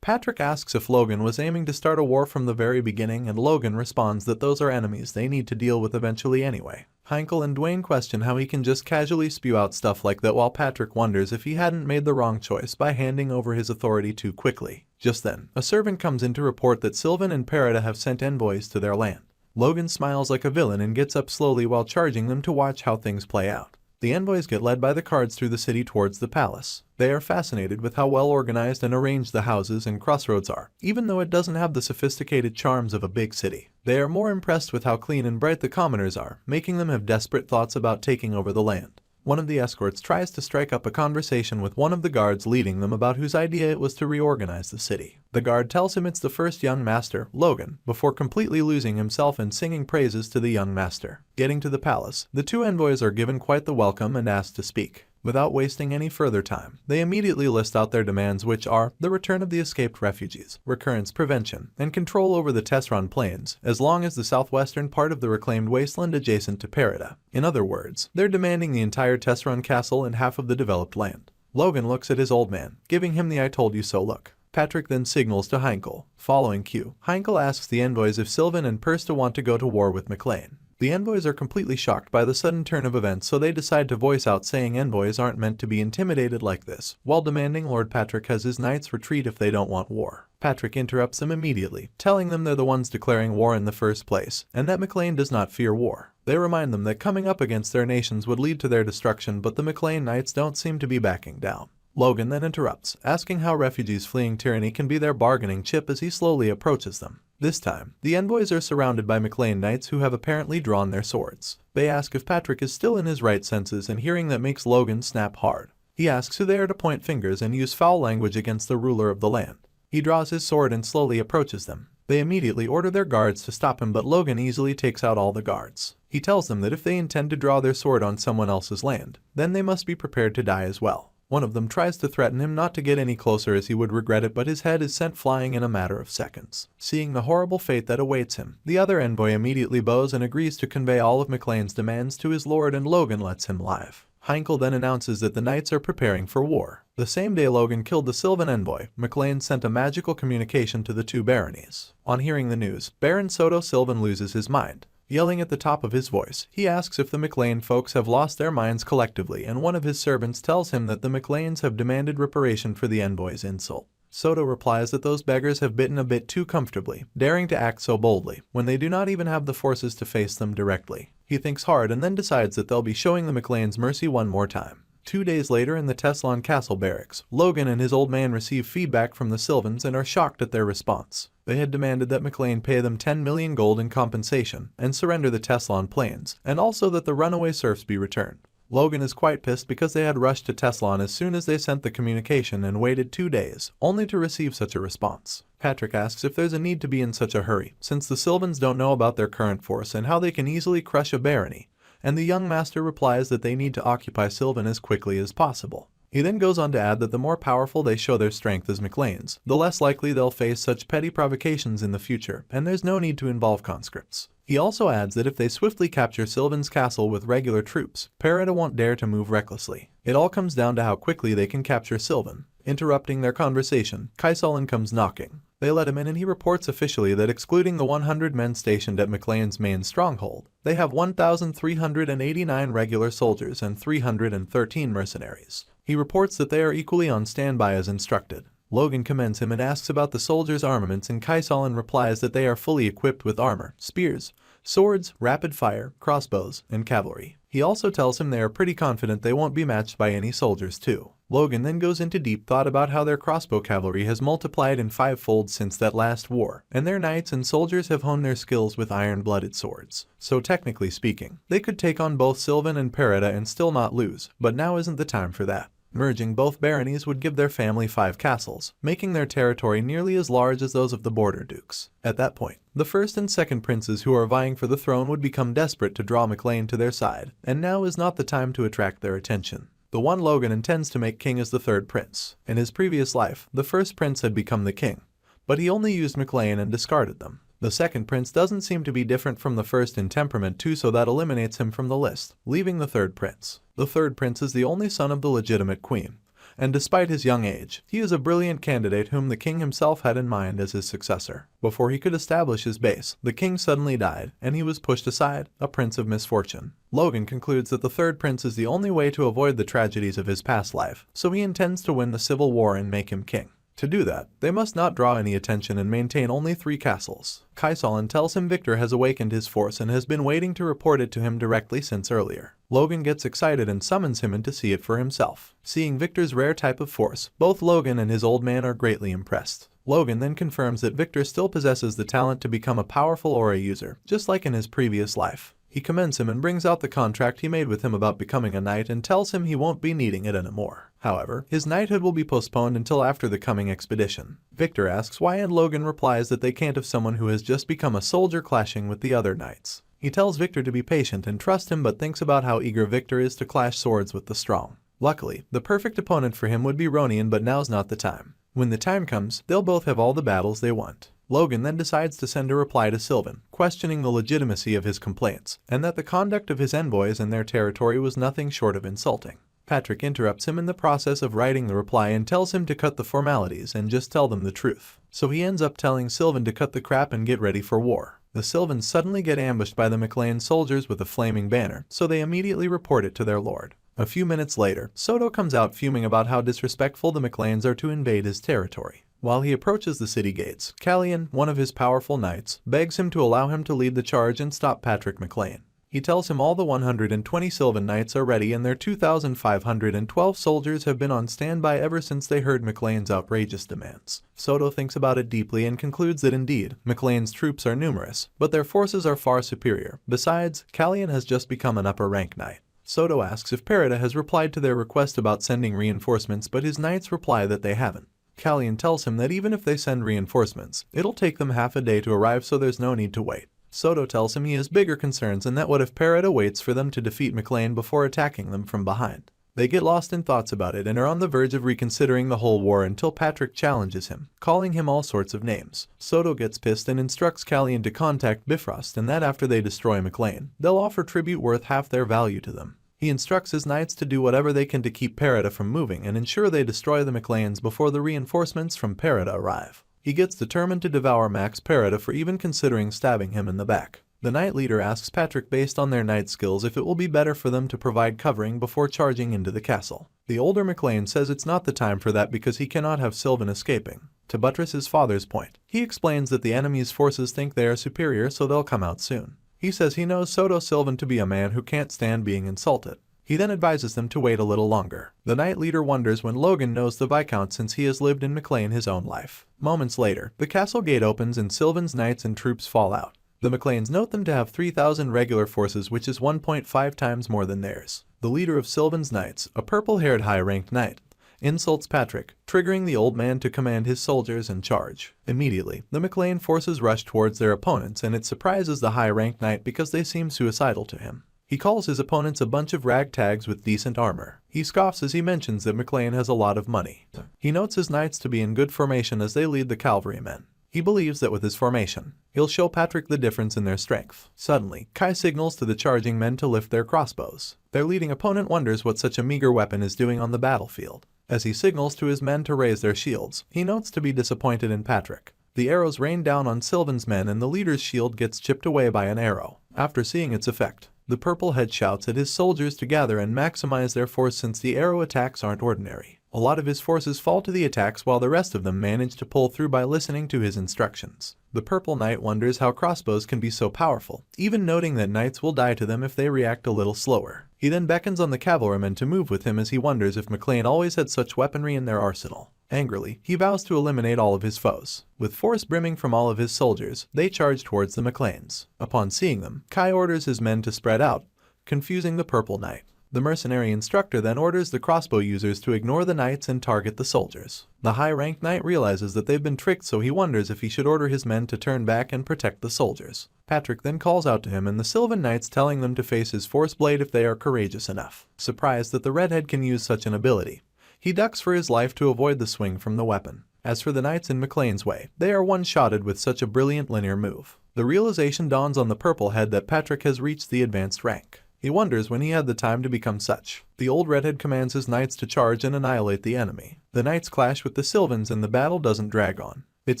Patrick asks if Logan was aiming to start a war from the very beginning, and Logan responds that those are enemies they need to deal with eventually anyway. Heinkel and Dwayne question how he can just casually spew out stuff like that, while Patrick wonders if he hadn't made the wrong choice by handing over his authority too quickly. Just then, a servant comes in to report that Sylvan and Peretta have sent envoys to their land. Logan smiles like a villain and gets up slowly while charging them to watch how things play out. The envoys get led by the cards through the city towards the palace. They are fascinated with how well organized and arranged the houses and crossroads are, even though it doesn't have the sophisticated charms of a big city. They are more impressed with how clean and bright the commoners are, making them have desperate thoughts about taking over the land. One of the escorts tries to strike up a conversation with one of the guards leading them about whose idea it was to reorganize the city. The guard tells him it's the first young master, Logan, before completely losing himself and singing praises to the young master. Getting to the palace, the 2 envoys are given quite the welcome and asked to speak. Without wasting any further time, they immediately list out their demands, which are the return of the escaped refugees, recurrence prevention, and control over the Tesron plains, as long as the southwestern part of the reclaimed wasteland adjacent to Peretta. In other words, they're demanding the entire Tesron castle and half of the developed land. Logan looks at his old man, giving him the "I told you so" look. Patrick then signals to Heinkel. Following cue, Heinkel asks the envoys if Sylvan and Persta want to go to war with McLean. The envoys are completely shocked by the sudden turn of events, so they decide to voice out, saying envoys aren't meant to be intimidated like this, while demanding Lord Patrick has his knights retreat if they don't want war. Patrick interrupts them immediately, telling them they're the ones declaring war in the first place, and that McLean does not fear war. They remind them that coming up against their nations would lead to their destruction, but the McLean knights don't seem to be backing down. Logan then interrupts, asking how refugees fleeing tyranny can be their bargaining chip as he slowly approaches them. This time, the envoys are surrounded by McLean knights who have apparently drawn their swords. They ask if Patrick is still in his right senses, and hearing that makes Logan snap hard. He asks who they are to point fingers and use foul language against the ruler of the land. He draws his sword and slowly approaches them. They immediately order their guards to stop him, but Logan easily takes out all the guards. He tells them that if they intend to draw their sword on someone else's land, then they must be prepared to die as well. One of them tries to threaten him not to get any closer as he would regret it, but his head is sent flying in a matter of seconds. Seeing the horrible fate that awaits him, the other envoy immediately bows and agrees to convey all of McLean's demands to his lord, and Logan lets him live. Heinkel then announces that the knights are preparing for war. The same day Logan killed the Sylvan envoy, McLean sent a magical communication to the two baronies. On hearing the news, Baron Soto Sylvan loses his mind. Yelling at the top of his voice, he asks if the McLean folks have lost their minds collectively, and one of his servants tells him that the McLeans have demanded reparation for the envoy's insult. Soto replies that those beggars have bitten a bit too comfortably, daring to act so boldly, when they do not even have the forces to face them directly. He thinks hard and then decides that they'll be showing the McLeans mercy one more time. 2 days later in the Teslon Castle barracks, Logan and his old man receive feedback from the Sylvans and are shocked at their response. They had demanded that McLean pay them 10 million gold in compensation and surrender the Teslon plains, and also that the runaway serfs be returned. Logan is quite pissed because they had rushed to Teslon as soon as they sent the communication and waited 2 days, only to receive such a response. Patrick asks if there's a need to be in such a hurry, since the Sylvans don't know about their current force and how they can easily crush a barony, and the young master replies that they need to occupy Sylvan as quickly as possible. He then goes on to add that the more powerful they show their strength as McLeans, the less likely they'll face such petty provocations in the future, and there's no need to involve conscripts. He also adds that if they swiftly capture Sylvan's castle with regular troops, Peretta won't dare to move recklessly. It all comes down to how quickly they can capture Sylvan. Interrupting their conversation, Kaisolin comes knocking. They let him in and he reports officially that excluding the 100 men stationed at McLean's main stronghold, they have 1,389 regular soldiers and 313 mercenaries. He reports that they are equally on standby as instructed. Logan commends him and asks about the soldiers' armaments, and Kaisolin replies that they are fully equipped with armor, spears, swords, rapid fire, crossbows, and cavalry. He also tells him they are pretty confident they won't be matched by any soldiers too. Logan then goes into deep thought about how their crossbow cavalry has multiplied in 5-fold since that last war, and their knights and soldiers have honed their skills with iron-blooded swords. So technically speaking, they could take on both Sylvan and Peretta and still not lose, but now isn't the time for that. Merging both baronies would give their family 5 castles, making their territory nearly as large as those of the border dukes. At that point, the first and second princes who are vying for the throne would become desperate to draw McLean to their side, and now is not the time to attract their attention. The one Logan intends to make king is the third prince. In his previous life, the first prince had become the king, but he only used McLean and discarded them. The second prince doesn't seem to be different from the first in temperament too, so that eliminates him from the list, leaving the third prince. The third prince is the only son of the legitimate queen, and despite his young age, he is a brilliant candidate whom the king himself had in mind as his successor. Before he could establish his base, the king suddenly died, and he was pushed aside, a prince of misfortune. Logan concludes that the third prince is the only way to avoid the tragedies of his past life, so he intends to win the civil war and make him king. To do that, they must not draw any attention and maintain only 3 castles. Kaisolin tells him Victor has awakened his force and has been waiting to report it to him directly since earlier. Logan gets excited and summons him in to see it for himself. Seeing Victor's rare type of force, both Logan and his old man are greatly impressed. Logan then confirms that Victor still possesses the talent to become a powerful aura user, just like in his previous life. He commends him and brings out the contract he made with him about becoming a knight and tells him he won't be needing it anymore. However, his knighthood will be postponed until after the coming expedition. Victor asks why, and Logan replies that they can't have someone who has just become a soldier clashing with the other knights. He tells Victor to be patient and trust him, but thinks about how eager Victor is to clash swords with the strong. Luckily, the perfect opponent for him would be Ronian, but now's not the time. When the time comes, they'll both have all the battles they want. Logan then decides to send a reply to Sylvan, questioning the legitimacy of his complaints, and that the conduct of his envoys in their territory was nothing short of insulting. Patrick interrupts him in the process of writing the reply and tells him to cut the formalities and just tell them the truth. So he ends up telling Sylvan to cut the crap and get ready for war. The Sylvans suddenly get ambushed by the McLean soldiers with a flaming banner, so they immediately report it to their lord. A few minutes later, Soto comes out fuming about how disrespectful the McLeans are to invade his territory. While he approaches the city gates, Callian, one of his powerful knights, begs him to allow him to lead the charge and stop Patrick McLean. He tells him all the 120 Sylvan knights are ready and their 2,512 soldiers have been on standby ever since they heard McLean's outrageous demands. Soto thinks about it deeply and concludes that indeed, McLean's troops are numerous, but their forces are far superior. Besides, Callian has just become an upper rank knight. Soto asks if Perida has replied to their request about sending reinforcements, but his knights reply that they haven't. Callian tells him that even if they send reinforcements, it'll take them half a day to arrive, so there's no need to wait. Soto tells him he has bigger concerns, and that what if Perida waits for them to defeat McLean before attacking them from behind. They get lost in thoughts about it and are on the verge of reconsidering the whole war until Patrick challenges him, calling him all sorts of names. Soto gets pissed and instructs Callian to contact Bifrost, and that after they destroy McLean, they'll offer tribute worth half their value to them. He instructs his knights to do whatever they can to keep Perida from moving and ensure they destroy the McLeans before the reinforcements from Perida arrive. He gets determined to devour Max Perida for even considering stabbing him in the back. The knight leader asks Patrick, based on their knight skills, if it will be better for them to provide covering before charging into the castle. The older McLean says it's not the time for that because he cannot have Sylvan escaping. To buttress his father's point, he explains that the enemy's forces think they are superior, so they'll come out soon. He says he knows Soto Sylvan to be a man who can't stand being insulted. He then advises them to wait a little longer. The knight leader wonders when Logan knows the Viscount, since he has lived in McLean his own life. Moments later, the castle gate opens and Sylvan's knights and troops fall out. The McLeans note them to have 3,000 regular forces, which is 1.5 times more than theirs. The leader of Sylvan's knights, a purple-haired high-ranked knight, insults Patrick, triggering the old man to command his soldiers and charge. Immediately, the McLean forces rush towards their opponents, and it surprises the high-ranked knight because they seem suicidal to him. He calls his opponents a bunch of ragtags with decent armor. He scoffs as he mentions that McLean has a lot of money. He notes his knights to be in good formation as they lead the cavalrymen. He believes that with his formation, he'll show Patrick the difference in their strength. Suddenly, Kai signals to the charging men to lift their crossbows. Their leading opponent wonders what such a meager weapon is doing on the battlefield. As he signals to his men to raise their shields, he notes to be disappointed in Patrick. The arrows rain down on Sylvan's men and the leader's shield gets chipped away by an arrow. After seeing its effect, the purple head shouts at his soldiers to gather and maximize their force, since the arrow attacks aren't ordinary. A lot of his forces fall to the attacks while the rest of them manage to pull through by listening to his instructions. The purple knight wonders how crossbows can be so powerful, even noting that knights will die to them if they react a little slower. He then beckons on the cavalrymen to move with him as he wonders if McLean always had such weaponry in their arsenal. Angrily, he vows to eliminate all of his foes. With force brimming from all of his soldiers, they charge towards the McLeans. Upon seeing them, Kai orders his men to spread out, confusing the purple knight. The mercenary instructor then orders the crossbow users to ignore the knights and target the soldiers. The high-ranked knight realizes that they've been tricked, so he wonders if he should order his men to turn back and protect the soldiers. Patrick then calls out to him and the Sylvan knights, telling them to face his force blade if they are courageous enough. Surprised that the redhead can use such an ability, he ducks for his life to avoid the swing from the weapon. As for the knights in McLean's way, they are one-shotted with such a brilliant linear move. The realization dawns on the purple head that Patrick has reached the advanced rank. He wonders when he had the time to become such. The old redhead commands his knights to charge and annihilate the enemy. The knights clash with the Sylvans and the battle doesn't drag on. It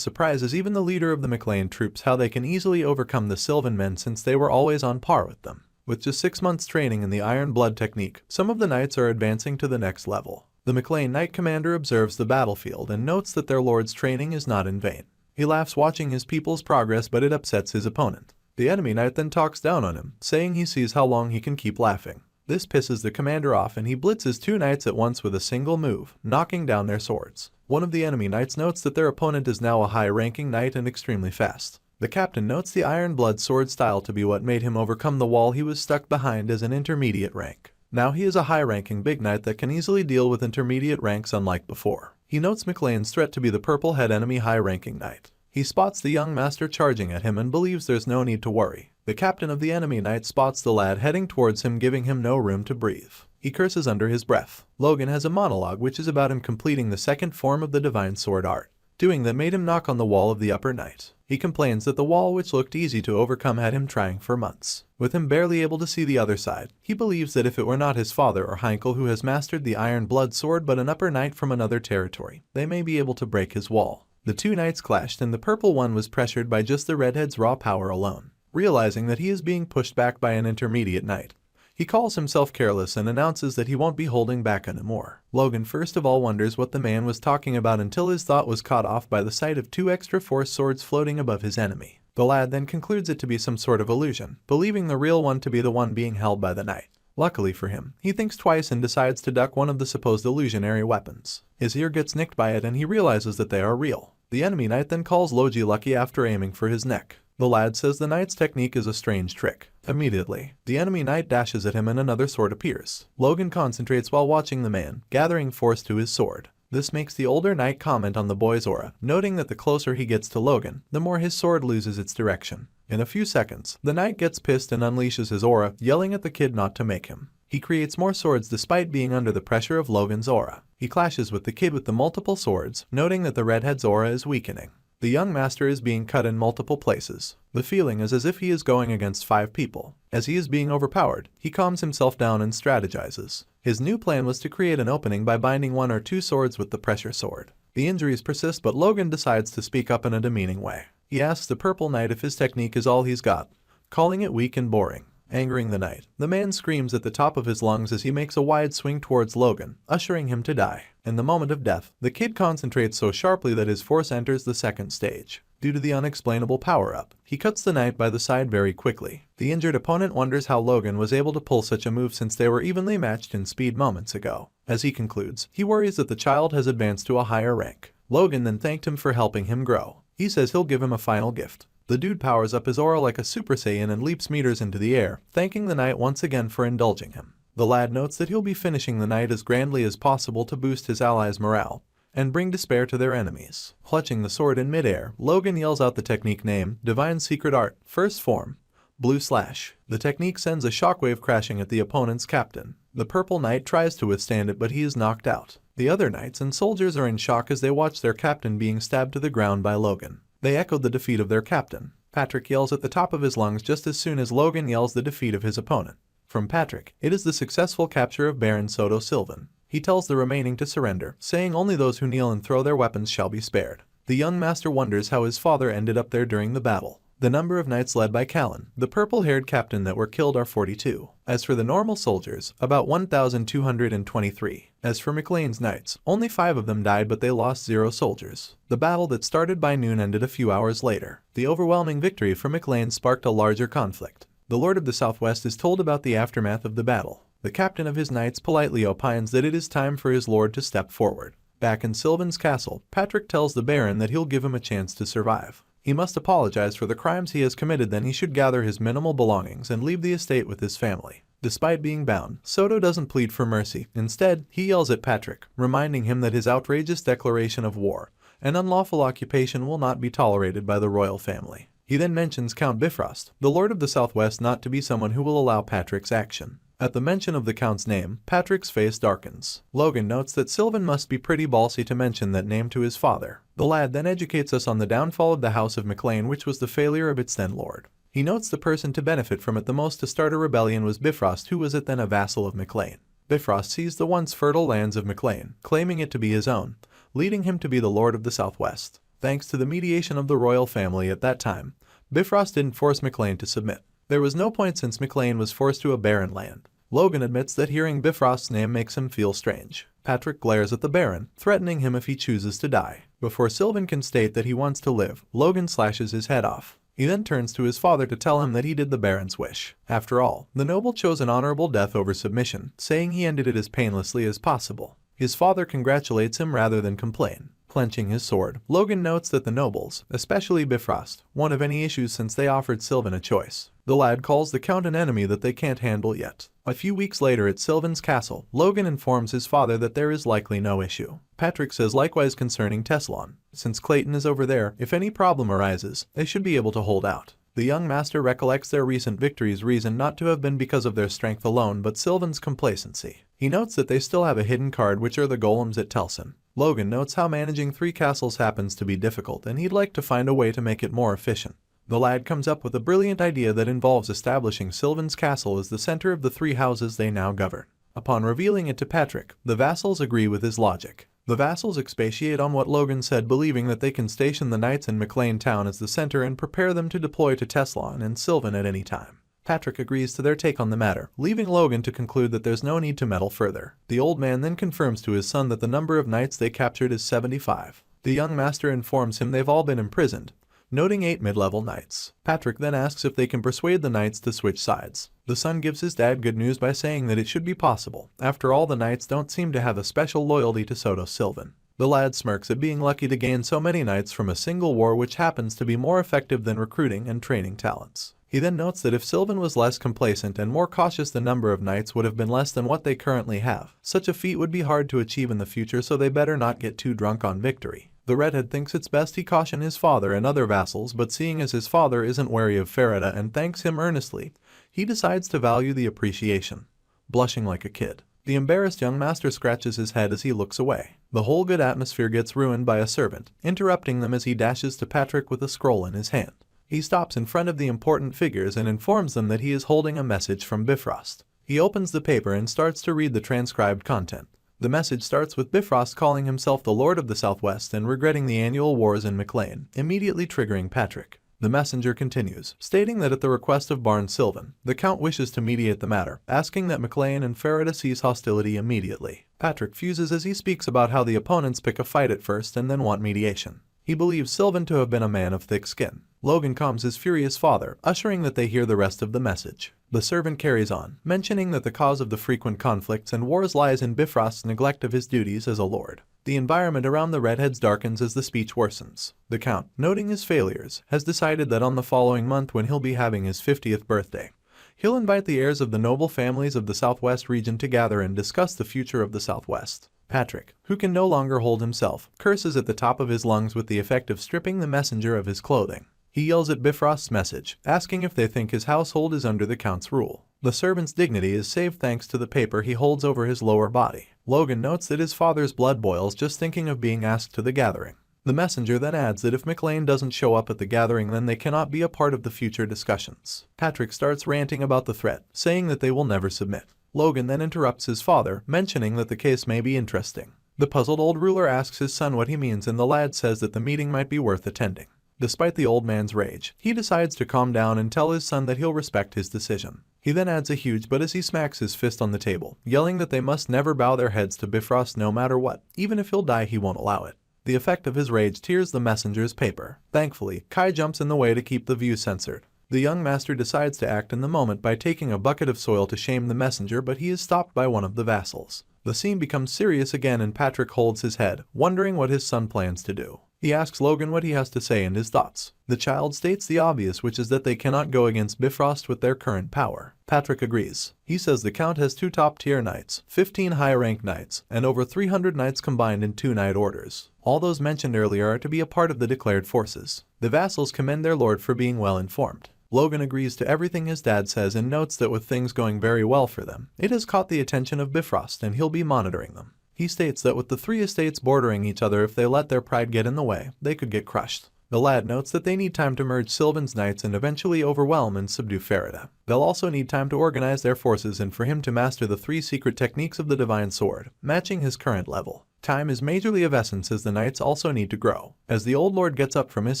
surprises even the leader of the McLean troops how they can easily overcome the Sylvan men, since they were always on par with them. With just 6 months training in the Iron Blood technique, some of the knights are advancing to the next level. The McLean knight commander observes the battlefield and notes that their lord's training is not in vain. He laughs watching his people's progress, but it upsets his opponent. The enemy knight then talks down on him, saying he sees how long he can keep laughing. This pisses the commander off and he blitzes 2 knights at once with a single move, knocking down their swords. One of the enemy knights notes that their opponent is now a high-ranking knight and extremely fast. The captain notes the Iron Blood sword style to be what made him overcome the wall he was stuck behind as an intermediate rank. Now he is a high-ranking big knight that can easily deal with intermediate ranks unlike before. He notes McLean's threat to be the purple-head enemy high-ranking knight. He spots the young master charging at him and believes there's no need to worry. The captain of the enemy knight spots the lad heading towards him, giving him no room to breathe. He curses under his breath. Logan has a monologue which is about him completing the second form of the divine sword art. Doing that made him knock on the wall of the upper knight. He complains that the wall, which looked easy to overcome, had him trying for months. With him barely able to see the other side, he believes that if it were not his father or Heinkel who has mastered the Iron Blood sword but an upper knight from another territory, they may be able to break his wall. The 2 knights clashed and the purple one was pressured by just the redhead's raw power alone. Realizing that he is being pushed back by an intermediate knight, he calls himself careless and announces that he won't be holding back anymore. Logan first of all wonders what the man was talking about until his thought was caught off by the sight of 2 extra force swords floating above his enemy. The lad then concludes it to be some sort of illusion, believing the real one to be the one being held by the knight. Luckily for him, he thinks twice and decides to duck one of the supposed illusionary weapons. His ear gets nicked by it and he realizes that they are real. The enemy knight then calls Logi lucky after aiming for his neck. The lad says the knight's technique is a strange trick. Immediately, the enemy knight dashes at him and another sword appears. Logan concentrates while watching the man, gathering force to his sword. This makes the older knight comment on the boy's aura, noting that the closer he gets to Logan, the more his sword loses its direction. In a few seconds, the knight gets pissed and unleashes his aura, yelling at the kid not to make him. He creates more swords despite being under the pressure of Logan's aura. He clashes with the kid with the multiple swords, noting that the redhead's aura is weakening. The young master is being cut in multiple places. The feeling is as if he is going against 5 people. As he is being overpowered, he calms himself down and strategizes. His new plan was to create an opening by binding 1 or 2 swords with the pressure sword. The injuries persist, but Logan decides to speak up in a demeaning way. He asks the purple knight if his technique is all he's got, calling it weak and boring. Angering the knight, the man screams at the top of his lungs as he makes a wide swing towards Logan, ushering him to die. In the moment of death, the kid concentrates so sharply that his force enters the second stage. Due to the unexplainable power-up, he cuts the knight by the side very quickly. The injured opponent wonders how Logan was able to pull such a move since they were evenly matched in speed moments ago. As he concludes, he worries that the child has advanced to a higher rank. Logan then thanked him for helping him grow. He says he'll give him a final gift. The dude powers up his aura like a Super Saiyan and leaps meters into the air, thanking the knight once again for indulging him. The lad notes that he'll be finishing the night as grandly as possible to boost his allies' morale and bring despair to their enemies. Clutching the sword in midair, Logan yells out the technique name, Divine Secret Art, First Form, Blue Slash. The technique sends a shockwave crashing at the opponent's captain. The purple knight tries to withstand it, but he is knocked out. The other knights and soldiers are in shock as they watch their captain being stabbed to the ground by Logan. They echo the defeat of their captain. Patrick yells at the top of his lungs just as soon as Logan yells the defeat of his opponent. From Patrick, it is the successful capture of Baron Soto Sylvan. He tells the remaining to surrender, saying only those who kneel and throw their weapons shall be spared. The young master wonders how his father ended up there during the battle. The number of knights led by Callan, the purple-haired captain, that were killed are 42. As for the normal soldiers, about 1,223. As for McLean's knights, only 5 of them died, but they lost 0 soldiers. The battle that started by noon ended a few hours later. The overwhelming victory for McLean sparked a larger conflict. The Lord of the Southwest is told about the aftermath of the battle. The captain of his knights politely opines that it is time for his lord to step forward. Back in Sylvan's castle, Patrick tells the Baron that he'll give him a chance to survive. He must apologize for the crimes he has committed, then he should gather his minimal belongings and leave the estate with his family. Despite being bound, Soto doesn't plead for mercy. Instead, he yells at Patrick, reminding him that his outrageous declaration of war and unlawful occupation will not be tolerated by the royal family. He then mentions Count Bifrost, the Lord of the Southwest, not to be someone who will allow Patrick's action. At the mention of the Count's name, Patrick's face darkens. Logan notes that Sylvan must be pretty ballsy to mention that name to his father. The lad then educates us on the downfall of the House of McLean, which was the failure of its then lord. He notes the person to benefit from it the most to start a rebellion was Bifrost, who was at then a vassal of McLean. Bifrost seized the once fertile lands of McLean, claiming it to be his own, leading him to be the Lord of the Southwest. Thanks to the mediation of the royal family at that time, Bifrost didn't force McLean to submit. There was no point since McLean was forced to a barren land. Logan admits that hearing Bifrost's name makes him feel strange. Patrick glares at the Baron, threatening him if he chooses to die. Before Sylvan can state that he wants to live, Logan slashes his head off. He then turns to his father to tell him that he did the Baron's wish. After all, the noble chose an honorable death over submission, saying he ended it as painlessly as possible. His father congratulates him rather than complain. Clenching his sword, Logan notes that the nobles, especially Bifrost, won't have any issues since they offered Sylvan a choice. The lad calls the Count an enemy that they can't handle yet. A few weeks later at Sylvan's castle, Logan informs his father that there is likely no issue. Patrick says likewise concerning Teslon. Since Clayton is over there, if any problem arises, they should be able to hold out. The young master recollects their recent victories' reason not to have been because of their strength alone, but Sylvan's complacency. He notes that they still have a hidden card, which are the golems at Telsin. Logan notes how managing 3 castles happens to be difficult, and he'd like to find a way to make it more efficient. The lad comes up with a brilliant idea that involves establishing Sylvan's castle as the center of the 3 houses they now govern. Upon revealing it to Patrick, the vassals agree with his logic. The vassals expatiate on what Logan said, believing that they can station the knights in McLean Town as the center and prepare them to deploy to Teslon and Sylvan at any time. Patrick agrees to their take on the matter, leaving Logan to conclude that there's no need to meddle further. The old man then confirms to his son that the number of knights they captured is 75. The young master informs him they've all been imprisoned, noting 8 mid-level knights. Patrick then asks if they can persuade the knights to switch sides. The son gives his dad good news by saying that it should be possible. After all, the knights don't seem to have a special loyalty to Soto Sylvan. The lad smirks at being lucky to gain so many knights from a single war, which happens to be more effective than recruiting and training talents. He then notes that if Sylvan was less complacent and more cautious, the number of knights would have been less than what they currently have. Such a feat would be hard to achieve in the future, so they better not get too drunk on victory. The redhead thinks it's best he caution his father and other vassals, but seeing as his father isn't wary of Farida and thanks him earnestly, he decides to value the appreciation. Blushing like a kid, the embarrassed young master scratches his head as he looks away. The whole good atmosphere gets ruined by a servant, interrupting them as he dashes to Patrick with a scroll in his hand. He stops in front of the important figures and informs them that he is holding a message from Bifrost. He opens the paper and starts to read the transcribed content. The message starts with Bifrost calling himself the Lord of the Southwest and regretting the annual wars in McLean, immediately triggering Patrick. The messenger continues, stating that at the request of Barn Sylvan, the Count wishes to mediate the matter, asking that McLean and Farida cease hostility immediately. Patrick fuses as he speaks about how the opponents pick a fight at first and then want mediation. He believes Sylvan to have been a man of thick skin. Logan calms his furious father, ushering that they hear the rest of the message. The servant carries on, mentioning that the cause of the frequent conflicts and wars lies in Bifrost's neglect of his duties as a lord. The environment around the redheads darkens as the speech worsens. The Count, noting his failures, has decided that on the following month, when he'll be having his 50th birthday, he'll invite the heirs of the noble families of the Southwest region to gather and discuss the future of the Southwest. Patrick, who can no longer hold himself, curses at the top of his lungs with the effect of stripping the messenger of his clothing. He yells at Bifrost's message, asking if they think his household is under the Count's rule. The servant's dignity is saved thanks to the paper he holds over his lower body. Logan notes that his father's blood boils just thinking of being asked to the gathering. The messenger then adds that if McLean doesn't show up at the gathering, then they cannot be a part of the future discussions. Patrick starts ranting about the threat, saying that they will never submit. Logan then interrupts his father, mentioning that the case may be interesting. The puzzled old ruler asks his son what he means, and the lad says that the meeting might be worth attending. Despite the old man's rage, he decides to calm down and tell his son that he'll respect his decision. He then adds a huge but as he smacks his fist on the table, yelling that they must never bow their heads to Bifrost no matter what. Even if he'll die, he won't allow it. The effect of his rage tears the messenger's paper. Thankfully, Kai jumps in the way to keep the view censored. The young master decides to act in the moment by taking a bucket of soil to shame the messenger, but he is stopped by one of the vassals. The scene becomes serious again and Patrick holds his head, wondering what his son plans to do. He asks Logan what he has to say and his thoughts. The child states the obvious, which is that they cannot go against Bifrost with their current power. Patrick agrees. He says the Count has 2 top-tier knights, 15 high-ranked knights, and over 300 knights combined in 2 knight orders. All those mentioned earlier are to be a part of the declared forces. The vassals commend their lord for being well informed. Logan agrees to everything his dad says and notes that with things going very well for them, it has caught the attention of Bifrost and he'll be monitoring them. He states that with the 3 estates bordering each other, if they let their pride get in the way, they could get crushed. The lad notes that they need time to merge Sylvan's knights and eventually overwhelm and subdue Farida. They'll also need time to organize their forces and for him to master the 3 secret techniques of the Divine Sword, matching his current level. Time is majorly of essence as the knights also need to grow. As the old lord gets up from his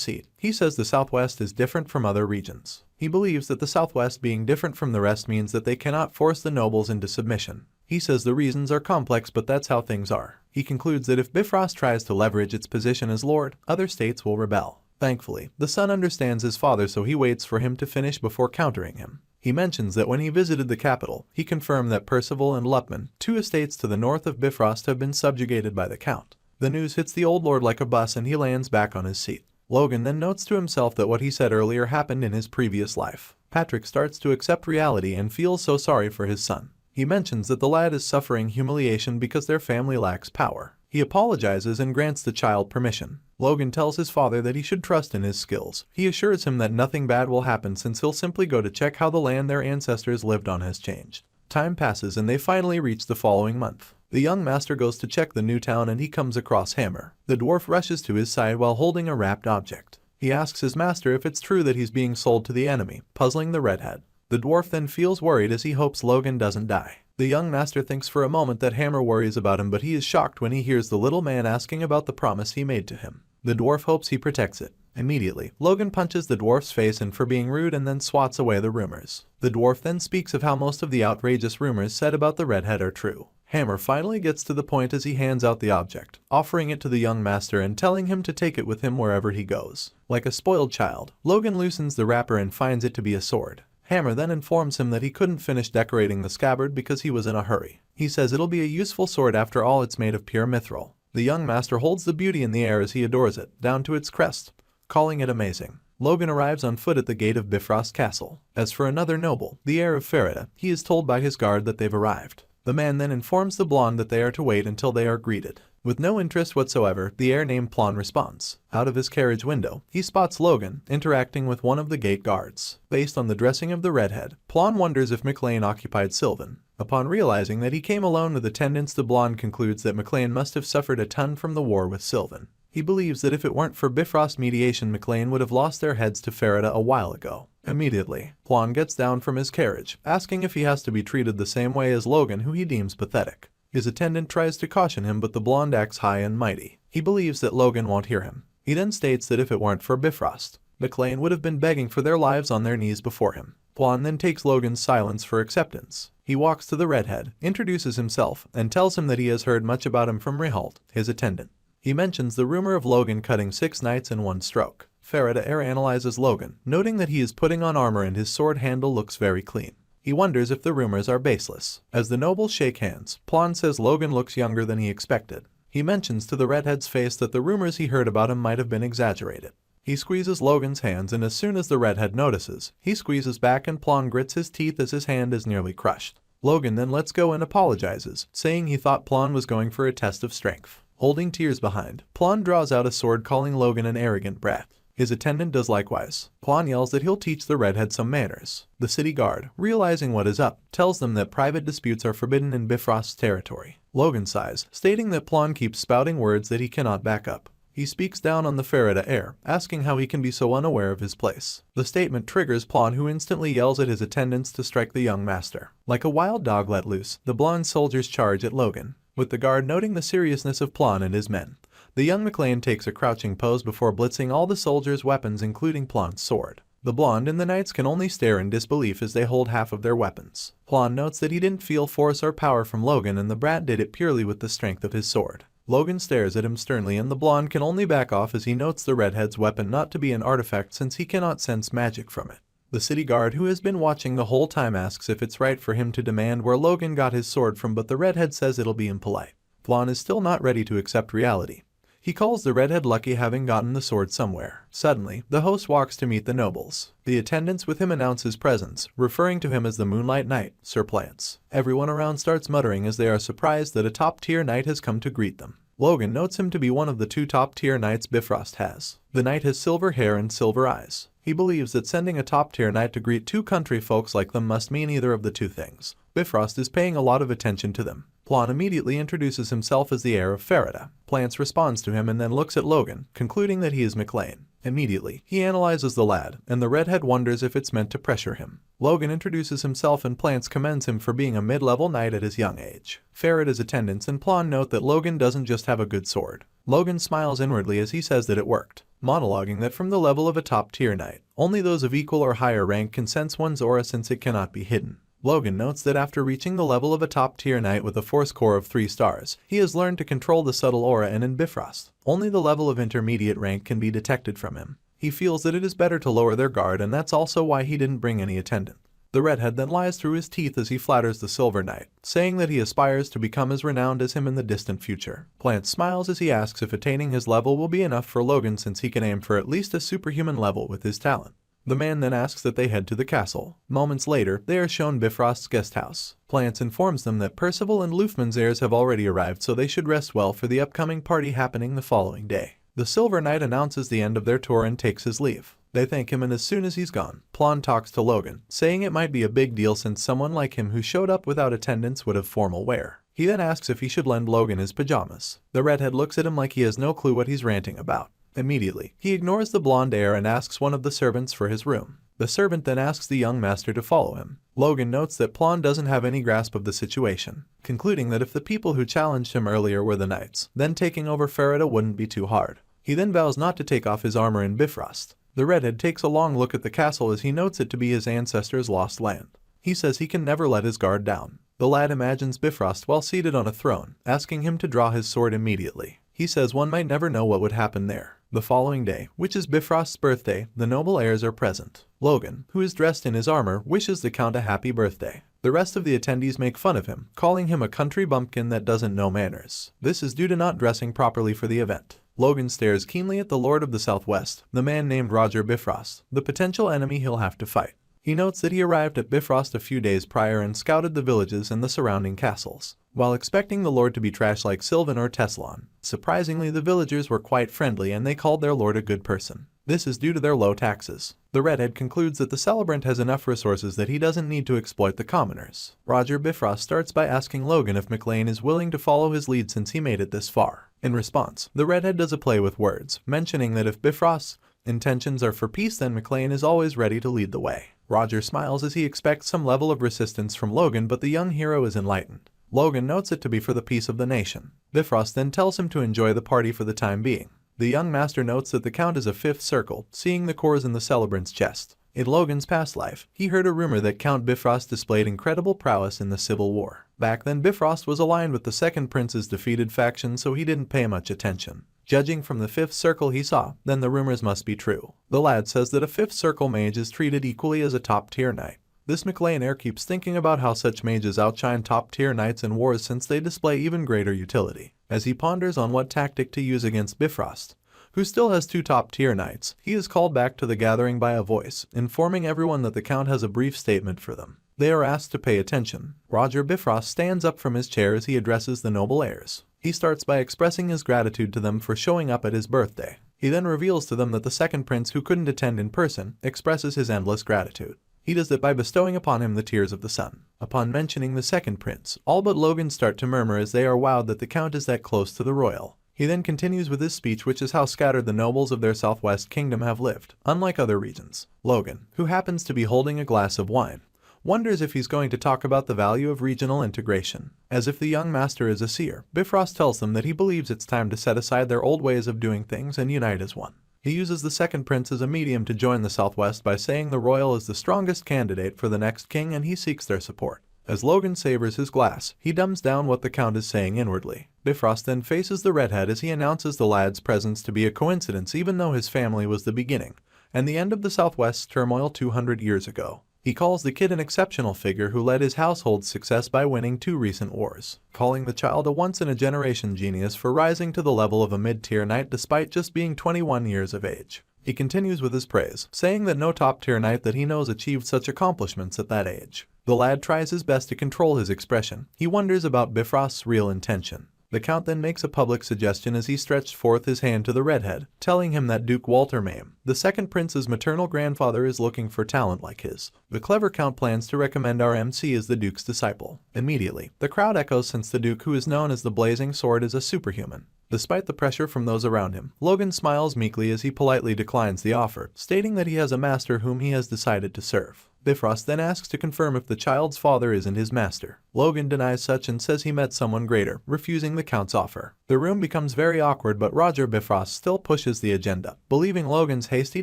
seat, he says the Southwest is different from other regions. He believes that the Southwest being different from the rest means that they cannot force the nobles into submission. He says the reasons are complex, but that's how things are. He concludes that if Bifrost tries to leverage its position as lord, other states will rebel. Thankfully, the son understands his father, so he waits for him to finish before countering him. He mentions that when he visited the capital, he confirmed that Percival and Lupman, 2 estates to the north of Bifrost, have been subjugated by the Count. The news hits the old lord like a bus and he lands back on his seat. Logan then notes to himself that what he said earlier happened in his previous life. Patrick starts to accept reality and feels so sorry for his son. He mentions that the lad is suffering humiliation because their family lacks power. He apologizes and grants the child permission. Logan tells his father that he should trust in his skills. He assures him that nothing bad will happen since he'll simply go to check how the land their ancestors lived on has changed. Time passes and they finally reach the following month. The young master goes to check the new town and he comes across Hammer. The dwarf rushes to his side while holding a wrapped object. He asks his master if it's true that he's being sold to the enemy, puzzling the redhead. The dwarf then feels worried as he hopes Logan doesn't die. The young master thinks for a moment that Hammer worries about him, but he is shocked when he hears the little man asking about the promise he made to him. The dwarf hopes he protects it. Immediately, Logan punches the dwarf's face in for being rude and then swats away the rumors. The dwarf then speaks of how most of the outrageous rumors said about the redhead are true. Hammer finally gets to the point as he hands out the object, offering it to the young master and telling him to take it with him wherever he goes. Like a spoiled child, Logan loosens the wrapper and finds it to be a sword. Hammer then informs him that he couldn't finish decorating the scabbard because he was in a hurry. He says it'll be a useful sword after all, it's made of pure mithril. The young master holds the beauty in the air as he adores it, down to its crest, calling it amazing. Logan arrives on foot at the gate of Bifrost Castle. As for another noble, the heir of Farida, he is told by his guard that they've arrived. The man then informs the blonde that they are to wait until they are greeted. With no interest whatsoever, the heir named Plon responds. Out of his carriage window, he spots Logan interacting with one of the gate guards. Based on the dressing of the redhead, Plon wonders if McLean occupied Sylvan. Upon realizing that he came alone with attendants, the blonde concludes that McLean must have suffered a ton from the war with Sylvan. He believes that if it weren't for Bifrost mediation, McLean would have lost their heads to Farida a while ago. Immediately, Plon gets down from his carriage, asking if he has to be treated the same way as Logan, who he deems pathetic. His attendant tries to caution him, but the blonde acts high and mighty. He believes that Logan won't hear him. He then states that if it weren't for Bifrost, McLean would have been begging for their lives on their knees before him. Plon then takes Logan's silence for acceptance. He walks to the redhead, introduces himself, and tells him that he has heard much about him from Rihalt, his attendant. He mentions the rumor of Logan cutting 6 knights in one stroke. Farida analyzes Logan, noting that he is putting on armor and his sword handle looks very clean. He wonders if the rumors are baseless. As the nobles shake hands, Plon says Logan looks younger than he expected. He mentions to the redhead's face that the rumors he heard about him might have been exaggerated. He squeezes Logan's hands, and as soon as the redhead notices, he squeezes back and Plon grits his teeth as his hand is nearly crushed. Logan then lets go and apologizes, saying he thought Plon was going for a test of strength. Holding tears behind, Plon draws out a sword, calling Logan an arrogant brat. His attendant does likewise. Plon yells that he'll teach the redhead some manners. The city guard, realizing what is up, tells them that private disputes are forbidden in Bifrost's territory. Logan sighs, stating that Plon keeps spouting words that he cannot back up. He speaks down on the Farida heir, asking how he can be so unaware of his place. The statement triggers Plon, who instantly yells at his attendants to strike the young master. Like a wild dog let loose, the blonde soldiers charge at Logan. With the guard noting the seriousness of Plon and his men, the young McLean takes a crouching pose before blitzing all the soldiers' weapons, including Plon's sword. The blonde and the knights can only stare in disbelief as they hold half of their weapons. Plon notes that he didn't feel force or power from Logan, and the brat did it purely with the strength of his sword. Logan stares at him sternly, and the blonde can only back off as he notes the redhead's weapon not to be an artifact since he cannot sense magic from it. The city guard, who has been watching the whole time, asks if it's right for him to demand where Logan got his sword from, but the redhead says it'll be impolite. Plon is still not ready to accept reality. He calls the redhead lucky having gotten the sword somewhere. Suddenly, the host walks to meet the nobles. The attendants with him announce his presence, referring to him as the Moonlight Knight, Sir Plants. Everyone around starts muttering as they are surprised that a top-tier knight has come to greet them. Logan notes him to be one of the 2 top-tier knights Bifrost has. The knight has silver hair and silver eyes. He believes that sending a top-tier knight to greet 2 country folks like them must mean either of the 2 things. Bifrost is paying a lot of attention to them. Plon immediately introduces himself as the heir of Farida. Plants responds to him and then looks at Logan, concluding that he is McLean. Immediately, he analyzes the lad, and the redhead wonders if it's meant to pressure him. Logan introduces himself and Plants commends him for being a mid-level knight at his young age. Farida's attendants and Plon note that Logan doesn't just have a good sword. Logan smiles inwardly as he says that it worked, monologuing that from the level of a top-tier knight, only those of equal or higher rank can sense one's aura since it cannot be hidden. Logan notes that after reaching the level of a top-tier knight with a force core of 3 stars, he has learned to control the subtle aura, and in Bifrost, only the level of intermediate rank can be detected from him. He feels that it is better to lower their guard, and that's also why he didn't bring any attendant. The redhead then lies through his teeth as he flatters the Silver Knight, saying that he aspires to become as renowned as him in the distant future. Plants smiles as he asks if attaining his level will be enough for Logan, since he can aim for at least a superhuman level with his talent. The man then asks that they head to the castle. Moments later, they are shown Bifrost's guest house. Plants informs them that Percival and Lufman's heirs have already arrived, so they should rest well for the upcoming party happening the following day. The Silver Knight announces the end of their tour and takes his leave. They thank him, and as soon as he's gone, Plon talks to Logan, saying it might be a big deal since someone like him who showed up without attendance would have formal wear. He then asks if he should lend Logan his pajamas. The redhead looks at him like he has no clue what he's ranting about. Immediately, he ignores the blonde heir and asks one of the servants for his room. The servant then asks the young master to follow him. Logan notes that Plon doesn't have any grasp of the situation, concluding that if the people who challenged him earlier were the knights, then taking over Farida wouldn't be too hard. He then vows not to take off his armor in Bifrost. The redhead takes a long look at the castle as he notes it to be his ancestors' lost land. He says he can never let his guard down. The lad imagines Bifrost while seated on a throne, asking him to draw his sword immediately. He says one might never know what would happen there. The following day, which is Bifrost's birthday, the noble heirs are present. Logan, who is dressed in his armor, wishes the Count a happy birthday. The rest of the attendees make fun of him, calling him a country bumpkin that doesn't know manners. This is due to not dressing properly for the event. Logan stares keenly at the Lord of the Southwest, the man named Roger Bifrost, the potential enemy he'll have to fight. He notes that he arrived at Bifrost a few days prior and scouted the villages and the surrounding castles. While expecting the Lord to be trash like Sylvan or Teslan, surprisingly the villagers were quite friendly and they called their Lord a good person. This is due to their low taxes. The redhead concludes that the celebrant has enough resources that he doesn't need to exploit the commoners. Roger Bifrost starts by asking Logan if McLean is willing to follow his lead since he made it this far. In response, the redhead does a play with words, mentioning that if Bifrost's intentions are for peace then McLean is always ready to lead the way. Roger smiles as he expects some level of resistance from Logan, but the young hero is enlightened. Logan notes it to be for the peace of the nation. Bifrost then tells him to enjoy the party for the time being. The young master notes that the count is a fifth circle, seeing the cores in the celebrant's chest. In Logan's past life, he heard a rumor that Count Bifrost displayed incredible prowess in the Civil War. Back then Bifrost was aligned with the second prince's defeated faction, so he didn't pay much attention. Judging from the fifth circle he saw, then the rumors must be true. The lad says that a fifth circle mage is treated equally as a top-tier knight. This McLean heir keeps thinking about how such mages outshine top-tier knights in wars since they display even greater utility. As he ponders on what tactic to use against Bifrost, who still has two top-tier knights, he is called back to the gathering by a voice, informing everyone that the count has a brief statement for them. They are asked to pay attention. Roger Bifrost stands up from his chair as he addresses the noble heirs. He starts by expressing his gratitude to them for showing up at his birthday. He then reveals to them that the second prince, who couldn't attend in person, expresses his endless gratitude. He does that by bestowing upon him the tears of the sun. Upon mentioning the second prince, all but Logan start to murmur as they are wowed that the count is that close to the royal. He then continues with his speech, which is how scattered the nobles of their southwest kingdom have lived. Unlike other regions, Logan, who happens to be holding a glass of wine, wonders if he's going to talk about the value of regional integration. As if the young master is a seer, Bifrost tells them that he believes it's time to set aside their old ways of doing things and unite as one. He uses the second prince as a medium to join the Southwest by saying the royal is the strongest candidate for the next king and he seeks their support. As Logan savors his glass, he dumbs down what the count is saying inwardly. Bifrost then faces the redhead as he announces the lad's presence to be a coincidence, even though his family was the beginning and the end of the Southwest's turmoil 200 years ago. He calls the kid an exceptional figure who led his household's success by winning 2 recent wars, calling the child a once-in-a-generation genius for rising to the level of a mid-tier knight despite just being 21 years of age. He continues with his praise, saying that no top-tier knight that he knows achieved such accomplishments at that age. The lad tries his best to control his expression. He wonders about Bifrost's real intention. The count then makes a public suggestion as he stretched forth his hand to the redhead, telling him that Duke Walter Mame, the second prince's maternal grandfather, is looking for talent like his. The clever count plans to recommend RMC as the Duke's disciple. Immediately, the crowd echoes since the Duke, who is known as the Blazing Sword, is a superhuman. Despite the pressure from those around him, Logan smiles meekly as he politely declines the offer, stating that he has a master whom he has decided to serve. Bifrost then asks to confirm if the child's father isn't his master. Logan denies such and says he met someone greater, refusing the count's offer. The room becomes very awkward, but Roger Bifrost still pushes the agenda, believing Logan's hasty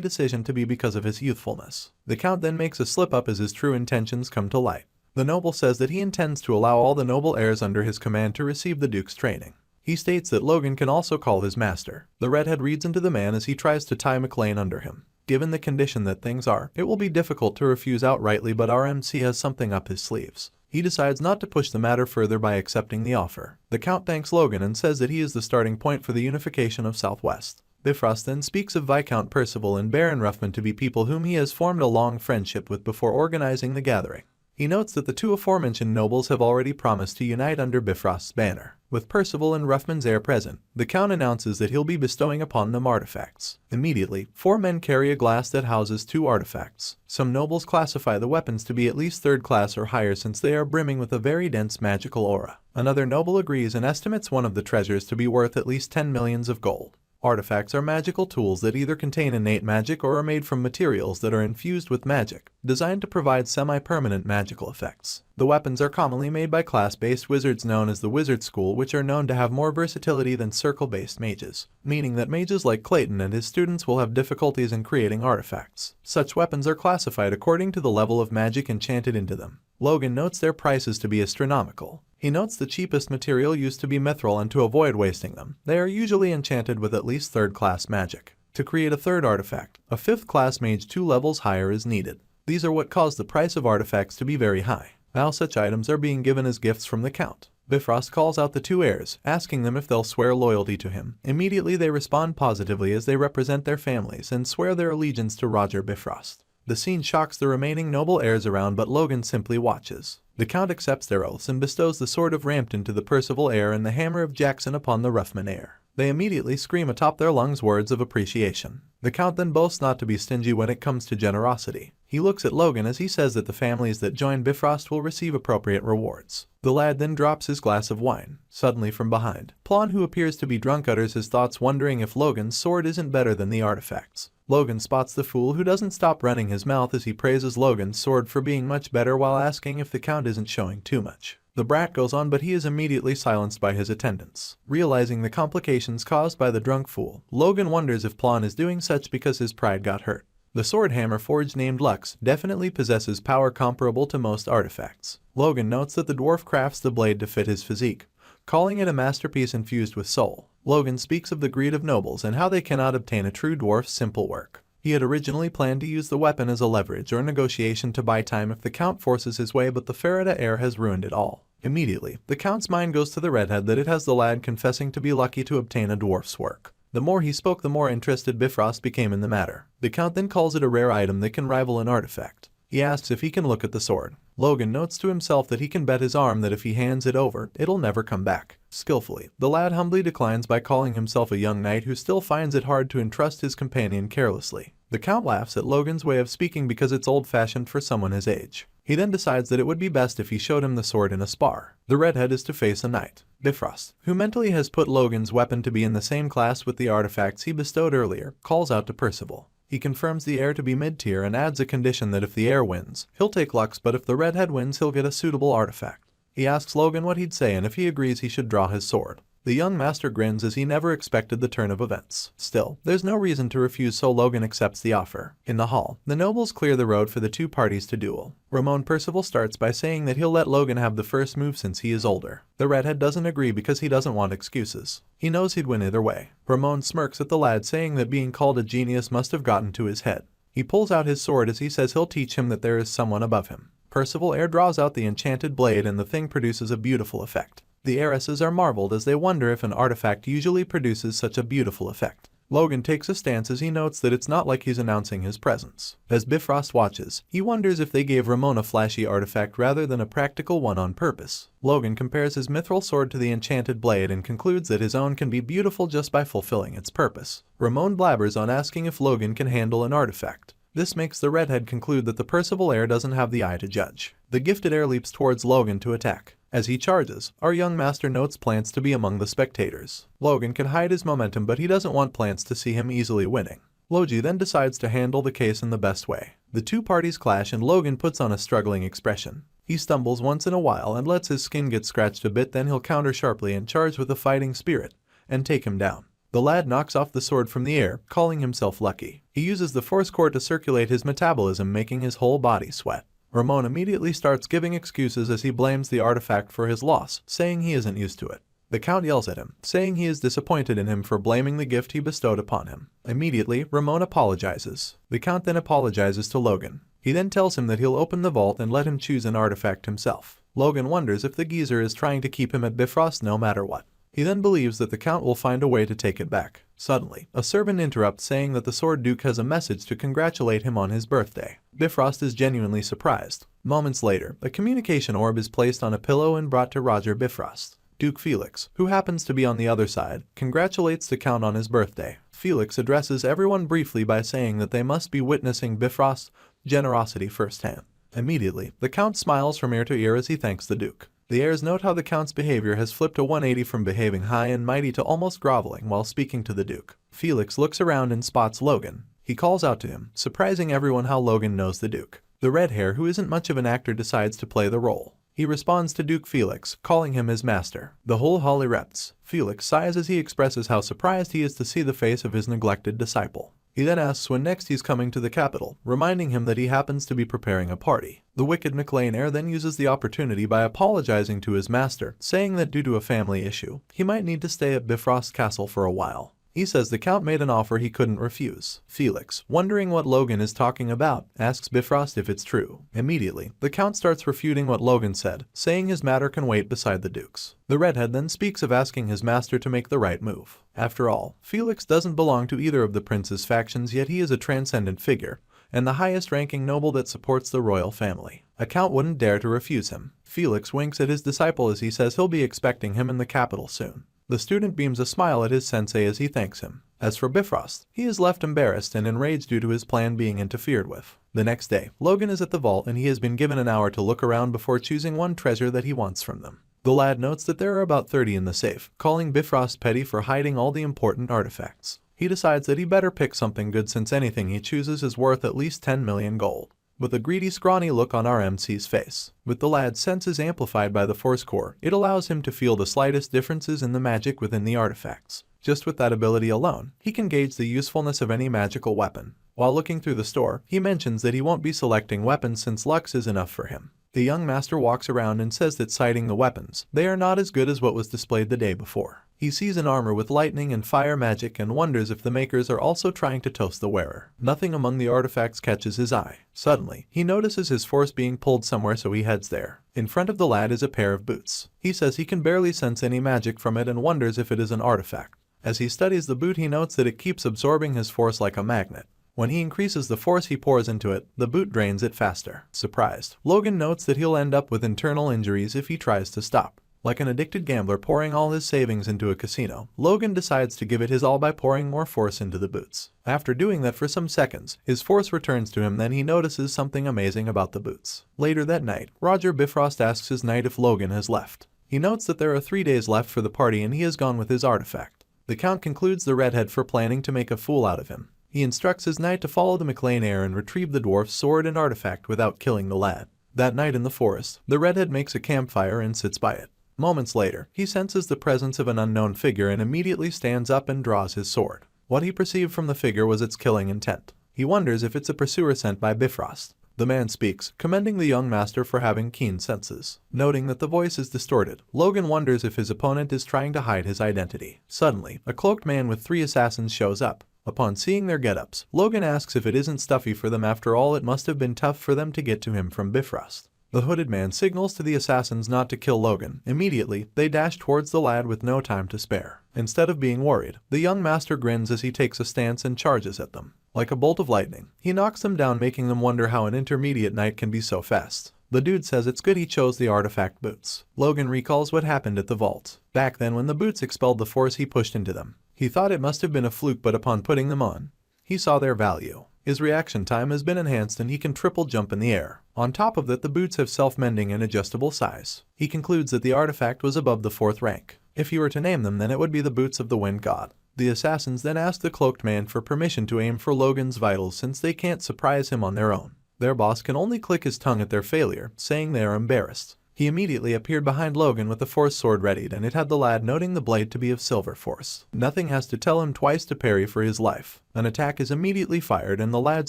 decision to be because of his youthfulness. The count then makes a slip-up as his true intentions come to light. The noble says that he intends to allow all the noble heirs under his command to receive the Duke's training. He states that Logan can also call his master. The redhead reads into the man as he tries to tie McLean under him. Given the condition that things are, it will be difficult to refuse outrightly, but RMC has something up his sleeves. He decides not to push the matter further by accepting the offer. The count thanks Logan and says that he is the starting point for the unification of Southwest. Bifrost then speaks of Viscount Percival and Baron Ruffman to be people whom he has formed a long friendship with before organizing the gathering. He notes that the 2 aforementioned nobles have already promised to unite under Bifrost's banner. With Percival and Ruffman's heir present, the count announces that he'll be bestowing upon them artifacts. Immediately, 4 men carry a glass that houses 2 artifacts. Some nobles classify the weapons to be at least 3rd class or higher since they are brimming with a very dense magical aura. Another noble agrees and estimates one of the treasures to be worth at least 10 millions of gold. Artifacts are magical tools that either contain innate magic or are made from materials that are infused with magic, designed to provide semi-permanent magical effects. The weapons are commonly made by class-based wizards known as the Wizard School, which are known to have more versatility than circle-based mages, meaning that mages like Clayton and his students will have difficulties in creating artifacts. Such weapons are classified according to the level of magic enchanted into them. Logan notes their prices to be astronomical. He notes the cheapest material used to be mithril, and to avoid wasting them, they are usually enchanted with at least 3rd-class magic. To create a 3rd artifact, a 5th-class mage 2 levels higher is needed. These are what cause the price of artifacts to be very high. Now such items are being given as gifts from the Count. Bifrost calls out the two heirs, asking them if they'll swear loyalty to him. Immediately they respond positively as they represent their families and swear their allegiance to Roger Bifrost. The scene shocks the remaining noble heirs around, but Logan simply watches. The Count accepts their oaths and bestows the sword of Rampton to the Percival heir and the hammer of Jackson upon the Ruffman heir. They immediately scream atop their lungs words of appreciation. The Count then boasts not to be stingy when it comes to generosity. He looks at Logan as he says that the families that join Bifrost will receive appropriate rewards. The lad then drops his glass of wine. Suddenly from behind, Plon, who appears to be drunk, utters his thoughts, wondering if Logan's sword isn't better than the artifacts. Logan spots the fool, who doesn't stop running his mouth as he praises Logan's sword for being much better while asking if the Count isn't showing too much. The brat goes on, but he is immediately silenced by his attendants. Realizing the complications caused by the drunk fool, Logan wonders if Plon is doing such because his pride got hurt. The sword hammer forged named Lux definitely possesses power comparable to most artifacts. Logan notes that the dwarf crafts the blade to fit his physique, calling it a masterpiece infused with soul. Logan speaks of the greed of nobles and how they cannot obtain a true dwarf's simple work. He had originally planned to use the weapon as a leverage or negotiation to buy time if the Count forces his way, but the Farida heir has ruined it all. Immediately, the Count's mind goes to the redhead that it has the lad confessing to be lucky to obtain a dwarf's work. The more he spoke, the more interested Bifrost became in the matter. The Count then calls it a rare item that can rival an artifact. He asks if he can look at the sword. Logan notes to himself that he can bet his arm that if he hands it over, it'll never come back. Skillfully, the lad humbly declines by calling himself a young knight who still finds it hard to entrust his companion carelessly. The Count laughs at Logan's way of speaking because it's old-fashioned for someone his age. He then decides that it would be best if he showed him the sword in a spar. The redhead is to face a knight. Bifrost, who mentally has put Logan's weapon to be in the same class with the artifacts he bestowed earlier, calls out to Percival. He confirms the heir to be mid-tier and adds a condition that if the heir wins, he'll take Lux, but if the redhead wins, he'll get a suitable artifact. He asks Logan what he'd say, and if he agrees, he should draw his sword. The young master grins as he never expected the turn of events. Still, there's no reason to refuse, so Logan accepts the offer. In the hall, the nobles clear the road for the two parties to duel. Ramon Percival starts by saying that he'll let Logan have the first move since he is older. The redhead doesn't agree because he doesn't want excuses. He knows he'd win either way. Ramon smirks at the lad, saying that being called a genius must have gotten to his head. He pulls out his sword as he says he'll teach him that there is someone above him. Percival heir draws out the enchanted blade and the thing produces a beautiful effect. The heiresses are marveled as they wonder if an artifact usually produces such a beautiful effect. Logan takes a stance as he notes that it's not like he's announcing his presence. As Bifrost watches, he wonders if they gave Ramon a flashy artifact rather than a practical one on purpose. Logan compares his mithril sword to the enchanted blade and concludes that his own can be beautiful just by fulfilling its purpose. Ramon blabbers on asking if Logan can handle an artifact. This makes the redhead conclude that the Percival heir doesn't have the eye to judge. The gifted heir leaps towards Logan to attack. As he charges, our young master notes Plants to be among the spectators. Logan can hide his momentum, but he doesn't want Plants to see him easily winning. Logi then decides to handle the case in the best way. The two parties clash and Logan puts on a struggling expression. He stumbles once in a while and lets his skin get scratched a bit, then he'll counter sharply and charge with a fighting spirit and take him down. The lad knocks off the sword from the air, calling himself lucky. He uses the force core to circulate his metabolism, making his whole body sweat. Ramon immediately starts giving excuses as he blames the artifact for his loss, saying he isn't used to it. The Count yells at him, saying he is disappointed in him for blaming the gift he bestowed upon him. Immediately, Ramon apologizes. The Count then apologizes to Logan. He then tells him that he'll open the vault and let him choose an artifact himself. Logan wonders if the geezer is trying to keep him at Bifrost no matter what. He then believes that the Count will find a way to take it back. Suddenly, a servant interrupts, saying that the Sword Duke has a message to congratulate him on his birthday. Bifrost is genuinely surprised. Moments later, a communication orb is placed on a pillow and brought to Roger Bifrost. Duke Felix, who happens to be on the other side, congratulates the Count on his birthday. Felix addresses everyone briefly by saying that they must be witnessing Bifrost's generosity firsthand. Immediately, the Count smiles from ear to ear as he thanks the Duke. The heirs note how the Count's behavior has flipped a 180 from behaving high and mighty to almost groveling while speaking to the Duke. Felix looks around and spots Logan. He calls out to him, surprising everyone how Logan knows the Duke. The red hair, who isn't much of an actor, decides to play the role. He responds to Duke Felix, calling him his master. The whole hall erupts. Felix sighs as he expresses how surprised he is to see the face of his neglected disciple. He then asks when next he's coming to the capital, reminding him that he happens to be preparing a party. The wicked McLean heir then uses the opportunity by apologizing to his master, saying that due to a family issue, he might need to stay at Bifrost Castle for a while. He says the Count made an offer he couldn't refuse. Felix, wondering what Logan is talking about, asks Bifrost if it's true. Immediately, the Count starts refuting what Logan said, saying his matter can wait beside the Duke's. The redhead then speaks of asking his master to make the right move. After all, Felix doesn't belong to either of the prince's factions, yet he is a transcendent figure, and the highest-ranking noble that supports the royal family. A Count wouldn't dare to refuse him. Felix winks at his disciple as he says he'll be expecting him in the capital soon. The student beams a smile at his sensei as he thanks him. As for Bifrost, he is left embarrassed and enraged due to his plan being interfered with. The next day, Logan is at the vault and he has been given an hour to look around before choosing one treasure that he wants from them. The lad notes that there are about 30 in the safe, calling Bifrost petty for hiding all the important artifacts. He decides that he better pick something good since anything he chooses is worth at least 10 million gold. With a greedy, scrawny look on RMC's face. With the lad's senses amplified by the Force Core, it allows him to feel the slightest differences in the magic within the artifacts. Just with that ability alone, he can gauge the usefulness of any magical weapon. While looking through the store, he mentions that he won't be selecting weapons since Lux is enough for him. The young master walks around and says that citing the weapons, they are not as good as what was displayed the day before. He sees an armor with lightning and fire magic and wonders if the makers are also trying to toast the wearer. Nothing among the artifacts catches his eye. Suddenly, he notices his force being pulled somewhere, so he heads there. In front of the lad is a pair of boots. He says he can barely sense any magic from it and wonders if it is an artifact. As he studies the boot, he notes that it keeps absorbing his force like a magnet. When he increases the force he pours into it, the boot drains it faster. Surprised, Logan notes that he'll end up with internal injuries if he tries to stop. Like an addicted gambler pouring all his savings into a casino, Logan decides to give it his all by pouring more force into the boots. After doing that for some seconds, his force returns to him, then he notices something amazing about the boots. Later that night, Roger Bifrost asks his knight if Logan has left. He notes that there are 3 days left for the party and he has gone with his artifact. The Count concludes the redhead for planning to make a fool out of him. He instructs his knight to follow the McLean heir and retrieve the dwarf's sword and artifact without killing the lad. That night in the forest, the redhead makes a campfire and sits by it. Moments later, he senses the presence of an unknown figure and immediately stands up and draws his sword. What he perceived from the figure was its killing intent. He wonders if it's a pursuer sent by Bifrost. The man speaks, commending the young master for having keen senses. Noting that the voice is distorted, Logan wonders if his opponent is trying to hide his identity. Suddenly, a cloaked man with 3 assassins shows up. Upon seeing their get-ups, Logan asks if it isn't stuffy for them. After all, it must have been tough for them to get to him from Bifrost. The hooded man signals to the assassins not to kill Logan. Immediately, they dash towards the lad with no time to spare. Instead of being worried, the young master grins as he takes a stance and charges at them. Like a bolt of lightning, he knocks them down, making them wonder how an intermediate knight can be so fast. The dude says it's good he chose the artifact boots. Logan recalls what happened at the vault. Back then, when the boots expelled the force he pushed into them. He thought it must have been a fluke, but upon putting them on, he saw their value. His reaction time has been enhanced and he can triple jump in the air. On top of that, the boots have self-mending and adjustable size. He concludes that the artifact was above the 4th rank. If he were to name them, then it would be the boots of the wind god. The assassins then ask the cloaked man for permission to aim for Logan's vitals since they can't surprise him on their own. Their boss can only click his tongue at their failure, saying they are embarrassed. He immediately appeared behind Logan with the force sword readied, and it had the lad noting the blade to be of silver force. Nothing has to tell him twice to parry for his life. An attack is immediately fired and the lad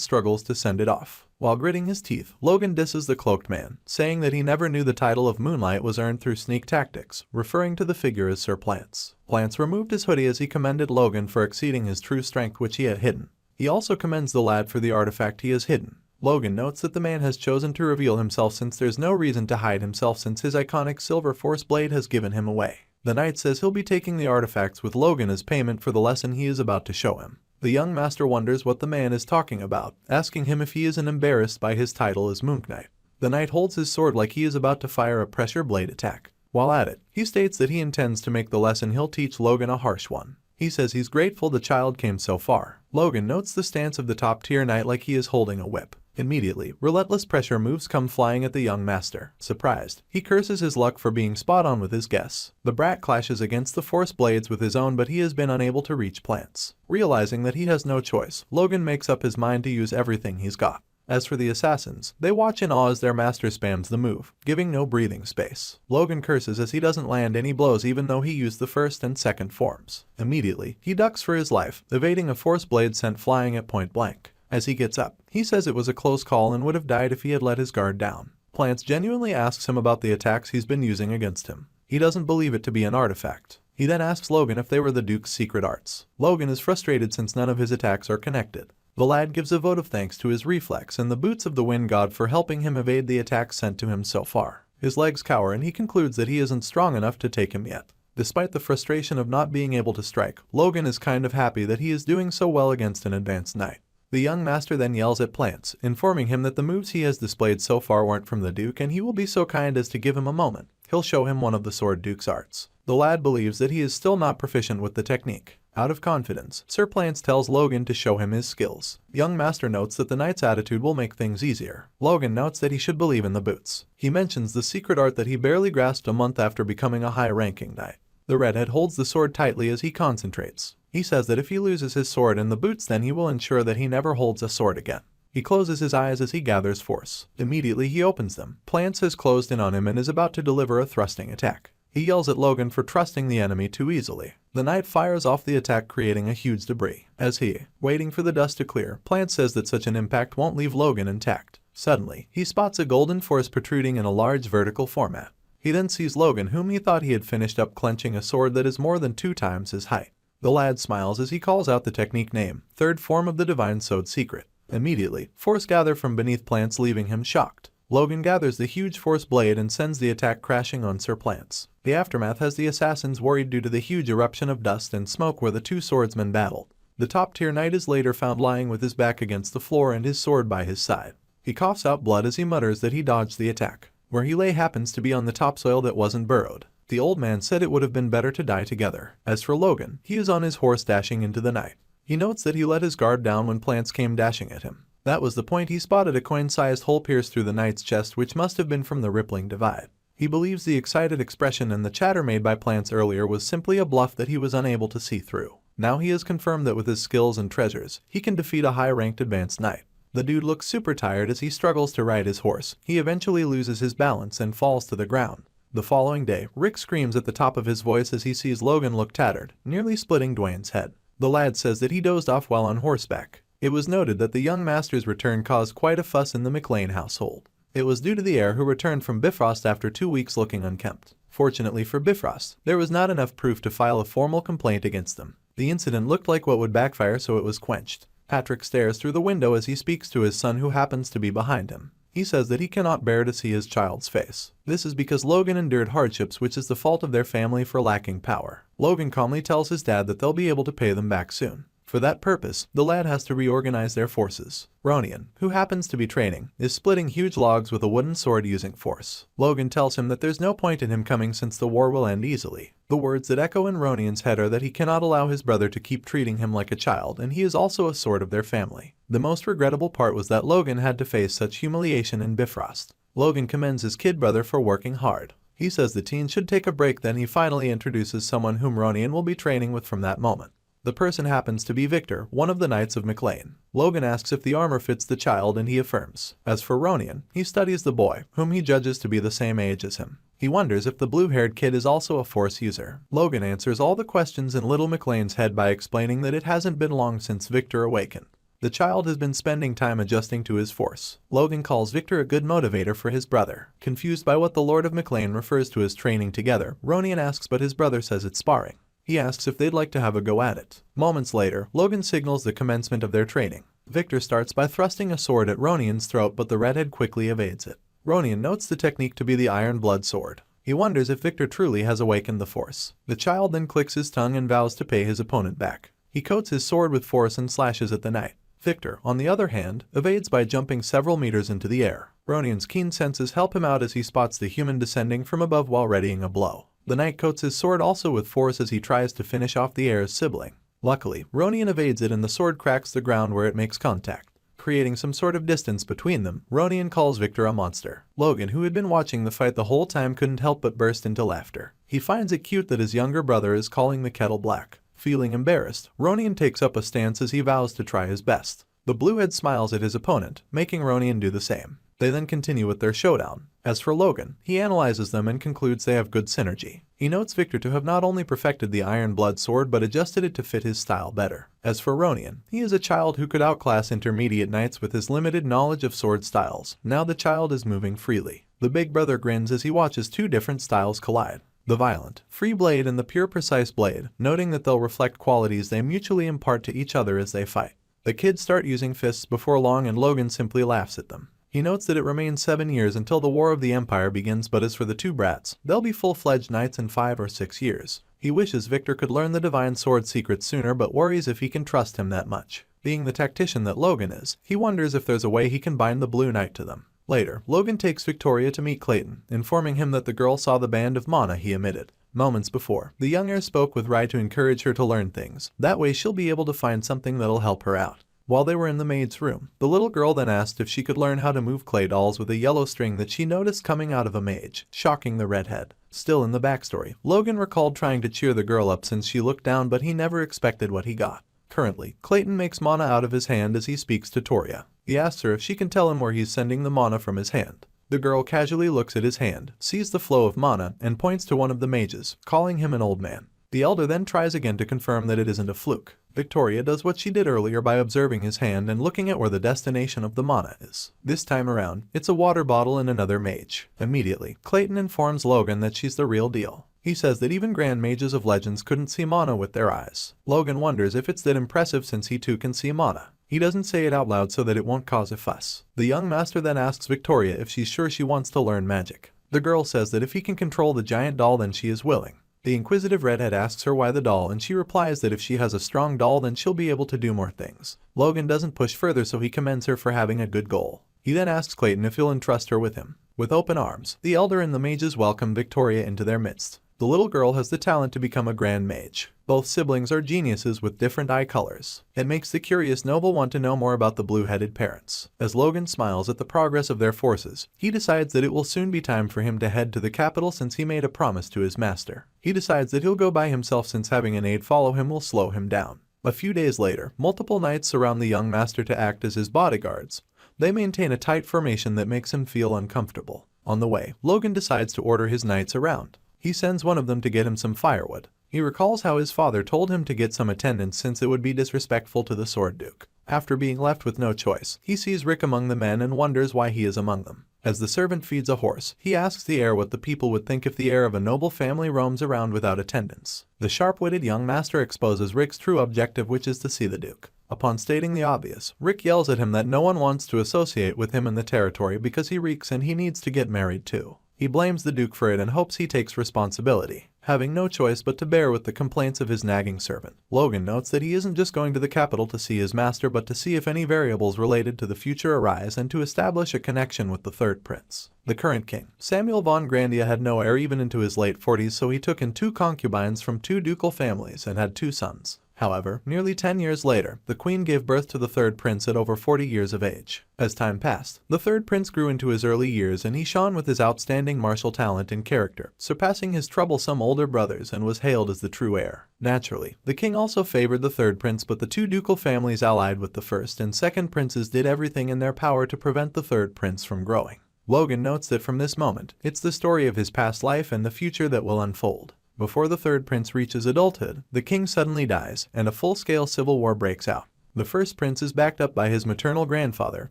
struggles to send it off. While gritting his teeth, Logan disses the cloaked man, saying that he never knew the title of Moonlight was earned through sneak tactics, referring to the figure as Sir Plants. Plants removed his hoodie as he commended Logan for exceeding his true strength, which he had hidden. He also commends the lad for the artifact he has hidden. Logan notes that the man has chosen to reveal himself since there's no reason to hide himself since his iconic silver force blade has given him away. The knight says he'll be taking the artifacts with Logan as payment for the lesson he is about to show him. The young master wonders what the man is talking about, asking him if he isn't embarrassed by his title as Moon Knight. The knight holds his sword like he is about to fire a pressure blade attack. While at it, he states that he intends to make the lesson he'll teach Logan a harsh one. He says he's grateful the child came so far. Logan notes the stance of the top-tier knight like he is holding a whip. Immediately, relentless pressure moves come flying at the young master. Surprised, he curses his luck for being spot on with his guess. The brat clashes against the force blades with his own, but he has been unable to reach Plants. Realizing that he has no choice, Logan makes up his mind to use everything he's got. As for the assassins, they watch in awe as their master spams the move, giving no breathing space. Logan curses as he doesn't land any blows even though he used the first and second forms. Immediately, he ducks for his life, evading a force blade sent flying at point blank. As he gets up, he says it was a close call and would have died if he had let his guard down. Plants genuinely asks him about the attacks he's been using against him. He doesn't believe it to be an artifact. He then asks Logan if they were the Duke's secret arts. Logan is frustrated since none of his attacks are connected. The lad gives a vote of thanks to his reflex and the boots of the wind god for helping him evade the attacks sent to him so far. His legs cower and he concludes that he isn't strong enough to take him yet. Despite the frustration of not being able to strike, Logan is kind of happy that he is doing so well against an advanced knight. The young master then yells at Plants, informing him that the moves he has displayed so far weren't from the Duke and he will be so kind as to give him a moment. He'll show him one of the Sword Duke's arts. The lad believes that he is still not proficient with the technique. Out of confidence, Sir Plants tells Logan to show him his skills. Young master notes that the knight's attitude will make things easier. Logan notes that he should believe in the boots. He mentions the secret art that he barely grasped a month after becoming a high-ranking knight. The redhead holds the sword tightly as he concentrates. He says that if he loses his sword and the boots, then he will ensure that he never holds a sword again. He closes his eyes as he gathers force. Immediately he opens them. Plants has closed in on him and is about to deliver a thrusting attack. He yells at Logan for trusting the enemy too easily. The knight fires off the attack, creating a huge debris. As he, waiting for the dust to clear, Plants says that such an impact won't leave Logan intact. Suddenly, he spots a golden force protruding in a large vertical format. He then sees Logan, whom he thought he had finished up, clenching a sword that is more than 2 times his height. The lad smiles as he calls out the technique name, third form of the divine sword secret. Immediately, force gather from beneath Plants, leaving him shocked. Logan gathers the huge force blade and sends the attack crashing on Sir Plants. The aftermath has the assassins worried due to the huge eruption of dust and smoke where the 2 swordsmen battled. The top-tier knight is later found lying with his back against the floor and his sword by his side. He coughs out blood as he mutters that he dodged the attack. Where he lay happens to be on the topsoil that wasn't burrowed. The old man said it would have been better to die together. As for Logan, he is on his horse dashing into the night. He notes that he let his guard down when Plants came dashing at him. That was the point he spotted a coin-sized hole pierced through the knight's chest, which must have been from the rippling divide. He believes the excited expression and the chatter made by Plants earlier was simply a bluff that he was unable to see through. Now he has confirmed that with his skills and treasures, he can defeat a high-ranked advanced knight. The dude looks super tired as he struggles to ride his horse. He eventually loses his balance and falls to the ground. The following day, Rick screams at the top of his voice as he sees Logan look tattered, nearly splitting Dwayne's head. The lad says that he dozed off while on horseback. It was noted that the young master's return caused quite a fuss in the McLean household. It was due to the heir who returned from Bifrost after 2 weeks looking unkempt. Fortunately for Bifrost, there was not enough proof to file a formal complaint against them. The incident looked like what would backfire, so it was quenched. Patrick stares through the window as he speaks to his son, who happens to be behind him. He says that he cannot bear to see his child's face. This is because Logan endured hardships, which is the fault of their family for lacking power. Logan calmly tells his dad that they'll be able to pay them back soon. For that purpose, the lad has to reorganize their forces. Ronian, who happens to be training, is splitting huge logs with a wooden sword using force. Logan tells him that there's no point in him coming since the war will end easily. The words that echo in Ronian's head are that he cannot allow his brother to keep treating him like a child, and he is also a sword of their family. The most regrettable part was that Logan had to face such humiliation in Bifrost. Logan commends his kid brother for working hard. He says the teen should take a break, then he finally introduces someone whom Ronian will be training with from that moment. The person happens to be Victor, one of the Knights of McLean. Logan asks if the armor fits the child and he affirms. As for Ronian, he studies the boy, whom he judges to be the same age as him. He wonders if the blue-haired kid is also a force user. Logan answers all the questions in little McLean's head by explaining that it hasn't been long since Victor awakened. The child has been spending time adjusting to his force. Logan calls Victor a good motivator for his brother. Confused by what the Lord of McLean refers to as training together, Ronian asks, but his brother says it's sparring. He asks if they'd like to have a go at it. Moments later, Logan signals the commencement of their training. Victor starts by thrusting a sword at Ronian's throat, but the redhead quickly evades it. Ronian notes the technique to be the Iron Blood Sword. He wonders if Victor truly has awakened the force. The child then clicks his tongue and vows to pay his opponent back. He coats his sword with force and slashes at the knight. Victor, on the other hand, evades by jumping several meters into the air. Ronian's keen senses help him out as he spots the human descending from above while readying a blow. The knight coats his sword also with force as he tries to finish off the heir's sibling. Luckily, Ronian evades it and the sword cracks the ground where it makes contact. Creating some sort of distance between them, Ronian calls Victor a monster. Logan, who had been watching the fight the whole time, couldn't help but burst into laughter. He finds it cute that his younger brother is calling the kettle black. Feeling embarrassed, Ronian takes up a stance as he vows to try his best. The bluehead smiles at his opponent, making Ronian do the same. They then continue with their showdown. As for Logan, he analyzes them and concludes they have good synergy. He notes Victor to have not only perfected the Iron Blood Sword but adjusted it to fit his style better. As for Ronian, he is a child who could outclass intermediate knights with his limited knowledge of sword styles. Now the child is moving freely. The big brother grins as he watches 2 different styles collide. the violent, free blade and the pure precise blade, noting that they'll reflect qualities they mutually impart to each other as they fight. The kids start using fists before long and Logan simply laughs at them. He notes that it remains 7 years until the War of the Empire begins, but as for the two brats, they'll be full-fledged knights in 5 or 6 years. He wishes Victor could learn the divine sword secret sooner but worries if he can trust him that much. Being the tactician that Logan is, he wonders if there's a way he can bind the Blue Knight to them. Later, Logan takes Victoria to meet Clayton, informing him that the girl saw the band of mana he emitted. Moments before, the young heir spoke with Rai to encourage her to learn things. That way she'll be able to find something that'll help her out. While they were in the maid's room, the little girl then asked if she could learn how to move clay dolls with a yellow string that she noticed coming out of a mage, shocking the redhead. Still in the backstory, Logan recalled trying to cheer the girl up since she looked down, but he never expected what he got. Currently, Clayton makes mana out of his hand as he speaks to Toria. He asks her if she can tell him where he's sending the mana from his hand. The girl casually looks at his hand, sees the flow of mana, and points to one of the mages, calling him an old man. The elder then tries again to confirm that it isn't a fluke. Victoria does what she did earlier by observing his hand and looking at where the destination of the mana is. This time around, it's a water bottle and another mage. Immediately, Clayton informs Logan that she's the real deal. He says that even grand mages of legends couldn't see mana with their eyes. Logan wonders if it's that impressive since he too can see mana. He doesn't say it out loud so that it won't cause a fuss. The young master then asks Victoria if she's sure she wants to learn magic. The girl says that if he can control the giant doll then she is willing. The inquisitive redhead asks her why the doll and she replies that if she has a strong doll then she'll be able to do more things. Logan doesn't push further so he commends her for having a good goal. He then asks Clayton if he'll entrust her with him. With open arms, the elder and the mages welcome Victoria into their midst. The little girl has the talent to become a grand mage. Both siblings are geniuses with different eye colors. It makes the curious noble want to know more about the blue-headed parents. As Logan smiles at the progress of their forces, he decides that it will soon be time for him to head to the capital since he made a promise to his master. He decides that he'll go by himself since having an aide follow him will slow him down. A few days later, multiple knights surround the young master to act as his bodyguards. They maintain a tight formation that makes him feel uncomfortable. On the way, Logan decides to order his knights around. He sends one of them to get him some firewood. He recalls how his father told him to get some attendants since it would be disrespectful to the Sword Duke. After being left with no choice, he sees Rick among the men and wonders why he is among them. As the servant feeds a horse, he asks the heir what the people would think if the heir of a noble family roams around without attendants. The sharp-witted young master exposes Rick's true objective, which is to see the Duke. Upon stating the obvious, Rick yells at him that no one wants to associate with him in the territory because he reeks and he needs to get married too. He blames the Duke for it and hopes he takes responsibility, having no choice but to bear with the complaints of his nagging servant. Logan notes that he isn't just going to the capital to see his master but to see if any variables related to the future arise and to establish a connection with the third prince. The current king, Samuel von Grandia, had no heir even into his late 40s, so he took in 2 concubines from 2 ducal families and had 2 sons. However, nearly 10 years later, the queen gave birth to the third prince at over 40 years of age. As time passed, the third prince grew into his early years and he shone with his outstanding martial talent and character, surpassing his troublesome older brothers, and was hailed as the true heir. Naturally, the king also favored the third prince, but the 2 ducal families allied with the first and second princes did everything in their power to prevent the third prince from growing. Logan notes that from this moment, it's the story of his past life and the future that will unfold. Before the third prince reaches adulthood, the king suddenly dies, and a full-scale civil war breaks out. The first prince is backed up by his maternal grandfather,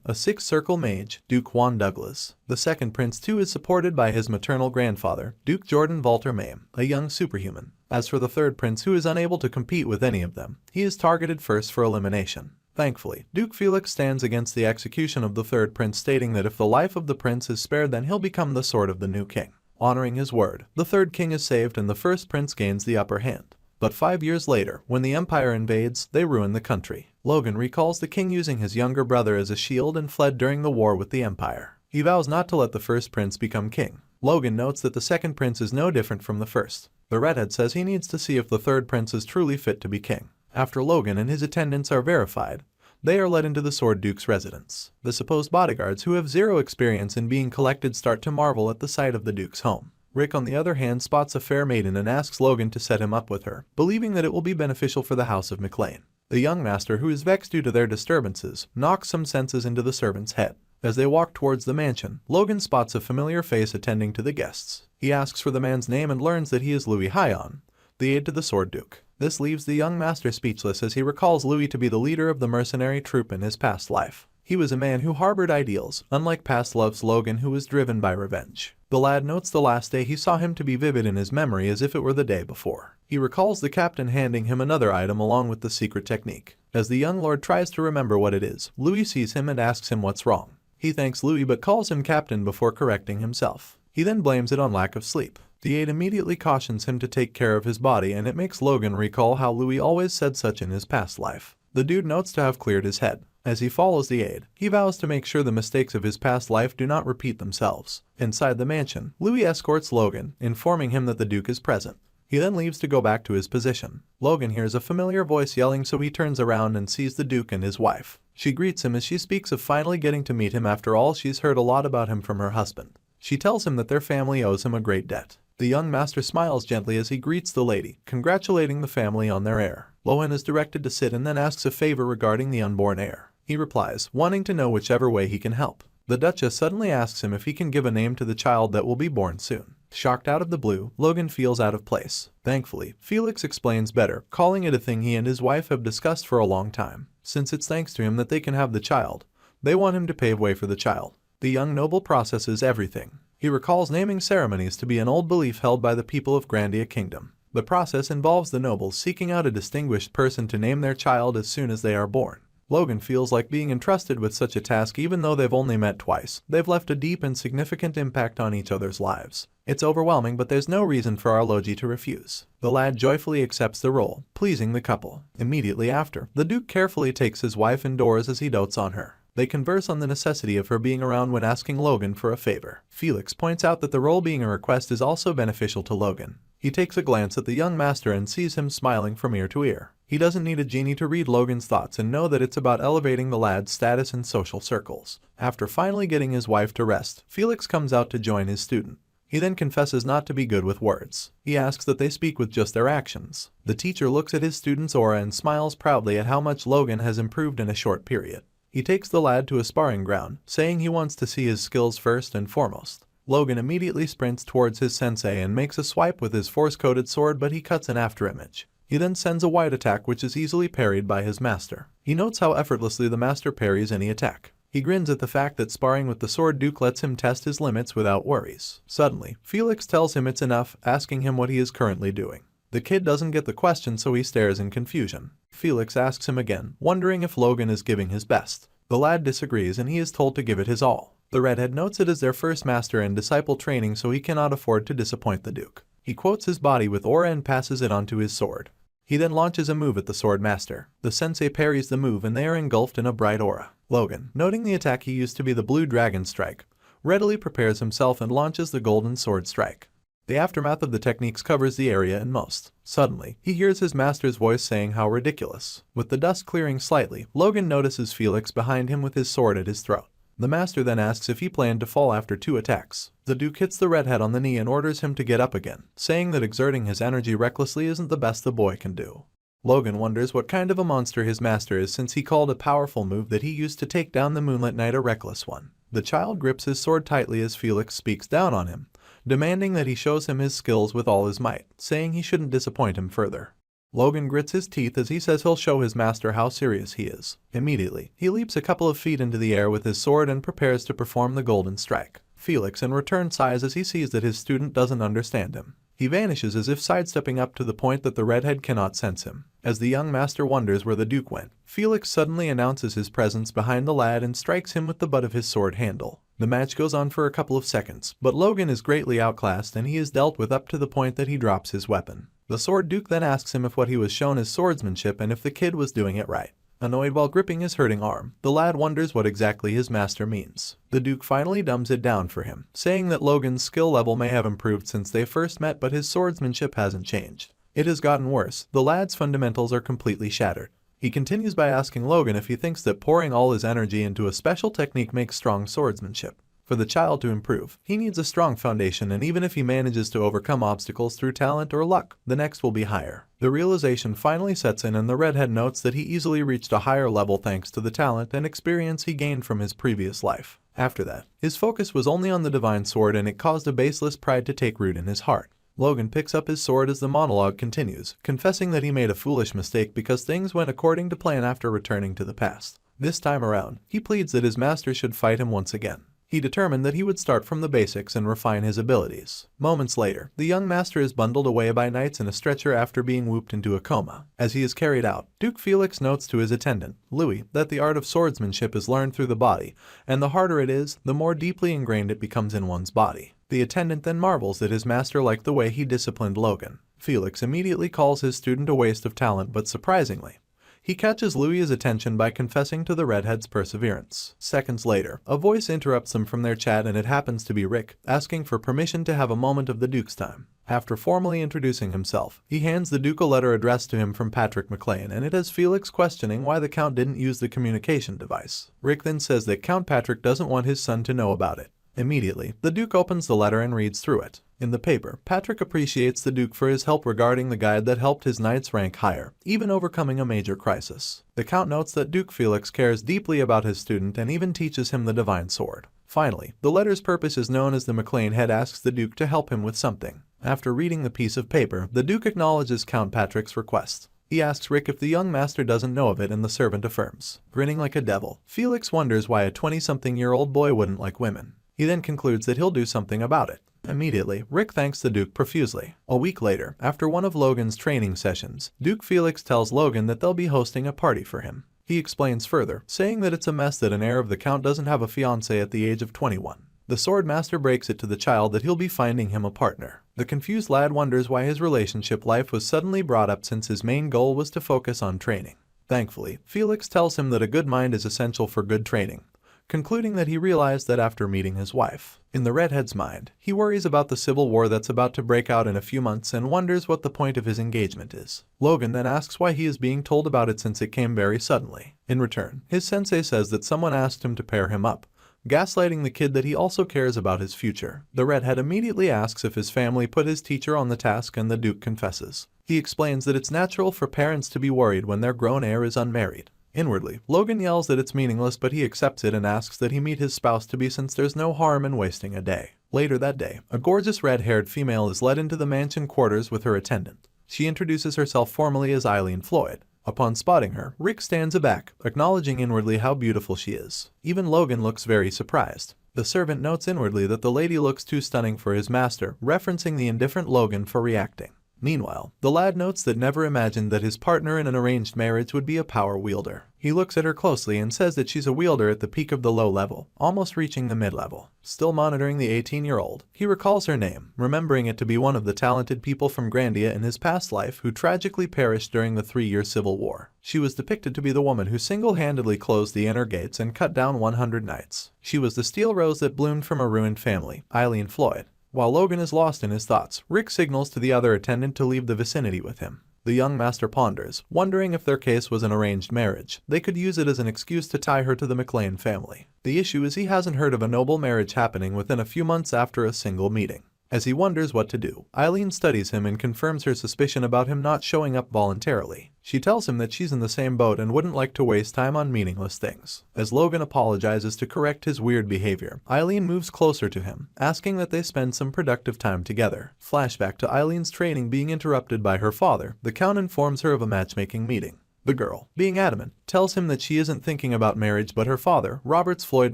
a six-circle mage, Duke Juan Douglas. The second prince too is supported by his maternal grandfather, Duke Jordan Walter Mame, a young superhuman. As for the third prince, who is unable to compete with any of them, he is targeted first for elimination. Thankfully, Duke Felix stands against the execution of the third prince, stating that if the life of the prince is spared then he'll become the sword of the new king. Honoring his word, the third king is saved and the first prince gains the upper hand. But 5 years later, when the Empire invades, they ruin the country. Logan recalls the king using his younger brother as a shield and fled during the war with the Empire. He vows not to let the first prince become king. Logan notes that the second prince is no different from the first. The redhead says he needs to see if the third prince is truly fit to be king. After Logan and his attendants are verified, they are led into the Sword Duke's residence. The supposed bodyguards, who have 0 experience in being collected, start to marvel at the sight of the Duke's home. Rick, on the other hand, spots a fair maiden and asks Logan to set him up with her, believing that it will be beneficial for the House of McLean. The young master, who is vexed due to their disturbances, knocks some senses into the servant's head. As they walk towards the mansion, Logan spots a familiar face attending to the guests. He asks for the man's name and learns that he is Louis Hyon, the aide to the Sword Duke. This leaves the young master speechless as he recalls Louis to be the leader of the mercenary troop in his past life. He was a man who harbored ideals, unlike past loves Logan, who was driven by revenge. The lad notes the last day he saw him to be vivid in his memory as if it were the day before. He recalls the captain handing him another item along with the secret technique. As the young lord tries to remember what it is, Louis sees him and asks him what's wrong. He thanks Louis but calls him captain before correcting himself. He then blames it on lack of sleep. The aide immediately cautions him to take care of his body, and it makes Logan recall how Louis always said such in his past life. The dude notes to have cleared his head. As he follows the aide, he vows to make sure the mistakes of his past life do not repeat themselves. Inside the mansion, Louis escorts Logan, informing him that the Duke is present. He then leaves to go back to his position. Logan hears a familiar voice yelling, so he turns around and sees the Duke and his wife. She greets him as she speaks of finally getting to meet him after all. She's heard a lot about him from her husband. She tells him that their family owes him a great debt. The young master smiles gently as he greets the lady, congratulating the family on their heir. Logan is directed to sit and then asks a favor regarding the unborn heir. He replies, wanting to know whichever way he can help. The Duchess suddenly asks him if he can give a name to the child that will be born soon. Shocked out of the blue, Logan feels out of place. Thankfully, Felix explains better, calling it a thing he and his wife have discussed for a long time. Since it's thanks to him that they can have the child, they want him to pave way for the child. The young noble processes everything. He recalls naming ceremonies to be an old belief held by the people of Grandia Kingdom. The process involves the nobles seeking out a distinguished person to name their child as soon as they are born. Logan feels like being entrusted with such a task even though they've only met twice. They've left a deep and significant impact on each other's lives. It's overwhelming, but there's no reason for our Logie to refuse. The lad joyfully accepts the role, pleasing the couple. Immediately after, the Duke carefully takes his wife indoors as he dotes on her. They converse on the necessity of her being around when asking Logan for a favor. Felix points out that the role being a request is also beneficial to Logan. He takes a glance at the young master and sees him smiling from ear to ear. He doesn't need a genie to read Logan's thoughts and know that it's about elevating the lad's status in social circles. After finally getting his wife to rest, Felix comes out to join his student. He then confesses not to be good with words. He asks that they speak with just their actions. The teacher looks at his student's aura and smiles proudly at how much Logan has improved in a short period. He takes the lad to a sparring ground, saying he wants to see his skills first and foremost. Logan immediately sprints towards his sensei and makes a swipe with his force-coated sword, but he cuts an afterimage. He then sends a wide attack which is easily parried by his master. He notes how effortlessly the master parries any attack. He grins at the fact that sparring with the sword Duke lets him test his limits without worries. Suddenly, Felix tells him it's enough, asking him what he is currently doing. The kid doesn't get the question, so he stares in confusion. Felix asks him again, wondering if Logan is giving his best. The lad disagrees and he is told to give it his all. The redhead notes it is their first master and disciple training, so he cannot afford to disappoint the Duke. He quotes his body with aura and passes it onto his sword. He then launches a move at the sword master. The sensei parries the move and they are engulfed in a bright aura. Logan, noting the attack he used to be the blue dragon strike, readily prepares himself and launches the golden sword strike. The aftermath of the techniques covers the area and most. Suddenly, he hears his master's voice saying how ridiculous. With the dust clearing slightly, Logan notices Felix behind him with his sword at his throat. The master then asks if he planned to fall after 2 attacks. The Duke hits the redhead on the knee and orders him to get up again, saying that exerting his energy recklessly isn't the best the boy can do. Logan wonders what kind of a monster his master is, since he called a powerful move that he used to take down the Moonlit Knight a reckless one. The child grips his sword tightly as Felix speaks down on him, demanding that he shows him his skills with all his might, saying he shouldn't disappoint him further. Logan grits his teeth as he says he'll show his master how serious he is. Immediately, he leaps a couple of feet into the air with his sword and prepares to perform the golden strike. Felix in return sighs as he sees that his student doesn't understand him. He vanishes as if sidestepping up to the point that the redhead cannot sense him. As the young master wonders where the Duke went, Felix suddenly announces his presence behind the lad and strikes him with the butt of his sword handle. The match goes on for a couple of seconds, but Logan is greatly outclassed and he is dealt with up to the point that he drops his weapon. The sword Duke then asks him if what he was shown is swordsmanship and if the kid was doing it right. Annoyed while gripping his hurting arm, the lad wonders what exactly his master means. The Duke finally dumbs it down for him, saying that Logan's skill level may have improved since they first met, but his swordsmanship hasn't changed. It has gotten worse. The lad's fundamentals are completely shattered. He continues by asking Logan if he thinks that pouring all his energy into a special technique makes strong swordsmanship. For the child to improve, he needs a strong foundation, and even if he manages to overcome obstacles through talent or luck, the next will be higher. The realization finally sets in and the redhead notes that he easily reached a higher level thanks to the talent and experience he gained from his previous life. After that, his focus was only on the divine sword and it caused a baseless pride to take root in his heart. Logan picks up his sword as the monologue continues, confessing that he made a foolish mistake because things went according to plan after returning to the past. This time around, he pleads that his master should fight him once again. He determined that he would start from the basics and refine his abilities. Moments later, the young master is bundled away by knights in a stretcher after being whooped into a coma. As he is carried out, Duke Felix notes to his attendant, Louis, that the art of swordsmanship is learned through the body, and the harder it is, the more deeply ingrained it becomes in one's body. The attendant then marvels that his master liked the way he disciplined Logan. Felix immediately calls his student a waste of talent, but surprisingly, he catches Louis's attention by confessing to the redhead's perseverance. Seconds later, a voice interrupts them from their chat, and it happens to be Rick, asking for permission to have a moment of the Duke's time. After formally introducing himself, he hands the Duke a letter addressed to him from Patrick McLean, and it has Felix questioning why the Count didn't use the communication device. Rick then says that Count Patrick doesn't want his son to know about it. Immediately, the Duke opens the letter and reads through it. In the paper, Patrick appreciates the Duke for his help regarding the guide that helped his knights rank higher, even overcoming a major crisis. The Count notes that Duke Felix cares deeply about his student and even teaches him the divine sword. Finally, the letter's purpose is known as the McLean head asks the Duke to help him with something. After reading the piece of paper, the Duke acknowledges Count Patrick's request. He asks Rick if the young master doesn't know of it, and the servant affirms. Grinning like a devil, Felix wonders why a 20-something-year-old boy wouldn't like women. He then concludes that he'll do something about it. Immediately, Rick thanks the Duke profusely. A week later, after one of Logan's training sessions, Duke Felix tells Logan that they'll be hosting a party for him. He explains further, saying that it's a mess that an heir of the Count doesn't have a fiancée at the age of 21. The sword master breaks it to the child that he'll be finding him a partner. The confused lad wonders why his relationship life was suddenly brought up, since his main goal was to focus on training. Thankfully, Felix tells him that a good mind is essential for good training, concluding that he realized that after meeting his wife. In the redhead's mind, he worries about the civil war that's about to break out in a few months and wonders what the point of his engagement is. Logan then asks why he is being told about it, since it came very suddenly. In return, his sensei says that someone asked him to pair him up, gaslighting the kid that he also cares about his future. The redhead immediately asks if his family put his teacher on the task, and the Duke confesses. He explains that it's natural for parents to be worried when their grown heir is unmarried. Inwardly, Logan yells that it's meaningless, but he accepts it and asks that he meet his spouse-to-be, since there's no harm in wasting a day. Later that day, a gorgeous red-haired female is led into the mansion quarters with her attendant. She introduces herself formally as Eileen Floyd. Upon spotting her, Rick stands aback, acknowledging inwardly how beautiful she is. Even Logan looks very surprised. The servant notes inwardly that the lady looks too stunning for his master, referencing the indifferent Logan for reacting. Meanwhile, the lad notes that never imagined that his partner in an arranged marriage would be a power wielder. He looks at her closely and says that she's a wielder at the peak of the low level, almost reaching the mid-level. Still monitoring the 18-year-old, he recalls her name, remembering it to be one of the talented people from Grandia in his past life who tragically perished during the 3-year civil war. She was depicted to be the woman who single-handedly closed the inner gates and cut down 100 knights. She was the steel rose that bloomed from a ruined family, Eileen Floyd. While Logan is lost in his thoughts, Rick signals to the other attendant to leave the vicinity with him. The young master ponders, wondering if their case was an arranged marriage. They could use it as an excuse to tie her to the McLean family. The issue is he hasn't heard of a noble marriage happening within a few months after a single meeting. As he wonders what to do, Eileen studies him and confirms her suspicion about him not showing up voluntarily. She tells him that she's in the same boat and wouldn't like to waste time on meaningless things. As Logan apologizes to correct his weird behavior, Eileen moves closer to him, asking that they spend some productive time together. Flashback to Eileen's training being interrupted by her father. The Count informs her of a matchmaking meeting. The girl, being adamant, tells him that she isn't thinking about marriage, but her father, Robert Floyd,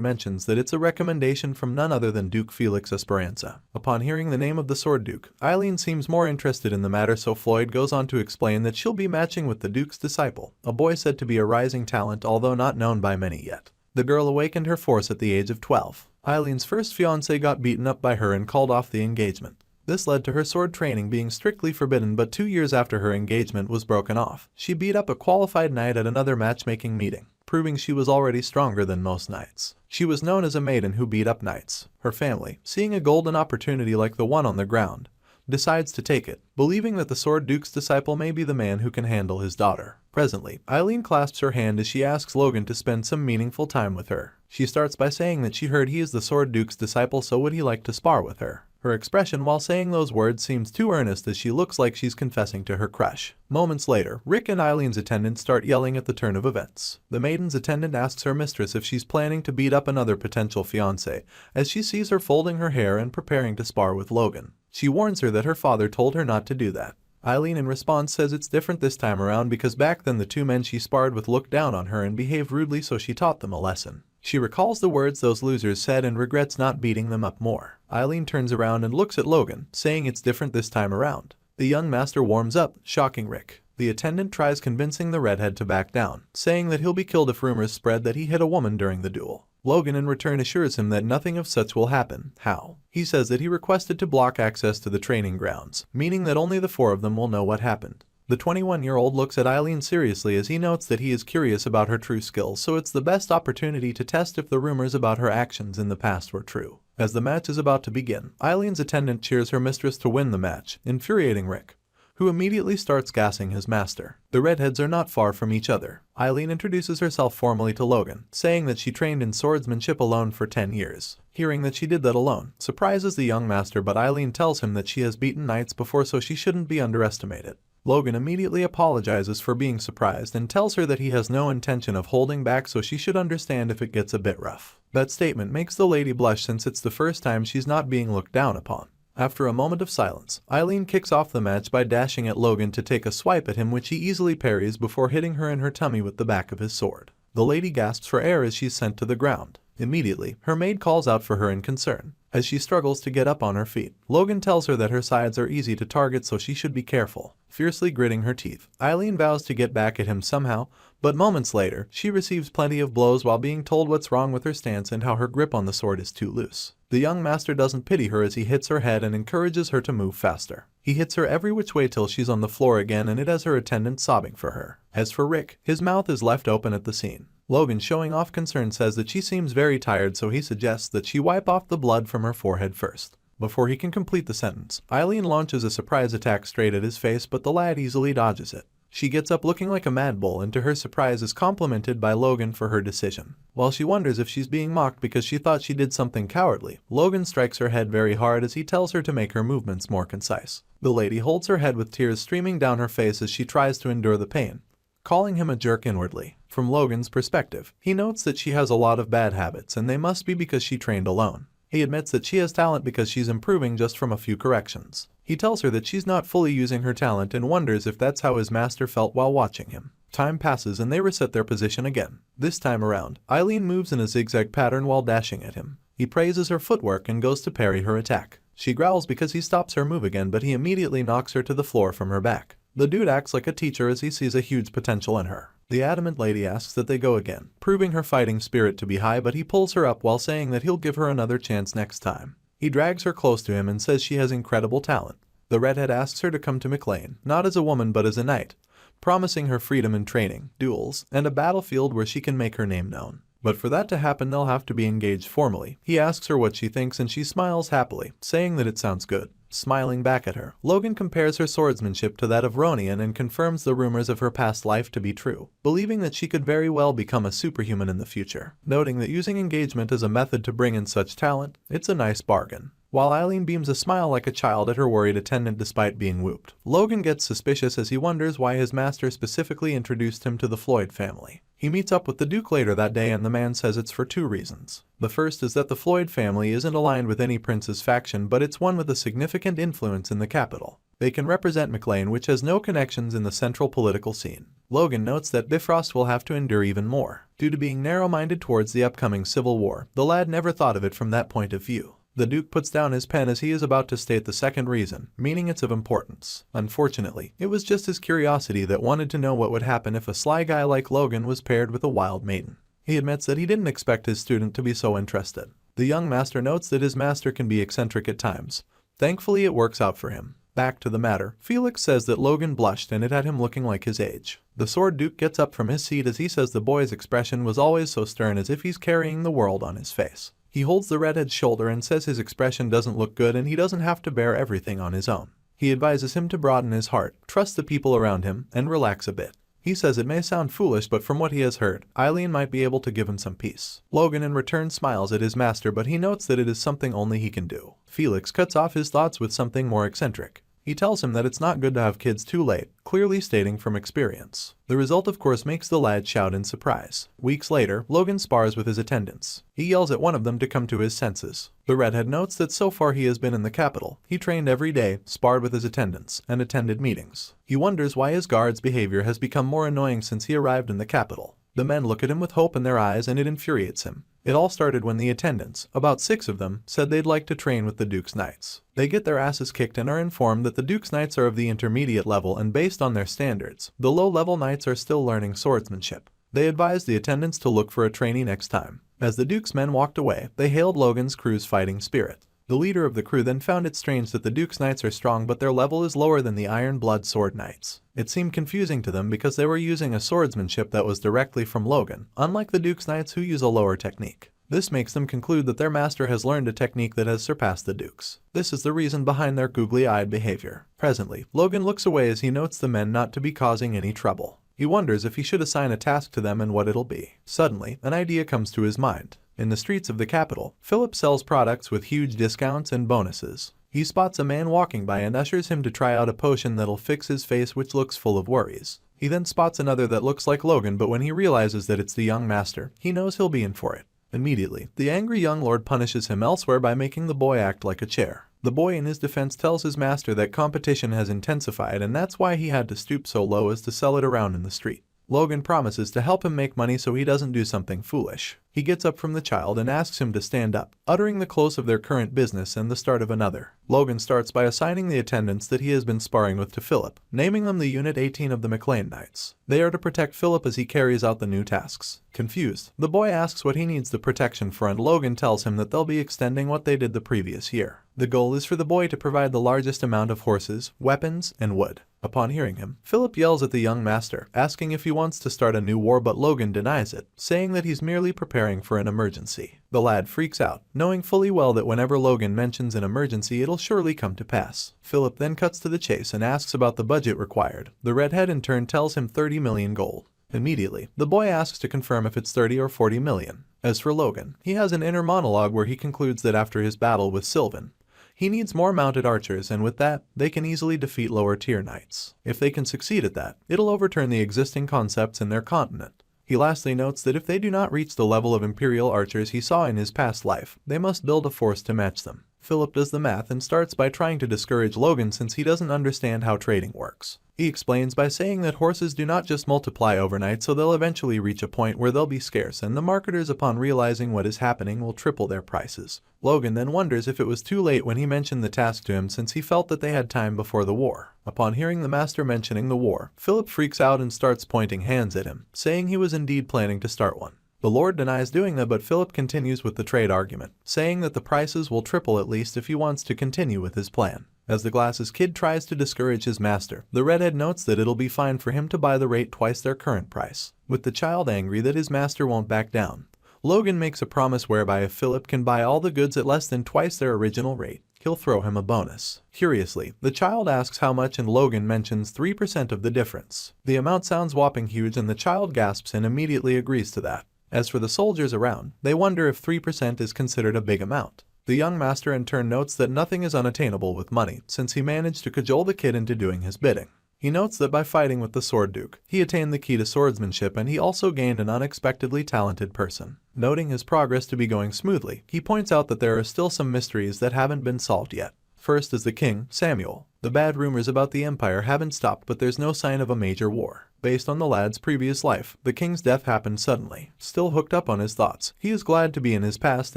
mentions that it's a recommendation from none other than Duke Felix Esperanza. Upon hearing the name of the Sword Duke, Eileen seems more interested in the matter, so Floyd goes on to explain that she'll be matching with the Duke's disciple, a boy said to be a rising talent although not known by many yet. The girl awakened her force at the age of 12. Eileen's first fiancé got beaten up by her and called off the engagement. This led to her sword training being strictly forbidden, but 2 years after her engagement was broken off, she beat up a qualified knight at another matchmaking meeting, proving she was already stronger than most knights. She was known as a maiden who beat up knights. Her family, seeing a golden opportunity like the one on the ground, decides to take it, believing that the Sword Duke's disciple may be the man who can handle his daughter. Presently, Eileen clasps her hand as she asks Logan to spend some meaningful time with her. She starts by saying that she heard he is the Sword Duke's disciple, so would he like to spar with her. Her expression while saying those words seems too earnest as she looks like she's confessing to her crush. Moments later, Rick and Eileen's attendant start yelling at the turn of events. The maiden's attendant asks her mistress if she's planning to beat up another potential fiancé, as she sees her folding her hair and preparing to spar with Logan. She warns her that her father told her not to do that. Eileen in response says it's different this time around because back then the two men she sparred with looked down on her and behaved rudely, so she taught them a lesson. She recalls the words those losers said and regrets not beating them up more. Eileen turns around and looks at Logan, saying it's different this time around. The young master warms up, shocking Rick. The attendant tries convincing the redhead to back down, saying that he'll be killed if rumors spread that he hit a woman during the duel. Logan in return assures him that nothing of such will happen. How? He says that he requested to block access to the training grounds, meaning that only the four of them will know what happened. The 21-year-old looks at Eileen seriously as he notes that he is curious about her true skills, so it's the best opportunity to test if the rumors about her actions in the past were true. As the match is about to begin, Eileen's attendant cheers her mistress to win the match, infuriating Rick, who immediately starts gassing his master. The redheads are not far from each other. Eileen introduces herself formally to Logan, saying that she trained in swordsmanship alone for 10 years. Hearing that she did that alone surprises the young master, but Eileen tells him that she has beaten knights before, so she shouldn't be underestimated. Logan immediately apologizes for being surprised and tells her that he has no intention of holding back, so she should understand if it gets a bit rough. That statement makes the lady blush since it's the first time she's not being looked down upon. After a moment of silence, Eileen kicks off the match by dashing at Logan to take a swipe at him, which he easily parries before hitting her in her tummy with the back of his sword. The lady gasps for air as she's sent to the ground. Immediately, her maid calls out for her in concern. As she struggles to get up on her feet, Logan tells her that her sides are easy to target, so she should be careful. Fiercely gritting her teeth, Eileen vows to get back at him somehow, but moments later, she receives plenty of blows while being told what's wrong with her stance and how her grip on the sword is too loose. The young master doesn't pity her as he hits her head and encourages her to move faster. He hits her every which way till she's on the floor again, and it has her attendant sobbing for her. As for Rick, his mouth is left open at the scene. Logan, showing off concern, says that she seems very tired, so he suggests that she wipe off the blood from her forehead first. Before he can complete the sentence, Eileen launches a surprise attack straight at his face, but the lad easily dodges it. She gets up looking like a mad bull and to her surprise is complimented by Logan for her decision. While she wonders if she's being mocked because she thought she did something cowardly, Logan strikes her head very hard as he tells her to make her movements more concise. The lady holds her head with tears streaming down her face as she tries to endure the pain, calling him a jerk inwardly. From Logan's perspective, he notes that she has a lot of bad habits and they must be because she trained alone. He admits that she has talent because she's improving just from a few corrections. He tells her that she's not fully using her talent and wonders if that's how his master felt while watching him. Time passes and they reset their position again. This time around, Eileen moves in a zigzag pattern while dashing at him. He praises her footwork and goes to parry her attack. She growls because he stops her move again, but he immediately knocks her to the floor from her back. The dude acts like a teacher as he sees a huge potential in her. The adamant lady asks that they go again, proving her fighting spirit to be high, but he pulls her up while saying that he'll give her another chance next time. He drags her close to him and says she has incredible talent. The redhead asks her to come to McLean, not as a woman but as a knight, promising her freedom in training, duels, and a battlefield where she can make her name known. But for that to happen, they'll have to be engaged formally. He asks her what she thinks and she smiles happily, saying that it sounds good. Smiling back at her, Logan compares her swordsmanship to that of Ronian and confirms the rumors of her past life to be true, believing that she could very well become a superhuman in the future. Noting that using engagement as a method to bring in such talent, it's a nice bargain. While Eileen beams a smile like a child at her worried attendant despite being whooped, Logan gets suspicious as he wonders why his master specifically introduced him to the Floyd family. He meets up with the Duke later that day and the man says it's for two reasons. The first is that the Floyd family isn't aligned with any prince's faction, but it's one with a significant influence in the capital. They can represent McLean, which has no connections in the central political scene. Logan notes that Bifrost will have to endure even more. Due to being narrow-minded towards the upcoming civil war, the lad never thought of it from that point of view. The Duke puts down his pen as he is about to state the second reason, meaning it's of importance. Unfortunately, it was just his curiosity that wanted to know what would happen if a sly guy like Logan was paired with a wild maiden. He admits that he didn't expect his student to be so interested. The young master notes that his master can be eccentric at times. Thankfully, it works out for him. Back to the matter, Felix says that Logan blushed and it had him looking like his age. The Sword Duke gets up from his seat as he says the boy's expression was always so stern, as if he's carrying the world on his face. He holds the redhead's shoulder and says his expression doesn't look good and he doesn't have to bear everything on his own. He advises him to broaden his heart, trust the people around him, and relax a bit. He says it may sound foolish, but from what he has heard, Eileen might be able to give him some peace. Logan in return smiles at his master, but he notes that it is something only he can do. Felix cuts off his thoughts with something more eccentric. He tells him that it's not good to have kids too late, clearly stating from experience. The result of course makes the lad shout in surprise. Weeks later, Logan spars with his attendants. He yells at one of them to come to his senses. The redhead notes that so far he has been in the capital. He trained every day, sparred with his attendants, and attended meetings. He wonders why his guard's behavior has become more annoying since he arrived in the capital. The men look at him with hope in their eyes and it infuriates him. It all started when the attendants, about 6 of them, said they'd like to train with the Duke's Knights. They get their asses kicked and are informed that the Duke's Knights are of the intermediate level, and based on their standards, the low-level knights are still learning swordsmanship. They advised the attendants to look for a trainee next time. As the Duke's men walked away, they hailed Logan's crew's fighting spirit. The leader of the crew then found it strange that the Duke's Knights are strong but their level is lower than the Iron Blood Sword Knights. It seemed confusing to them because they were using a swordsmanship that was directly from Logan, unlike the Duke's Knights who use a lower technique. This makes them conclude that their master has learned a technique that has surpassed the Duke's. This is the reason behind their googly-eyed behavior. Presently, Logan looks away as he notes the men not to be causing any trouble. He wonders if he should assign a task to them and what it'll be. Suddenly, an idea comes to his mind. In the streets of the capital, Philip sells products with huge discounts and bonuses. He spots a man walking by and ushers him to try out a potion that'll fix his face, which looks full of worries. He then spots another that looks like Logan, but when he realizes that it's the young master, he knows he'll be in for it. Immediately, the angry young lord punishes him elsewhere by making the boy act like a chair. The boy in his defense tells his master that competition has intensified and that's why he had to stoop so low as to sell it around in the street. Logan promises to help him make money so he doesn't do something foolish. He gets up from the child and asks him to stand up, uttering the close of their current business and the start of another. Logan starts by assigning the attendants that he has been sparring with to Philip, naming them the Unit 18 of the McLean Knights. They are to protect Philip as he carries out the new tasks. Confused, the boy asks what he needs the protection for and Logan tells him that they'll be extending what they did the previous year. The goal is for the boy to provide the largest amount of horses, weapons, and wood. Upon hearing him, Philip yells at the young master, asking if he wants to start a new war, but Logan denies it, saying that he's merely preparing for an emergency. The lad freaks out, knowing fully well that whenever Logan mentions an emergency it'll surely come to pass. Philip then cuts to the chase and asks about the budget required. The redhead in turn tells him 30 million gold. Immediately, the boy asks to confirm if it's 30 or 40 million. As for Logan, he has an inner monologue where he concludes that after his battle with Sylvan, he needs more mounted archers, and with that, they can easily defeat lower tier knights. If they can succeed at that, it'll overturn the existing concepts in their continent. He lastly notes that if they do not reach the level of imperial archers he saw in his past life, they must build a force to match them. Philip does the math and starts by trying to discourage Logan since he doesn't understand how trading works. He explains by saying that horses do not just multiply overnight, so they'll eventually reach a point where they'll be scarce, and the marketers, upon realizing what is happening, will triple their prices. Logan then wonders if it was too late when he mentioned the task to him since he felt that they had time before the war. Upon hearing the master mentioning the war, Philip freaks out and starts pointing hands at him, saying he was indeed planning to start one. The Lord denies doing that, but Philip continues with the trade argument, saying that the prices will triple at least if he wants to continue with his plan. As the glasses kid tries to discourage his master, the redhead notes that it'll be fine for him to buy the rate twice their current price. With the child angry that his master won't back down, Logan makes a promise whereby if Philip can buy all the goods at less than twice their original rate, he'll throw him a bonus. Curiously, the child asks how much and Logan mentions 3% of the difference. The amount sounds whopping huge and the child gasps and immediately agrees to that. As for the soldiers around, they wonder if 3% is considered a big amount. The young master in turn notes that nothing is unattainable with money, since he managed to cajole the kid into doing his bidding. He notes that by fighting with the Sword Duke, he attained the key to swordsmanship and he also gained an unexpectedly talented person. Noting his progress to be going smoothly, he points out that there are still some mysteries that haven't been solved yet. First is the king, Samuel. The bad rumors about the empire haven't stopped, but there's no sign of a major war. Based on the lad's previous life, the king's death happened suddenly. Still hooked up on his thoughts, he is glad to be in his past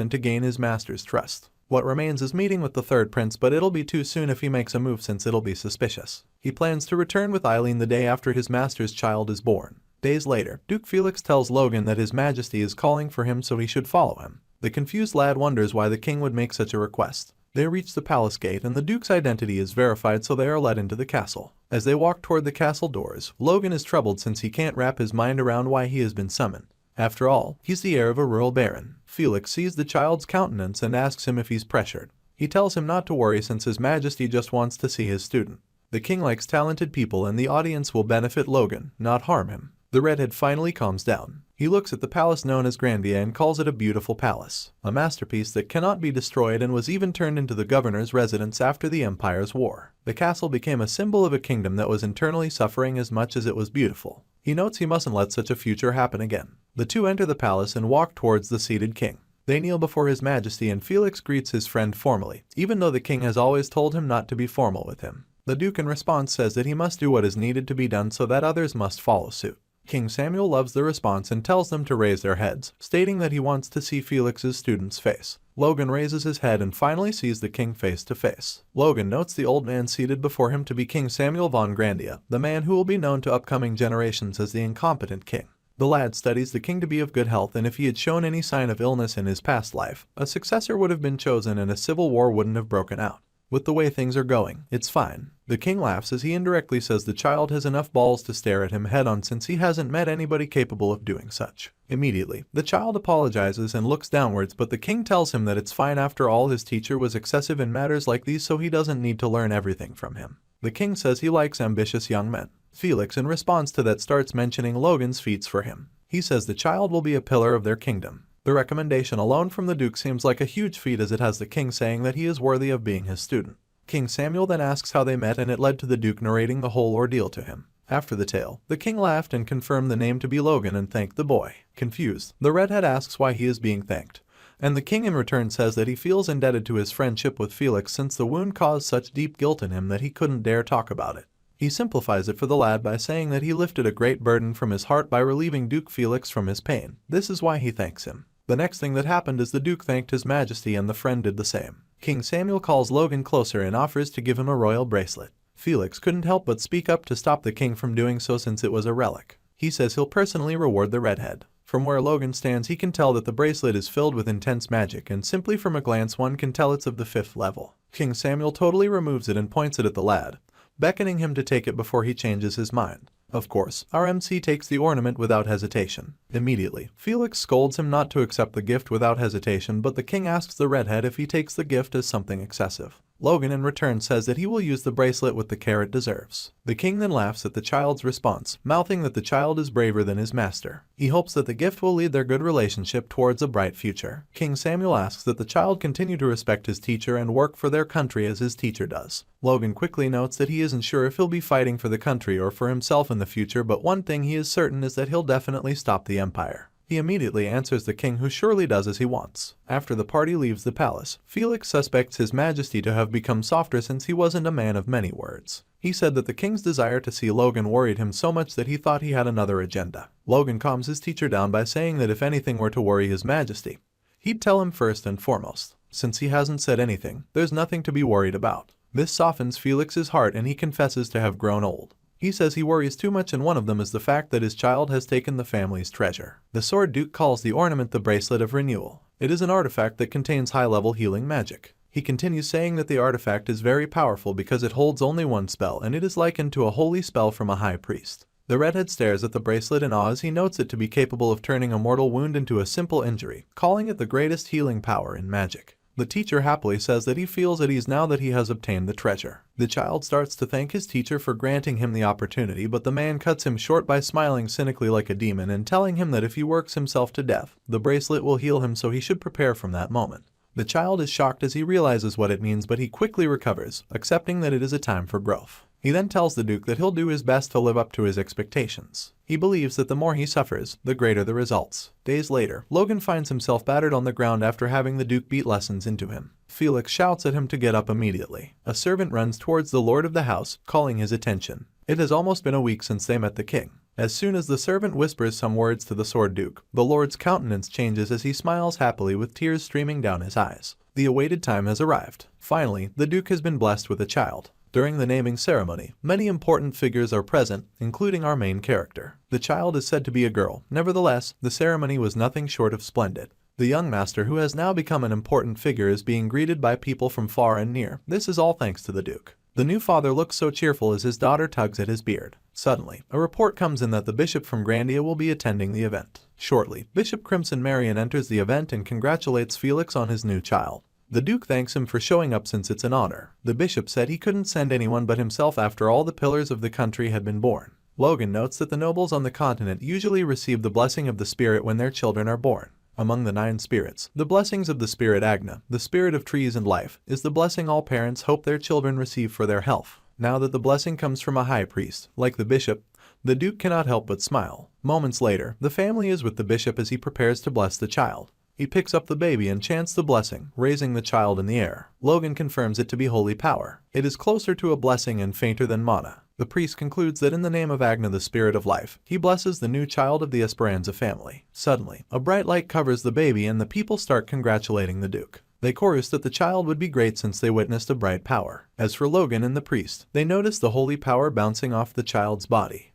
and to gain his master's trust. What remains is meeting with the third prince, but it'll be too soon if he makes a move since it'll be suspicious. He plans to return with Eileen the day after his master's child is born. Days later, Duke Felix tells Logan that his majesty is calling for him so he should follow him. The confused lad wonders why the king would make such a request. They reach the palace gate and the Duke's identity is verified, so they are led into the castle. As they walk toward the castle doors, Logan is troubled since he can't wrap his mind around why he has been summoned. After all, he's the heir of a rural baron. Felix sees the child's countenance and asks him if he's pressured. He tells him not to worry since his majesty just wants to see his student. The king likes talented people and the audience will benefit Logan, not harm him. The redhead finally calms down. He looks at the palace known as Grandia and calls it a beautiful palace, a masterpiece that cannot be destroyed and was even turned into the governor's residence after the Empire's war. The castle became a symbol of a kingdom that was internally suffering as much as it was beautiful. He notes he mustn't let such a future happen again. The two enter the palace and walk towards the seated king. They kneel before his majesty and Felix greets his friend formally, even though the king has always told him not to be formal with him. The duke in response says that he must do what is needed to be done so that others must follow suit. King Samuel loves the response and tells them to raise their heads, stating that he wants to see Felix's student's face. Logan raises his head and finally sees the king face to face. Logan notes the old man seated before him to be King Samuel von Grandia, the man who will be known to upcoming generations as the incompetent king. The lad studies the king to be of good health, and if he had shown any sign of illness in his past life, a successor would have been chosen and a civil war wouldn't have broken out. With the way things are going, it's fine. The king laughs as he indirectly says the child has enough balls to stare at him head-on since he hasn't met anybody capable of doing such. Immediately, the child apologizes and looks downwards, but the king tells him that it's fine after all, his teacher was excessive in matters like these, so he doesn't need to learn everything from him. The king says he likes ambitious young men. Felix, in response to that, starts mentioning Logan's feats for him. He says the child will be a pillar of their kingdom. The recommendation alone from the Duke seems like a huge feat, as it has the king saying that he is worthy of being his student. King Samuel then asks how they met, and it led to the Duke narrating the whole ordeal to him. After the tale, the king laughed and confirmed the name to be Logan and thanked the boy. Confused, the redhead asks why he is being thanked, and the king in return says that he feels indebted to his friendship with Felix since the wound caused such deep guilt in him that he couldn't dare talk about it. He simplifies it for the lad by saying that he lifted a great burden from his heart by relieving Duke Felix from his pain. This is why he thanks him. The next thing that happened is the Duke thanked His Majesty and the friend did the same. King Samuel calls Logan closer and offers to give him a royal bracelet. Felix couldn't help but speak up to stop the king from doing so since it was a relic. He says he'll personally reward the redhead. From where Logan stands, he can tell that the bracelet is filled with intense magic, and simply from a glance one can tell it's of the 5th level. King Samuel totally removes it and points it at the lad, beckoning him to take it before he changes his mind. Of course, our MC takes the ornament without hesitation. Immediately, Felix scolds him not to accept the gift without hesitation, but the king asks the redhead if he takes the gift as something excessive. Logan in return says that he will use the bracelet with the care it deserves. The king then laughs at the child's response, mouthing that the child is braver than his master. He hopes that the gift will lead their good relationship towards a bright future. King Samuel asks that the child continue to respect his teacher and work for their country as his teacher does. Logan quickly notes that he isn't sure if he'll be fighting for the country or for himself in the future, but one thing he is certain is that he'll definitely stop the empire. He immediately answers the king, who surely does as he wants. After the party leaves the palace, Felix suspects His Majesty to have become softer since he wasn't a man of many words. He said that the king's desire to see Logan worried him so much that he thought he had another agenda. Logan calms his teacher down by saying that if anything were to worry His Majesty, he'd tell him first and foremost. Since he hasn't said anything, there's nothing to be worried about. This softens Felix's heart and he confesses to have grown old. He says he worries too much, and one of them is the fact that his child has taken the family's treasure. The Sword Duke calls the ornament the Bracelet of Renewal. It is an artifact that contains high-level healing magic. He continues saying that the artifact is very powerful because it holds only one spell, and it is likened to a holy spell from a high priest. The redhead stares at the bracelet in awe as he notes it to be capable of turning a mortal wound into a simple injury, calling it the greatest healing power in magic. The teacher happily says that he feels at ease now that he has obtained the treasure. The child starts to thank his teacher for granting him the opportunity, but the man cuts him short by smiling cynically like a demon and telling him that if he works himself to death, the bracelet will heal him, so he should prepare from that moment. The child is shocked as he realizes what it means, but he quickly recovers, accepting that it is a time for growth. He then tells the Duke that he'll do his best to live up to his expectations. He believes that the more he suffers, the greater the results. Days later, Logan finds himself battered on the ground after having the Duke beat lessons into him. Felix shouts at him to get up immediately. A servant runs towards the lord of the house, calling his attention. It has almost been a week since they met the king. As soon as the servant whispers some words to the Sword Duke, the lord's countenance changes as he smiles happily with tears streaming down his eyes. The awaited time has arrived. Finally, the Duke has been blessed with a child. During the naming ceremony, many important figures are present, including our main character. The child is said to be a girl. Nevertheless, the ceremony was nothing short of splendid. The young master, who has now become an important figure, is being greeted by people from far and near. This is all thanks to the Duke. The new father looks so cheerful as his daughter tugs at his beard. Suddenly, a report comes in that the bishop from Grandia will be attending the event. Shortly, Bishop Crimson Marion enters the event and congratulates Felix on his new child. The Duke thanks him for showing up since it's an honor. The bishop said he couldn't send anyone but himself after all the pillars of the country had been born. Logan notes that the nobles on the continent usually receive the blessing of the spirit when their children are born. Among the 9 spirits, the blessings of the spirit Agna, the spirit of trees and life, is the blessing all parents hope their children receive for their health. Now that the blessing comes from a high priest, like the bishop, the Duke cannot help but smile. Moments later, the family is with the bishop as he prepares to bless the child. He picks up the baby and chants the blessing, raising the child in the air. Logan confirms it to be holy power. It is closer to a blessing and fainter than mana. The priest concludes that in the name of Agna, the spirit of life, he blesses the new child of the Esperanza family. Suddenly, a bright light covers the baby and the people start congratulating the Duke. They chorus that the child would be great since they witnessed a bright power. As for Logan and the priest, they notice the holy power bouncing off the child's body.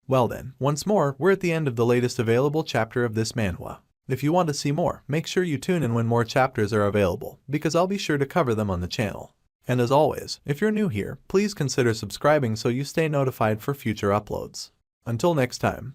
Well then, once more, we're at the end of the latest available chapter of this manhwa. If you want to see more, make sure you tune in when more chapters are available, because I'll be sure to cover them on the channel. And as always, if you're new here, please consider subscribing so you stay notified for future uploads. Until next time.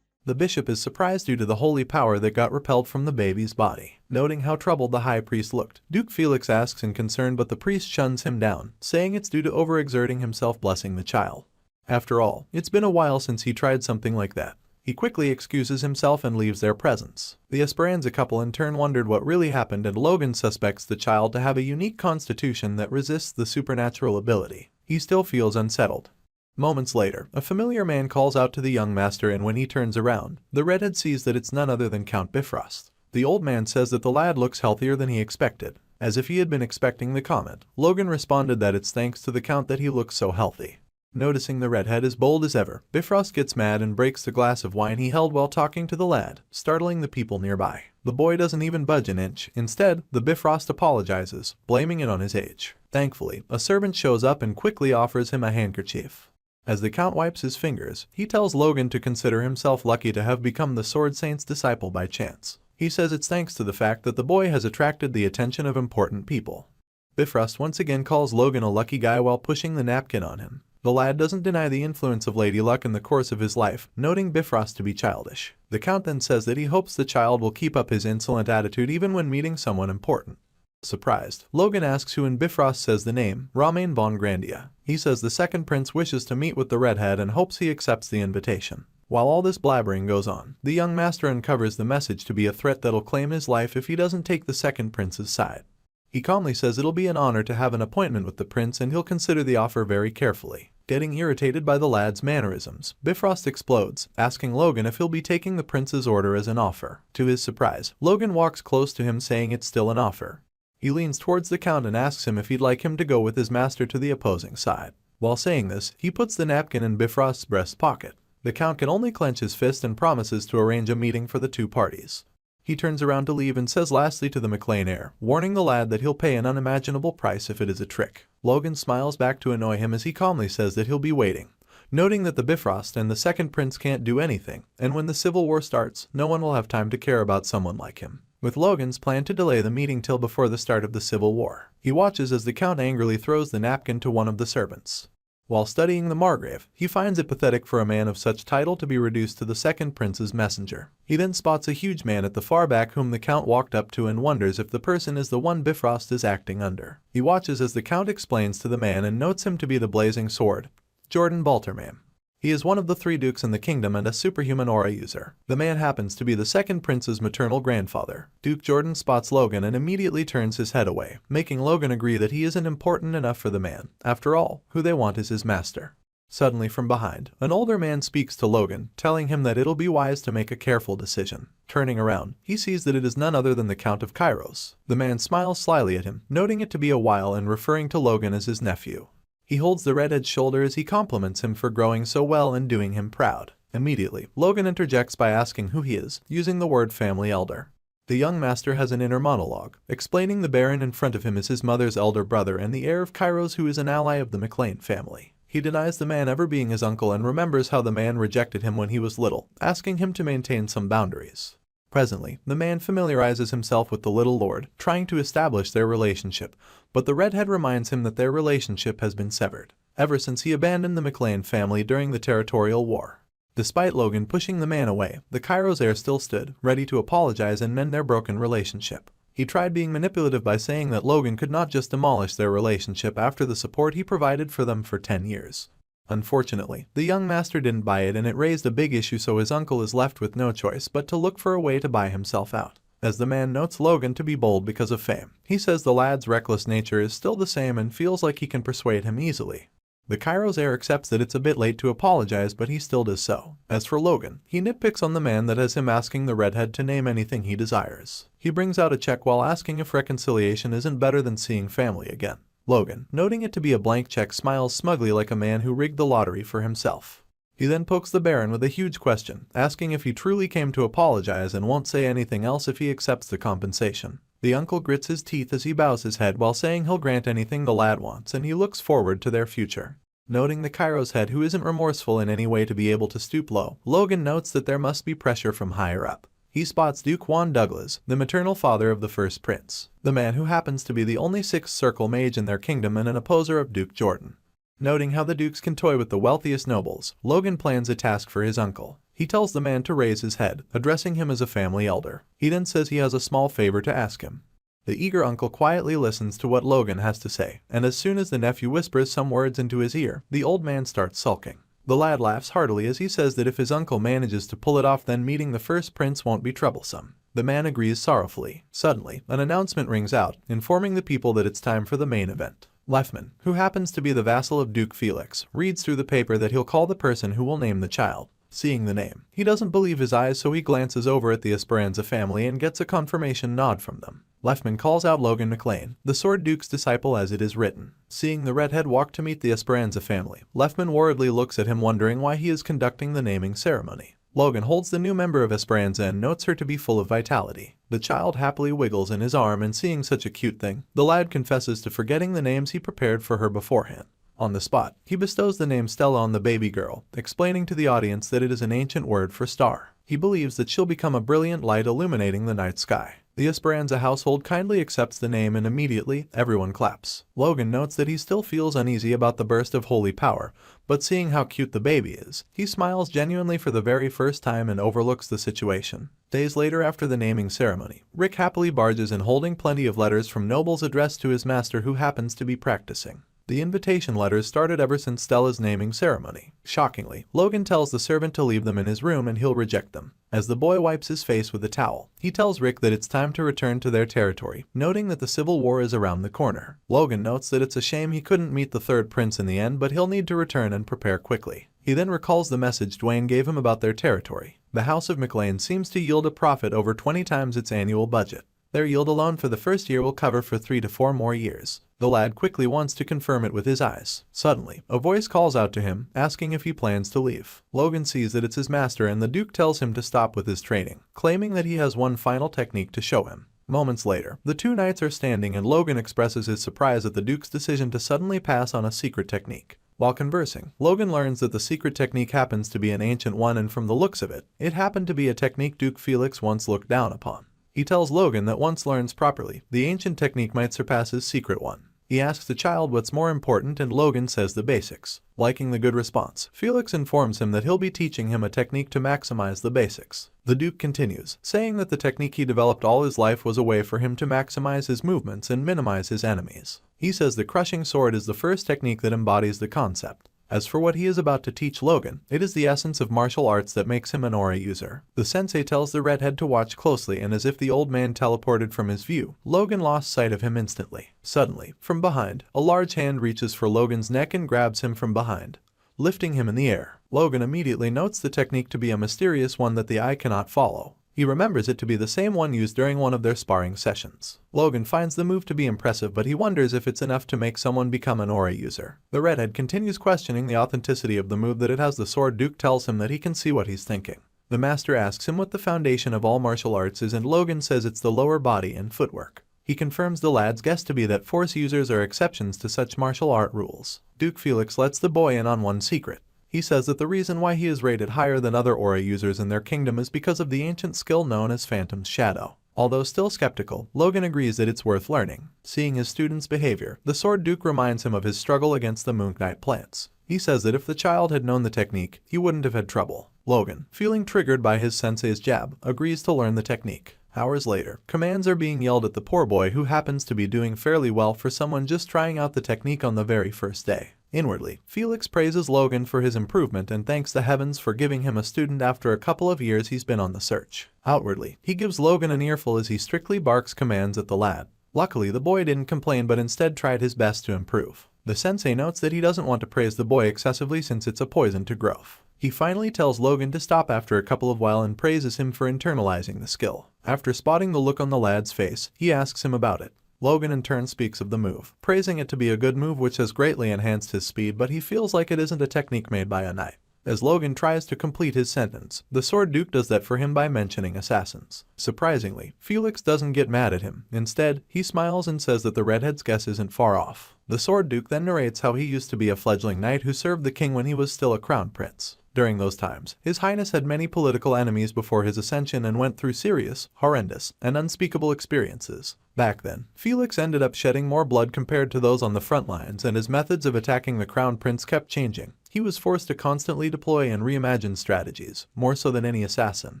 The bishop is surprised due to the holy power that got repelled from the baby's body. Noting how troubled the high priest looked, Duke Felix asks in concern, but the priest shuns him down, saying it's due to overexerting himself blessing the child. After all, it's been a while since he tried something like that. He quickly excuses himself and leaves their presence. The Esperanza couple in turn wondered what really happened, and Logan suspects the child to have a unique constitution that resists the supernatural ability. He still feels unsettled. Moments later, a familiar man calls out to the young master, and when he turns around, the redhead sees that it's none other than Count Bifrost. The old man says that the lad looks healthier than he expected. As if he had been expecting the comment, Logan responded that it's thanks to the Count that he looks so healthy. Noticing the redhead as bold as ever, Bifrost gets mad and breaks the glass of wine he held while talking to the lad, startling the people nearby. The boy doesn't even budge an inch. Instead, the Bifrost apologizes, blaming it on his age. Thankfully, a servant shows up and quickly offers him a handkerchief. As the Count wipes his fingers, he tells Logan to consider himself lucky to have become the Sword Saint's disciple by chance. He says it's thanks to the fact that the boy has attracted the attention of important people. Bifrost once again calls Logan a lucky guy while pushing the napkin on him. The lad doesn't deny the influence of Lady Luck in the course of his life, noting Bifrost to be childish. The Count then says that he hopes the child will keep up his insolent attitude even when meeting someone important. Surprised, Logan asks who, and Bifrost says the name, Romain von Grandia. He says the second prince wishes to meet with the redhead and hopes he accepts the invitation. While all this blabbering goes on, the young master uncovers the message to be a threat that'll claim his life if he doesn't take the second prince's side. He calmly says it'll be an honor to have an appointment with the prince and he'll consider the offer very carefully. Getting irritated by the lad's mannerisms, Bifrost explodes, asking Logan if he'll be taking the prince's order as an offer. To his surprise, Logan walks close to him saying it's still an offer. He leans towards the Count and asks him if he'd like him to go with his master to the opposing side. While saying this, he puts the napkin in Bifrost's breast pocket. The Count can only clench his fist and promises to arrange a meeting for the two parties. He turns around to leave and says lastly to the McLean heir, warning the lad that he'll pay an unimaginable price if it is a trick. Logan smiles back to annoy him as he calmly says that he'll be waiting, noting that the Bifrost and the second prince can't do anything, and when the civil war starts, no one will have time to care about someone like him. With Logan's plan to delay the meeting till before the start of the Civil War, he watches as the Count angrily throws the napkin to one of the servants. While studying the Margrave, he finds it pathetic for a man of such title to be reduced to the second prince's messenger. He then spots a huge man at the far back whom the Count walked up to and wonders if the person is the one Bifrost is acting under. He watches as the Count explains to the man and notes him to be the Blazing Sword, Jordan Balterman. He is one of the 3 dukes in the kingdom and a superhuman aura user. The man happens to be the second prince's maternal grandfather. Duke Jordan spots Logan and immediately turns his head away, making Logan agree that he isn't important enough for the man. After all, who they want is his master. Suddenly from behind, an older man speaks to Logan, telling him that it'll be wise to make a careful decision. Turning around, he sees that it is none other than the Count of Kairos. The man smiles slyly at him, noting it to be a while and referring to Logan as his nephew. He holds the redhead's shoulder as he compliments him for growing so well and doing him proud. Immediately, Logan interjects by asking who he is, using the word family elder. The young master has an inner monologue, explaining the Baron in front of him is his mother's elder brother and the heir of Kairos, who is an ally of the McLean family. He denies the man ever being his uncle and remembers how the man rejected him when he was little, asking him to maintain some boundaries. Presently, the man familiarizes himself with the little lord, trying to establish their relationship, but the redhead reminds him that their relationship has been severed, ever since he abandoned the McLean family during the territorial war. Despite Logan pushing the man away, the Kairos heir still stood, ready to apologize and mend their broken relationship. He tried being manipulative by saying that Logan could not just demolish their relationship after the support he provided for them for 10 years. Unfortunately, the young master didn't buy it and it raised a big issue, so his uncle is left with no choice but to look for a way to buy himself out. as the man notes Logan to be bold because of fame. He says the lad's reckless nature is still the same and feels like he can persuade him easily. The Kairos heir accepts that it's a bit late to apologize, but he still does so. As for Logan, he nitpicks on the man that has him asking the redhead to name anything he desires. He brings out a check while asking if reconciliation isn't better than seeing family again. Logan, noting it to be a blank check, smiles smugly like a man who rigged the lottery for himself. He then pokes the Baron with a huge question, asking if he truly came to apologize and won't say anything else if he accepts the compensation. The uncle grits his teeth as he bows his head while saying he'll grant anything the lad wants, and he looks forward to their future. Noting the Kairos head, who isn't remorseful in any way to be able to stoop low, Logan notes that there must be pressure from higher up. He spots Duke Juan Douglas, the maternal father of the first prince, the man who happens to be the only sixth circle mage in their kingdom and an opposer of Duke Jordan. Noting how the dukes can toy with the wealthiest nobles, Logan plans a task for his uncle. He tells the man to raise his head, addressing him as a family elder. He then says he has a small favor to ask him. The eager uncle quietly listens to what Logan has to say, and as soon as the nephew whispers some words into his ear, the old man starts sulking. The lad laughs heartily as he says that if his uncle manages to pull it off, then meeting the first prince won't be troublesome. The man agrees sorrowfully. Suddenly, an announcement rings out, informing the people that it's time for the main event. Lefman, who happens to be the vassal of Duke Felix, reads through the paper that he'll call the person who will name the child. Seeing the name, he doesn't believe his eyes, so he glances over at the Esperanza family and gets a confirmation nod from them. Lefman calls out Logan McLean, the Sword Duke's disciple as it is written. Seeing the redhead walk to meet the Esperanza family, Lefman worriedly looks at him, wondering why he is conducting the naming ceremony. Logan holds the new member of Esperanza and notes her to be full of vitality. The child happily wiggles in his arm, and seeing such a cute thing, the lad confesses to forgetting the names he prepared for her beforehand. On the spot, he bestows the name Stella on the baby girl, explaining to the audience that it is an ancient word for star. He believes that she'll become a brilliant light illuminating the night sky. The Esperanza household kindly accepts the name, and immediately, everyone claps. Logan notes that he still feels uneasy about the burst of holy power, but seeing how cute the baby is, he smiles genuinely for the very first time and overlooks the situation. Days later, after the naming ceremony, Rick happily barges in holding plenty of letters from nobles addressed to his master, who happens to be practicing. The invitation letters started ever since Stella's naming ceremony. Shockingly, Logan tells the servant to leave them in his room and he'll reject them. As the boy wipes his face with a towel, he tells Rick that it's time to return to their territory, noting that the civil war is around the corner. Logan notes that it's a shame he couldn't meet the third prince in the end, but he'll need to return and prepare quickly. He then recalls the message Dwayne gave him about their territory. The House of McLean seems to yield a profit over 20 times its annual budget. Their yield alone for the first year will cover for 3 to 4 more years. The lad quickly wants to confirm it with his eyes. Suddenly, a voice calls out to him, asking if he plans to leave. Logan sees that it's his master, and the Duke tells him to stop with his training, claiming that he has one final technique to show him. Moments later, the two knights are standing, and Logan expresses his surprise at the Duke's decision to suddenly pass on a secret technique. While conversing, Logan learns that the secret technique happens to be an ancient one, and from the looks of it, it happened to be a technique Duke Felix once looked down upon. He tells Logan that once learned properly, the ancient technique might surpass his secret one. He asks the child what's more important, and Logan says the basics. Liking the good response, Felix informs him that he'll be teaching him a technique to maximize the basics. The Duke continues, saying that the technique he developed all his life was a way for him to maximize his movements and minimize his enemies. He says the crushing sword is the first technique that embodies the concept. As for what he is about to teach Logan, it is the essence of martial arts that makes him an aura user. The sensei tells the redhead to watch closely, and as if the old man teleported from his view, Logan lost sight of him instantly. Suddenly, from behind, a large hand reaches for Logan's neck and grabs him from behind, lifting him in the air. Logan immediately notes the technique to be a mysterious one that the eye cannot follow. He remembers it to be the same one used during one of their sparring sessions. Logan finds the move to be impressive, but he wonders if it's enough to make someone become an aura user. The redhead continues questioning the authenticity of the move that it has. The Sword Duke tells him that he can see what he's thinking. The master asks him what the foundation of all martial arts is, and Logan says it's the lower body and footwork. He confirms the lad's guess to be that force users are exceptions to such martial art rules. Duke Felix lets the boy in on one secret. He says that the reason why he is rated higher than other aura users in their kingdom is because of the ancient skill known as Phantom's Shadow. Although still skeptical, Logan agrees that it's worth learning. Seeing his student's behavior, the Sword Duke reminds him of his struggle against the Moon Knight plants. He says that if the child had known the technique, he wouldn't have had trouble. Logan, feeling triggered by his sensei's jab, agrees to learn the technique. Hours later, commands are being yelled at the poor boy, who happens to be doing fairly well for someone just trying out the technique on the very first day. Inwardly, Felix praises Logan for his improvement and thanks the heavens for giving him a student after a couple of years he's been on the search. Outwardly, he gives Logan an earful as he strictly barks commands at the lad. Luckily, the boy didn't complain but instead tried his best to improve. The sensei notes that he doesn't want to praise the boy excessively since it's a poison to growth. He finally tells Logan to stop after a couple of while and praises him for internalizing the skill. After spotting the look on the lad's face, he asks him about it. Logan in turn speaks of the move, praising it to be a good move which has greatly enhanced his speed, but he feels like it isn't a technique made by a knight. As Logan tries to complete his sentence, the Sword Duke does that for him by mentioning assassins. Surprisingly, Felix doesn't get mad at him. Instead, he smiles and says that the redhead's guess isn't far off. The Sword Duke then narrates how he used to be a fledgling knight who served the king when he was still a crown prince. During those times, His Highness had many political enemies before his ascension and went through serious, horrendous, and unspeakable experiences. Back then, Felix ended up shedding more blood compared to those on the front lines, and his methods of attacking the crown prince kept changing. He was forced to constantly deploy and reimagine strategies, more so than any assassin.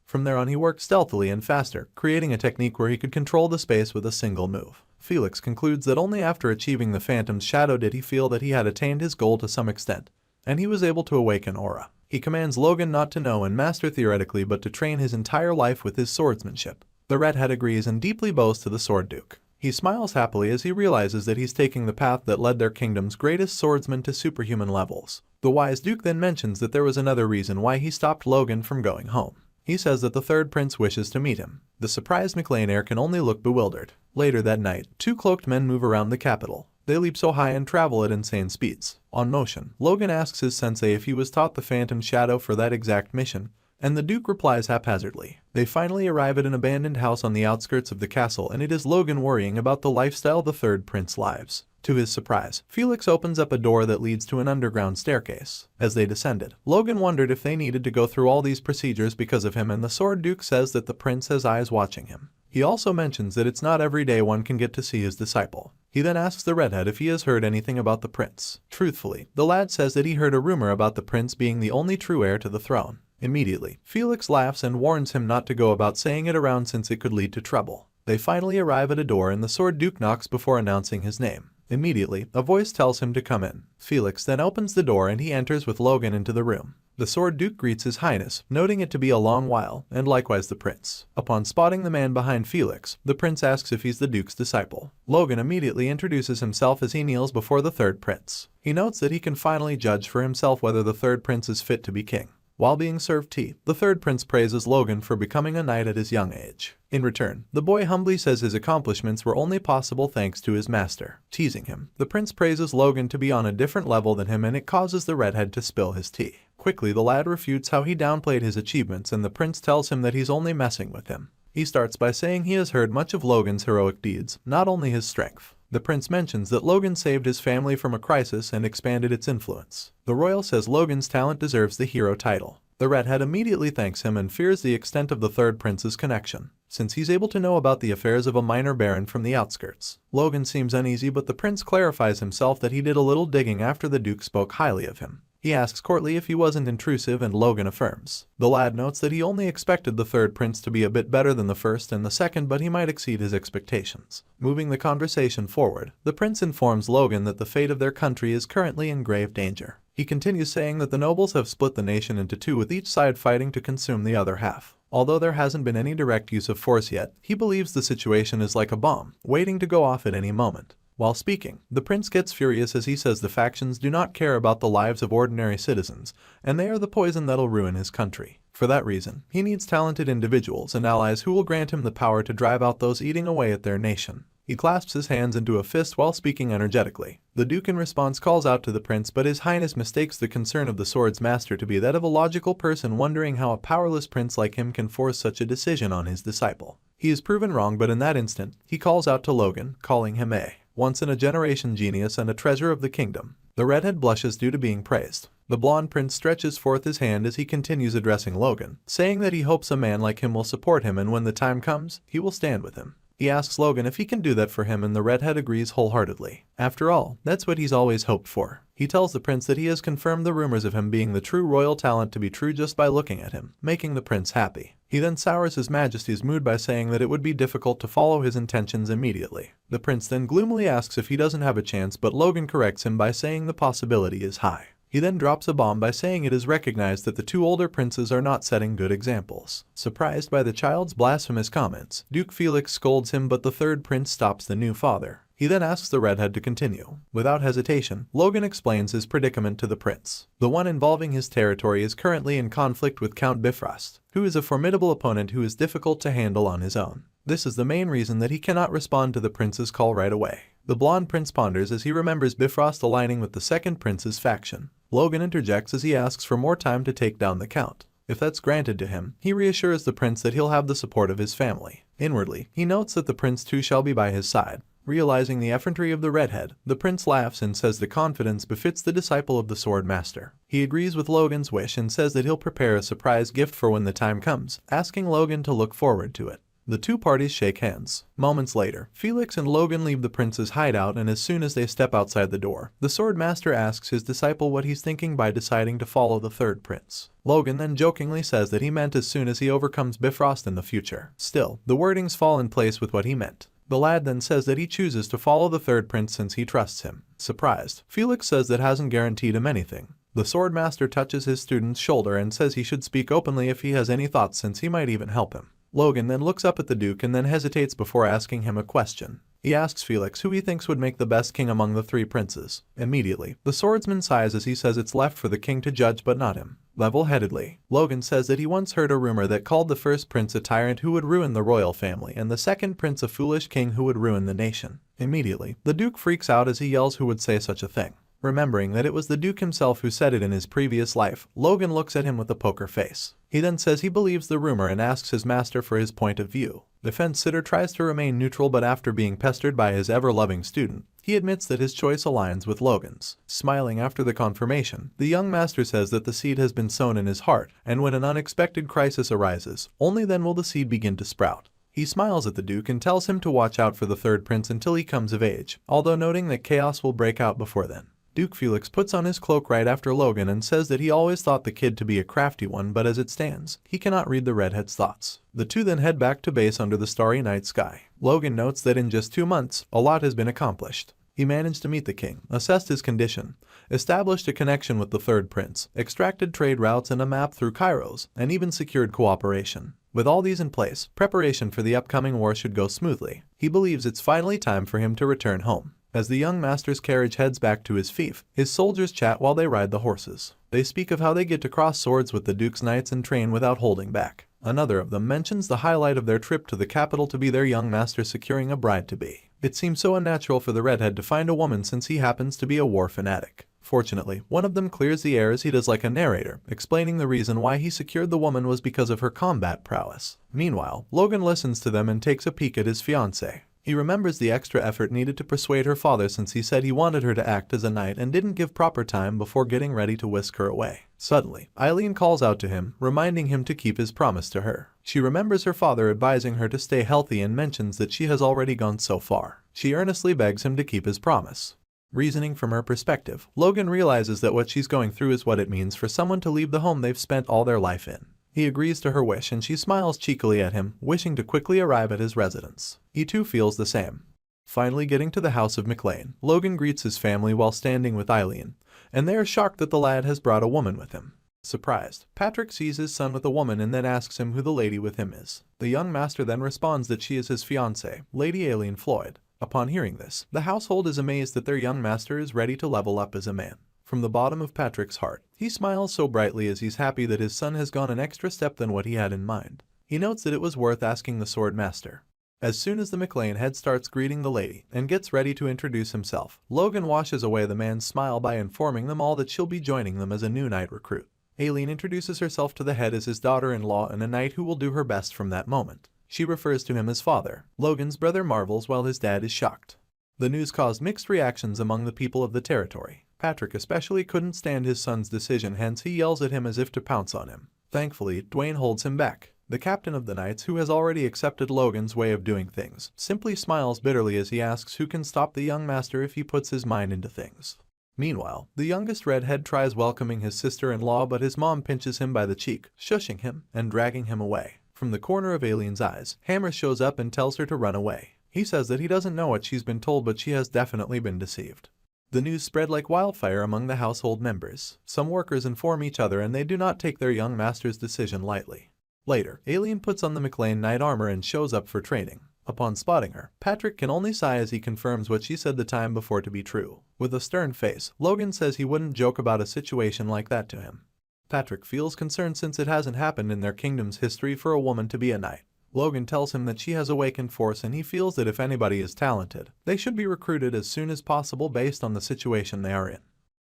From there on he worked stealthily and faster, creating a technique where he could control the space with a single move. Felix concludes that only after achieving the Phantom's shadow did he feel that he had attained his goal to some extent, and he was able to awaken aura. He commands Logan not to know and master theoretically but to train his entire life with his swordsmanship. The redhead agrees and deeply bows to the Sword Duke. He smiles happily as he realizes that he's taking the path that led their kingdom's greatest swordsman to superhuman levels. The wise Duke then mentions that there was another reason why he stopped Logan from going home. He says that the third prince wishes to meet him. The surprised McLeanair can only look bewildered. Later that night, two cloaked men move around the capital. They leap so high and travel at insane speeds. On motion, Logan asks his sensei if he was taught the Phantom Shadow for that exact mission, and the Duke replies haphazardly. They finally arrive at an abandoned house on the outskirts of the castle, and it is Logan worrying about the lifestyle the third prince lives. To his surprise, Felix opens up a door that leads to an underground staircase. As they descended, Logan wondered if they needed to go through all these procedures because of him, and the Sword Duke says that the prince has eyes watching him. He also mentions that it's not every day one can get to see his disciple. He then asks the redhead if he has heard anything about the prince. Truthfully, the lad says that he heard a rumor about the prince being the only true heir to the throne. Immediately, Felix laughs and warns him not to go about saying it around since it could lead to trouble. They finally arrive at a door and the Sword Duke knocks before announcing his name. Immediately, a voice tells him to come in. Felix then opens the door and he enters with Logan into the room. The Sword Duke greets His Highness, noting it to be a long while, and likewise the prince. Upon spotting the man behind Felix, the prince asks if he's the Duke's disciple. Logan immediately introduces himself as he kneels before the third prince. He notes that he can finally judge for himself whether the third prince is fit to be king. While being served tea, the third prince praises Logan for becoming a knight at his young age. In return, the boy humbly says his accomplishments were only possible thanks to his master. Teasing him, the prince praises Logan to be on a different level than him, and it causes the redhead to spill his tea. Quickly, the lad refutes how he downplayed his achievements, and the prince tells him that he's only messing with him. He starts by saying he has heard much of Logan's heroic deeds, not only his strength. The prince mentions that Logan saved his family from a crisis and expanded its influence. The royal says Logan's talent deserves the hero title. The redhead immediately thanks him and fears the extent of the third prince's connection, since he's able to know about the affairs of a minor baron from the outskirts. Logan seems uneasy, but the prince clarifies himself that he did a little digging after the Duke spoke highly of him. He asks courtly if he wasn't intrusive, and Logan affirms. The lad notes that he only expected the third prince to be a bit better than the first and the second, but he might exceed his expectations. Moving the conversation forward, the prince informs Logan that the fate of their country is currently in grave danger. He continues saying that the nobles have split the nation into two, with each side fighting to consume the other half. Although there hasn't been any direct use of force yet, he believes the situation is like a bomb, waiting to go off at any moment. While speaking, the prince gets furious as he says the factions do not care about the lives of ordinary citizens, and they are the poison that'll ruin his country. For that reason, he needs talented individuals and allies who will grant him the power to drive out those eating away at their nation. He clasps his hands into a fist while speaking energetically. The Duke in response calls out to the prince, but His Highness mistakes the concern of the sword's master to be that of a logical person wondering how a powerless prince like him can force such a decision on his disciple. He is proven wrong, but in that instant, he calls out to Logan, calling him a once-in-a-generation genius and a treasure of the kingdom. The redhead blushes due to being praised. The blonde prince stretches forth his hand as he continues addressing Logan, saying that he hopes a man like him will support him, and when the time comes, he will stand with him. He asks Logan if he can do that for him, and the redhead agrees wholeheartedly. After all, that's what he's always hoped for. He tells the prince that he has confirmed the rumors of him being the true royal talent to be true just by looking at him, making the prince happy. He then sours His Majesty's mood by saying that it would be difficult to follow his intentions immediately. The prince then gloomily asks if he doesn't have a chance, but Logan corrects him by saying the possibility is high. He then drops a bomb by saying it is recognized that the two older princes are not setting good examples. Surprised by the child's blasphemous comments, Duke Felix scolds him, but the third prince stops the new father. He then asks the redhead to continue. Without hesitation, Logan explains his predicament to the prince. The one involving his territory is currently in conflict with Count Bifrost, who is a formidable opponent who is difficult to handle on his own. This is the main reason that he cannot respond to the prince's call right away. The blonde prince ponders as he remembers Bifrost aligning with the second prince's faction. Logan interjects as he asks for more time to take down the count. If that's granted to him, he reassures the prince that he'll have the support of his family. Inwardly, he notes that the prince too shall be by his side. Realizing the effrontery of the redhead, the prince laughs and says the confidence befits the disciple of the sword master. He agrees with Logan's wish and says that he'll prepare a surprise gift for when the time comes, asking Logan to look forward to it. The two parties shake hands. Moments later, Felix and Logan leave the prince's hideout, and as soon as they step outside the door, the sword master asks his disciple what he's thinking by deciding to follow the third prince. Logan then jokingly says that he meant as soon as he overcomes Bifrost in the future. Still, the wordings fall in place with what he meant. The lad then says that he chooses to follow the third prince since he trusts him. Surprised, Felix says that hasn't guaranteed him anything. The sword master touches his student's shoulder and says he should speak openly if he has any thoughts, since he might even help him. Logan then looks up at the Duke and then hesitates before asking him a question. He asks Felix who he thinks would make the best king among the three princes. Immediately, the swordsman sighs as he says it's left for the king to judge but not him. Level-headedly, Logan says that he once heard a rumor that called the first prince a tyrant who would ruin the royal family and the second prince a foolish king who would ruin the nation. Immediately, the Duke freaks out as he yells who would say such a thing. Remembering that it was the Duke himself who said it in his previous life, Logan looks at him with a poker face. He then says he believes the rumor and asks his master for his point of view. The fence-sitter tries to remain neutral, but after being pestered by his ever-loving student, he admits that his choice aligns with Logan's. Smiling after the confirmation, the young master says that the seed has been sown in his heart, and when an unexpected crisis arises, only then will the seed begin to sprout. He smiles at the Duke and tells him to watch out for the third prince until he comes of age, although noting that chaos will break out before then. Duke Felix puts on his cloak right after Logan and says that he always thought the kid to be a crafty one, but as it stands, he cannot read the redhead's thoughts. The two then head back to base under the starry night sky. Logan notes that in just 2 months, a lot has been accomplished. He managed to meet the king, assessed his condition, established a connection with the third prince, extracted trade routes and a map through Kairos, and even secured cooperation. With all these in place, preparation for the upcoming war should go smoothly. He believes it's finally time for him to return home. As the young master's carriage heads back to his fief, his soldiers chat while they ride the horses. They speak of how they get to cross swords with the Duke's knights and train without holding back. Another of them mentions the highlight of their trip to the capital to be their young master securing a bride-to-be. It seems so unnatural for the redhead to find a woman since he happens to be a war fanatic. Fortunately, one of them clears the air as he does like a narrator, explaining the reason why he secured the woman was because of her combat prowess. Meanwhile, Logan listens to them and takes a peek at his fiancée. He remembers the extra effort needed to persuade her father since he said he wanted her to act as a knight and didn't give proper time before getting ready to whisk her away. Suddenly, Eileen calls out to him, reminding him to keep his promise to her. She remembers her father advising her to stay healthy and mentions that she has already gone so far. She earnestly begs him to keep his promise. Reasoning from her perspective, Logan realizes that what she's going through is what it means for someone to leave the home they've spent all their life in. He agrees to her wish and she smiles cheekily at him, wishing to quickly arrive at his residence. He too feels the same. Finally getting to the house of McLean, Logan greets his family while standing with Eileen, and they are shocked that the lad has brought a woman with him. Surprised, Patrick sees his son with a woman and then asks him who the lady with him is. The young master then responds that she is his fiancée, Lady Aileen Floyd. Upon hearing this, the household is amazed that their young master is ready to level up as a man. From the bottom of Patrick's heart, he smiles so brightly as he's happy that his son has gone an extra step than what he had in mind. He notes that it was worth asking the sword master. As soon as the McLean head starts greeting the lady and gets ready to introduce himself, Logan washes away the man's smile by informing them all that she'll be joining them as a new knight recruit. Aileen introduces herself to the head as his daughter-in-law and a knight who will do her best from that moment. She refers to him as father. Logan's brother marvels while his dad is shocked. The news caused mixed reactions among the people of the territory. Patrick especially couldn't stand his son's decision, hence he yells at him as if to pounce on him. Thankfully, Dwayne holds him back. The captain of the knights, who has already accepted Logan's way of doing things, simply smiles bitterly as he asks who can stop the young master if he puts his mind into things. Meanwhile, the youngest redhead tries welcoming his sister-in-law, but his mom pinches him by the cheek, shushing him and dragging him away. From the corner of Alien's eyes, Hammer shows up and tells her to run away. He says that he doesn't know what she's been told, but she has definitely been deceived. The news spread like wildfire among the household members. Some workers inform each other and they do not take their young master's decision lightly. Later, Alien puts on the McLean knight armor and shows up for training. Upon spotting her, Patrick can only sigh as he confirms what she said the time before to be true. With a stern face, Logan says he wouldn't joke about a situation like that to him. Patrick feels concerned since it hasn't happened in their kingdom's history for a woman to be a knight. Logan tells him that she has awakened force and he feels that if anybody is talented, they should be recruited as soon as possible based on the situation they are in.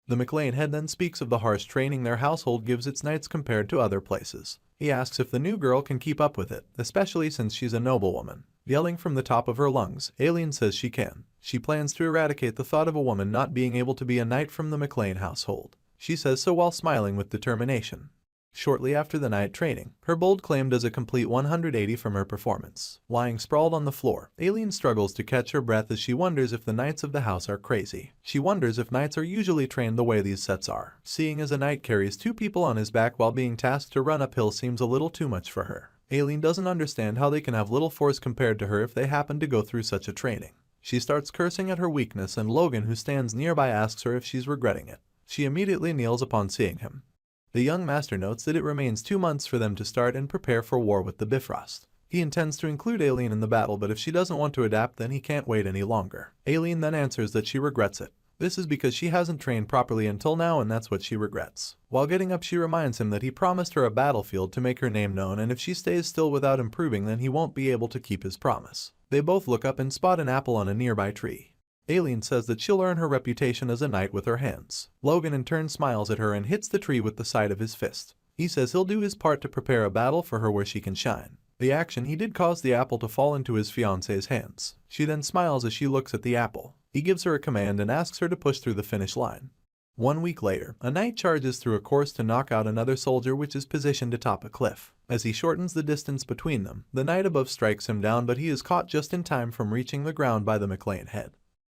The McLean head then speaks of the harsh training their household gives its knights compared to other places. He asks if the new girl can keep up with it, especially since she's a noblewoman. Yelling from the top of her lungs, Alien says she can. She plans to eradicate the thought of a woman not being able to be a knight from the McLean household. She says so while smiling with determination. Shortly after the night training, her bold claim does a complete 180 from her performance. Lying sprawled on the floor, Alien struggles to catch her breath as she wonders if the knights of the house are crazy. She wonders if knights are usually trained the way these sets are. Seeing as a knight carries 2 people on his back while being tasked to run uphill seems a little too much for her. Alien doesn't understand how they can have little force compared to her if they happen to go through such a training. She starts cursing at her weakness and Logan, who stands nearby, asks her if she's regretting it. She immediately kneels upon seeing him. The young master notes that it remains 2 months for them to start and prepare for war with the Bifrost. He intends to include Alien in the battle, but if she doesn't want to adapt then he can't wait any longer. Alien then answers that she regrets it. This is because she hasn't trained properly until now and that's what she regrets. While getting up she reminds him that he promised her a battlefield to make her name known, and if she stays still without improving then he won't be able to keep his promise. They both look up and spot an apple on a nearby tree. Alien says that she'll earn her reputation as a knight with her hands. Logan in turn smiles at her and hits the tree with the side of his fist. He says he'll do his part to prepare a battle for her where she can shine. The action he did caused the apple to fall into his fiancée's hands. She then smiles as she looks at the apple. He gives her a command and asks her to push through the finish line. 1 week later, a knight charges through a course to knock out another soldier which is positioned atop a cliff. As he shortens the distance between them, the knight above strikes him down, but he is caught just in time from reaching the ground by the McLean head.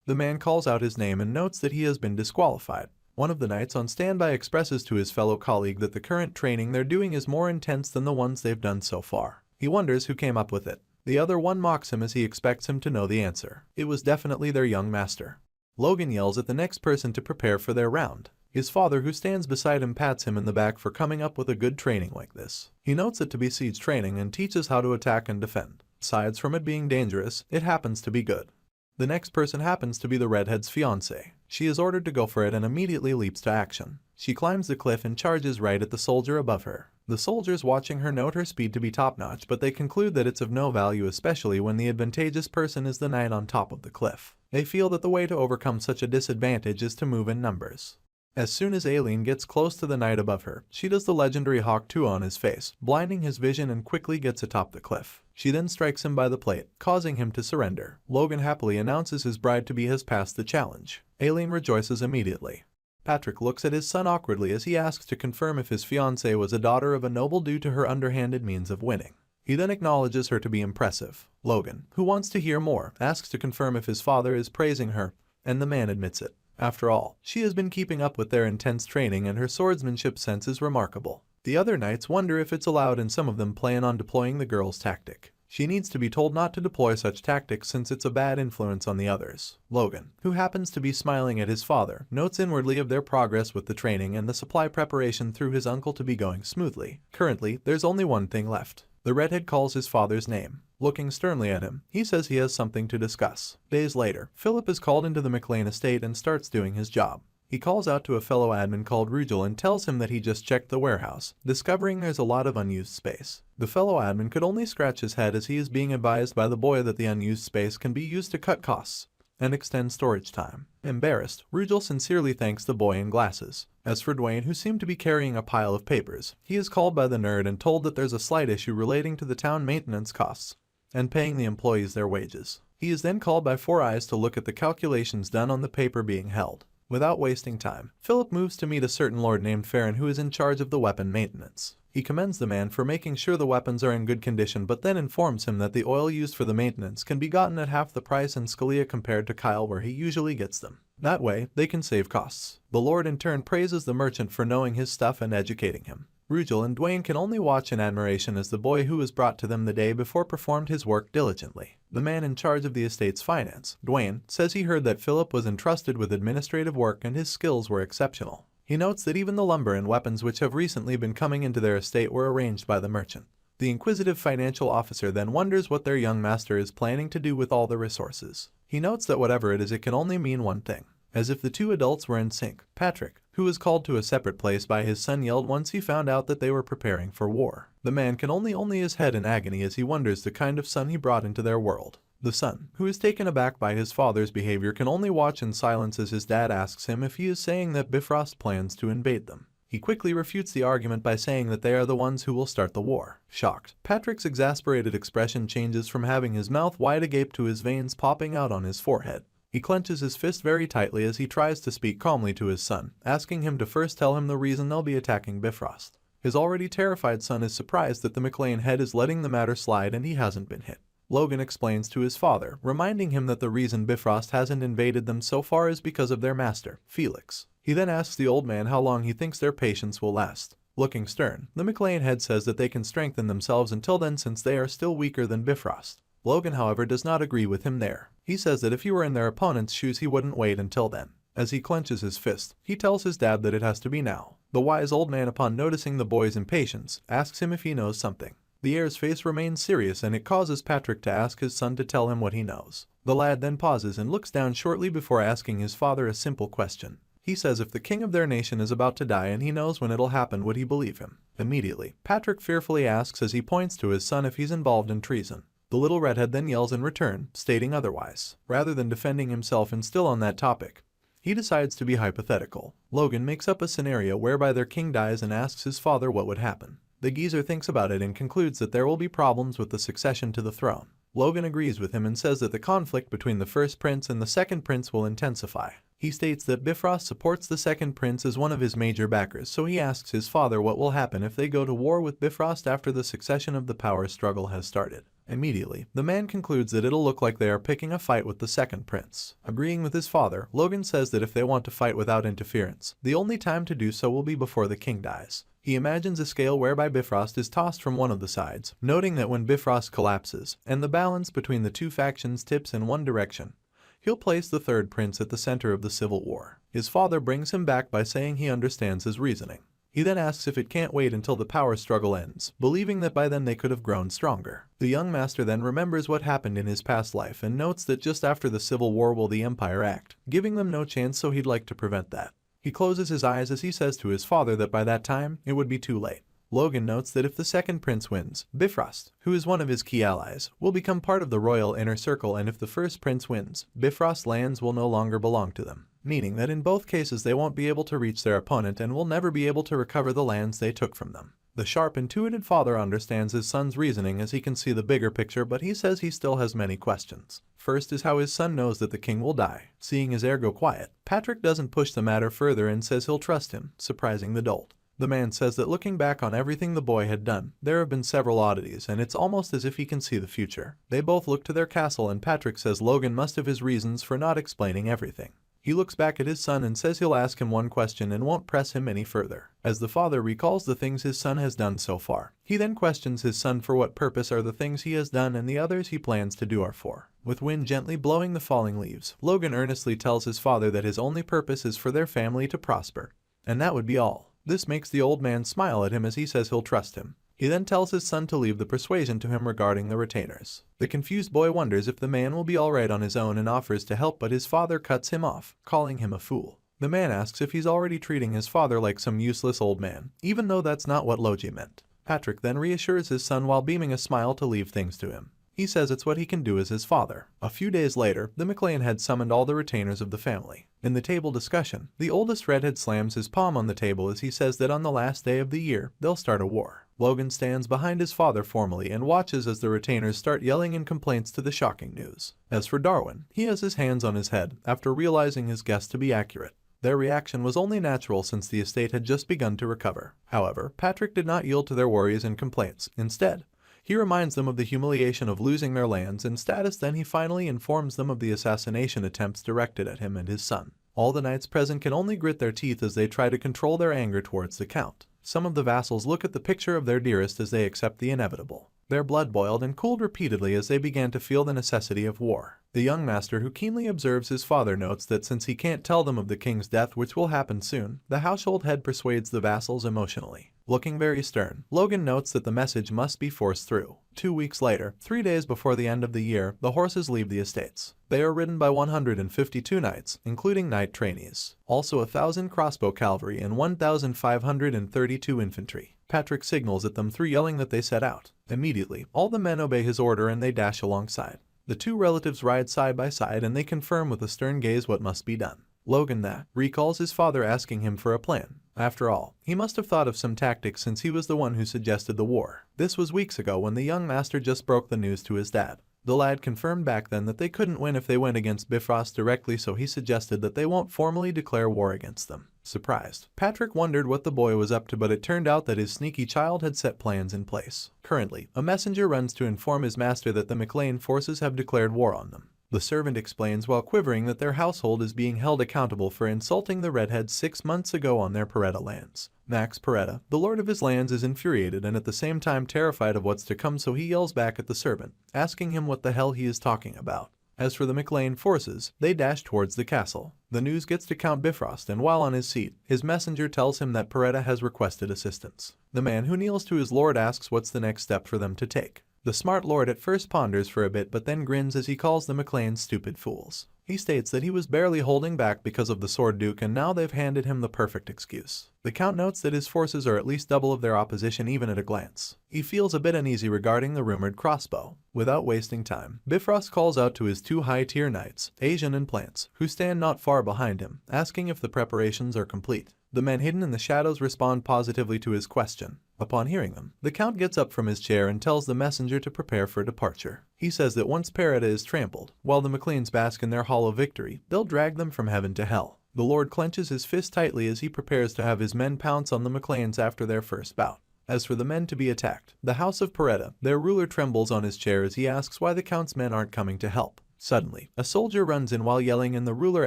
The man calls out his name and notes that he has been disqualified. One of the knights on standby expresses to his fellow colleague that the current training they're doing is more intense than the ones they've done so far. He wonders who came up with it. The other one mocks him as he expects him to know the answer. It was definitely their young master. Logan yells at the next person to prepare for their round. His father, who stands beside him, pats him in the back for coming up with a good training like this. He notes it to be siege training and teaches how to attack and defend. Aside from it being dangerous, it happens to be good. The next person happens to be the redhead's fiancée. She is ordered to go for it and immediately leaps to action. She climbs the cliff and charges right at the soldier above her. The soldiers watching her note her speed to be top-notch, but they conclude that it's of no value, especially when the advantageous person is the knight on top of the cliff. They feel that the way to overcome such a disadvantage is to move in numbers. As soon as Alien gets close to the knight above her, she does the legendary Hawk 2 on his face, blinding his vision, and quickly gets atop the cliff. She then strikes him by the plate, causing him to surrender. Logan happily announces his bride-to-be has passed the challenge. Alien rejoices immediately. Patrick looks at his son awkwardly as he asks to confirm if his fiancée was a daughter of a noble due to her underhanded means of winning. He then acknowledges her to be impressive. Logan, who wants to hear more, asks to confirm if his father is praising her, and the man admits it. After all, she has been keeping up with their intense training and her swordsmanship sense is remarkable. The other knights wonder if it's allowed, and some of them plan on deploying the girl's tactic. She needs to be told not to deploy such tactics since it's a bad influence on the others. Logan, who happens to be smiling at his father, notes inwardly of their progress with the training and the supply preparation through his uncle to be going smoothly. Currently, there's only one thing left. The redhead calls his father's name. Looking sternly at him, he says he has something to discuss. Days later, Philip is called into the McLean estate and starts doing his job. He calls out to a fellow admin called Rugel and tells him that he just checked the warehouse, discovering there's a lot of unused space. The fellow admin could only scratch his head as he is being advised by the boy that the unused space can be used to cut costs and extend storage time. Embarrassed, Rugel sincerely thanks the boy in glasses. As for Dwayne, who seemed to be carrying a pile of papers, he is called by the nerd and told that there's a slight issue relating to the town maintenance costs and paying the employees their wages. He is then called by Four Eyes to look at the calculations done on the paper being held. Without wasting time, Philip moves to meet a certain lord named Farron who is in charge of the weapon maintenance. He commends the man for making sure the weapons are in good condition, but then informs him that the oil used for the maintenance can be gotten at half the price in Scalia compared to Kyle where he usually gets them. That way, they can save costs. The lord in turn praises the merchant for knowing his stuff and educating him. Rugel and Dwayne can only watch in admiration as the boy who was brought to them the day before performed his work diligently. The man in charge of the estate's finance, Dwayne, says he heard that Philip was entrusted with administrative work and his skills were exceptional. He notes that even the lumber and weapons which have recently been coming into their estate were arranged by the merchant. The inquisitive financial officer then wonders what their young master is planning to do with all the resources. He notes that whatever it is, it can only mean one thing. As if the two adults were in sync, Patrick, who was called to a separate place by his son, yelled once he found out that they were preparing for war. The man can only his head in agony as he wonders the kind of son he brought into their world. The son, who is taken aback by his father's behavior, can only watch in silence as his dad asks him if he is saying that Bifrost plans to invade them. He quickly refutes the argument by saying that they are the ones who will start the war. Shocked, Patrick's exasperated expression changes from having his mouth wide agape to his veins popping out on his forehead. He clenches his fist very tightly as he tries to speak calmly to his son, asking him to first tell him the reason they'll be attacking Bifrost. His already terrified son is surprised that the McLean head is letting the matter slide and he hasn't been hit. Logan explains to his father, reminding him that the reason Bifrost hasn't invaded them so far is because of their master, Felix. He then asks the old man how long he thinks their patience will last. Looking stern, the McLean head says that they can strengthen themselves until then since they are still weaker than Bifrost. Logan, however, does not agree with him there. He says that if he were in their opponent's shoes he wouldn't wait until then. As he clenches his fist, he tells his dad that it has to be now. The wise old man, upon noticing the boy's impatience, asks him if he knows something. The heir's face remains serious and it causes Patrick to ask his son to tell him what he knows. The lad then pauses and looks down shortly before asking his father a simple question. He says if the king of their nation is about to die and he knows when it'll happen, would he believe him? Immediately, Patrick fearfully asks as he points to his son if he's involved in treason. The little redhead then yells in return, stating otherwise. Rather than defending himself and still on that topic, he decides to be hypothetical. Logan makes up a scenario whereby their king dies and asks his father what would happen. The geezer thinks about it and concludes that there will be problems with the succession to the throne. Logan agrees with him and says that the conflict between the first prince and the second prince will intensify. He states that Bifrost supports the second prince as one of his major backers, so he asks his father what will happen if they go to war with Bifrost after the succession of the power struggle has started. Immediately, the man concludes that it'll look like they are picking a fight with the second prince. Agreeing with his father, Logan says that if they want to fight without interference, the only time to do so will be before the king dies. He imagines a scale whereby Bifrost is tossed from one of the sides, noting that when Bifrost collapses, and the balance between the two factions tips in one direction, he'll place the third prince at the center of the civil war. His father brings him back by saying he understands his reasoning. He then asks if it can't wait until the power struggle ends, believing that by then they could have grown stronger. The young master then remembers what happened in his past life and notes that just after the civil war will the empire act, giving them no chance, so he'd like to prevent that. He closes his eyes as he says to his father that by that time, it would be too late. Logan notes that if the second prince wins, Bifrost, who is one of his key allies, will become part of the royal inner circle, and if the first prince wins, Bifrost's lands will no longer belong to them, meaning that in both cases they won't be able to reach their opponent and will never be able to recover the lands they took from them. The sharp, intuitive father understands his son's reasoning as he can see the bigger picture, but he says he still has many questions. First is how his son knows that the king will die. Seeing his heir go quiet, Patrick doesn't push the matter further and says he'll trust him, surprising the dolt. The man says that looking back on everything the boy had done, there have been several oddities and it's almost as if he can see the future. They both look to their castle and Patrick says Logan must have his reasons for not explaining everything. He looks back at his son and says he'll ask him one question and won't press him any further. As the father recalls the things his son has done so far, he then questions his son for what purpose are the things he has done and the others he plans to do are for. With wind gently blowing the falling leaves, Logan earnestly tells his father that his only purpose is for their family to prosper. And that would be all. This makes the old man smile at him as he says he'll trust him. He then tells his son to leave the persuasion to him regarding the retainers. The confused boy wonders if the man will be alright on his own and offers to help, but his father cuts him off, calling him a fool. The man asks if he's already treating his father like some useless old man, even though that's not what Logie meant. Patrick then reassures his son while beaming a smile to leave things to him. He says it's what he can do as his father. A few days later, the McLean had summoned all the retainers of the family. In the table discussion, the oldest redhead slams his palm on the table as he says that on the last day of the year, they'll start a war. Logan stands behind his father formally and watches as the retainers start yelling in complaints to the shocking news. As for Darwin, he has his hands on his head after realizing his guess to be accurate. Their reaction was only natural since the estate had just begun to recover. However, Patrick did not yield to their worries and complaints. Instead, he reminds them of the humiliation of losing their lands and status, then he finally informs them of the assassination attempts directed at him and his son. All the knights present can only grit their teeth as they try to control their anger towards the count. Some of the vassals look at the picture of their dearest as they accept the inevitable. Their blood boiled and cooled repeatedly as they began to feel the necessity of war. The young master, who keenly observes his father, notes that since he can't tell them of the king's death, which will happen soon, the household head persuades the vassals emotionally. Looking very stern, Logan notes that the message must be forced through. 2 weeks later, 3 days before the end of the year, the horses leave the estates. They are ridden by 152 knights, including knight trainees, also 1,000 crossbow cavalry and 1,532 infantry. Patrick signals at them through, yelling that they set out. Immediately, all the men obey his order and they dash alongside. The two relatives ride side by side and they confirm with a stern gaze what must be done. Logan recalls his father asking him for a plan. After all, he must have thought of some tactics since he was the one who suggested the war. This was weeks ago when the young master just broke the news to his dad. The lad confirmed back then that they couldn't win if they went against Bifrost directly, so he suggested that they won't formally declare war against them. Surprised, Patrick wondered what the boy was up to, but it turned out that his sneaky child had set plans in place. Currently, a messenger runs to inform his master that the McLean forces have declared war on them. The servant explains while quivering that their household is being held accountable for insulting the redheads 6 months ago on their Peretta lands. Max Peretta, the lord of his lands, is infuriated and at the same time terrified of what's to come, so he yells back at the servant, asking him what the hell he is talking about. As for the McLean forces, they dash towards the castle. The news gets to Count Bifrost, and while on his seat, his messenger tells him that Peretta has requested assistance. The man who kneels to his lord asks what's the next step for them to take. The smart lord at first ponders for a bit but then grins as he calls the McLeans stupid fools. He states that he was barely holding back because of the Sword Duke and now they've handed him the perfect excuse. The Count notes that his forces are at least double of their opposition even at a glance. He feels a bit uneasy regarding the rumored crossbow. Without wasting time, Bifrost calls out to his 2 high-tier knights, Asian and Plants, who stand not far behind him, asking if the preparations are complete. The men hidden in the shadows respond positively to his question. Upon hearing them, the Count gets up from his chair and tells the messenger to prepare for departure. He says that once Peretta is trampled, while the McLeans bask in their hollow victory, they'll drag them from heaven to hell. The Lord clenches his fist tightly as he prepares to have his men pounce on the McLeans after their first bout. As for the men to be attacked, the House of Peretta, their ruler trembles on his chair as he asks why the Count's men aren't coming to help. Suddenly, a soldier runs in while yelling and the ruler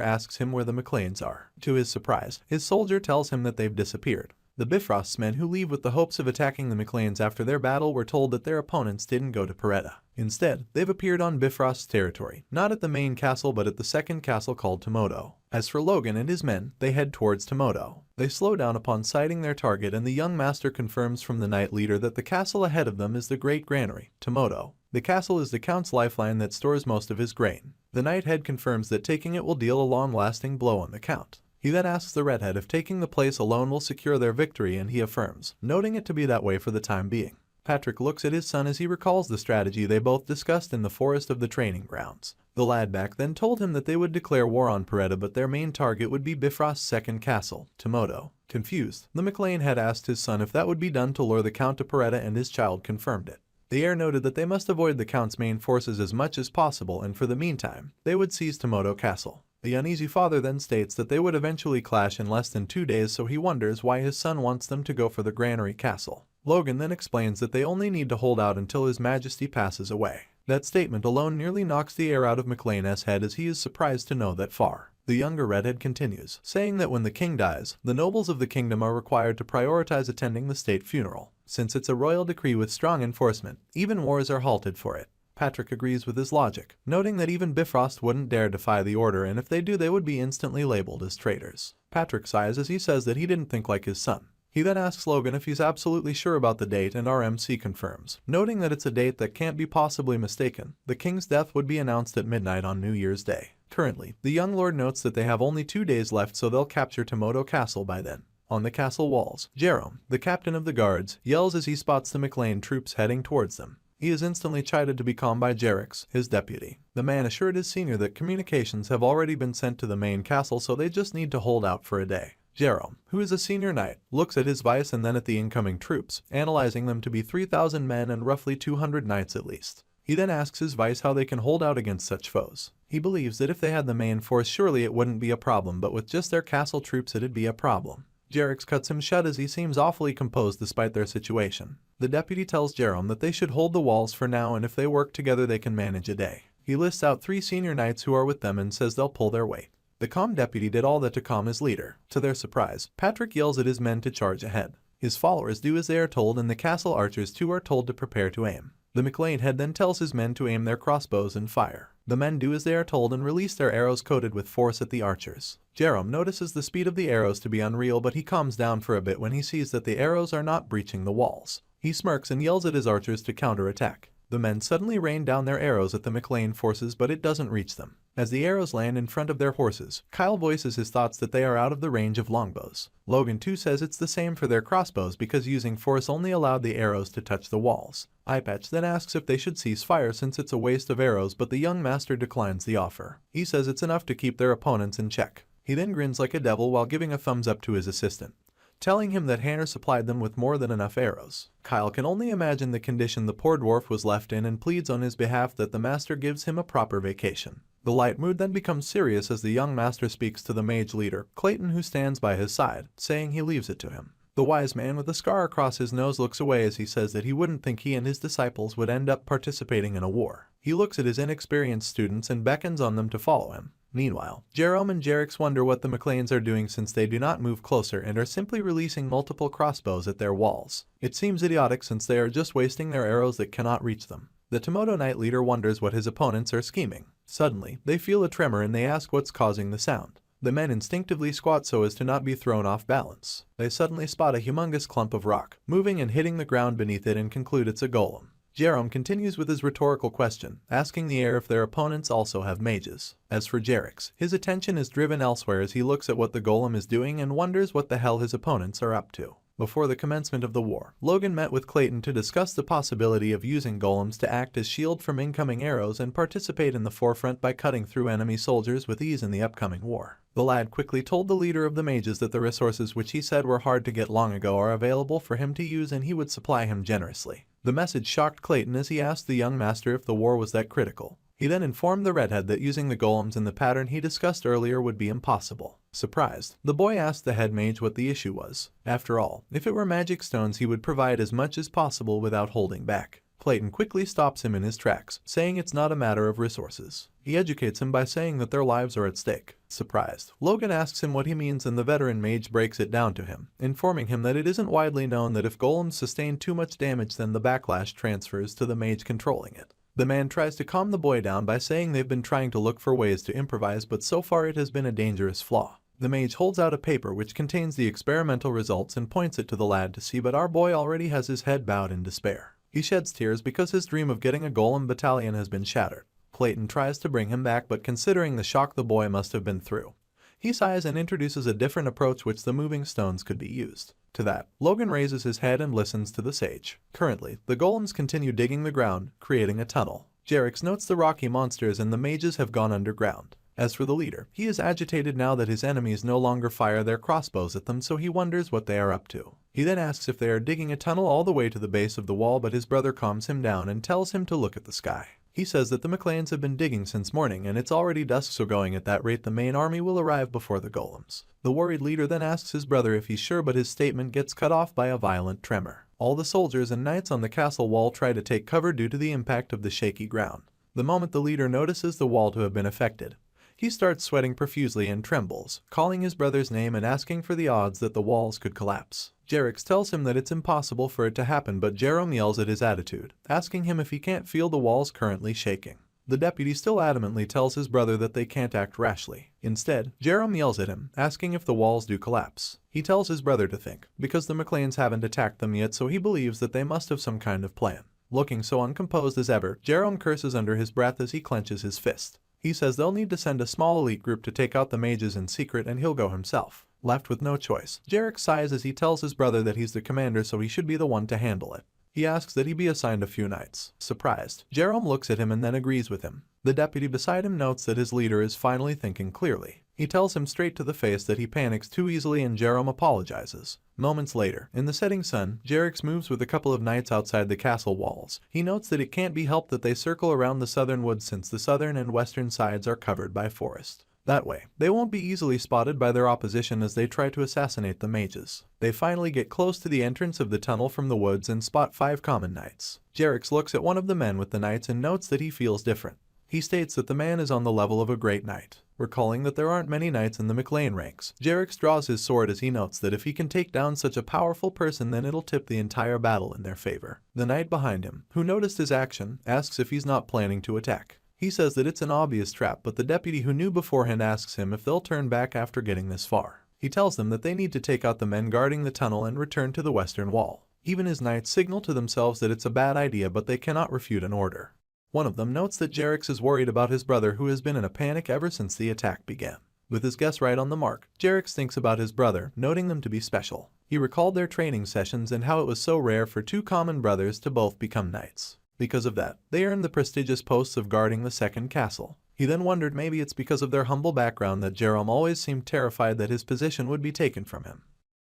asks him where the McLeans are. To his surprise, his soldier tells him that they've disappeared. The Bifrost's men, who leave with the hopes of attacking the McLeans after their battle, were told that their opponents didn't go to Peretta. Instead, they've appeared on Bifrost's territory, not at the main castle but at the second castle called Tomoto. As for Logan and his men, they head towards Tomoto. They slow down upon sighting their target and the young master confirms from the knight leader that the castle ahead of them is the Great Granary, Tomoto. The castle is the Count's lifeline that stores most of his grain. The knight head confirms that taking it will deal a long-lasting blow on the Count. He then asks the redhead if taking the place alone will secure their victory and he affirms, noting it to be that way for the time being. Patrick looks at his son as he recalls the strategy they both discussed in the forest of the training grounds. The lad back then told him that they would declare war on Peretta but their main target would be Bifrost's second castle, Tomoto. Confused, the McLean had asked his son if that would be done to lure the Count to Peretta and his child confirmed it. The heir noted that they must avoid the Count's main forces as much as possible and for the meantime, they would seize Tomoto Castle. The uneasy father then states that they would eventually clash in less than 2 days, so he wonders why his son wants them to go for the Granary Castle. Logan then explains that they only need to hold out until His Majesty passes away. That statement alone nearly knocks the air out of McLean's head as he is surprised to know that far. The younger redhead continues, saying that when the king dies, the nobles of the kingdom are required to prioritize attending the state funeral. Since it's a royal decree with strong enforcement, even wars are halted for it. Patrick agrees with his logic, noting that even Bifrost wouldn't dare defy the order and if they do they would be instantly labeled as traitors. Patrick sighs as he says that he didn't think like his son. He then asks Logan if he's absolutely sure about the date and RMC confirms, noting that it's a date that can't be possibly mistaken. The king's death would be announced at midnight on New Year's Day. Currently, the young lord notes that they have only 2 days left so they'll capture Tomoto Castle by then. On the castle walls, Jerome, the captain of the guards, yells as he spots the McLean troops heading towards them. He is instantly chided to be calmed by Jerix, his deputy. The man assured his senior that communications have already been sent to the main castle so they just need to hold out for a day. Jerome, who is a senior knight, looks at his vice and then at the incoming troops, analyzing them to be 3,000 men and roughly 200 knights at least. He then asks his vice how they can hold out against such foes. He believes that if they had the main force surely it wouldn't be a problem, but with just their castle troops it'd be a problem. Jerix cuts him shut as he seems awfully composed despite their situation. The deputy tells Jerome that they should hold the walls for now and if they work together they can manage a day. He lists out 3 senior knights who are with them and says they'll pull their weight. The calm deputy did all that to calm his leader. To their surprise, Patrick yells at his men to charge ahead. His followers do as they are told, and the castle archers too are told to prepare to aim. The McLean head then tells his men to aim their crossbows and fire. The men do as they are told and release their arrows coated with force at the archers. Jerome notices the speed of the arrows to be unreal, but he calms down for a bit when he sees that the arrows are not breaching the walls. He smirks and yells at his archers to counterattack. The men suddenly rain down their arrows at the McLean forces, but it doesn't reach them. As the arrows land in front of their horses, Kyle voices his thoughts that they are out of the range of longbows. Logan too says it's the same for their crossbows because using force only allowed the arrows to touch the walls. Eyepatch then asks if they should cease fire since it's a waste of arrows, but the young master declines the offer. He says it's enough to keep their opponents in check. He then grins like a devil while giving a thumbs up to his assistant, telling him that Hanner supplied them with more than enough arrows. Kyle can only imagine the condition the poor dwarf was left in and pleads on his behalf that the master gives him a proper vacation. The light mood then becomes serious as the young master speaks to the mage leader, Clayton, who stands by his side, saying he leaves it to him. The wise man with a scar across his nose looks away as he says that he wouldn't think he and his disciples would end up participating in a war. He looks at his inexperienced students and beckons on them to follow him. Meanwhile, Jerome and Jerix wonder what the McLeans are doing since they do not move closer and are simply releasing multiple crossbows at their walls. It seems idiotic since they are just wasting their arrows that cannot reach them. The Tomoto Knight leader wonders what his opponents are scheming. Suddenly, they feel a tremor and they ask what's causing the sound. The men instinctively squat so as to not be thrown off balance. They suddenly spot a humongous clump of rock, moving and hitting the ground beneath it, and conclude it's a golem. Jerome continues with his rhetorical question, asking the heir if their opponents also have mages. As for Jerix, his attention is driven elsewhere as he looks at what the golem is doing and wonders what the hell his opponents are up to. Before the commencement of the war, Logan met with Clayton to discuss the possibility of using golems to act as shield from incoming arrows and participate in the forefront by cutting through enemy soldiers with ease in the upcoming war. The lad quickly told the leader of the mages that the resources which he said were hard to get long ago are available for him to use and he would supply him generously. The message shocked Clayton as he asked the young master if the war was that critical. He then informed the redhead that using the golems in the pattern he discussed earlier would be impossible. Surprised, the boy asked the head mage what the issue was. After all, if it were magic stones he would provide as much as possible without holding back. Clayton quickly stops him in his tracks, saying it's not a matter of resources. He educates him by saying that their lives are at stake. Surprised, Logan asks him what he means and the veteran mage breaks it down to him, informing him that it isn't widely known that if golems sustain too much damage then the backlash transfers to the mage controlling it. The man tries to calm the boy down by saying they've been trying to look for ways to improvise, but so far it has been a dangerous flaw. The mage holds out a paper which contains the experimental results and points it to the lad to see, but our boy already has his head bowed in despair. He sheds tears because his dream of getting a golem battalion has been shattered. Clayton tries to bring him back, but considering the shock the boy must have been through, he sighs and introduces a different approach which the moving stones could be used. To that, Logan raises his head and listens to the sage. Currently, the golems continue digging the ground, creating a tunnel. Jerix notes the rocky monsters and the mages have gone underground. As for the leader, he is agitated now that his enemies no longer fire their crossbows at them, so he wonders what they are up to. He then asks if they are digging a tunnel all the way to the base of the wall, but his brother calms him down and tells him to look at the sky. He says that the McLeans have been digging since morning and it's already dusk, so going at that rate the main army will arrive before the golems. The worried leader then asks his brother if he's sure, but his statement gets cut off by a violent tremor. All the soldiers and knights on the castle wall try to take cover due to the impact of the shaky ground. The moment the leader notices the wall to have been affected, he starts sweating profusely and trembles, calling his brother's name and asking for the odds that the walls could collapse. Jerix tells him that it's impossible for it to happen, but Jerome yells at his attitude, asking him if he can't feel the walls currently shaking. The deputy still adamantly tells his brother that they can't act rashly. Instead, Jerome yells at him, asking if the walls do collapse. He tells his brother to think, because the McLeans haven't attacked them yet, so he believes that they must have some kind of plan. Looking so uncomposed as ever, Jerome curses under his breath as he clenches his fist. He says they'll need to send a small elite group to take out the mages in secret and he'll go himself. Left with no choice, Jerix sighs as he tells his brother that he's the commander, so he should be the one to handle it. He asks that he be assigned a few knights. Surprised, Jerome looks at him and then agrees with him. The deputy beside him notes that his leader is finally thinking clearly. He tells him straight to the face that he panics too easily and Jerome apologizes. Moments later, in the setting sun, Jerix moves with a couple of knights outside the castle walls. He notes that it can't be helped that they circle around the southern woods since the southern and western sides are covered by forest. That way, they won't be easily spotted by their opposition as they try to assassinate the mages. They finally get close to the entrance of the tunnel from the woods and spot 5 common knights. Jerix looks at one of the men with the knights and notes that he feels different. He states that the man is on the level of a great knight. Recalling that there aren't many knights in the McLean ranks, Jericho draws his sword as he notes that if he can take down such a powerful person, then it'll tip the entire battle in their favor. The knight behind him, who noticed his action, asks if he's not planning to attack. He says that it's an obvious trap, but the deputy who knew beforehand asks him if they'll turn back after getting this far. He tells them that they need to take out the men guarding the tunnel and return to the western wall. Even his knights signal to themselves that it's a bad idea, but they cannot refute an order. One of them notes that Jericho is worried about his brother, who has been in a panic ever since the attack began. With his guess right on the mark, Jericho thinks about his brother, noting them to be special. He recalled their training sessions and how it was so rare for two common brothers to both become knights. Because of that, they earned the prestigious posts of guarding the second castle. He then wondered maybe it's because of their humble background that Jerome always seemed terrified that his position would be taken from him.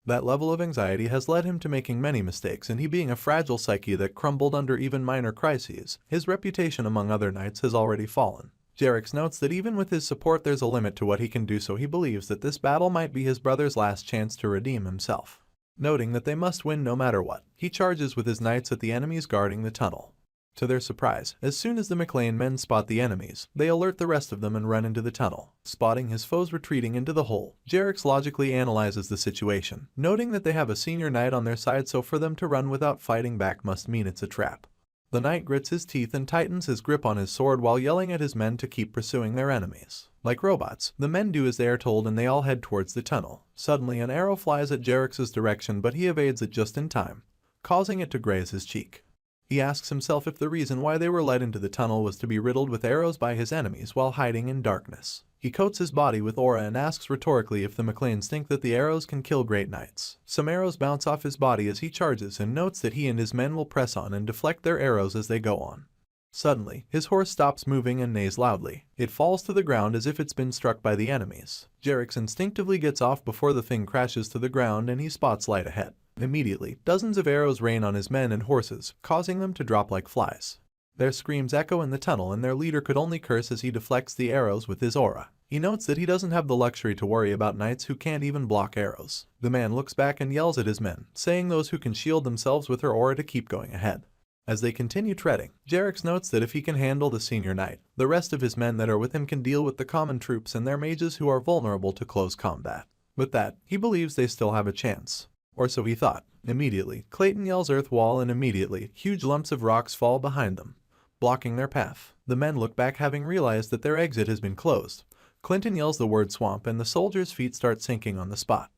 That level of anxiety has led him to making many mistakes, and he being a fragile psyche that crumbled under even minor crises, his reputation among other knights has already fallen. Jericho notes that even with his support there's a limit to what he can do, so he believes that this battle might be his brother's last chance to redeem himself. Noting that they must win no matter what, he charges with his knights at the enemies guarding the tunnel. To their surprise, as soon as the McLean men spot the enemies, they alert the rest of them and run into the tunnel. Spotting his foes retreating into the hole, Jericho logically analyzes the situation, noting that they have a senior knight on their side, so for them to run without fighting back must mean it's a trap. The knight grits his teeth and tightens his grip on his sword while yelling at his men to keep pursuing their enemies. Like robots, the men do as they are told and they all head towards the tunnel. Suddenly an arrow flies at Jericho's direction, but he evades it just in time, causing it to graze his cheek. He asks himself if the reason why they were led into the tunnel was to be riddled with arrows by his enemies while hiding in darkness. He coats his body with aura and asks rhetorically if the McLeans think that the arrows can kill great knights. Some arrows bounce off his body as he charges and notes that he and his men will press on and deflect their arrows as they go on. Suddenly, his horse stops moving and neighs loudly. It falls to the ground as if it's been struck by the enemies. Jericho instinctively gets off before the thing crashes to the ground and he spots light ahead. Immediately, dozens of arrows rain on his men and horses, causing them to drop like flies. Their screams echo in the tunnel and their leader could only curse as he deflects the arrows with his aura. He notes that he doesn't have the luxury to worry about knights who can't even block arrows. The man looks back and yells at his men, saying those who can shield themselves with her aura to keep going ahead. As they continue treading, Jericho notes that if he can handle the senior knight, the rest of his men that are with him can deal with the common troops and their mages who are vulnerable to close combat. With that, he believes they still have a chance. Or so he thought. Immediately, Clayton yells earth wall and immediately, huge lumps of rocks fall behind them, blocking their path. The men look back having realized that their exit has been closed. Clinton yells the word swamp and the soldiers' feet start sinking on the spot.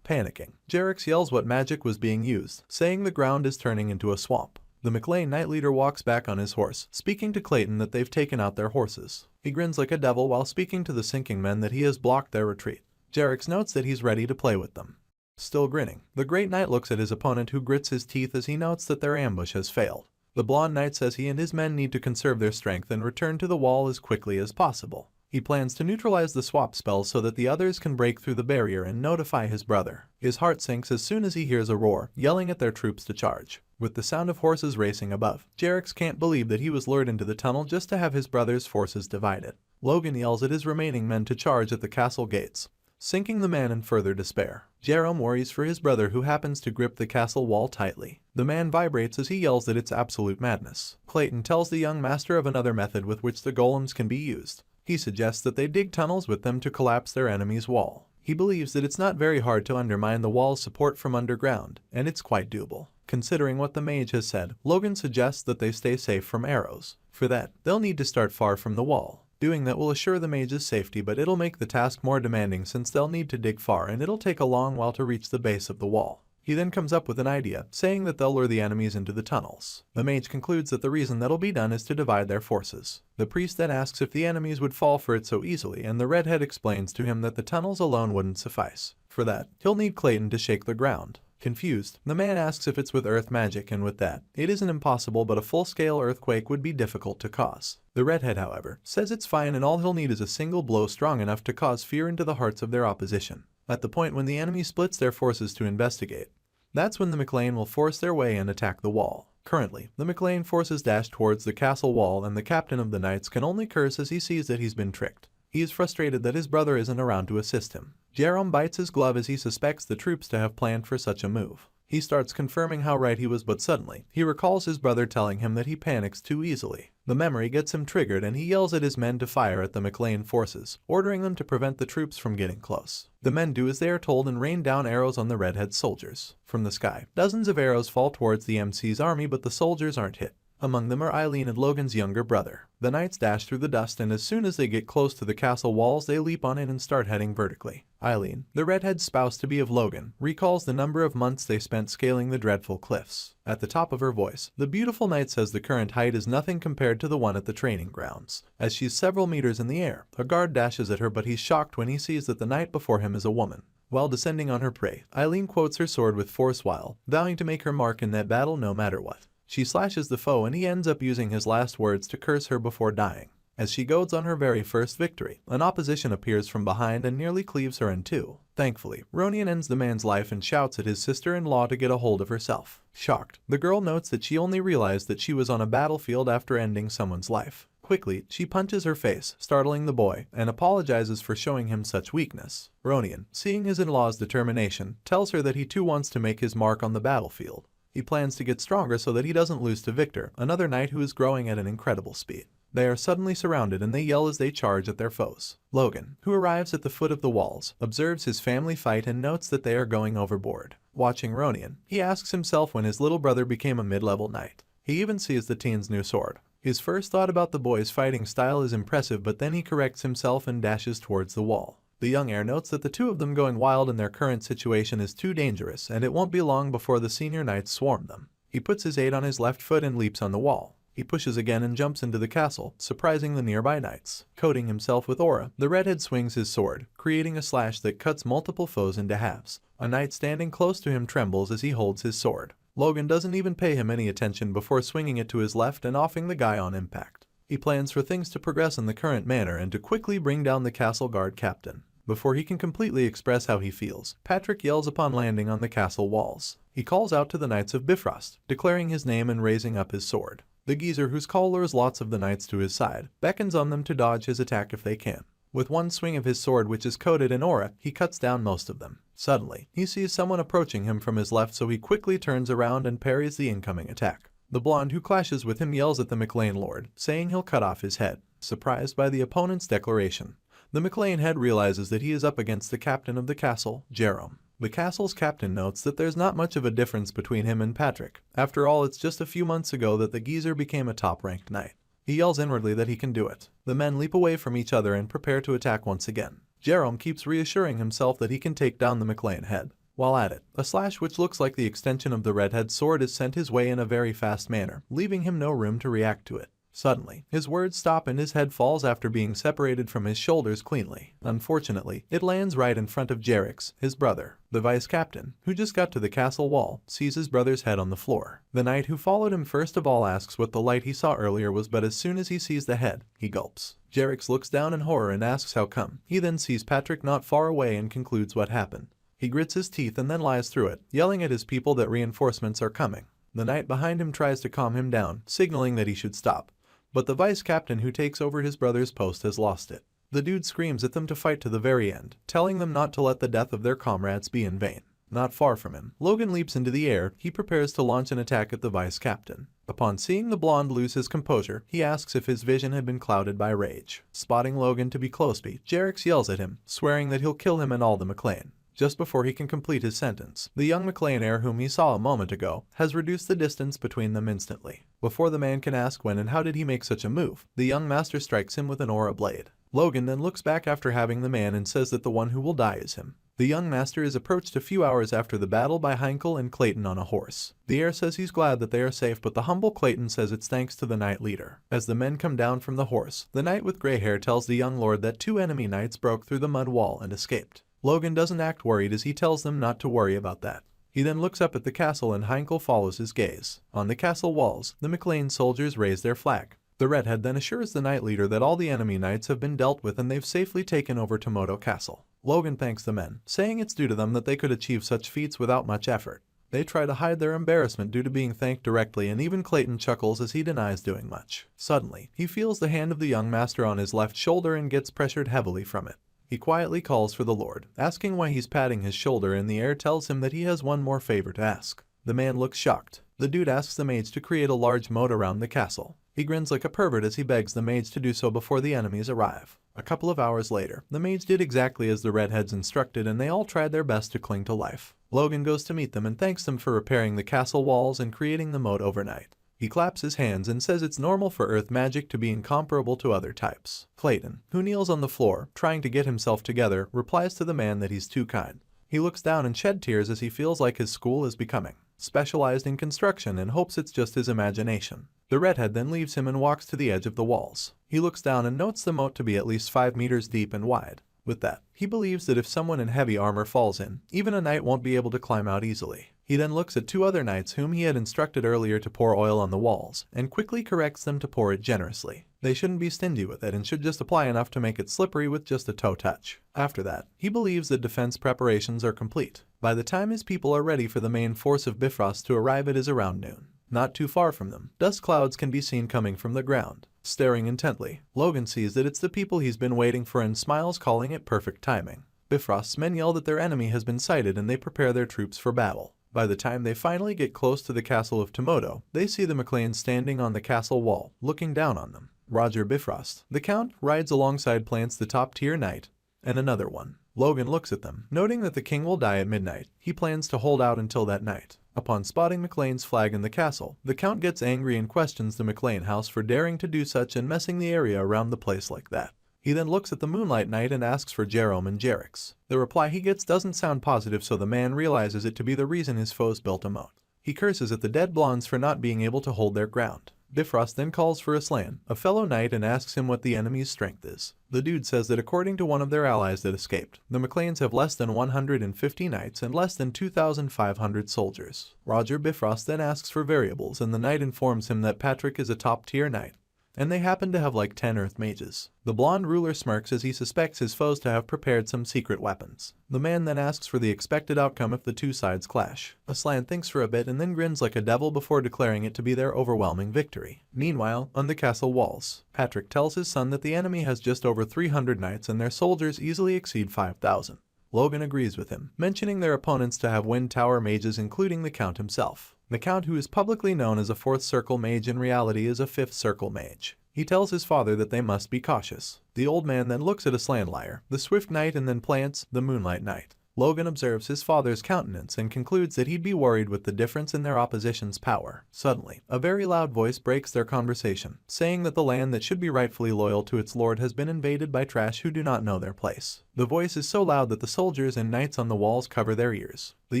Panicking, Jericho yells what magic was being used, saying the ground is turning into a swamp. The McLean knight leader walks back on his horse, speaking to Clayton that they've taken out their horses. He grins like a devil while speaking to the sinking men that he has blocked their retreat. Jericho notes that he's ready to play with them. Still grinning, the great knight looks at his opponent who grits his teeth as he notes that their ambush has failed. The blonde knight says he and his men need to conserve their strength and return to the wall as quickly as possible. He plans to neutralize the swap spell so that the others can break through the barrier and notify his brother. His heart sinks as soon as he hears a roar, yelling at their troops to charge. With the sound of horses racing above, Jericho can't believe that he was lured into the tunnel just to have his brother's forces divided. Logan yells at his remaining men to charge at the castle gates, sinking the man in further despair. Jerome worries for his brother who happens to grip the castle wall tightly. The man vibrates as he yells that it's absolute madness. Clayton tells the young master of another method with which the golems can be used. He suggests that they dig tunnels with them to collapse their enemy's wall. He believes that it's not very hard to undermine the wall's support from underground, and it's quite doable. Considering what the mage has said, Logan suggests that they stay safe from arrows. For that, they'll need to start far from the wall. Doing that will assure the mage's safety, but it'll make the task more demanding since they'll need to dig far and it'll take a long while to reach the base of the wall. He then comes up with an idea, saying that they'll lure the enemies into the tunnels. The mage concludes that the reason that'll be done is to divide their forces. The priest then asks if the enemies would fall for it so easily, and the redhead explains to him that the tunnels alone wouldn't suffice. For that, he'll need Clayton to shake the ground. Confused, the man asks if it's with earth magic, and with that, it isn't impossible, but a full-scale earthquake would be difficult to cause. The redhead, however, says it's fine and all he'll need is a single blow strong enough to cause fear into the hearts of their opposition. At the point when the enemy splits their forces to investigate, that's when the McLean will force their way and attack the wall. Currently, the McLean forces dash towards the castle wall and the captain of the knights can only curse as he sees that he's been tricked. He is frustrated that his brother isn't around to assist him. Jerome bites his glove as he suspects the troops to have planned for such a move. He starts confirming how right he was, but suddenly, he recalls his brother telling him that he panics too easily. The memory gets him triggered and he yells at his men to fire at the McLean forces, ordering them to prevent the troops from getting close. The men do as they are told and rain down arrows on the redhead soldiers. From the sky, dozens of arrows fall towards the MC's army, but the soldiers aren't hit. Among them are Eileen and Logan's younger brother. The knights dash through the dust, and as soon as they get close to the castle walls, they leap on it and start heading vertically. Eileen, the redhead spouse-to-be of Logan, recalls the number of months they spent scaling the dreadful cliffs. At the top of her voice, the beautiful knight says the current height is nothing compared to the one at the training grounds. As she's several meters in the air, a guard dashes at her, but he's shocked when he sees that the knight before him is a woman. While descending on her prey, Eileen quotes her sword with force while vowing to make her mark in that battle no matter what. She slashes the foe and he ends up using his last words to curse her before dying. As she goads on her very first victory, an opposition appears from behind and nearly cleaves her in two. Thankfully, Ronian ends the man's life and shouts at his sister-in-law to get a hold of herself. Shocked, the girl notes that she only realized that she was on a battlefield after ending someone's life. Quickly, she punches her face, startling the boy, and apologizes for showing him such weakness. Ronian, seeing his in-law's determination, tells her that he too wants to make his mark on the battlefield. He plans to get stronger so that he doesn't lose to Victor, another knight who is growing at an incredible speed. They are suddenly surrounded and they yell as they charge at their foes. Logan, who arrives at the foot of the walls, observes his family fight and notes that they are going overboard. Watching Ronian, he asks himself when his little brother became a mid-level knight. He even sees the teen's new sword. His first thought about the boy's fighting style is impressive, but then he corrects himself and dashes towards the wall. The young heir notes that the two of them going wild in their current situation is too dangerous, and it won't be long before the senior knights swarm them. He puts his aide on his left foot and leaps on the wall. He pushes again and jumps into the castle, surprising the nearby knights. Coating himself with aura, the redhead swings his sword, creating a slash that cuts multiple foes into halves. A knight standing close to him trembles as he holds his sword. Logan doesn't even pay him any attention before swinging it to his left and offing the guy on impact. He plans for things to progress in the current manner and to quickly bring down the castle guard captain. Before he can completely express how he feels, Patrick yells upon landing on the castle walls. He calls out to the Knights of Bifrost, declaring his name and raising up his sword. The geezer, whose call lures lots of the knights to his side, beckons on them to dodge his attack if they can. With one swing of his sword, which is coated in aura, he cuts down most of them. Suddenly, he sees someone approaching him from his left, so he quickly turns around and parries the incoming attack. The blonde who clashes with him yells at the McLean lord, saying he'll cut off his head. Surprised by the opponent's declaration, the McLean head realizes that he is up against the captain of the castle, Jerome. The castle's captain notes that there's not much of a difference between him and Patrick. After all, it's just a few months ago that the geezer became a top-ranked knight. He yells inwardly that he can do it. The men leap away from each other and prepare to attack once again. Jerome keeps reassuring himself that he can take down the McLean head. While at it, a slash which looks like the extension of the redhead's sword is sent his way in a very fast manner, leaving him no room to react to it. Suddenly, his words stop and his head falls after being separated from his shoulders cleanly. Unfortunately, it lands right in front of Jerix, his brother. The vice captain, who just got to the castle wall, sees his brother's head on the floor. The knight who followed him first of all asks what the light he saw earlier was, but as soon as he sees the head, he gulps. Jerix looks down in horror and asks how come. He then sees Patrick not far away and concludes what happened. He grits his teeth and then lies through it, yelling at his people that reinforcements are coming. The knight behind him tries to calm him down, signaling that he should stop. But the vice captain who takes over his brother's post has lost it. The dude screams at them to fight to the very end, telling them not to let the death of their comrades be in vain. Not far from him, Logan leaps into the air. He prepares to launch an attack at the vice captain. Upon seeing the blonde lose his composure, he asks if his vision had been clouded by rage. Spotting Logan to be close-by, Jerix yells at him, swearing that he'll kill him and all the McLean. Just before he can complete his sentence, the young McLean heir whom he saw a moment ago has reduced the distance between them instantly. Before the man can ask when and how did he make such a move, the young master strikes him with an aura blade. Logan then looks back after having the man and says that the one who will die is him. The young master is approached a few hours after the battle by Heinkel and Clayton on a horse. The heir says he's glad that they are safe, but the humble Clayton says it's thanks to the knight leader. As the men come down from the horse, the knight with gray hair tells the young lord that 2 enemy knights broke through the mud wall and escaped. Logan doesn't act worried as he tells them not to worry about that. He then looks up at the castle and Heinkel follows his gaze. On the castle walls, the McLean soldiers raise their flag. The redhead then assures the knight leader that all the enemy knights have been dealt with and they've safely taken over Tomoto Castle. Logan thanks the men, saying it's due to them that they could achieve such feats without much effort. They try to hide their embarrassment due to being thanked directly, and even Clayton chuckles as he denies doing much. Suddenly, he feels the hand of the young master on his left shoulder and gets pressured heavily from it. He quietly calls for the Lord, asking why he's patting his shoulder, and the air tells him that he has one more favor to ask. The man looks shocked. The dude asks the mage to create a large moat around the castle. He grins like a pervert as he begs the mage to do so before the enemies arrive. A couple of hours later, the mage did exactly as the redheads instructed, and they all tried their best to cling to life. Logan goes to meet them and thanks them for repairing the castle walls and creating the moat overnight. He claps his hands and says it's normal for earth magic to be incomparable to other types. Clayton, who kneels on the floor, trying to get himself together, replies to the man that he's too kind. He looks down and sheds tears as he feels like his school is becoming specialized in construction and hopes it's just his imagination. The redhead then leaves him and walks to the edge of the walls. He looks down and notes the moat to be at least 5 meters deep and wide. With that, he believes that if someone in heavy armor falls in, even a knight won't be able to climb out easily. He then looks at 2 other knights whom he had instructed earlier to pour oil on the walls, and quickly corrects them to pour it generously. They shouldn't be stingy with it and should just apply enough to make it slippery with just a toe touch. After that, he believes that defense preparations are complete. By the time his people are ready for the main force of Bifrost to arrive, it is around noon. Not too far from them, dust clouds can be seen coming from the ground. Staring intently, Logan sees that it's the people he's been waiting for and smiles, calling it perfect timing. Bifrost's men yell that their enemy has been sighted and they prepare their troops for battle. By the time they finally get close to the castle of Tomoto, they see the MacLeans standing on the castle wall, looking down on them. Roger Bifrost, the Count, rides alongside Plants, the top-tier knight, and another one. Logan looks at them, noting that the king will die at midnight. He plans to hold out until that night. Upon spotting MacLean's flag in the castle, the Count gets angry and questions the MacLean house for daring to do such and messing the area around the place like that. He then looks at the Moonlight Knight and asks for Jerome and Jerix. The reply he gets doesn't sound positive, so the man realizes it to be the reason his foes built a moat. He curses at the dead blondes for not being able to hold their ground. Bifrost then calls for Aslan, a fellow knight, and asks him what the enemy's strength is. The dude says that according to one of their allies that escaped, the MacLeans have less than 150 knights and less than 2,500 soldiers. Roger Bifrost then asks for variables, and the knight informs him that Patrick is a top-tier knight, and they happen to have like 10 earth mages. The blonde ruler smirks as he suspects his foes to have prepared some secret weapons. The man then asks for the expected outcome if the two sides clash. Aslan thinks for a bit and then grins like a devil before declaring it to be their overwhelming victory. Meanwhile, on the castle walls, Patrick tells his son that the enemy has just over 300 knights and their soldiers easily exceed 5,000. Logan agrees with him, mentioning their opponents to have Wind Tower mages, including the Count himself. The Count, who is publicly known as a 4th Circle mage, in reality is a 5th Circle mage. He tells his father that they must be cautious. The old man then looks at Aslan Liar, the Swift Knight, and then Plants, the Moonlight Knight. Logan observes his father's countenance and concludes that he'd be worried with the difference in their opposition's power. Suddenly, a very loud voice breaks their conversation, saying that the land that should be rightfully loyal to its lord has been invaded by trash who do not know their place. The voice is so loud that the soldiers and knights on the walls cover their ears. The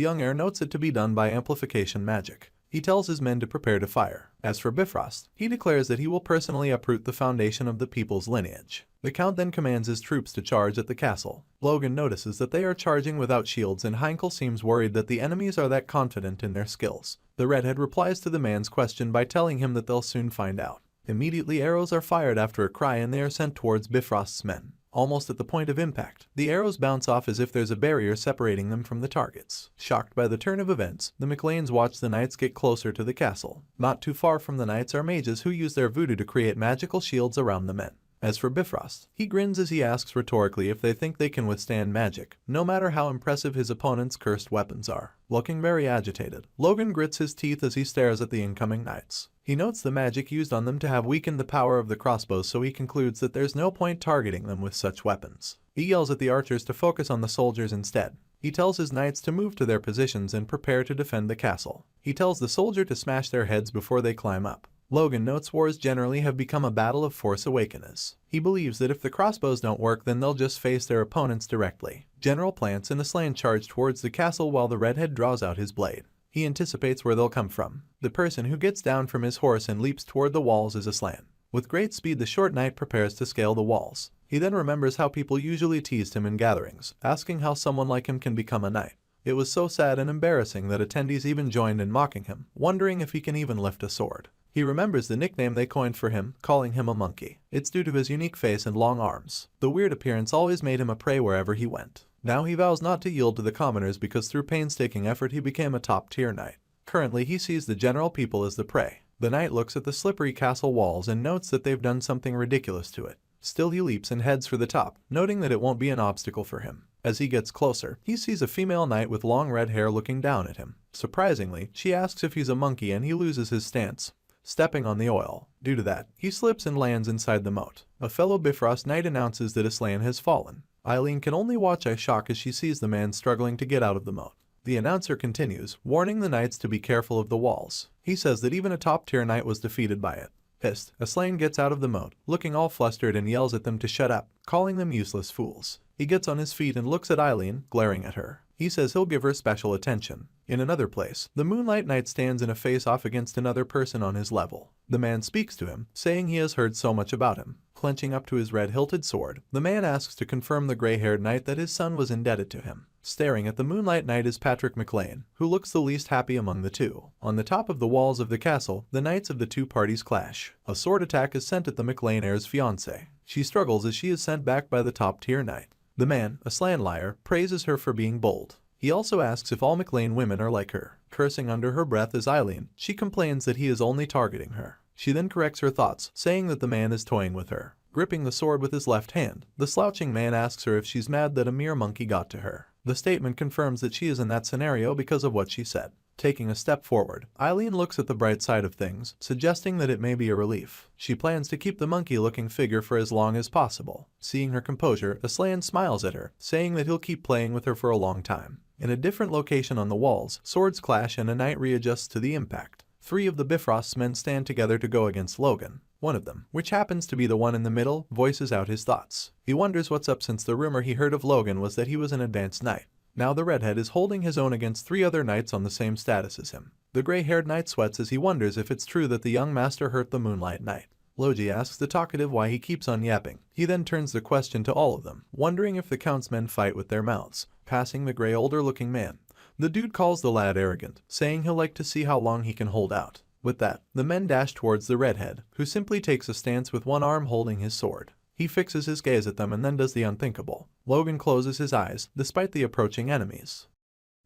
young heir notes it to be done by amplification magic. He tells his men to prepare to fire. As for Bifrost, he declares that he will personally uproot the foundation of the people's lineage. The Count then commands his troops to charge at the castle. Logan notices that they are charging without shields, and Heinkel seems worried that the enemies are that confident in their skills. The redhead replies to the man's question by telling him that they'll soon find out. Immediately, arrows are fired after a cry, and they are sent towards Bifrost's men. Almost at the point of impact, the arrows bounce off as if there's a barrier separating them from the targets. Shocked by the turn of events, the MacLeans watch the knights get closer to the castle. Not too far from the knights are mages who use their voodoo to create magical shields around the men. As for Bifrost, he grins as he asks rhetorically if they think they can withstand magic, no matter how impressive his opponent's cursed weapons are. Looking very agitated, Logan grits his teeth as he stares at the incoming knights. He notes the magic used on them to have weakened the power of the crossbows, so he concludes that there's no point targeting them with such weapons. He yells at the archers to focus on the soldiers instead. He tells his knights to move to their positions and prepare to defend the castle. He tells the soldier to smash their heads before they climb up. Logan notes wars generally have become a battle of Force Awakens. He believes that if the crossbows don't work, then they'll just face their opponents directly. General Plants and Aslan charge towards the castle while the redhead draws out his blade. He anticipates where they'll come from. The person who gets down from his horse and leaps toward the walls is Aslan. With great speed, the short knight prepares to scale the walls. He then remembers how people usually teased him in gatherings, asking how someone like him can become a knight. It was so sad and embarrassing that attendees even joined in mocking him, wondering if he can even lift a sword. He remembers the nickname they coined for him, calling him a monkey. It's due to his unique face and long arms. The weird appearance always made him a prey wherever he went. Now he vows not to yield to the commoners because through painstaking effort he became a top-tier knight. Currently he sees the general people as the prey. The knight looks at the slippery castle walls and notes that they've done something ridiculous to it. Still, he leaps and heads for the top, noting that it won't be an obstacle for him. As he gets closer, he sees a female knight with long red hair looking down at him. Surprisingly, she asks if he's a monkey and he loses his stance, stepping on the oil. Due to that, he slips and lands inside the moat. A fellow Bifrost knight announces that Aslan has fallen. Eileen can only watch in shock as she sees the man struggling to get out of the moat. The announcer continues, warning the knights to be careful of the walls. He says that even a top-tier knight was defeated by it. Pissed, Aslan gets out of the moat, looking all flustered, and yells at them to shut up, calling them useless fools. He gets on his feet and looks at Eileen, glaring at her. He says he'll give her special attention. In another place, the Moonlight Knight stands in a face-off against another person on his level. The man speaks to him, saying he has heard so much about him. Clenching up to his red-hilted sword, the man asks to confirm the gray-haired knight that his son was indebted to him. Staring at the Moonlight Knight is Patrick McLean, who looks the least happy among the two. On the top of the walls of the castle, the knights of the two parties clash. A sword attack is sent at the McLean heir's fiancée. She struggles as she is sent back by the top-tier knight. The man, a slanliar, praises her for being bold. He also asks if all McLean women are like her. Cursing under her breath as Eileen, she complains that he is only targeting her. She then corrects her thoughts, saying that the man is toying with her. Gripping the sword with his left hand, the slouching man asks her if she's mad that a mere monkey got to her. The statement confirms that she is in that scenario because of what she said. Taking a step forward, Eileen looks at the bright side of things, suggesting that it may be a relief. She plans to keep the monkey-looking figure for as long as possible. Seeing her composure, Aslan smiles at her, saying that he'll keep playing with her for a long time. In a different location on the walls, swords clash and a knight readjusts to the impact. 3 of the Bifrost's men stand together to go against Logan. One of them, which happens to be the one in the middle, voices out his thoughts. He wonders what's up since the rumor he heard of Logan was that he was an advanced knight. Now the redhead is holding his own against 3 other knights on the same status as him. The gray-haired knight sweats as he wonders if it's true that the young master hurt the Moonlight Knight. Logi asks the talkative why he keeps on yapping. He then turns the question to all of them, wondering if the Count's men fight with their mouths. Passing the gray older-looking man, the dude calls the lad arrogant, saying he'll like to see how long he can hold out. With that, the men dash towards the redhead, who simply takes a stance with one arm holding his sword. He fixes his gaze at them and then does the unthinkable. Logan closes his eyes, despite the approaching enemies.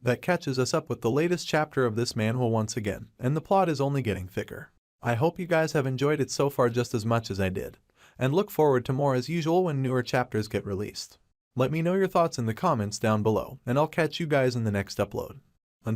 That catches us up with the latest chapter of this manhwa once again, and the plot is only getting thicker. I hope you guys have enjoyed it so far just as much as I did, and look forward to more as usual when newer chapters get released. Let me know your thoughts in the comments down below, and I'll catch you guys in the next upload.